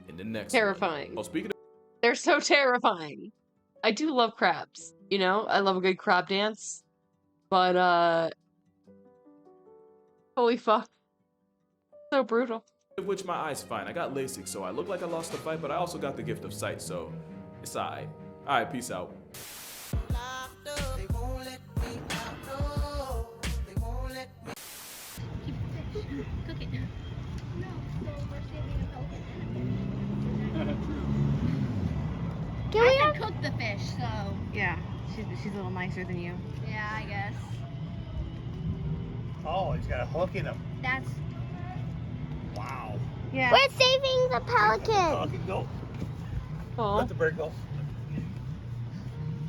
in the next Terrifying. one. Oh, speaking of... They're so terrifying. I do love crabs, you know? I love a good crab dance. But, holy fuck. So brutal. Which my eye's fine. I got LASIK, so I look like I lost the fight, but I also got the gift of sight, so it's alright. Alright, peace out. Cook it now. No, so we're saving a pelican. I can cook the fish, so. Yeah, she's a little nicer than you. Yeah, I guess. Oh, he's got a hook in him. That's. Wow. Yeah. We're saving the pelican. Go. Aww. Let the bird go.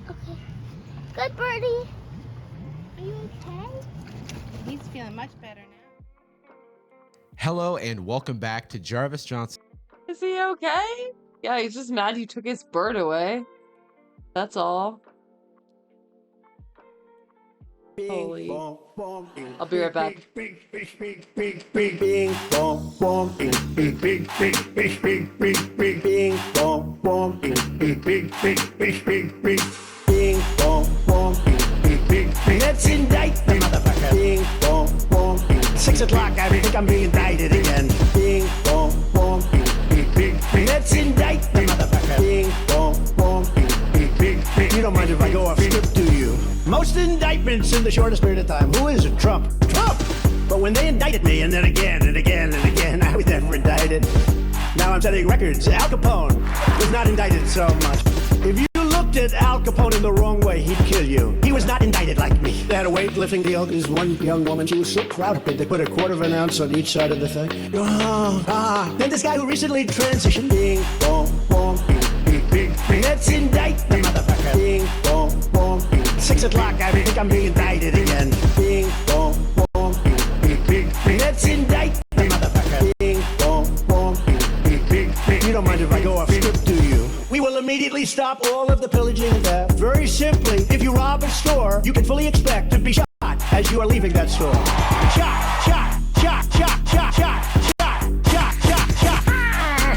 Okay. Good birdie. Are you okay? He's feeling much better now. Hello and welcome back to Jarvis Johnson. Is he okay? Yeah, he's just mad you took his bird away. That's all. Holy. I'll be right back. Bing bong bong bing bing bing bing bing bing bing bing bing bong bong bing bing bing bing bing bing bing bing bong bong bing bing bing bing. Let's indict the motherfucker. Bing bong bong bing. 6 o'clock, I think I'm being indicted again. Bing bong bong bing bing bing bing. Let's indict the motherfucker. Bing bong bong bing bing bing bing. You don't mind if I go off script, do you? Most indictments in the shortest period of time. Who is it? Trump. Trump! But when they indicted me, and then again and again and again, I was never indicted. Now I'm setting records. Al Capone was not indicted so much. If you looked at Al Capone in the wrong way, he'd kill you. He was not indicted like me. They had a weightlifting deal. This one young woman, she was so proud of it. They put a 1/4 ounce on each side of the thing. Then this guy who recently transitioned. Bing, bong, bong, bing, bing, bing. Let's indict the motherfucker. Bing, bong, bong, bing. 6 o'clock, I think I'm being indicted again. Bing, bong, bong, bing, bing, bing. Let's indict the motherfucker. Bing, bong, bong, bing, bing, bing. You don't mind if I go off script, do you? We will immediately stop all of the pillaging and theft. Very simply, if you rob a store, you can fully expect to be shot as you are leaving that store. Shot, shot, shot, shot, shot, shot, shot, shot, shot, shot.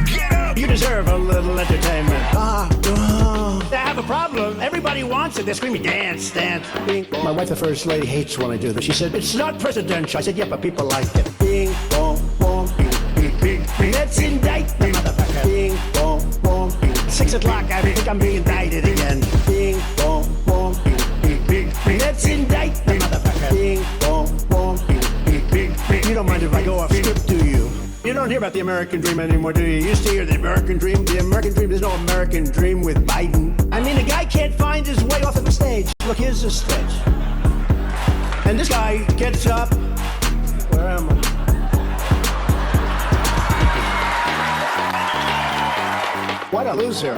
Get up! You deserve a little entertainment. I have a problem. Everybody wants it. They're screaming, dance, dance. Bing. My wife, the first lady, hates when I do this. She said, it's not presidential. I said, yeah, but people like it. Bing, bong, bong, bing, bing, bing. Let's indict the motherfucker. Bing, bong, bong, bing. 6 o'clock, I think I'm being indicted again. Bing, bong, bong, bing, bing, bing. Let's indict the motherfucker. Bing, bong, bong, bing, bing, bing. You don't mind if I go off script, do you? You don't hear about the American dream anymore, do you? You used to hear the American dream. The American dream, there's no American dream with Biden. I mean, the guy can't find his way off of the stage. Look, here's the stage. And this guy gets up. Where am I? What a loser.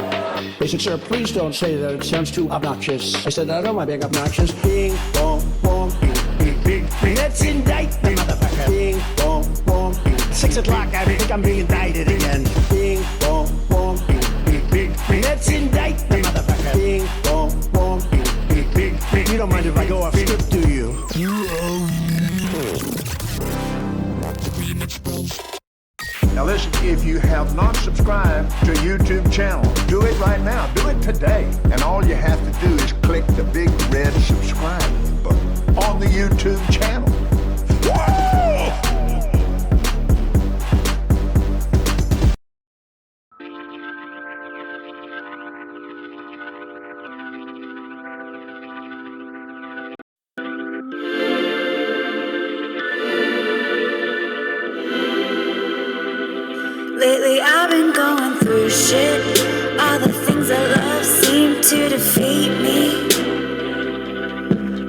They said, sir, please don't say that. It sounds too obnoxious. I said, I don't mind being obnoxious. Bing, bong, bong, bing, bing, bing. Let's indict the motherfucker. Bing, bong, bong, bing. 6 o'clock, I think I'm being indicted again. Bing, bong, bong, bing, bing, bing. Let's indict the motherfucker. Bing, bong, bong, bing, bing, bing. You don't mind if I go if you have not subscribed to a YouTube channel, do it right now. Do it today. And all you have to do is click the big red subscribe button on the YouTube channel. Whoa! Lately I've been going through shit. All the things I love seem to defeat me.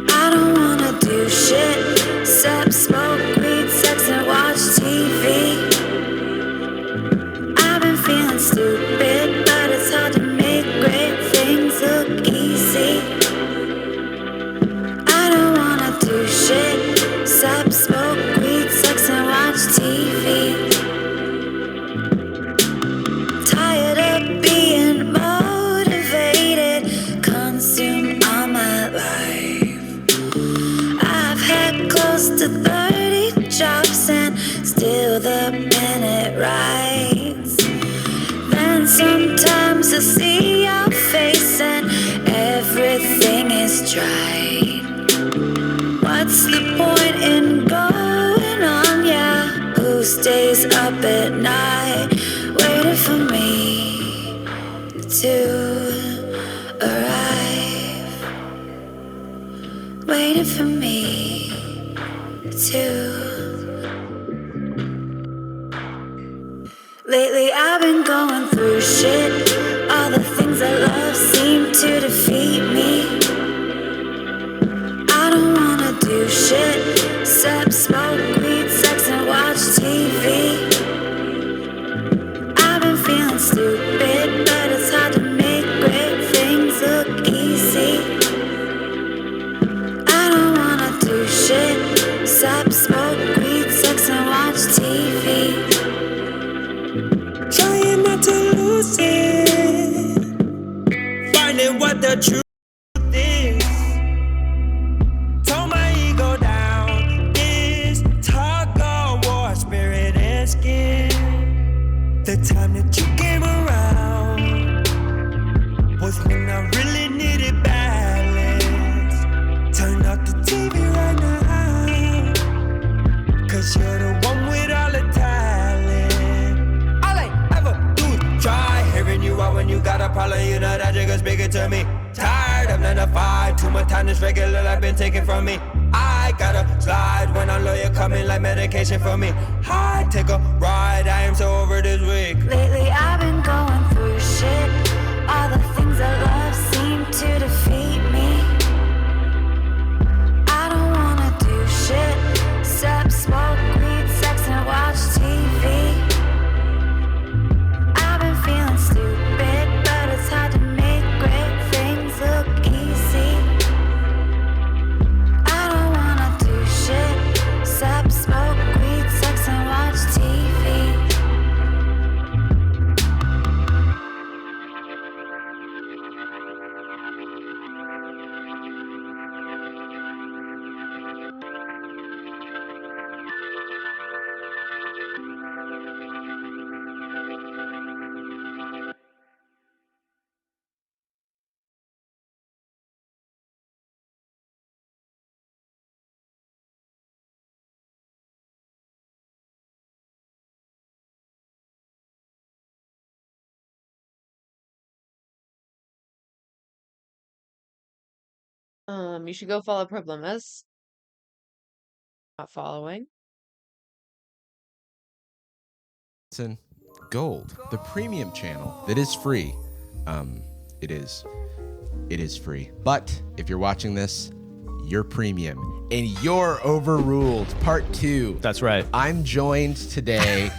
I don't wanna do shit except smoke weed, sex and watch TV. I've been feeling stupid, but it's hard to make great things look easy. I don't wanna do shit except smoke weed, sex and watch TV. Tired of being motivated, consume all my life. I've had close to 30 jobs and still the minute writes. Then sometimes I see your face and everything is dry. What's the point in going on, yeah? Who stays up at night waiting for me to arrive? Waiting for me to. Lately I've been going through shit. All the things I love seem to defeat me. I don't wanna do shit except smoke weed, sex and watch TV. I've been feeling stupid, but it's hard to make great things look easy. I don't wanna do shit except smoke weed, sex and watch TV. Trying not to lose it, finding what the truth is. Tone my ego down, this tug of war, spirit and skin. The time that you came around was when I really needed balance. Turn off the TV right now, 'cause you're the one with all the talent. All I ever do is try hearing you out when you got a problem. You know that you're speaking to me. Tired of 9 to 5, too much time is regular, like been taken from me. I gotta slide when a lawyer coming like medication for me. I take a ride, I am so over this week. Lately I've been going through shit. All the things I love seem to defeat me. I don't wanna do shit except smoke weed, sex and watch TV. I've been feeling stupid, but it's hard to make great things look easy. I don't wanna do shit except smoke weed, sex and watch TV. You should go follow problemas. Not following. Listen, Gold, the premium channel that is free. It is free. But if you're watching this, you're premium and you're overruled. Part 2. That's right. I'm joined today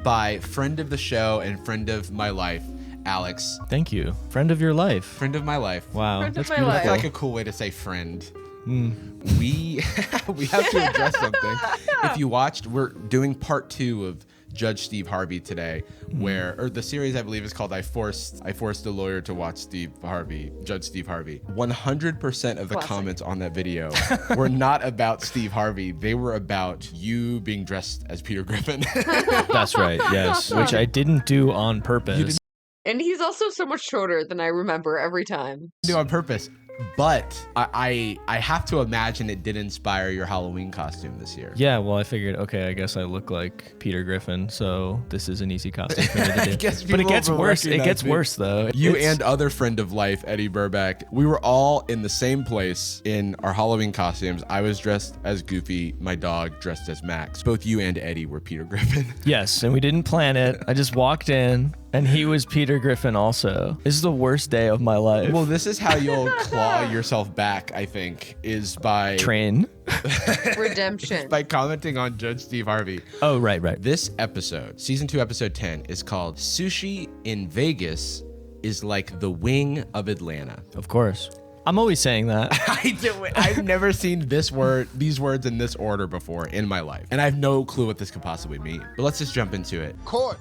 by friend of the show and friend of my life, Alex. Thank you. Friend of your life. Friend of my life. Wow. Friend of That's my beautiful. life. That's like a cool way to say friend. We have to address something. If you watched, we're doing part 2 of Judge Steve Harvey today, or the series I believe is called I Forced a Lawyer to Watch Judge Steve Harvey. 100% of the comments on that video were not about Steve Harvey. They were about you being dressed as Peter Griffin. That's right, yes, which I didn't do on purpose. And he's also so much shorter than I remember every time. Do on purpose. But I have to imagine it did inspire your Halloween costume this year. Yeah, well, I figured, okay, I guess I look like Peter Griffin, so this is an easy costume for me to do. But it gets worse. It gets worse, though. You and other friend of life, Eddie Burback, we were all in the same place in our Halloween costumes. I was dressed as Goofy, my dog dressed as Max. Both you and Eddie were Peter Griffin. Yes, and we didn't plan it. I just walked in, and he was Peter Griffin also. This is the worst day of my life. Well, this is how you'll claw yourself back, I think, is by redemption. By commenting on Judge Steve Harvey. Oh, right. This episode, season 2, episode 10, is called Sushi in Vegas is like the wing of Atlanta. Of course. I'm always saying that. I've never seen these words in this order before in my life. And I have no clue what this could possibly mean. But let's just jump into it. Court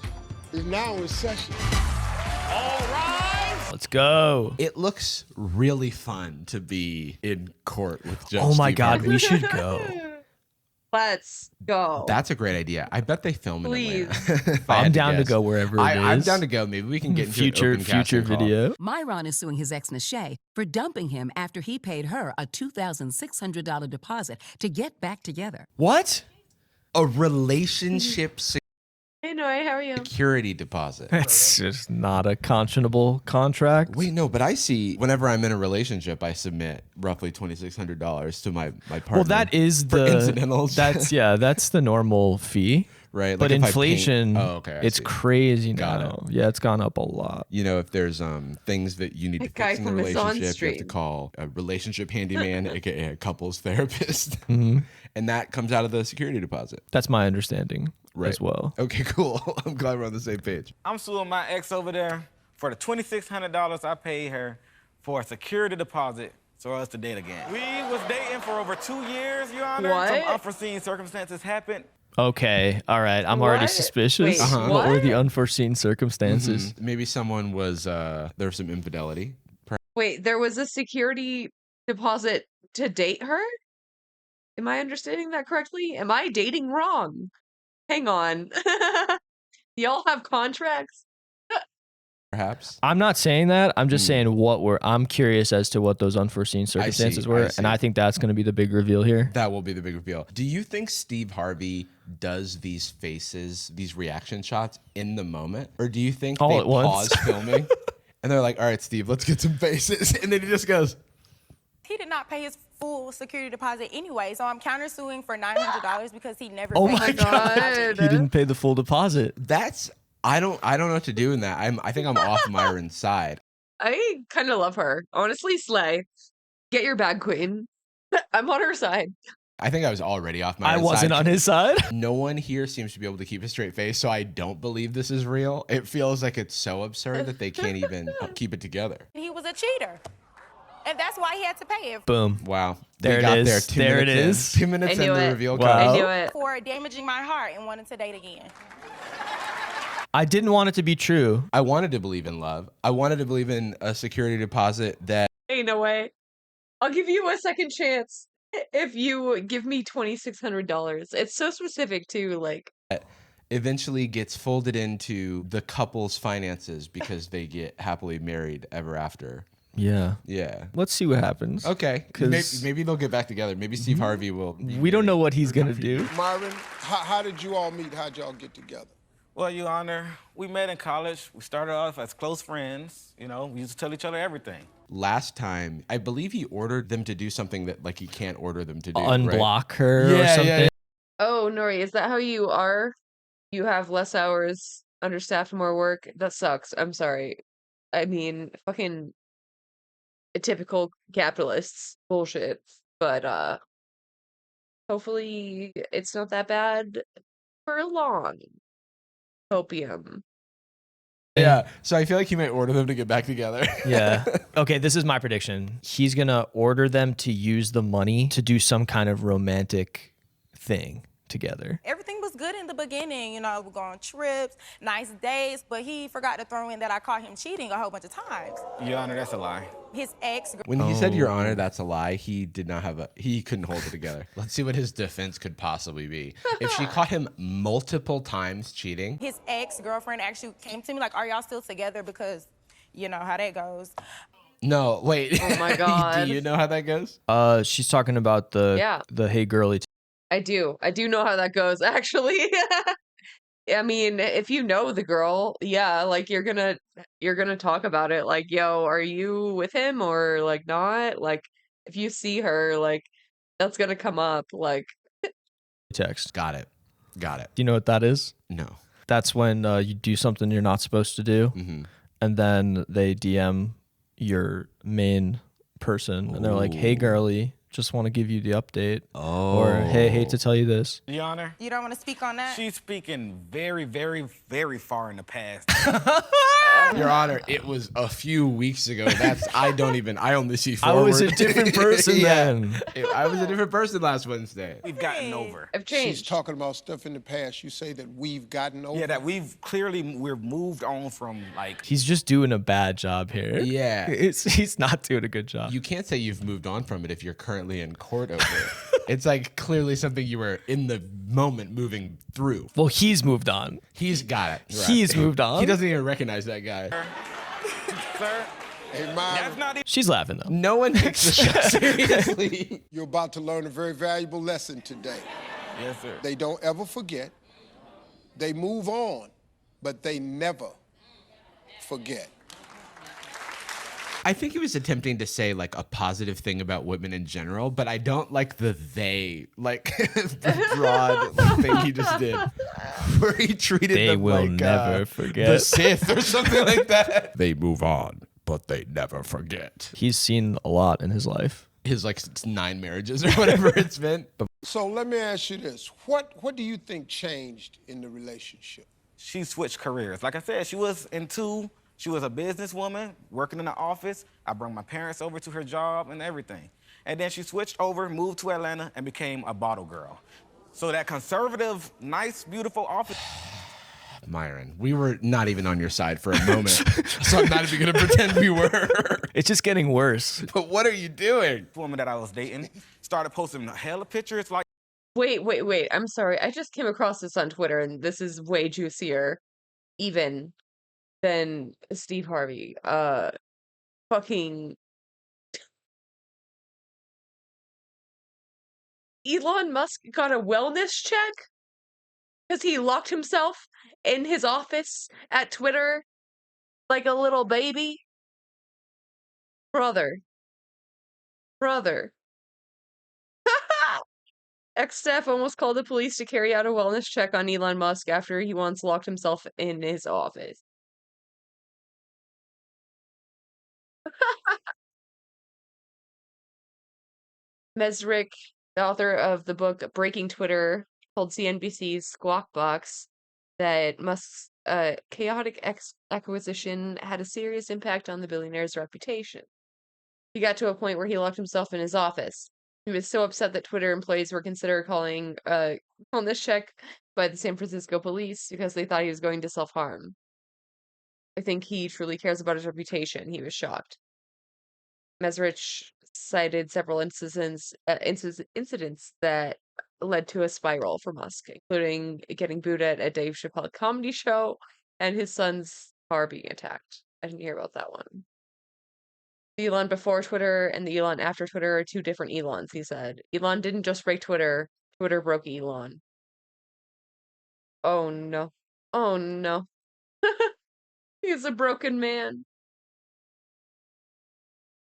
is now in session. All right. Let's go. It looks really fun to be in court with Judge Oh my Steve God, Harvey. we should go. Let's go. That's a great idea. I bet they film Please. in Atlanta. If I I'm had down to guess. go wherever it I'm is. down to go. Maybe we can get into future an open casting call. video. Myron is suing his ex Nashay for dumping him after he paid her a $2,600 deposit to get back together. What? A relationship Hey, Noe, how are you? security deposit. It's just not a conscionable contract. Wait, no, but I see whenever I'm in a relationship, I submit roughly $2,600 to my partner. Well, that is for incidentals. That's the normal fee. Right. But like if I inflation, paint- oh, okay, I it's see. crazy Got now. Yeah, it's gone up a lot. You know, if there's things that you need to That guy fix in the from Miss On relationship, you have to Street. call a relationship handyman, aka a couples therapist, Mhm. and that comes out of the security deposit. That's my understanding as well. Okay, cool. I'm glad we're on the same page. I'm suing my ex over there for the $2,600 I paid her for a security deposit so us to date again. We was dating for over 2 years, Your Honor. What? Some unforeseen circumstances happened. Okay, all right. I'm already What? suspicious. Wait, What were what? the unforeseen circumstances? Maybe someone was there was some infidelity. Wait, there was a security deposit to date her? Am I understanding that correctly? Am I dating wrong? Hang on. Y'all have contracts? Perhaps. I'm not saying that. I'm just saying I'm curious as to what those unforeseen circumstances were. And I think that's going to be the big reveal here. That will be the big reveal. Do you think Steve Harvey does these faces, these reaction shots in the moment? Or do you think All they at once? pause filming and they're like, all right, Steve, let's get some faces. And then he just goes, He did not pay his full security deposit anyway, so I'm countersuing for $900 because he never Oh paid my his God. He didn't pay the full deposit. I don't know what to do in that. I think I'm off Myron's side. I kind of love her. Honestly, slay. Get your bag, queen. I'm on her side. I think I was already off I Myron's wasn't side. on his side. No one here seems to be able to keep a straight face, so I don't believe this is real. It feels like it's so absurd that they can't even keep it together. He was a cheater, and that's why he had to pay it. Boom. Wow. There We it got is. there 2 There it minutes is. 2 minutes I in knew the it. reveal. Wow. I comes. knew it. For damaging my heart and wanting to date again. I didn't want it to be true. I wanted to believe in love. I wanted to believe in a security deposit that Ain't no way. I'll give you a second chance if you give me $2,600. It's so specific too, like. eventually gets folded into the couple's finances because they get happily married ever after. Yeah. Yeah. Let's see what happens. Okay. 'Cause- Maybe they'll get back together. Maybe Steve Harvey will. We don't know what he's going to do. Myron, how did you all meet? How'd y'all get together? Well, Your Honor, we met in college. We started off as close friends. You know, we used to tell each other everything. Last time, I believe he ordered them to do something that like he can't order them to do. right? Unblock her or something. Yeah. Oh, Nori, is that how you are? You have less hours, understaffed, more work? That sucks. I'm sorry. I mean, fucking typical capitalists bullshit. But hopefully it's not that bad for long. Hopium. Yeah. So I feel like he might order them to get back together. Yeah. Okay, this is my prediction. He's going to order them to use the money to do some kind of romantic thing together. Everything was was good in the beginning. You know, we go on trips, nice days, but he forgot to throw in that I caught him cheating a whole bunch of times. Your Honor, that's a lie. His ex. When he said, Your Honor, that's a lie, he did not have he couldn't hold it together. Let's see what his defense could possibly be. If she caught him multiple times cheating. His ex-girlfriend actually came to me like, are y'all still together? Because you know how that goes. No, wait. Oh my God. Do you know how that goes? She's talking about the hey girly. I do know how that goes, actually. I mean, if you know the girl, yeah, like you're gonna talk about it, like, yo, are you with him or like not? Like, if you see her, like, that's gonna come up, like. Text. Got it. Do you know what that is? No. That's when you do something you're not supposed to do, and then they DM your main person, and they're like, hey girly, just want to give you the update. Or, hey, hate to tell you this. Your Honor. You don't want to speak on that? She's speaking very, very, very far in the past. Your Honor, it was a few weeks ago. I only see forward. I was a different person then. I was a different person last Wednesday. We've gotten over. I've changed. She's talking about stuff in the past. You say that we've gotten over. Yeah, that we're moved on from, like. He's just doing a bad job here. Yeah. He's not doing a good job. You can't say you've moved on from it if you're currently in court over it. It's like clearly something you were in the moment moving through. Well, he's moved on. He's got it. Right. He's moved on. He doesn't even recognize that guy. Sir, that's not even. She's laughing though. No one takes the shot seriously. You're about to learn a very valuable lesson today. Yes, sir. They don't ever forget. They move on, but they never forget. I think he was attempting to say like a positive thing about women in general, but I don't like the broad thing he just did, where he treated they them will like never forget the Sith or something like that. They move on, but they never forget. He's seen a lot in his life. His like 9 marriages or whatever it's been. So let me ask you this: What do you think changed in the relationship? She switched careers. Like I said, she was a businesswoman working in the office. I brought my parents over to her job and everything. And then she switched over, moved to Atlanta, and became a bottle girl. So that conservative, nice, beautiful office. Myron, we were not even on your side for a moment, so I'm not even gonna pretend we were. It's just getting worse. But what are you doing? The woman that I was dating started posting hella pictures like. Wait. I'm sorry. I just came across this on Twitter, and this is way juicier, even than Steve Harvey. Fucking Elon Musk got a wellness check because he locked himself in his office at Twitter like a little baby. Brother. Ex-staff almost called the police to carry out a wellness check on Elon Musk after he once locked himself in his office. Mesrick, the author of the book Breaking Twitter, told CNBC's Squawk Box that Musk's chaotic acquisition had a serious impact on the billionaire's reputation. He got to a point where he locked himself in his office. He was so upset that Twitter employees were considering calling on this check by the San Francisco police because they thought he was going to self-harm. I think he truly cares about his reputation. He was shocked. Mesrich cited several incidents that led to a spiral for Musk, including getting booed at a Dave Chappelle comedy show and his son's car being attacked. I didn't hear about that one. The Elon before Twitter and the Elon after Twitter are two different Elons, he said. Elon didn't just break Twitter. Twitter broke Elon. Oh no. Oh no. He's a broken man.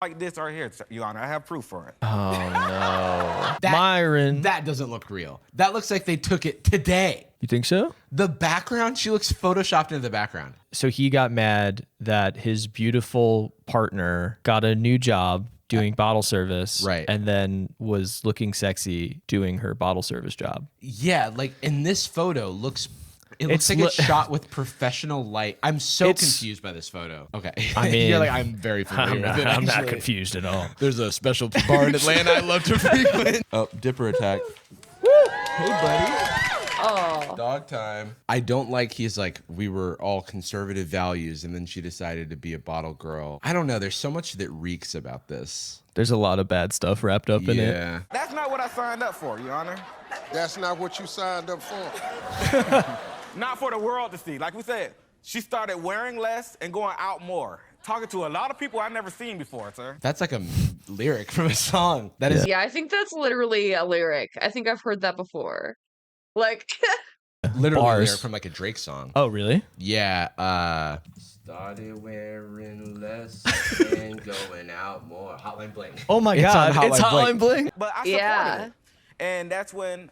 Like this right here, Your Honor. I have proof for it. Oh no. Myron. That doesn't look real. That looks like they took it today. You think so? The background, she looks photoshopped into the background. So he got mad that his beautiful partner got a new job doing bottle service, right? And then was looking sexy doing her bottle service job. Yeah, like in this photo, looks like it's shot with professional light. I'm so confused by this photo. Okay, I mean, you're like, I'm very familiar with it. I'm not confused at all. There's a special bar in Atlanta I love to frequent. Oh, dipper attack. Hey, buddy. Oh. Dog time. I don't like he's like, we were all conservative values and then she decided to be a bottle girl. I don't know. There's so much that reeks about this. There's a lot of bad stuff wrapped up in it. Yeah. That's not what I signed up for, Your Honor. That's not what you signed up for. Not for the world to see. Like we said, she started wearing less and going out more. Talking to a lot of people I've never seen before, sir. That's like a lyric from a song. That is. Yeah, I think that's literally a lyric. I think I've heard that before. Like, Literally a Bars. lyric from like a Drake song. Oh, really? Yeah. Started wearing less and going out more. Hotline Bling. Oh my God, it's Hotline Bling. But I supported it. And that's when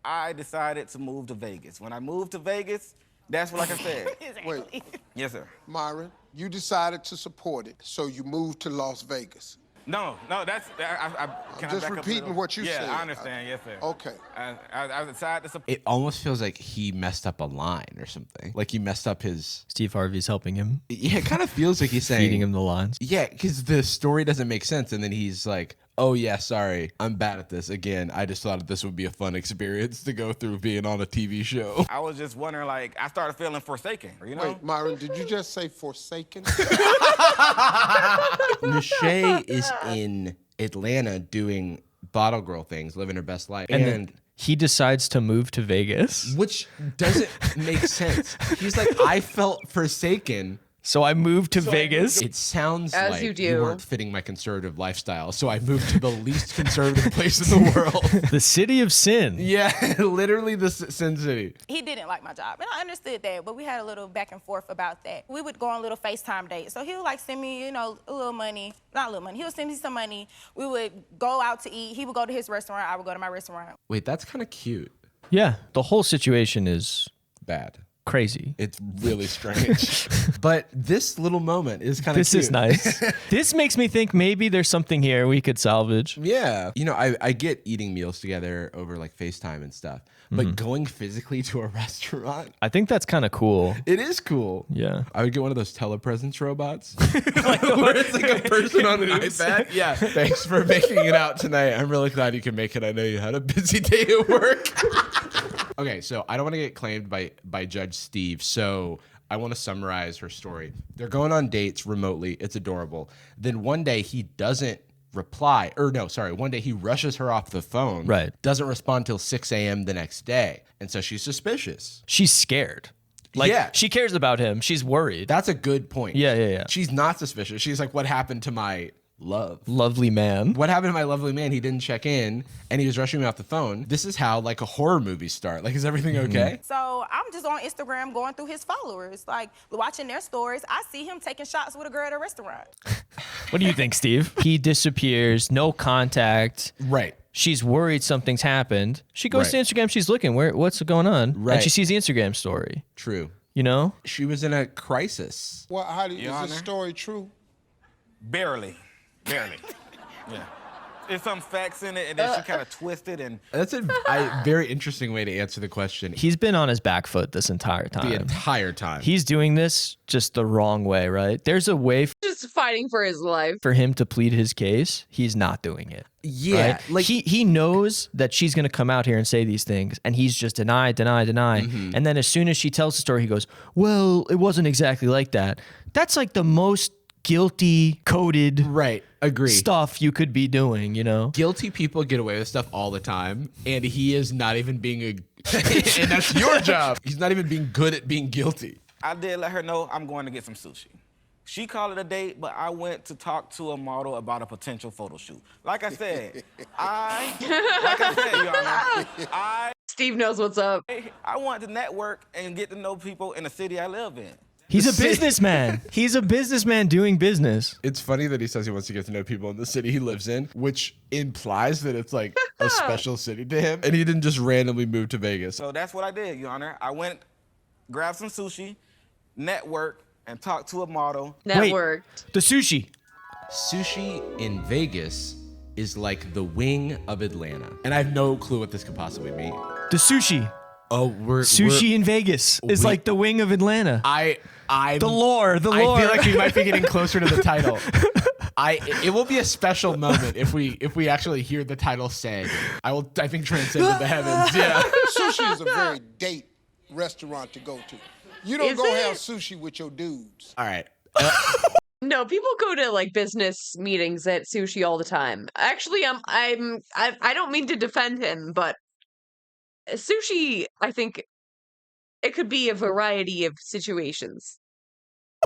I decided to move to Vegas. When I moved to Vegas, that's what, like I said. Wait. Yes, sir. Myron, you decided to support it, so you moved to Las Vegas. No, that's. I'm just repeating what you said. Yeah, I understand. Yes, sir. Okay. I decided to support. It almost feels like he messed up a line or something. Like he messed up his. Steve Harvey's helping him. Yeah, it kind of feels like he's saying. Feeding him the lines. Yeah, because the story doesn't make sense. And then he's like, oh, yeah, sorry. I'm bad at this. Again, I just thought this would be a fun experience to go through being on a TV show. I was just wondering, like, I started feeling forsaken, you know? Wait, Myron, did you just say forsaken? Nashay is in Atlanta doing bottle girl things, living her best life. And then he decides to move to Vegas. Which doesn't make sense. He's like, I felt forsaken. So I moved to Vegas. It sounds As like you do. you weren't fitting my conservative lifestyle, so I moved to the least conservative place in the world. The city of sin. Yeah, literally the Sin City. He didn't like my job, and I understood that, but we had a little back and forth about that. We would go on little FaceTime dates. So he would like send me, a little money, not a little money. He would send me some money. We would go out to eat. He would go to his restaurant. I would go to my restaurant. Wait, that's kind of cute. Yeah, the whole situation is bad. Crazy. It's really strange. But this little moment is kind of This is nice. This makes me think maybe there's something here we could salvage. Yeah. I get eating meals together over like FaceTime and stuff, but going physically to a restaurant. I think that's kind of cool. It is cool. Yeah. I would get one of those telepresence robots where it's like a person on an iPad. Yeah. Thanks for making it out tonight. I'm really glad you can make it. I know you had a busy day at work. Okay, so I don't want to get claimed by Judge Steve, so I want to summarize her story. They're going on dates remotely. It's adorable. Then one day he doesn't reply, one day he rushes her off the phone. Right. Doesn't respond till 6 a.m. the next day. And so she's suspicious. She's scared. She cares about him. She's worried. That's a good point. Yeah. She's not suspicious. She's like, what happened to my lovely man? What happened to my lovely man? He didn't check in and he was rushing me off the phone. This is how like a horror movie start. Like, is everything okay? So I'm just on Instagram going through his followers, like watching their stories. I see him taking shots with a girl at a restaurant. What do you think, Steve? He disappears, no contact. Right. She's worried something's happened. She goes to Instagram. She's looking. What's going on? Right. And she sees the Instagram story. True. She was in a crisis. Well, is this story true? Barely. Yeah. There's some facts in it, and then she kind of twisted and. That's a very interesting way to answer the question. He's been on his back foot this entire time. The entire time. He's doing this just the wrong way, right? There's a way just fighting for his life. For him to plead his case. He's not doing it. Yeah. Right? Like he knows that she's going to come out here and say these things, and he's just deny. Mm-hmm. And then as soon as she tells the story, he goes, well, it wasn't exactly like that. That's like the most guilty coded stuff you could be doing, Guilty people get away with stuff all the time, and he is not even being and that's your job. He's not even being good at being guilty. I did let her know I'm going to get some sushi. She called it a date, but I went to talk to a model about a potential photo shoot. Like I said, Your Honor, Steve knows what's up. I want to network and get to know people in the city I live in. He's a businessman. He's a businessman doing business. It's funny that he says he wants to get to know people in the city he lives in, which implies that it's like a special city to him, and he didn't just randomly move to Vegas. So that's what I did, Your Honor. I went, grabbed some sushi, networked, and talked to a model. Networked. Wait, the sushi. Sushi in Vegas is like the wing of Atlanta. And I have no clue what this could possibly mean. The sushi. Oh, Sushi in Vegas is like the wing of Atlanta. The lore. I feel like we might be getting closer to the title. It will be a special moment if we actually hear the title said. I think transcend the heavens. Yeah. Sushi is a very date restaurant to go to. You don't have sushi with your dudes. All right. No, people go to like business meetings at sushi all the time. Actually, I don't mean to defend him, but sushi, I think it could be a variety of situations.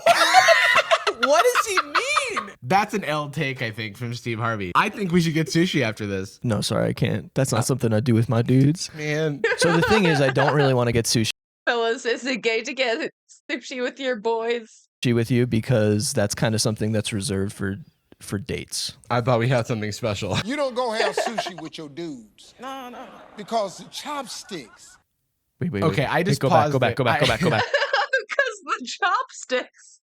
What does he mean? That's an L take, I think, from Steve Harvey. I think we should get sushi after this. No, sorry, I can't. That's not something I do with my dudes. Man. So the thing is, I don't really want to get sushi Fellas, is it gay to get sushi with your boys? with you because that's kind of something that's reserved for dates. I thought we had something special. You don't go have sushi with your dudes. No. Because the chopsticks. Wait. Okay, I just go paused back. Go back. Because the chopsticks.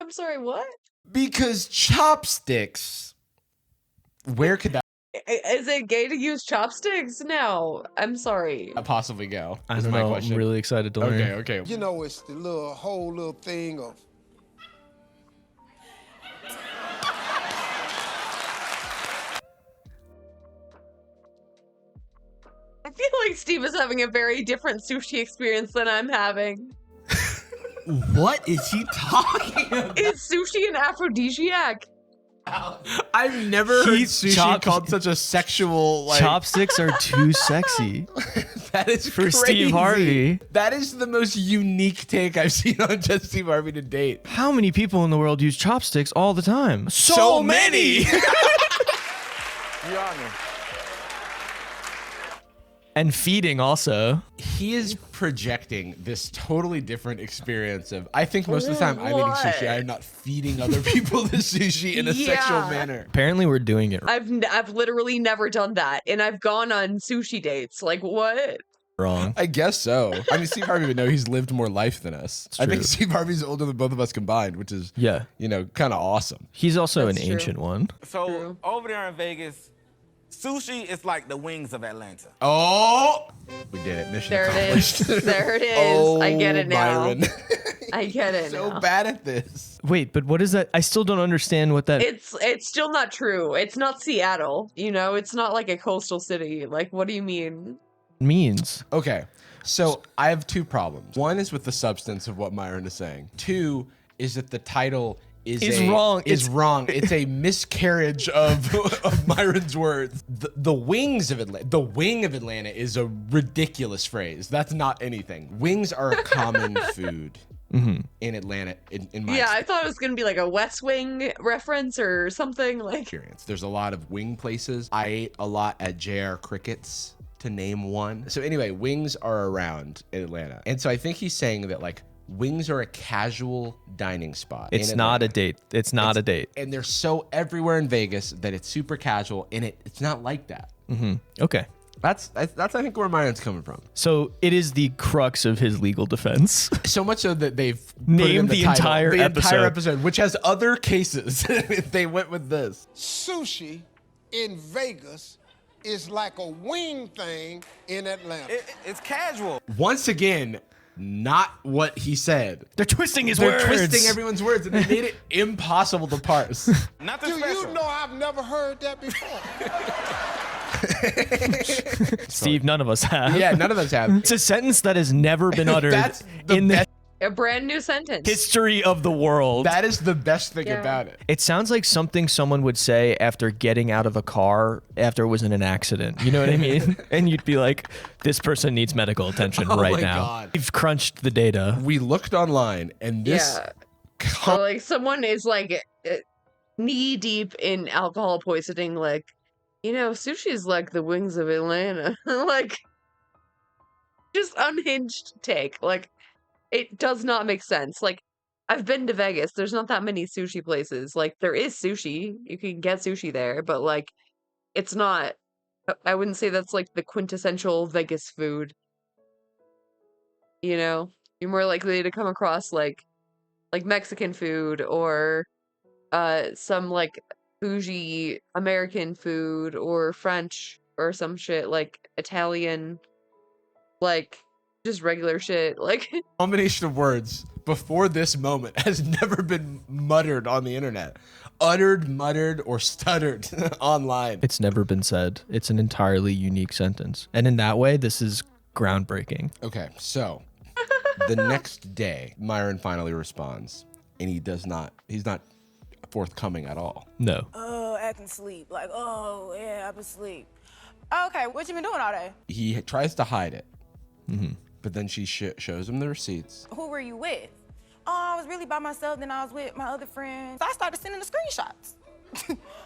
I'm sorry, what? Because chopsticks. Where could that Is it gay to use chopsticks? No, I'm sorry. possibly go? I is don't my know. question. I'm really excited to learn. Okay. You know, it's the whole little thing of I feel like Steve is having a very different sushi experience than I'm having. What is he talking about? Is sushi an aphrodisiac? I've never heard sushi called such a sexual like Chopsticks are too sexy. That is for crazy. Steve Harvey. That is the most unique take I've seen on just Steve Harvey to date. How many people in the world use chopsticks all the time? So many. Your Honor. And feeding also. He is projecting this totally different experience of, I think most of the time I'm eating sushi, I'm not feeding other people the sushi in a sexual manner. Apparently we're doing it I've literally never done that, and I've gone on sushi dates. Like, what? wrong. I guess so. I mean, Steve Harvey would know he's lived more life than us. I think Steve Harvey's older than both of us combined, which is, kind of awesome. He's also an ancient one. So over there in Vegas, sushi is like the wings of Atlanta. Oh, we did it. Mission accomplished. There it is. Oh, I get it now. Byron. I get it So now. bad at this. Wait, but what is that? I still don't understand what that It's still not true. It's not Seattle. You know, it's not like a coastal city. Like, what do you mean? means. Okay, so I have two problems. One is with the substance of what Myron is saying. Two is that the title is wrong. Wrong. It's a miscarriage of Myron's words. The wings of Atlanta. The wing of Atlanta is a ridiculous phrase. That's not anything. Wings are a common food. In Atlanta, in my I thought it was gonna be like a West Wing reference or something like. experience. There's a lot of wing places. I ate a lot at JR Crickets, to name one. So anyway, wings are around in Atlanta, and so I think he's saying that like wings are a casual dining spot. It's not a date. It's not a date. And they're so everywhere in Vegas that it's super casual, and it's not like that. Okay. That's I think where Myron's coming from. So it is the crux of his legal defense. So much so that they've named the entire episode, which has other cases. They went with this. Sushi in Vegas is like a wing thing in Atlanta. It's casual. Once again, not what he said. They're twisting his They're words. twisting everyone's words, and they made it impossible to parse. Do you know I've never heard that before? Steve, none of us have. Yeah, none of us have. It's a sentence that has never been uttered in the A brand new sentence. history of the world. That is the best thing Yeah. about it. It sounds like something someone would say after getting out of a car after it was in an accident. You know what I mean? And you'd be like, this person needs medical attention Oh right my now. God. We've crunched the data. We looked online, and this. So, like someone is like knee deep in alcohol poisoning, like, you know, sushi is like the wings of Atlanta. Like, just unhinged take. Like, it does not make sense. Like, I've been to Vegas. There's not that many sushi places. Like, there is sushi. You can get sushi there, but like, it's not. I wouldn't say that's like the quintessential Vegas food. You know, you're more likely to come across like Mexican food or some like bougie American food or French or some shit, like Italian, like just regular shit. Like, combination of words before this moment has never been muttered on the internet. Uttered, muttered, or stuttered online. It's never been said. It's an entirely unique sentence. And in that way, this is groundbreaking. Okay, so the next day, Myron finally responds, and he's not forthcoming at all. No. Oh, acting asleep. Like, oh, yeah, I've been asleep. Okay, what you been doing all day? He tries to hide it, but then she shows him the receipts. Who were you with? Oh, I was really by myself, then I was with my other friends. So I started sending the screenshots.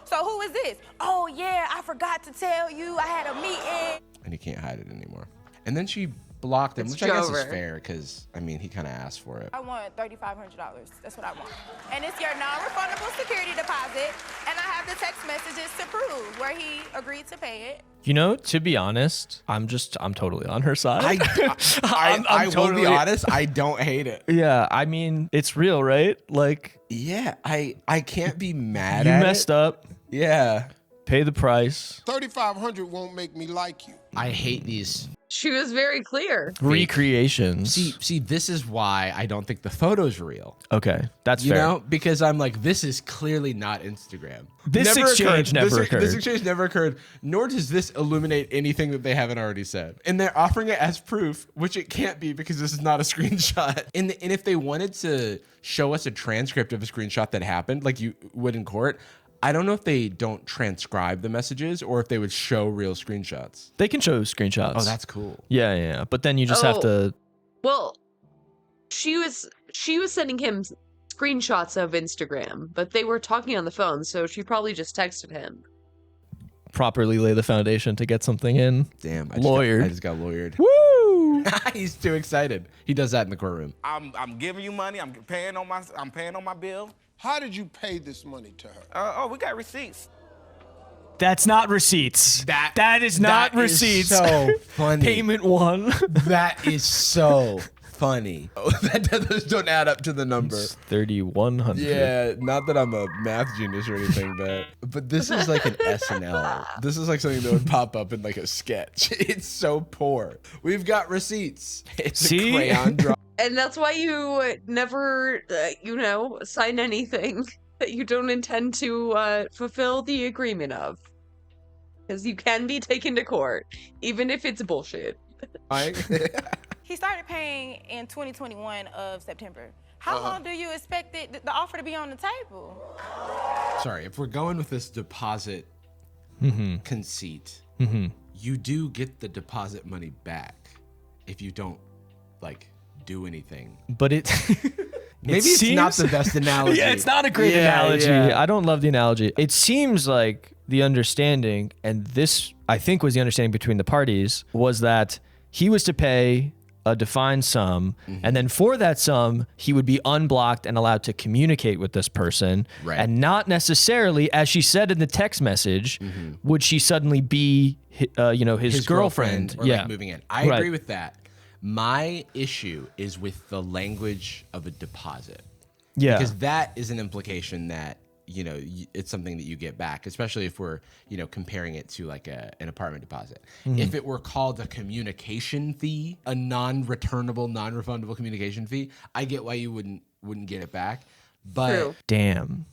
So who is this? Oh, yeah, I forgot to tell you I had a meeting. And he can't hide it anymore. And then she blocked him, which I guess is fair because, I mean, he kind of asked for it. I want $3,500. That's what I want. And it's your non-refundable security deposit, and I have the text messages to prove where he agreed to pay it. You know, to be honest, I'm totally on her side. I will be honest, I don't hate it. Yeah, I mean, it's real, right? Like, yeah, I can't be mad you at it. You messed up. Yeah. Pay the price. $3,500 won't make me like you. I hate these. She was very clear. Recreations. See, this is why I don't think the photo's real. Okay, that's you fair. know, because I'm like, this is clearly not Instagram. This exchange never occurred. This exchange never occurred, nor does this illuminate anything that they haven't already said. And they're offering it as proof, which it can't be because this is not a screenshot. And if they wanted to show us a transcript of a screenshot that happened, like you would in court, I don't know if they don't transcribe the messages or if they would show real screenshots. They can show screenshots. Oh, that's cool. Yeah. But then you just have to. Well, she was sending him screenshots of Instagram, but they were talking on the phone, so she probably just texted him. Properly lay the foundation to get something in. Damn, I just got lawyered. Woo! He's too excited. He does that in the courtroom. I'm giving you money. I'm paying on my bill. How did you pay this money to her? Oh, we got receipts. That's not receipts. That is not receipts. Is so funny. Payment one. That is so funny. Oh, those don't add up to the number. It's 3,100. Yeah, not that I'm a math genius or anything, but this is like an SNL. This is like something that would pop up in like a sketch. It's so poor. We've got receipts. It's a crayon draw. And that's why you never, sign anything that you don't intend to fulfill the agreement of. Because you can be taken to court, even if it's bullshit. He started paying in 2021 of September. How long do you expect the offer to be on the table? Sorry, if we're going with this deposit conceit, you do get the deposit money back if you don't, do anything. But maybe it's not the best analogy. Yeah, it's not a great analogy. Yeah. I don't love the analogy. It seems like the understanding, and this I think was the understanding between the parties, was that he was to pay a defined sum, and then for that sum, he would be unblocked and allowed to communicate with this person, and not necessarily, as she said in the text message, would she suddenly be, his girlfriend or moving in. I agree with that. My issue is with the language of a deposit. Yeah. Because that is an implication that, it's something that you get back, especially if we're, comparing it to like an apartment deposit. If it were called a communication fee, a non-returnable, non-refundable communication fee, I get why you wouldn't get it back. But True. Damn.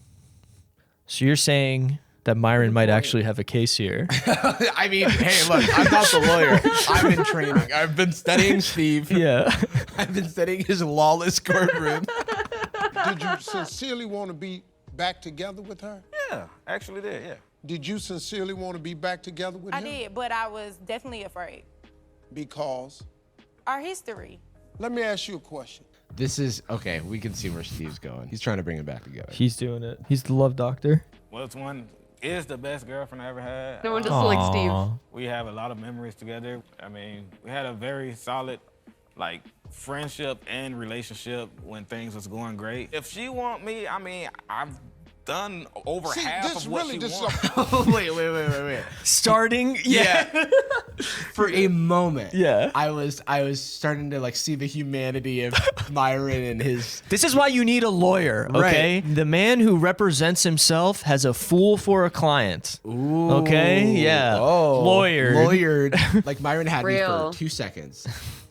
So you're saying that Myron might actually have a case here. I mean, hey, look, I'm not the lawyer. I'm in training. I've been studying Steve. Yeah. I've been studying his lawless courtroom. Did you sincerely want to be back together with her? Yeah, actually did, yeah. Did you sincerely want to be back together with him? I did, but I was definitely afraid. Because? Our history. Let me ask you a question. This is, okay, we can see where Steve's going. He's trying to bring it back together. He's doing it. He's the love doctor. Well, one is the best girlfriend I ever had. No one just like Steve. We have a lot of memories together. I mean, we had a very solid, friendship and relationship when things was going great. If she want me, I mean, I've done over half of what she wants. Wait. Starting? Yeah. For a moment. Yeah. I was starting to see the humanity of Myron and his. This is why you need a lawyer, okay? Right. The man who represents himself has a fool for a client. Ooh. Okay? Yeah. Oh. Lawyered. Like Myron had me Real. for 2 seconds.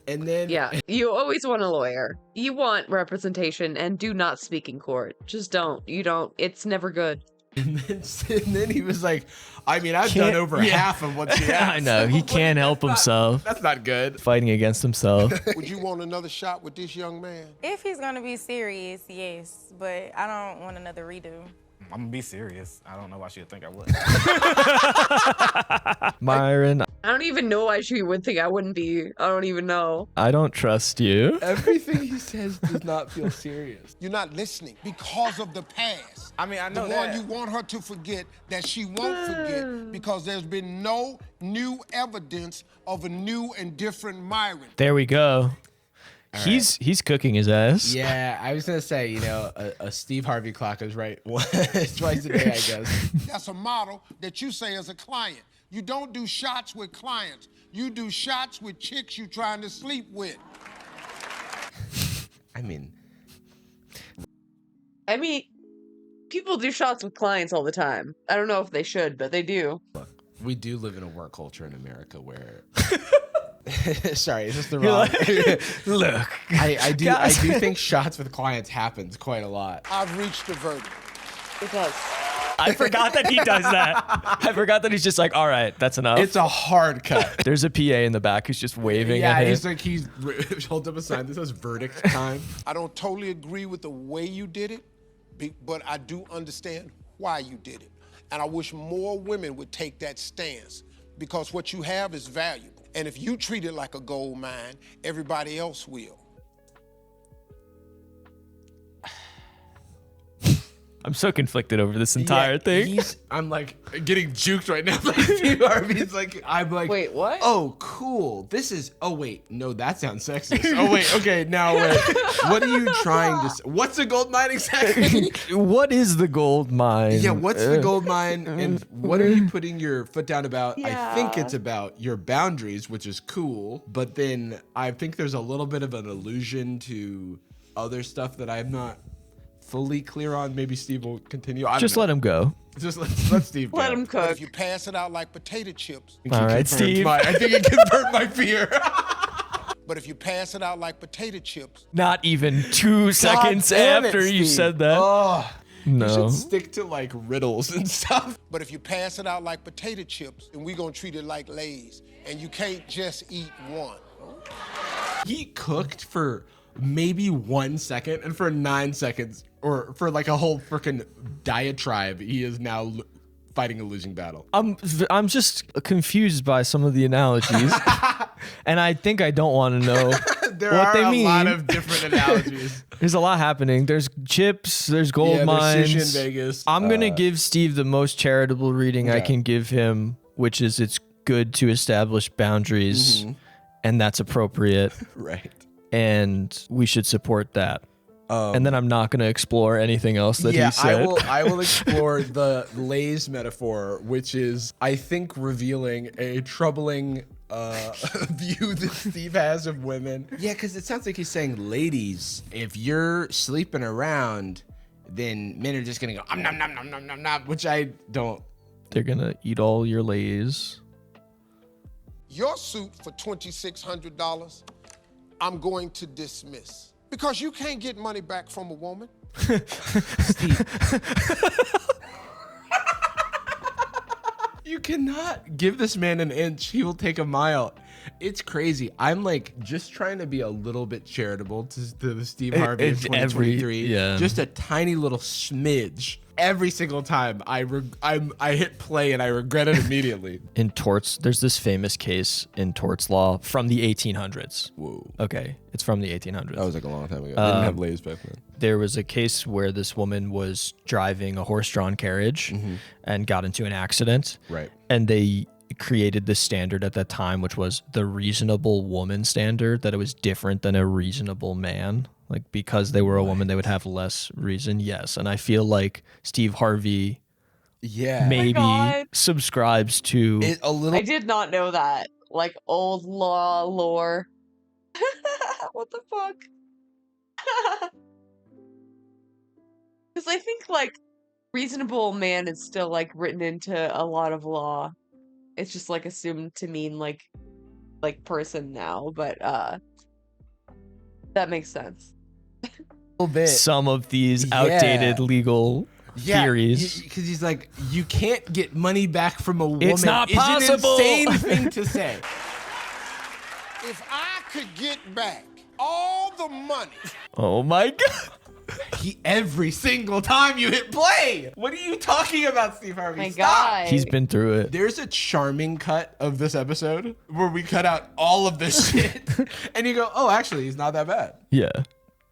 And then Yeah, you always want a lawyer. You want representation, and do not speak in court. Just don't. You don't. It's never good. And then he was like, I mean, I've done over half of what she asked. I know, he can't help himself. That's not good. Fighting against himself. Would you want another shot with this young man? If he's gonna be serious, yes, but I don't want another redo. I'm gonna be serious. I don't know why she would think I would. Myron, I don't even know why she would think I wouldn't be. I don't even know. I don't trust you. Everything he says does not feel serious. You're not listening because of the past. I mean, I know the that. one you want her to forget that she won't forget because there's been no new evidence of a new and different Myron. There we go. He's cooking his ass. Yeah, I was gonna say, you know, a Steve Harvey clock is right twice a day, I guess. That's a model that you say as a client. You don't do shots with clients. You do shots with chicks you trying to sleep with. I mean, people do shots with clients all the time. I don't know if they should, but they do. Look, we do live in a work culture in America where. Sorry, is this the wrong? Look, I do think shots with clients happens quite a lot. I've reached a verdict. It does. I forgot that he does that. I forgot that he's just like, all right, that's enough. It's a hard cut. There's a PA in the back who's just waving at him. He's like, he's holds up a sign that says verdict time. I don't totally agree with the way you did it, but I do understand why you did it. And I wish more women would take that stance because what you have is valuable. And if you treat it like a gold mine, everybody else will. I'm so conflicted over this entire thing. I'm like getting juked right now by Steve Harvey's like, I'm like, wait, what? Oh, cool. This is, oh wait, no, that sounds sexist. Oh wait, okay, now wait. What are you trying to say? What's a gold mine exactly? What is the gold mine? Yeah, what's the gold mine? And what are you putting your foot down about? Yeah. I think it's about your boundaries, which is cool. But then I think there's a little bit of an allusion to other stuff that I'm not fully clear on. Maybe Steve will continue. Just let him go. Just let Steve go. Let him cook. But if you pass it out like potato chips. All right, Steve. I think it confirmed my fear. But if you pass it out like potato chips. Not even 2 seconds after you said that. Oh, no. You should stick to like riddles and stuff. But if you pass it out like potato chips, then we're gonna treat it like Lay's. And you can't just eat one. He cooked for maybe 1 second, and for 9 seconds, or for like a whole freaking diatribe, he is now fighting a losing battle. I'm just confused by some of the analogies, and I think I don't want to know what they mean. There are a lot of different analogies. There's a lot happening. There's chips. There's gold mines. There's sushi in Vegas. I'm gonna give Steve the most charitable reading I Okay. can give him, which is it's good to establish boundaries, and that's appropriate. Right. And we should support that. And then I'm not going to explore anything else that he said. I will explore the Lay's metaphor, which is, I think, revealing a troubling view that Steve has of women. Yeah, because it sounds like he's saying, ladies, if you're sleeping around, then men are just going to go, nom, nom, nom, nom, nom, nom, which I don't. They're going to eat all your Lays. Your suit for $2,600, I'm going to dismiss. Because you can't get money back from a woman. Steve. You cannot give this man an inch. He will take a mile. It's crazy. I'm like just trying to be a little bit charitable to the Steve Harvey of 2023. Just a tiny little smidge. Every single time I hit play and I regret it immediately. In torts, there's this famous case in torts law from the 1800s. Whoa. Okay, it's from the 1800s. That was like a long time ago. They didn't have Lays back then. There was a case where this woman was driving a horse-drawn carriage and got into an accident. Right. And they created this standard at that time, which was the reasonable woman standard, that it was different than a reasonable man. Like, because they were a woman, they would have less reason. Yes. And I feel like Steve Harvey maybe subscribes to a little. I did not know that. Like old law lore. What the fuck? Because I think like reasonable man is still like written into a lot of law. It's just like assumed to mean like person now, but That makes sense. little bit. Some of these outdated legal theories. Because he's like, you can't get money back from a woman. It's not possible. It's an insane thing to say. If I could get back all the money. Oh my God. Every single time you hit play. What are you talking about, Steve Harvey? My Stop. God. He's been through it. There's a charming cut of this episode where we cut out all of this shit. And you go, oh, actually, he's not that bad. Yeah.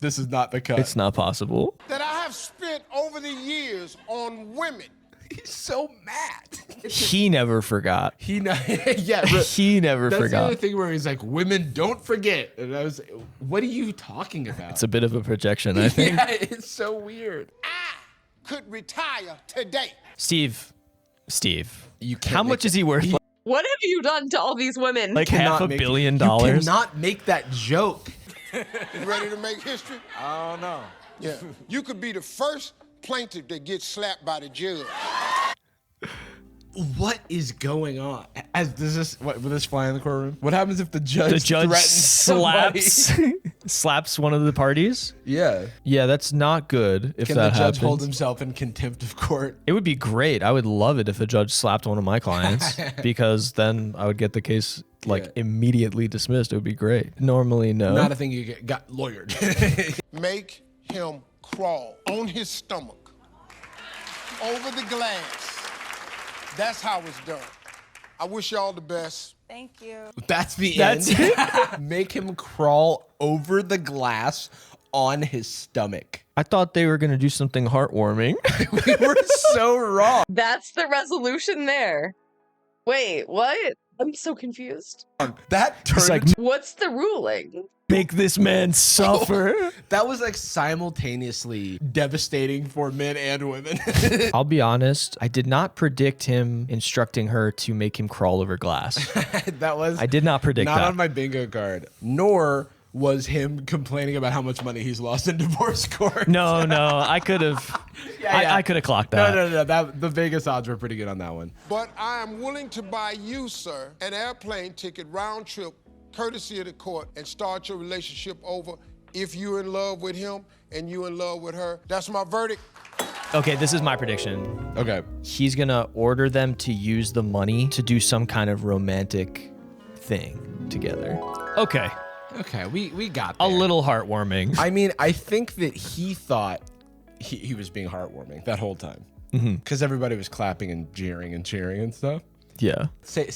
This is not the cut. It's not possible. That I have spent over the years on women. He's so mad. He never forgot. He never forgot. That's the other thing where he's like, women don't forget. And I was, what are you talking about? It's a bit of a projection, I think. Yeah, it's so weird. I could retire today. Steve, you how much is he worth? What have you done to all these women? Like $500 million? You cannot make that joke. You ready to make history? I don't know. Yeah. You could be the first plaintiff that gets slapped by the judge. What is going on? Will this fly in the courtroom? What happens if the judge threatens slaps one of the parties? Yeah. Yeah, that's not good if Can that the judge hold happens. himself in contempt of court? It would be great. I would love it if a judge slapped one of my clients because then I would get the case immediately dismissed. It would be great. Normally, no. Not a thing you got lawyered. Make him crawl on his stomach over the glass. That's how it's done. I wish y'all the best. Thank you. That's the That's end. it? Make him crawl over the glass on his stomach. I thought they were going to do something heartwarming. We were so wrong. That's the resolution there. Wait, what? I'm so confused. That turned like, What's the ruling? Make this man suffer. That was like simultaneously devastating for men and women. I'll be honest, I did not predict him instructing her to make him crawl over glass. I did not predict not that. on my bingo card, nor was him complaining about how much money he's lost in divorce court. No, I could have. I could have clocked that. No. The Vegas odds were pretty good on that one. But I am willing to buy you, sir, an airplane ticket round trip, courtesy of the court, and start your relationship over if you're in love with him and you in love with her. That's my verdict. Okay, this is my prediction. Okay. He's going to order them to use the money to do some kind of romantic thing together. Okay. Okay, we got there. A little heartwarming. I mean, I think that he thought he was being heartwarming that whole time. Because everybody was clapping and jeering and cheering and stuff. Yeah. Say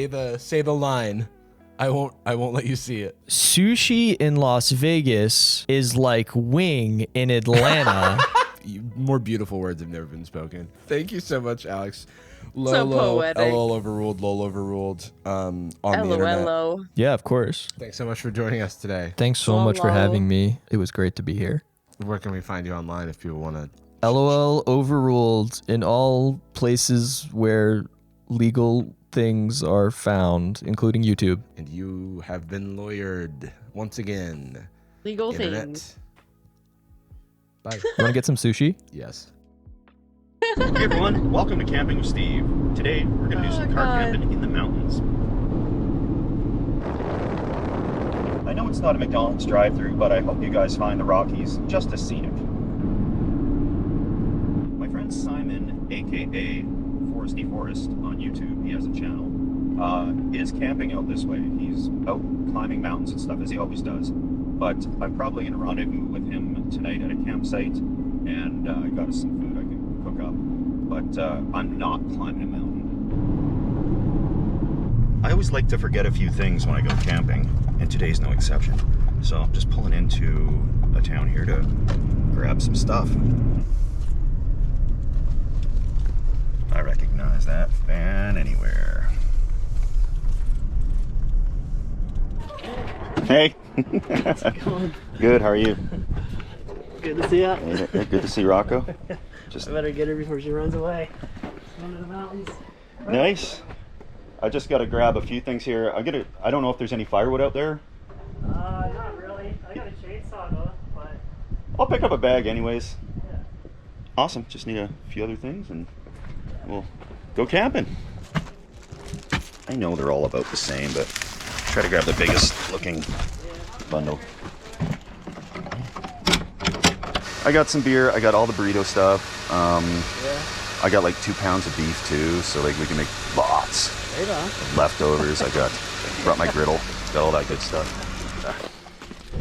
the line. I won't let you see it. Sushi in Las Vegas is like wing in Atlanta. More beautiful words have never been spoken. Thank you so much, Alex. So poetic. LOL overruled on the internet. LOL. Yeah, of course. Thanks so much for joining us today. Thanks so much for having me. It was great to be here. Where can we find you online if people want to? LOL overruled in all places where legal things are found, including YouTube. And you have been lawyered once again. Legal Internet. things. Bye. You want to get some sushi? Yes. Hey everyone, welcome to Camping with Steve. Today we're going to do some car camping in the mountains. I know it's not a McDonald's drive-thru, but I hope you guys find the Rockies just as scenic. My friend Simon, aka Foresty Forest on YouTube, he has a channel, is camping out this way. He's out climbing mountains and stuff as he always does. But I'm probably going to rendezvous with him tonight at a campsite, and I got us some food I can cook up. But I'm not climbing a mountain. I always like to forget a few things when I go camping, and today's no exception. So I'm just pulling into a town here to grab some stuff. I recognize that van anywhere. Hey. How's it going? Good, how are you? Good to see ya. Hey, good to see Rocco. I better get her before she runs away. Going to the mountains. Nice. I just got to grab a few things here. I don't know if there's any firewood out there. Not really. I got a chainsaw though, but I'll pick up a bag anyways. yeah. Awesome. Just need a few other things and we'll go camping. I know they're all about the same, but try to grab the biggest looking bundle. I got some beer. I got all the burrito stuff. Yeah. I got like 2 pounds of beef too, so like we can make lots. Right on. Leftovers. Brought my griddle. Got all that good stuff.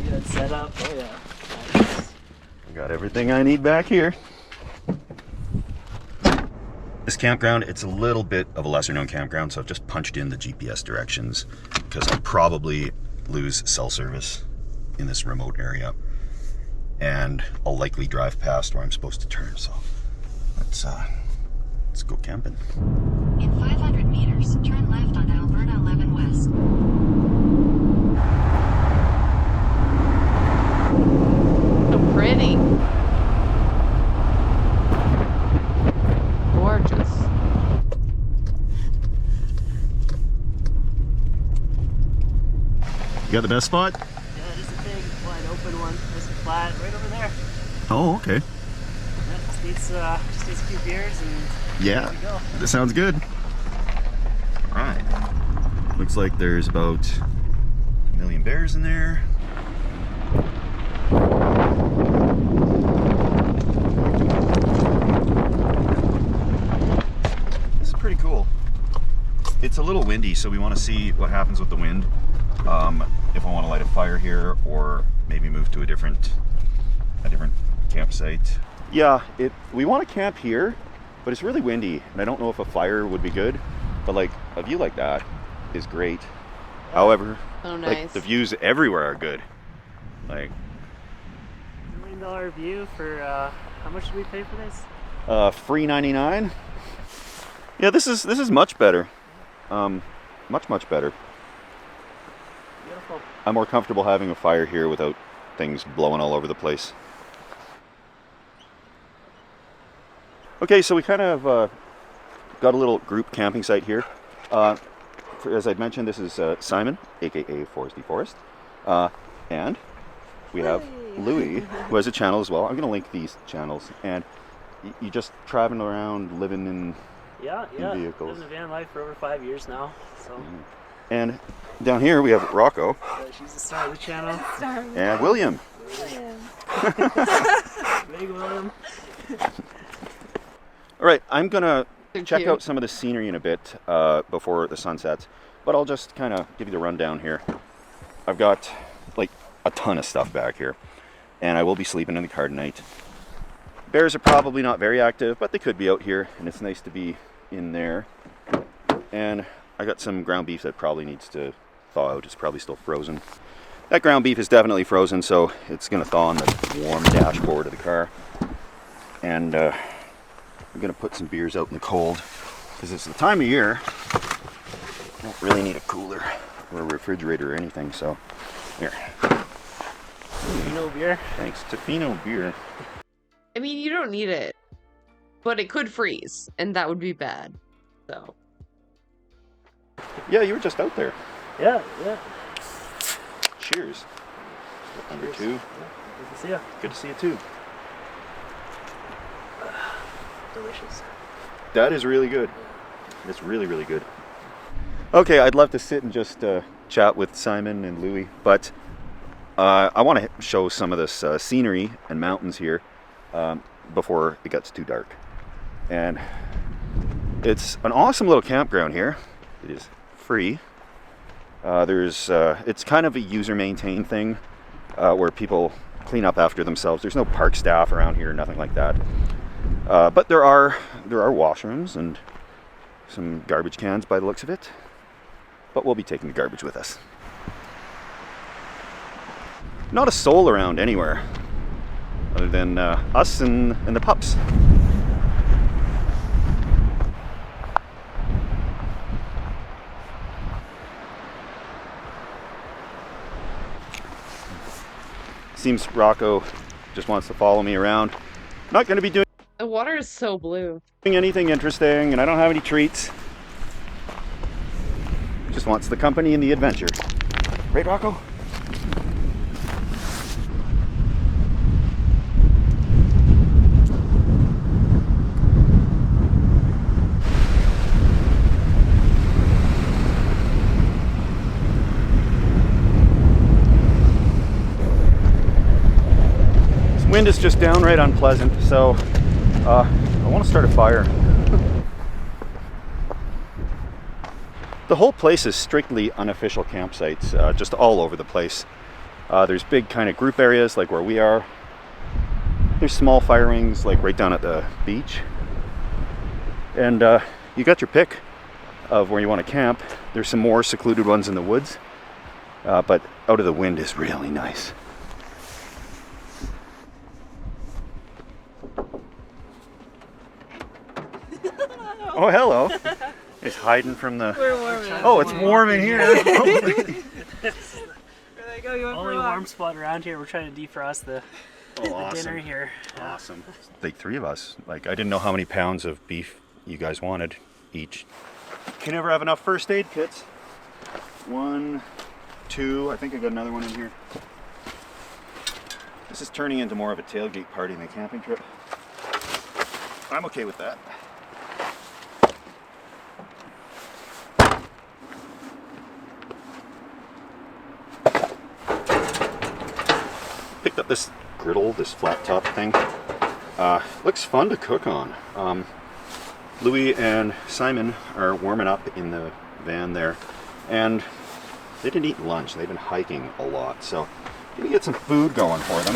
You got set up. Oh yeah. Nice. I got everything I need back here. This campground, it's a little bit of a lesser known campground, so I've just punched in the GPS directions because I'll probably lose cell service in this remote area. And I'll likely drive past where I'm supposed to turn, so let's go camping. In 500 meters, turn left on Alberta 11 West. So pretty. Gorgeous. You got the best spot? Yeah, just a big, wide open one. Nice and flat, right over there. Oh, okay. Yeah, just needs a few beers and Yeah, there we go. that sounds good. All right. Looks like there's about 1 million bears in there. This is pretty cool. It's a little windy, so we want to see what happens with the wind. If I want to light a fire here, or maybe move to a different campsite. Yeah, we want to camp here, but it's really windy, and I don't know if a fire would be good. But like a view like that is great. However, Oh, nice. like the views everywhere are good. Like $1 million view for how much did we pay for this? free 99. Yeah, this is much better. Much better. Beautiful. I'm more comfortable having a fire here without things blowing all over the place. Okay, so we kind of got a little group camping site here. As I'd mentioned, this is Simon, aka Foresty Forest, and we have Louis, who has a channel as well. I'm going to link these channels, and you just traveling around, living in vehicles. Living van life for over 5 years now. So. And down here we have Rocco. She's the star of the channel. And William. Big William. All right, I'm gonna Thank check you. out some of the scenery in a bit before the sun sets, but I'll just kind of give you the rundown here. I've got like a ton of stuff back here, and I will be sleeping in the car tonight. Bears are probably not very active, but they could be out here, and it's nice to be in there. And I got some ground beef that probably needs to thaw out. It's probably still frozen. That ground beef is definitely frozen, so it's gonna thaw on the warm dashboard of the car. And I'm gonna put some beers out in the cold because it's the time of year. I don't really need a cooler or a refrigerator or anything, so here. Tofino beer. Thanks, Tofino beer. I mean, you don't need it, but it could freeze, and that would be bad. So. Yeah, you were just out there. Yeah. Cheers. Number Cheers. 2. Yeah, good to see you. Good to see you too. Delicious. That is really good. It's really, really good. Okay, I'd love to sit and just chat with Simon and Louis, but I want to show some of this scenery and mountains here before it gets too dark. And it's an awesome little campground here. It is free. It's kind of a user-maintained thing where people clean up after themselves. There's no park staff around here, nothing like that. But there are washrooms and some garbage cans by the looks of it. But we'll be taking the garbage with us. Not a soul around anywhere other than us and the pups. Seems Rocco just wants to follow me around. Not going to be doing The water is so blue. anything interesting, and I don't have any treats. Just wants the company and the adventure. Right, Rocco? Wind is just downright unpleasant, so I want to start a fire. The whole place is strictly unofficial campsites, just all over the place. There's big kind of group areas like where we are. There's small fire rings like right down at the beach. And you got your pick of where you want to camp. There's some more secluded ones in the woods, but out of the wind is really nice. Oh, hello. It's hiding from the... We're warm. Oh, it's warm in here. There you go. You want only warm spot around here. We're trying to defrost the dinner here. Awesome. Like 3 of us. Like, I didn't know how many pounds of beef you guys wanted each. Can never have enough first aid kits. 1, 2. I think I got another one in here. This is turning into more of a tailgate party than a camping trip. I'm okay with that. Picked up this griddle, this flat top thing. Looks fun to cook on. Louis and Simon are warming up in the van there, and they didn't eat lunch. They've been hiking a lot, so gonna get some food going for them.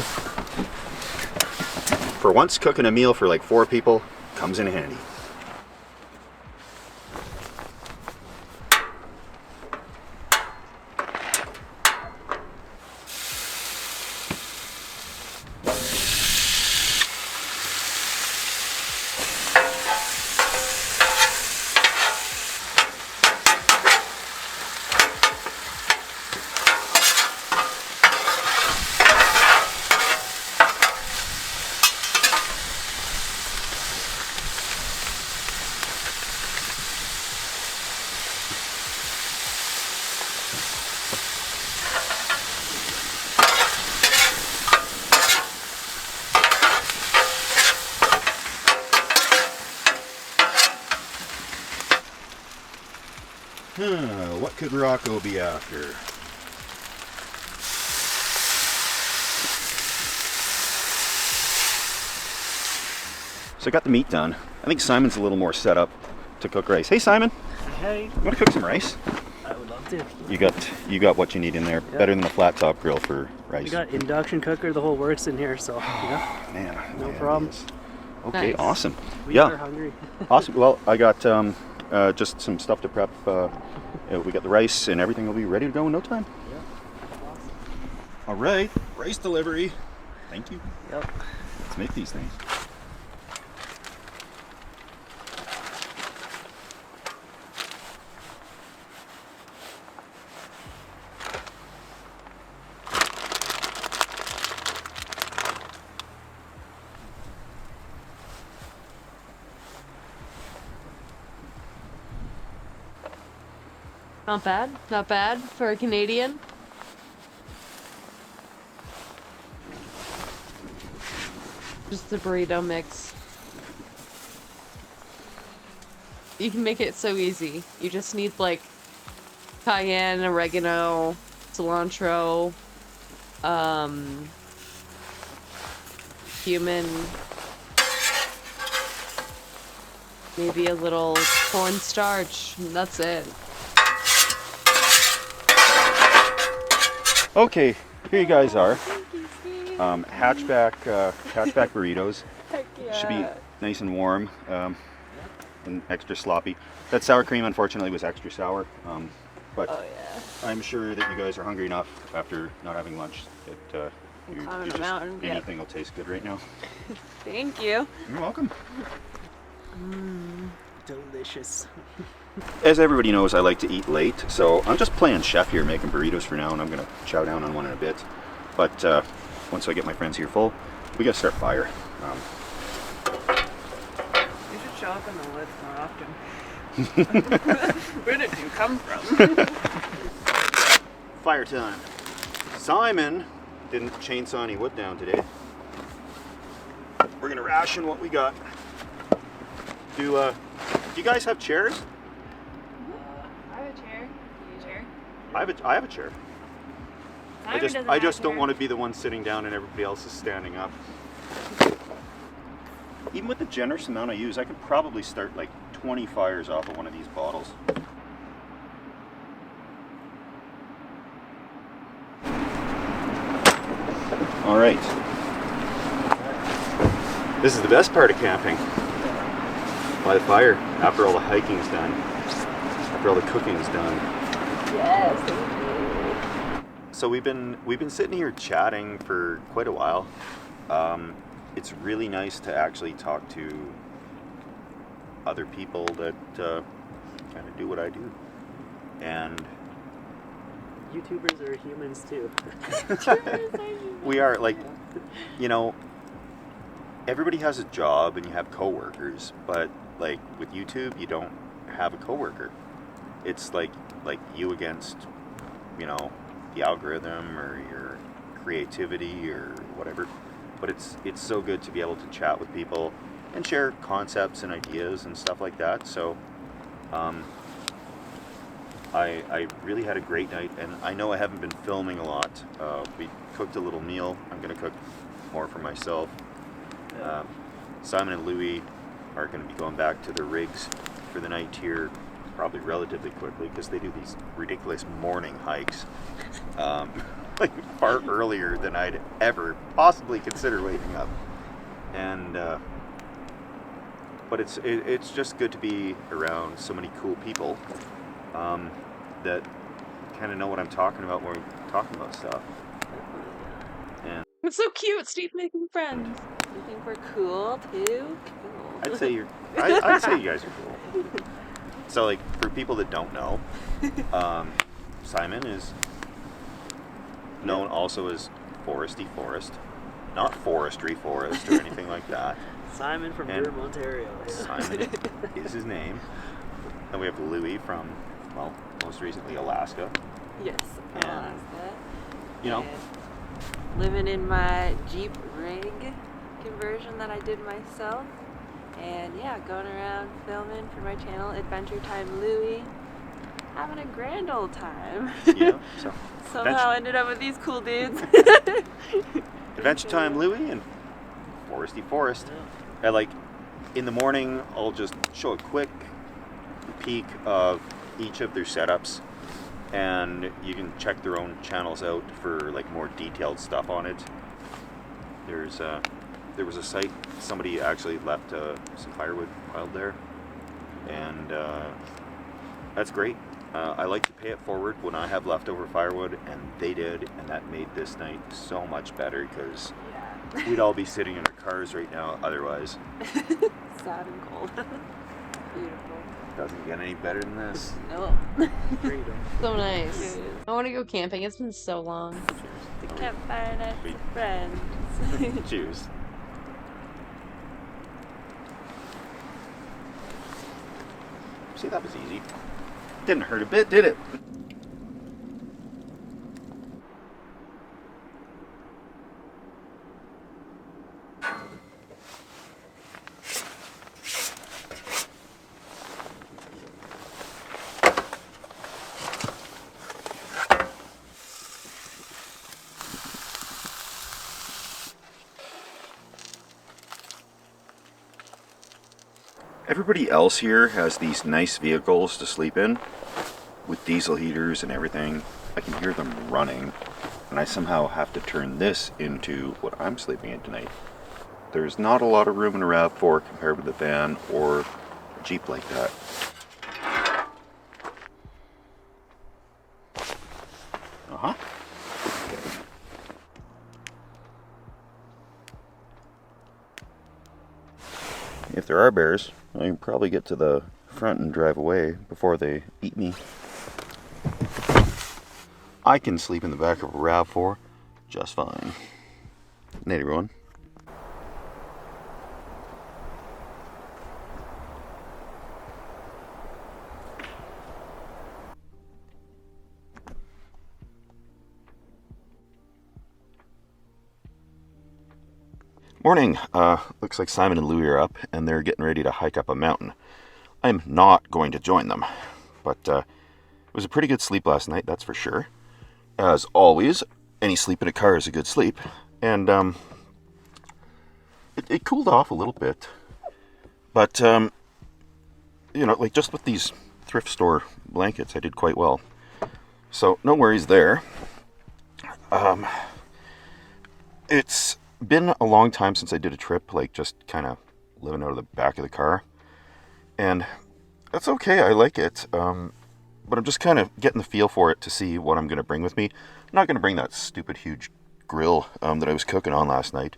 For once, cooking a meal for like 4 people comes in handy. What could Rocco be after? So I got the meat done. I think Simon's a little more set up to cook rice. Hey Simon! Hey! You want to cook some rice? I would love to. You got what you need in there. Yeah. Better than the flat top grill for rice. We got induction cooker, the whole works in here, so yeah. Man, no problem. Okay, Nice. awesome. We are hungry. Awesome. Well, I got just some stuff to prep. We got the rice and everything will be ready to go in no time. Yeah. Awesome. All right, rice delivery. Thank you. Yep. Let's make these things. Not bad for a Canadian. Just the burrito mix. You can make it so easy. You just need like cayenne, oregano, cilantro, cumin, maybe a little cornstarch, and that's it. Okay, here you guys are. Hatchback burritos. Heck yeah. Should be nice and warm and extra sloppy. That sour cream, unfortunately, was extra sour. But oh, yeah. I'm sure that you guys are hungry enough after not having lunch that Climbing the mountain. anything will taste good right now. Thank you. You're welcome. Delicious. As everybody knows, I like to eat late, so I'm just playing chef here, making burritos for now, and I'm gonna chow down on one in a bit. But once I get my friends here full, we gotta start fire. You should show up in the woods more often. Where did you come from? Fire time. Simon didn't chainsaw any wood down today. We're gonna ration what we got. Do you guys have chairs? I have a chair. You a chair? I have a chair. I just don't want to be the one sitting down and everybody else is standing up. even with the generous amount I use, I could probably start like 20 fires off of one of these bottles. All right. This is the best part of camping. By the fire, after all the hiking's done, after all the cooking's done. Yes, thank you. So we've been sitting here chatting for quite a while. It's really nice to actually talk to other people that kind of do what I do. And YouTubers are humans too. we are, like, you know, everybody has a job and you have coworkers, but like with YouTube, you don't have a coworker. It's like you against, you know, the algorithm or your creativity or whatever. But it's so good to be able to chat with people and share concepts and ideas and stuff like that. So I really had a great night, and I know I haven't been filming a lot. We cooked a little meal. I'm going to cook more for myself. Simon and Louie are going to be going back to their rigs for the night here probably relatively quickly because they do these ridiculous morning hikes like far earlier than I'd ever possibly consider waking up. And but it's just good to be around so many cool people that kind of know what I'm talking about when we're talking about stuff. And It's so cute, Steve making friends. You think we're cool too? Cool. I'd say I'd say you guys are cool. So, like, for people that don't know, Simon is known also as Foresty Forest, not Forestry Forest or anything like that. Simon from Durham, Ontario. Simon is his name. And we have Louie from, well, most recently Alaska. Yes, And, Alaska. you know, And living in my Jeep rig conversion that I did myself. And yeah, going around filming for my channel, Adventure Time Louie. Having a grand old time. Yeah, so Somehow ended up with these cool dudes. Adventure Time Louie and Foresty Forest. And, like, in the morning, I'll just show a quick peek of each of their setups, and you can check their own channels out for like more detailed stuff on it. There was a site, somebody actually left some firewood piled there, and that's great. I like to pay it forward when I have leftover firewood, and they did, and that made this night so much better because we'd all be sitting in our cars right now otherwise. Sad and cold. Beautiful. Doesn't get any better than this. No. So nice. I want to go camping. It's been so long. The campfire nights with friends. Cheers. See, that was easy. Didn't hurt a bit, did it? Everybody else here has these nice vehicles to sleep in with diesel heaters and everything. I can hear them running, and I somehow have to turn this into what I'm sleeping in tonight. There's not a lot of room in a RAV4 compared with a van or a Jeep like that. Uh-huh. If there are bears, I can probably get to the front and drive away before they eat me. I can sleep in the back of a RAV4 just fine. Night, everyone. Morning. Looks like Simon and Louie are up, and they're getting ready to hike up a mountain. I'm not going to join them, but it was a pretty good sleep last night, that's for sure. As always, any sleep in a car is a good sleep, and it cooled off a little bit. But, you know, like just with these thrift store blankets, I did quite well. So, no worries there. It's been a long time since I did a trip, like just kind of living out of the back of the car. And that's okay, I like it. But I'm just kind of getting the feel for it to see what I'm going to bring with me. I'm not going to bring that stupid huge grill that I was cooking on last night.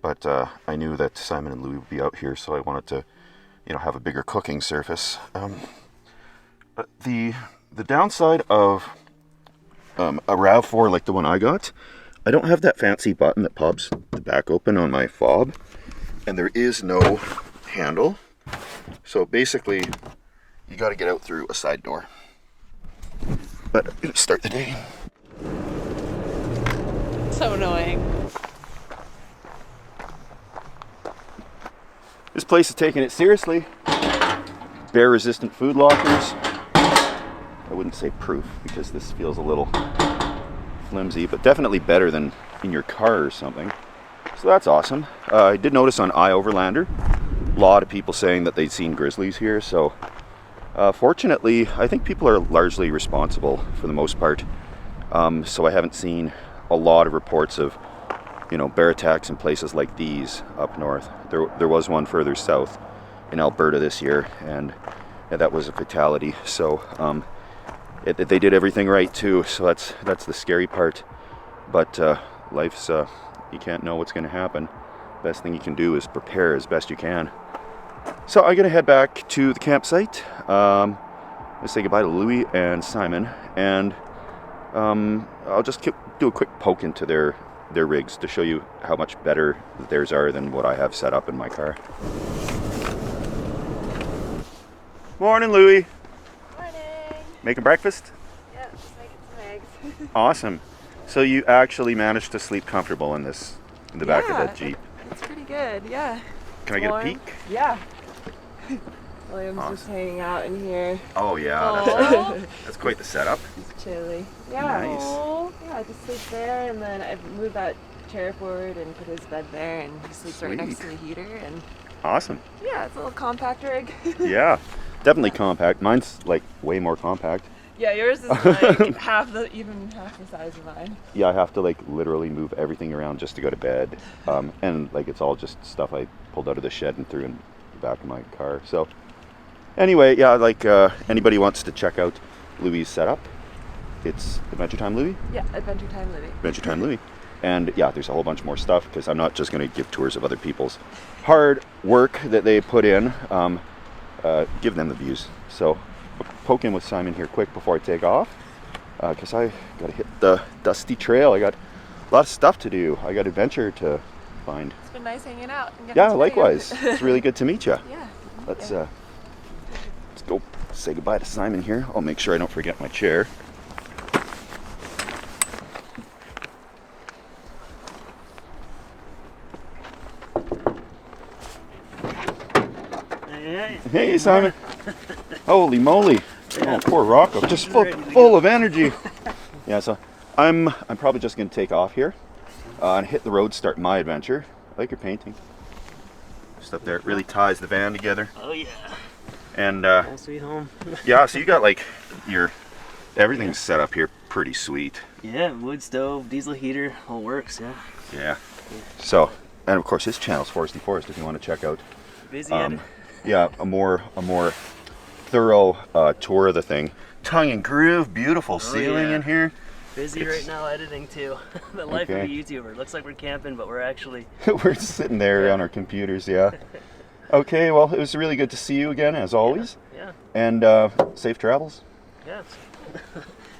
But I knew that Simon and Louie would be out here, so I wanted to, you know, have a bigger cooking surface. But the downside of a RAV4 like the one I got, I don't have that fancy button that pops the back open on my fob. And there is no handle. So basically, you got to get out through a side door. But I'm going to start the day. So annoying. This place is taking it seriously. Bear-resistant food lockers. I wouldn't say proof because this feels a little flimsy, but definitely better than in your car or something. So that's awesome. I did notice on iOverlander, a lot of people saying that they'd seen grizzlies here. So fortunately, I think people are largely responsible for the most part. So I haven't seen a lot of reports of, you know, bear attacks in places like these up north. There was one further south in Alberta this year, and that was a fatality. So they did everything right too. So that's the scary part. But life's you can't know what's going to happen. Best thing you can do is prepare as best you can. So I'm gonna head back to the campsite. Let's say goodbye to Louie and Simon, and I'll just do a quick poke into their rigs to show you how much better theirs are than what I have set up in my car. Morning, Louie. Morning. Making breakfast? Yeah, just making some eggs. Awesome. So you actually managed to sleep comfortable in the back of that Jeep. It's pretty good, yeah. Can I get a peek? Yeah. William's just hanging out in here. Oh yeah, that's quite the setup. It's chilly. Yeah. Nice. Yeah, I just sleep there, and then I moved that chair forward and put his bed there, and he sleeps right next to the heater. And awesome. yeah, it's a little compact rig. Yeah, definitely compact. Mine's like way more compact. Yeah, yours is like half the size of mine. Yeah, I have to like literally move everything around just to go to bed, and like it's all just stuff I pulled out of the shed and threw in the back of my car. So anyway, yeah, like anybody wants to check out Louie's setup, it's Adventure Time Louie? Yeah, Adventure Time Louie. Adventure Time Louie. And yeah, there's a whole bunch more stuff because I'm not just going to give tours of other people's hard work that they put in. Give them the views. So poke in with Simon here quick before I take off because I got to hit the dusty trail. I got a lot of stuff to do. I got adventure to find. It's been nice hanging out. And Yeah, likewise. It's really good to meet you. Yeah. Let's go say goodbye to Simon here. I'll make sure I don't forget my chair. Hey, Simon. Holy moly. Oh, poor Rocco. Just full of energy. Yeah, so I'm probably just going to take off here and hit the road, start my adventure. I like your painting. Just up there. It really ties the van together. Oh, yeah. And Home sweet home. yeah, so you got like everything's set up here pretty sweet. Yeah, wood stove, diesel heater, all works, yeah. Yeah. So, and of course his channel's Foresty Forest if you want to check out. Busy at it. Yeah, a more thorough tour of the thing. Tongue and groove, beautiful ceiling in here. Busy right now editing too. The life of a YouTuber. Looks like we're camping, but we're actually we're sitting there on our computers, yeah. Okay, well, it was really good to see you again, as always. Yeah. And safe travels. Yeah.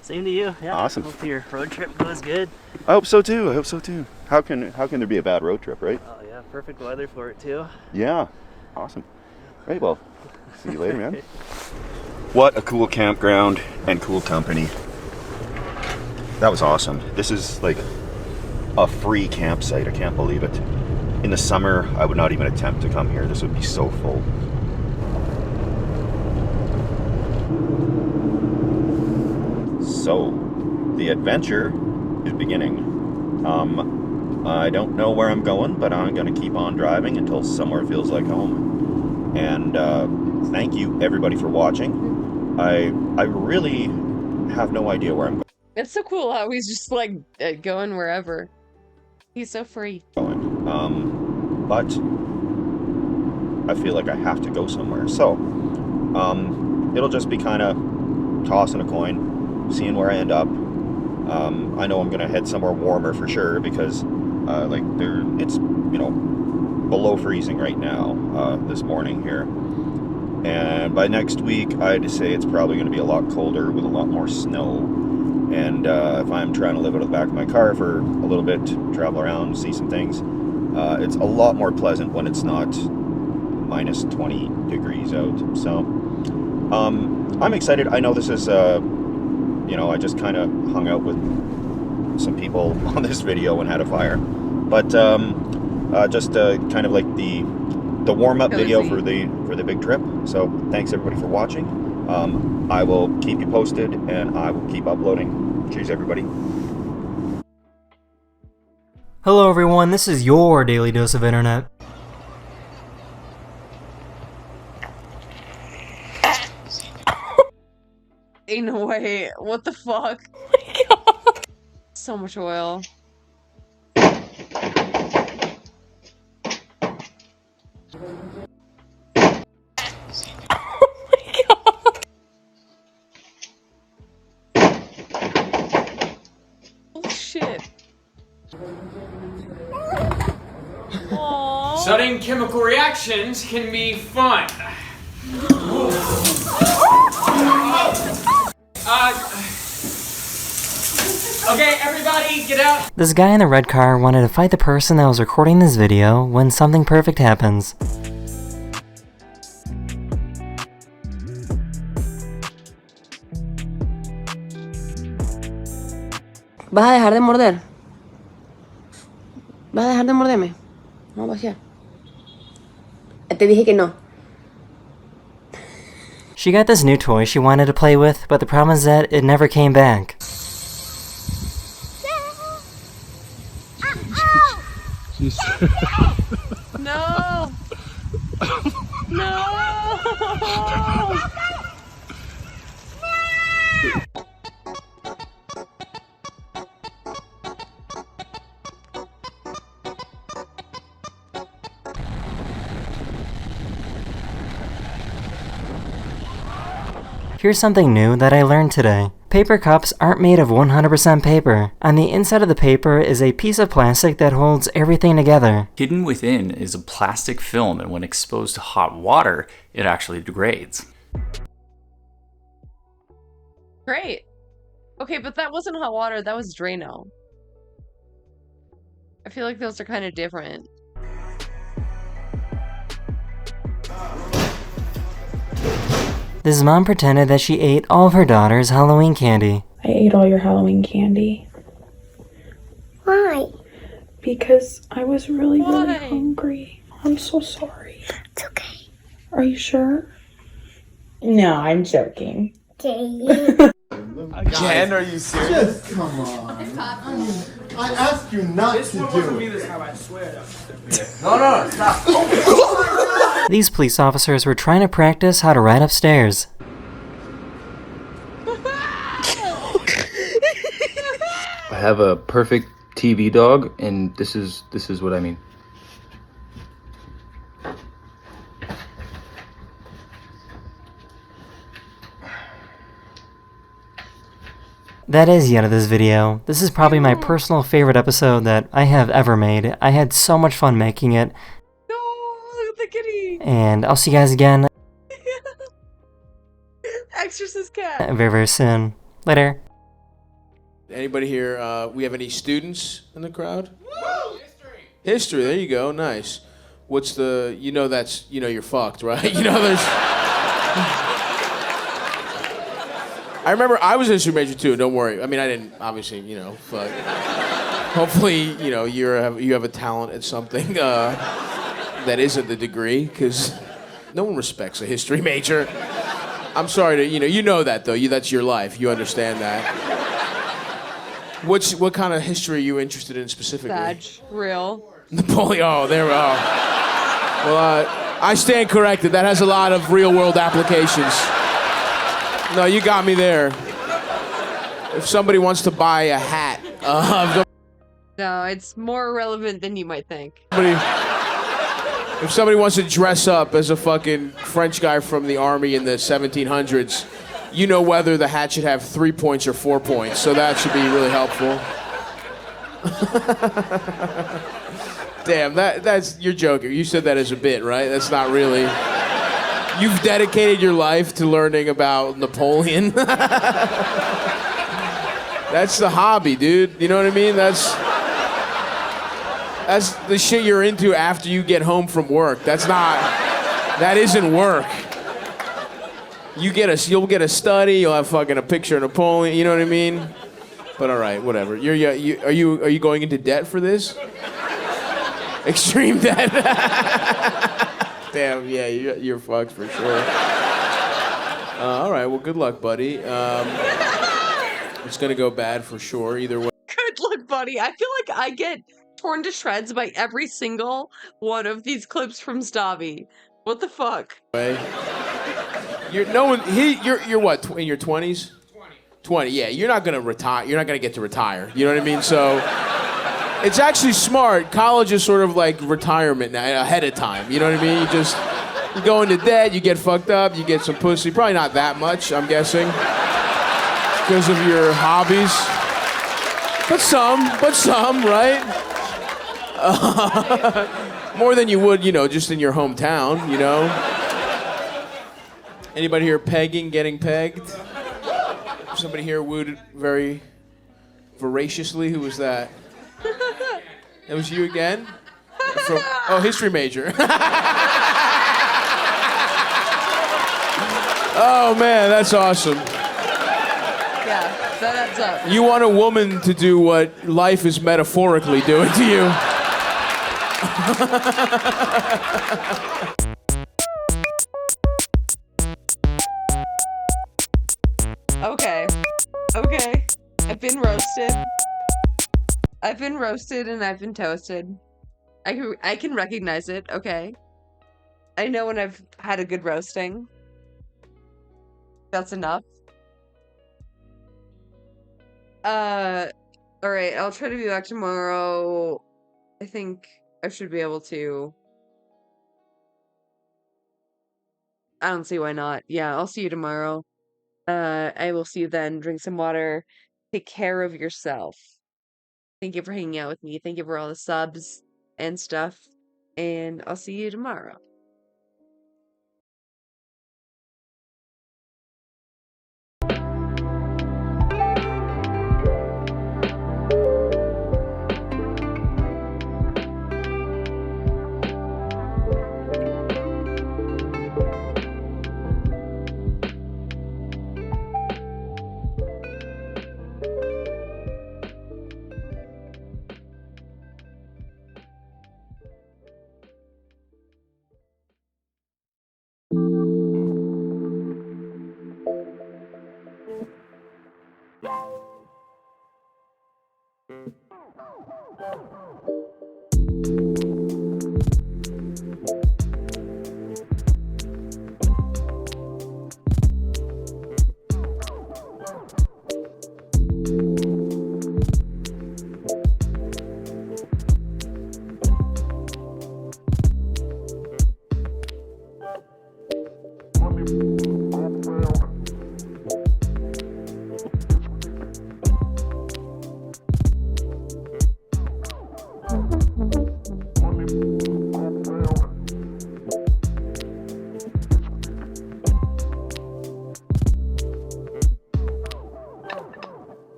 Same to you. Yeah. Awesome. Hope your road trip goes good. I hope so too. I hope so too. How can there be a bad road trip, right? Oh yeah, perfect weather for it too. Yeah. Awesome. Right, well, see you later, man. What a cool campground and cool company. That was awesome. This is like a free campsite. I can't believe it. In the summer, I would not even attempt to come here. This would be so full. So, the adventure is beginning. I don't know where I'm going, but I'm going to keep on driving until somewhere feels like home. And thank you, everybody, for watching. I really have no idea where I'm going. It's so cool how he's just like going wherever. He's so free. But I feel like I have to go somewhere. So it'll just be kind of tossing a coin, seeing where I end up. I know I'm going to head somewhere warmer for sure because it's, you know, below freezing right now this morning here. And by next week, I'd say it's probably going to be a lot colder with a lot more snow. And if I'm trying to live out of the back of my car for a little bit, travel around, see some things, it's a lot more pleasant when it's not minus 20 degrees out. So I'm excited. I know this is, you know, I just kind of hung out with some people on this video and had a fire. But just kind of like the warm-up video for the big trip. So thanks everybody for watching. I will keep you posted and I will keep uploading. Cheers everybody. Hello everyone, this is your daily dose of internet. Ain't no way. What the fuck? Oh my god. So much oil. Studying chemical reactions can be fun. Okay, everybody, get out. This guy in the red car wanted to fight the person that was recording this video when something perfect happens. ¿Vas a dejar de morder? ¿Vas a dejar de morderme? No, vaciar. Te dije que no. She got this new toy she wanted to play with, but the problem is that it never came back. No! No! Here's something new that I learned today. Paper cups aren't made of 100% paper. On the inside of the paper is a piece of plastic that holds everything together. Hidden within is a plastic film, and when exposed to hot water, it actually degrades. Great. Okay, but that wasn't hot water, that was Drano. I feel like those are kind of different. This mom pretended that she ate all of her daughter's Halloween candy. I ate all your Halloween candy. Why? Because I was really hungry. I'm so sorry. It's okay. Are you sure? No, I'm joking. Okay. Jen, are you serious? Just come on. I asked you not to do it. This time, I swear. No, stop. These police officers were trying to practice how to ride upstairs. I have a perfect TV dog, and this is what I mean. That is the end of this video. This is probably my personal favorite episode that I have ever made. I had so much fun making it. No, look at the kitty. And I'll see you guys again Exorcist cat. very, very soon. Later. Anybody here, we have any students in the crowd? History, there you go, nice. What's the, you're fucked, right? There's... I remember I was a history major too, don't worry. I mean, I didn't, obviously, but hopefully, you have a talent at something that isn't the degree, because no one respects a history major. I'm sorry to, you know that though, that's your life, you understand that. What kind of history are you interested in specifically? Sag, real. Napoleon. Oh, there we are. Well, I stand corrected. That has a lot of real-world applications. No, you got me there. If somebody wants to buy a hat, No, it's more relevant than you might think. if somebody wants to dress up as a fucking French guy from the army in the 1700s, you know whether the hat should have 3 points or 4 points, so that should be really helpful. Damn, that's you're joking. You said that as a bit, right? That's not really. You've dedicated your life to learning about Napoleon. That's the hobby, dude. You know what I mean? That's the shit you're into after you get home from work. That isn't work. You'll get a study. You'll have fucking a picture of Napoleon. You know what I mean? But all right, whatever. Are you going into debt for this? Extreme debt. Damn, yeah, you're fucked for sure. All right, well, good luck, buddy. It's gonna go bad for sure. Either way. Good luck, buddy. I feel like I get torn to shreds by every single one of these clips from Stavi. What the fuck? You're what, in your 20s? 20, yeah. You're not gonna retire. You're not gonna get to retire. You know what I mean? So it's actually smart. College is sort of like retirement now, ahead of time. You know what I mean? You go into debt, you get fucked up, you get some pussy. Probably not that much, I'm guessing, because of your hobbies. But some, right? More than you would, just in your hometown, Anybody here pegging, getting pegged? Somebody here wooed very voraciously. Who was that? That was you again? History major. Oh man, that's awesome. Yeah, that adds up. You want a woman to do what life is metaphorically doing to you. Okay. I've been roasted and I've been toasted. I can recognize it, okay? I know when I've had a good roasting. That's enough. Alright, I'll try to be back tomorrow. I think I should be able to. I don't see why not. Yeah, I'll see you tomorrow. I will see you then. Drink some water. Take care of yourself. Thank you for hanging out with me. Thank you for all the subs and stuff. And I'll see you tomorrow. Mommy.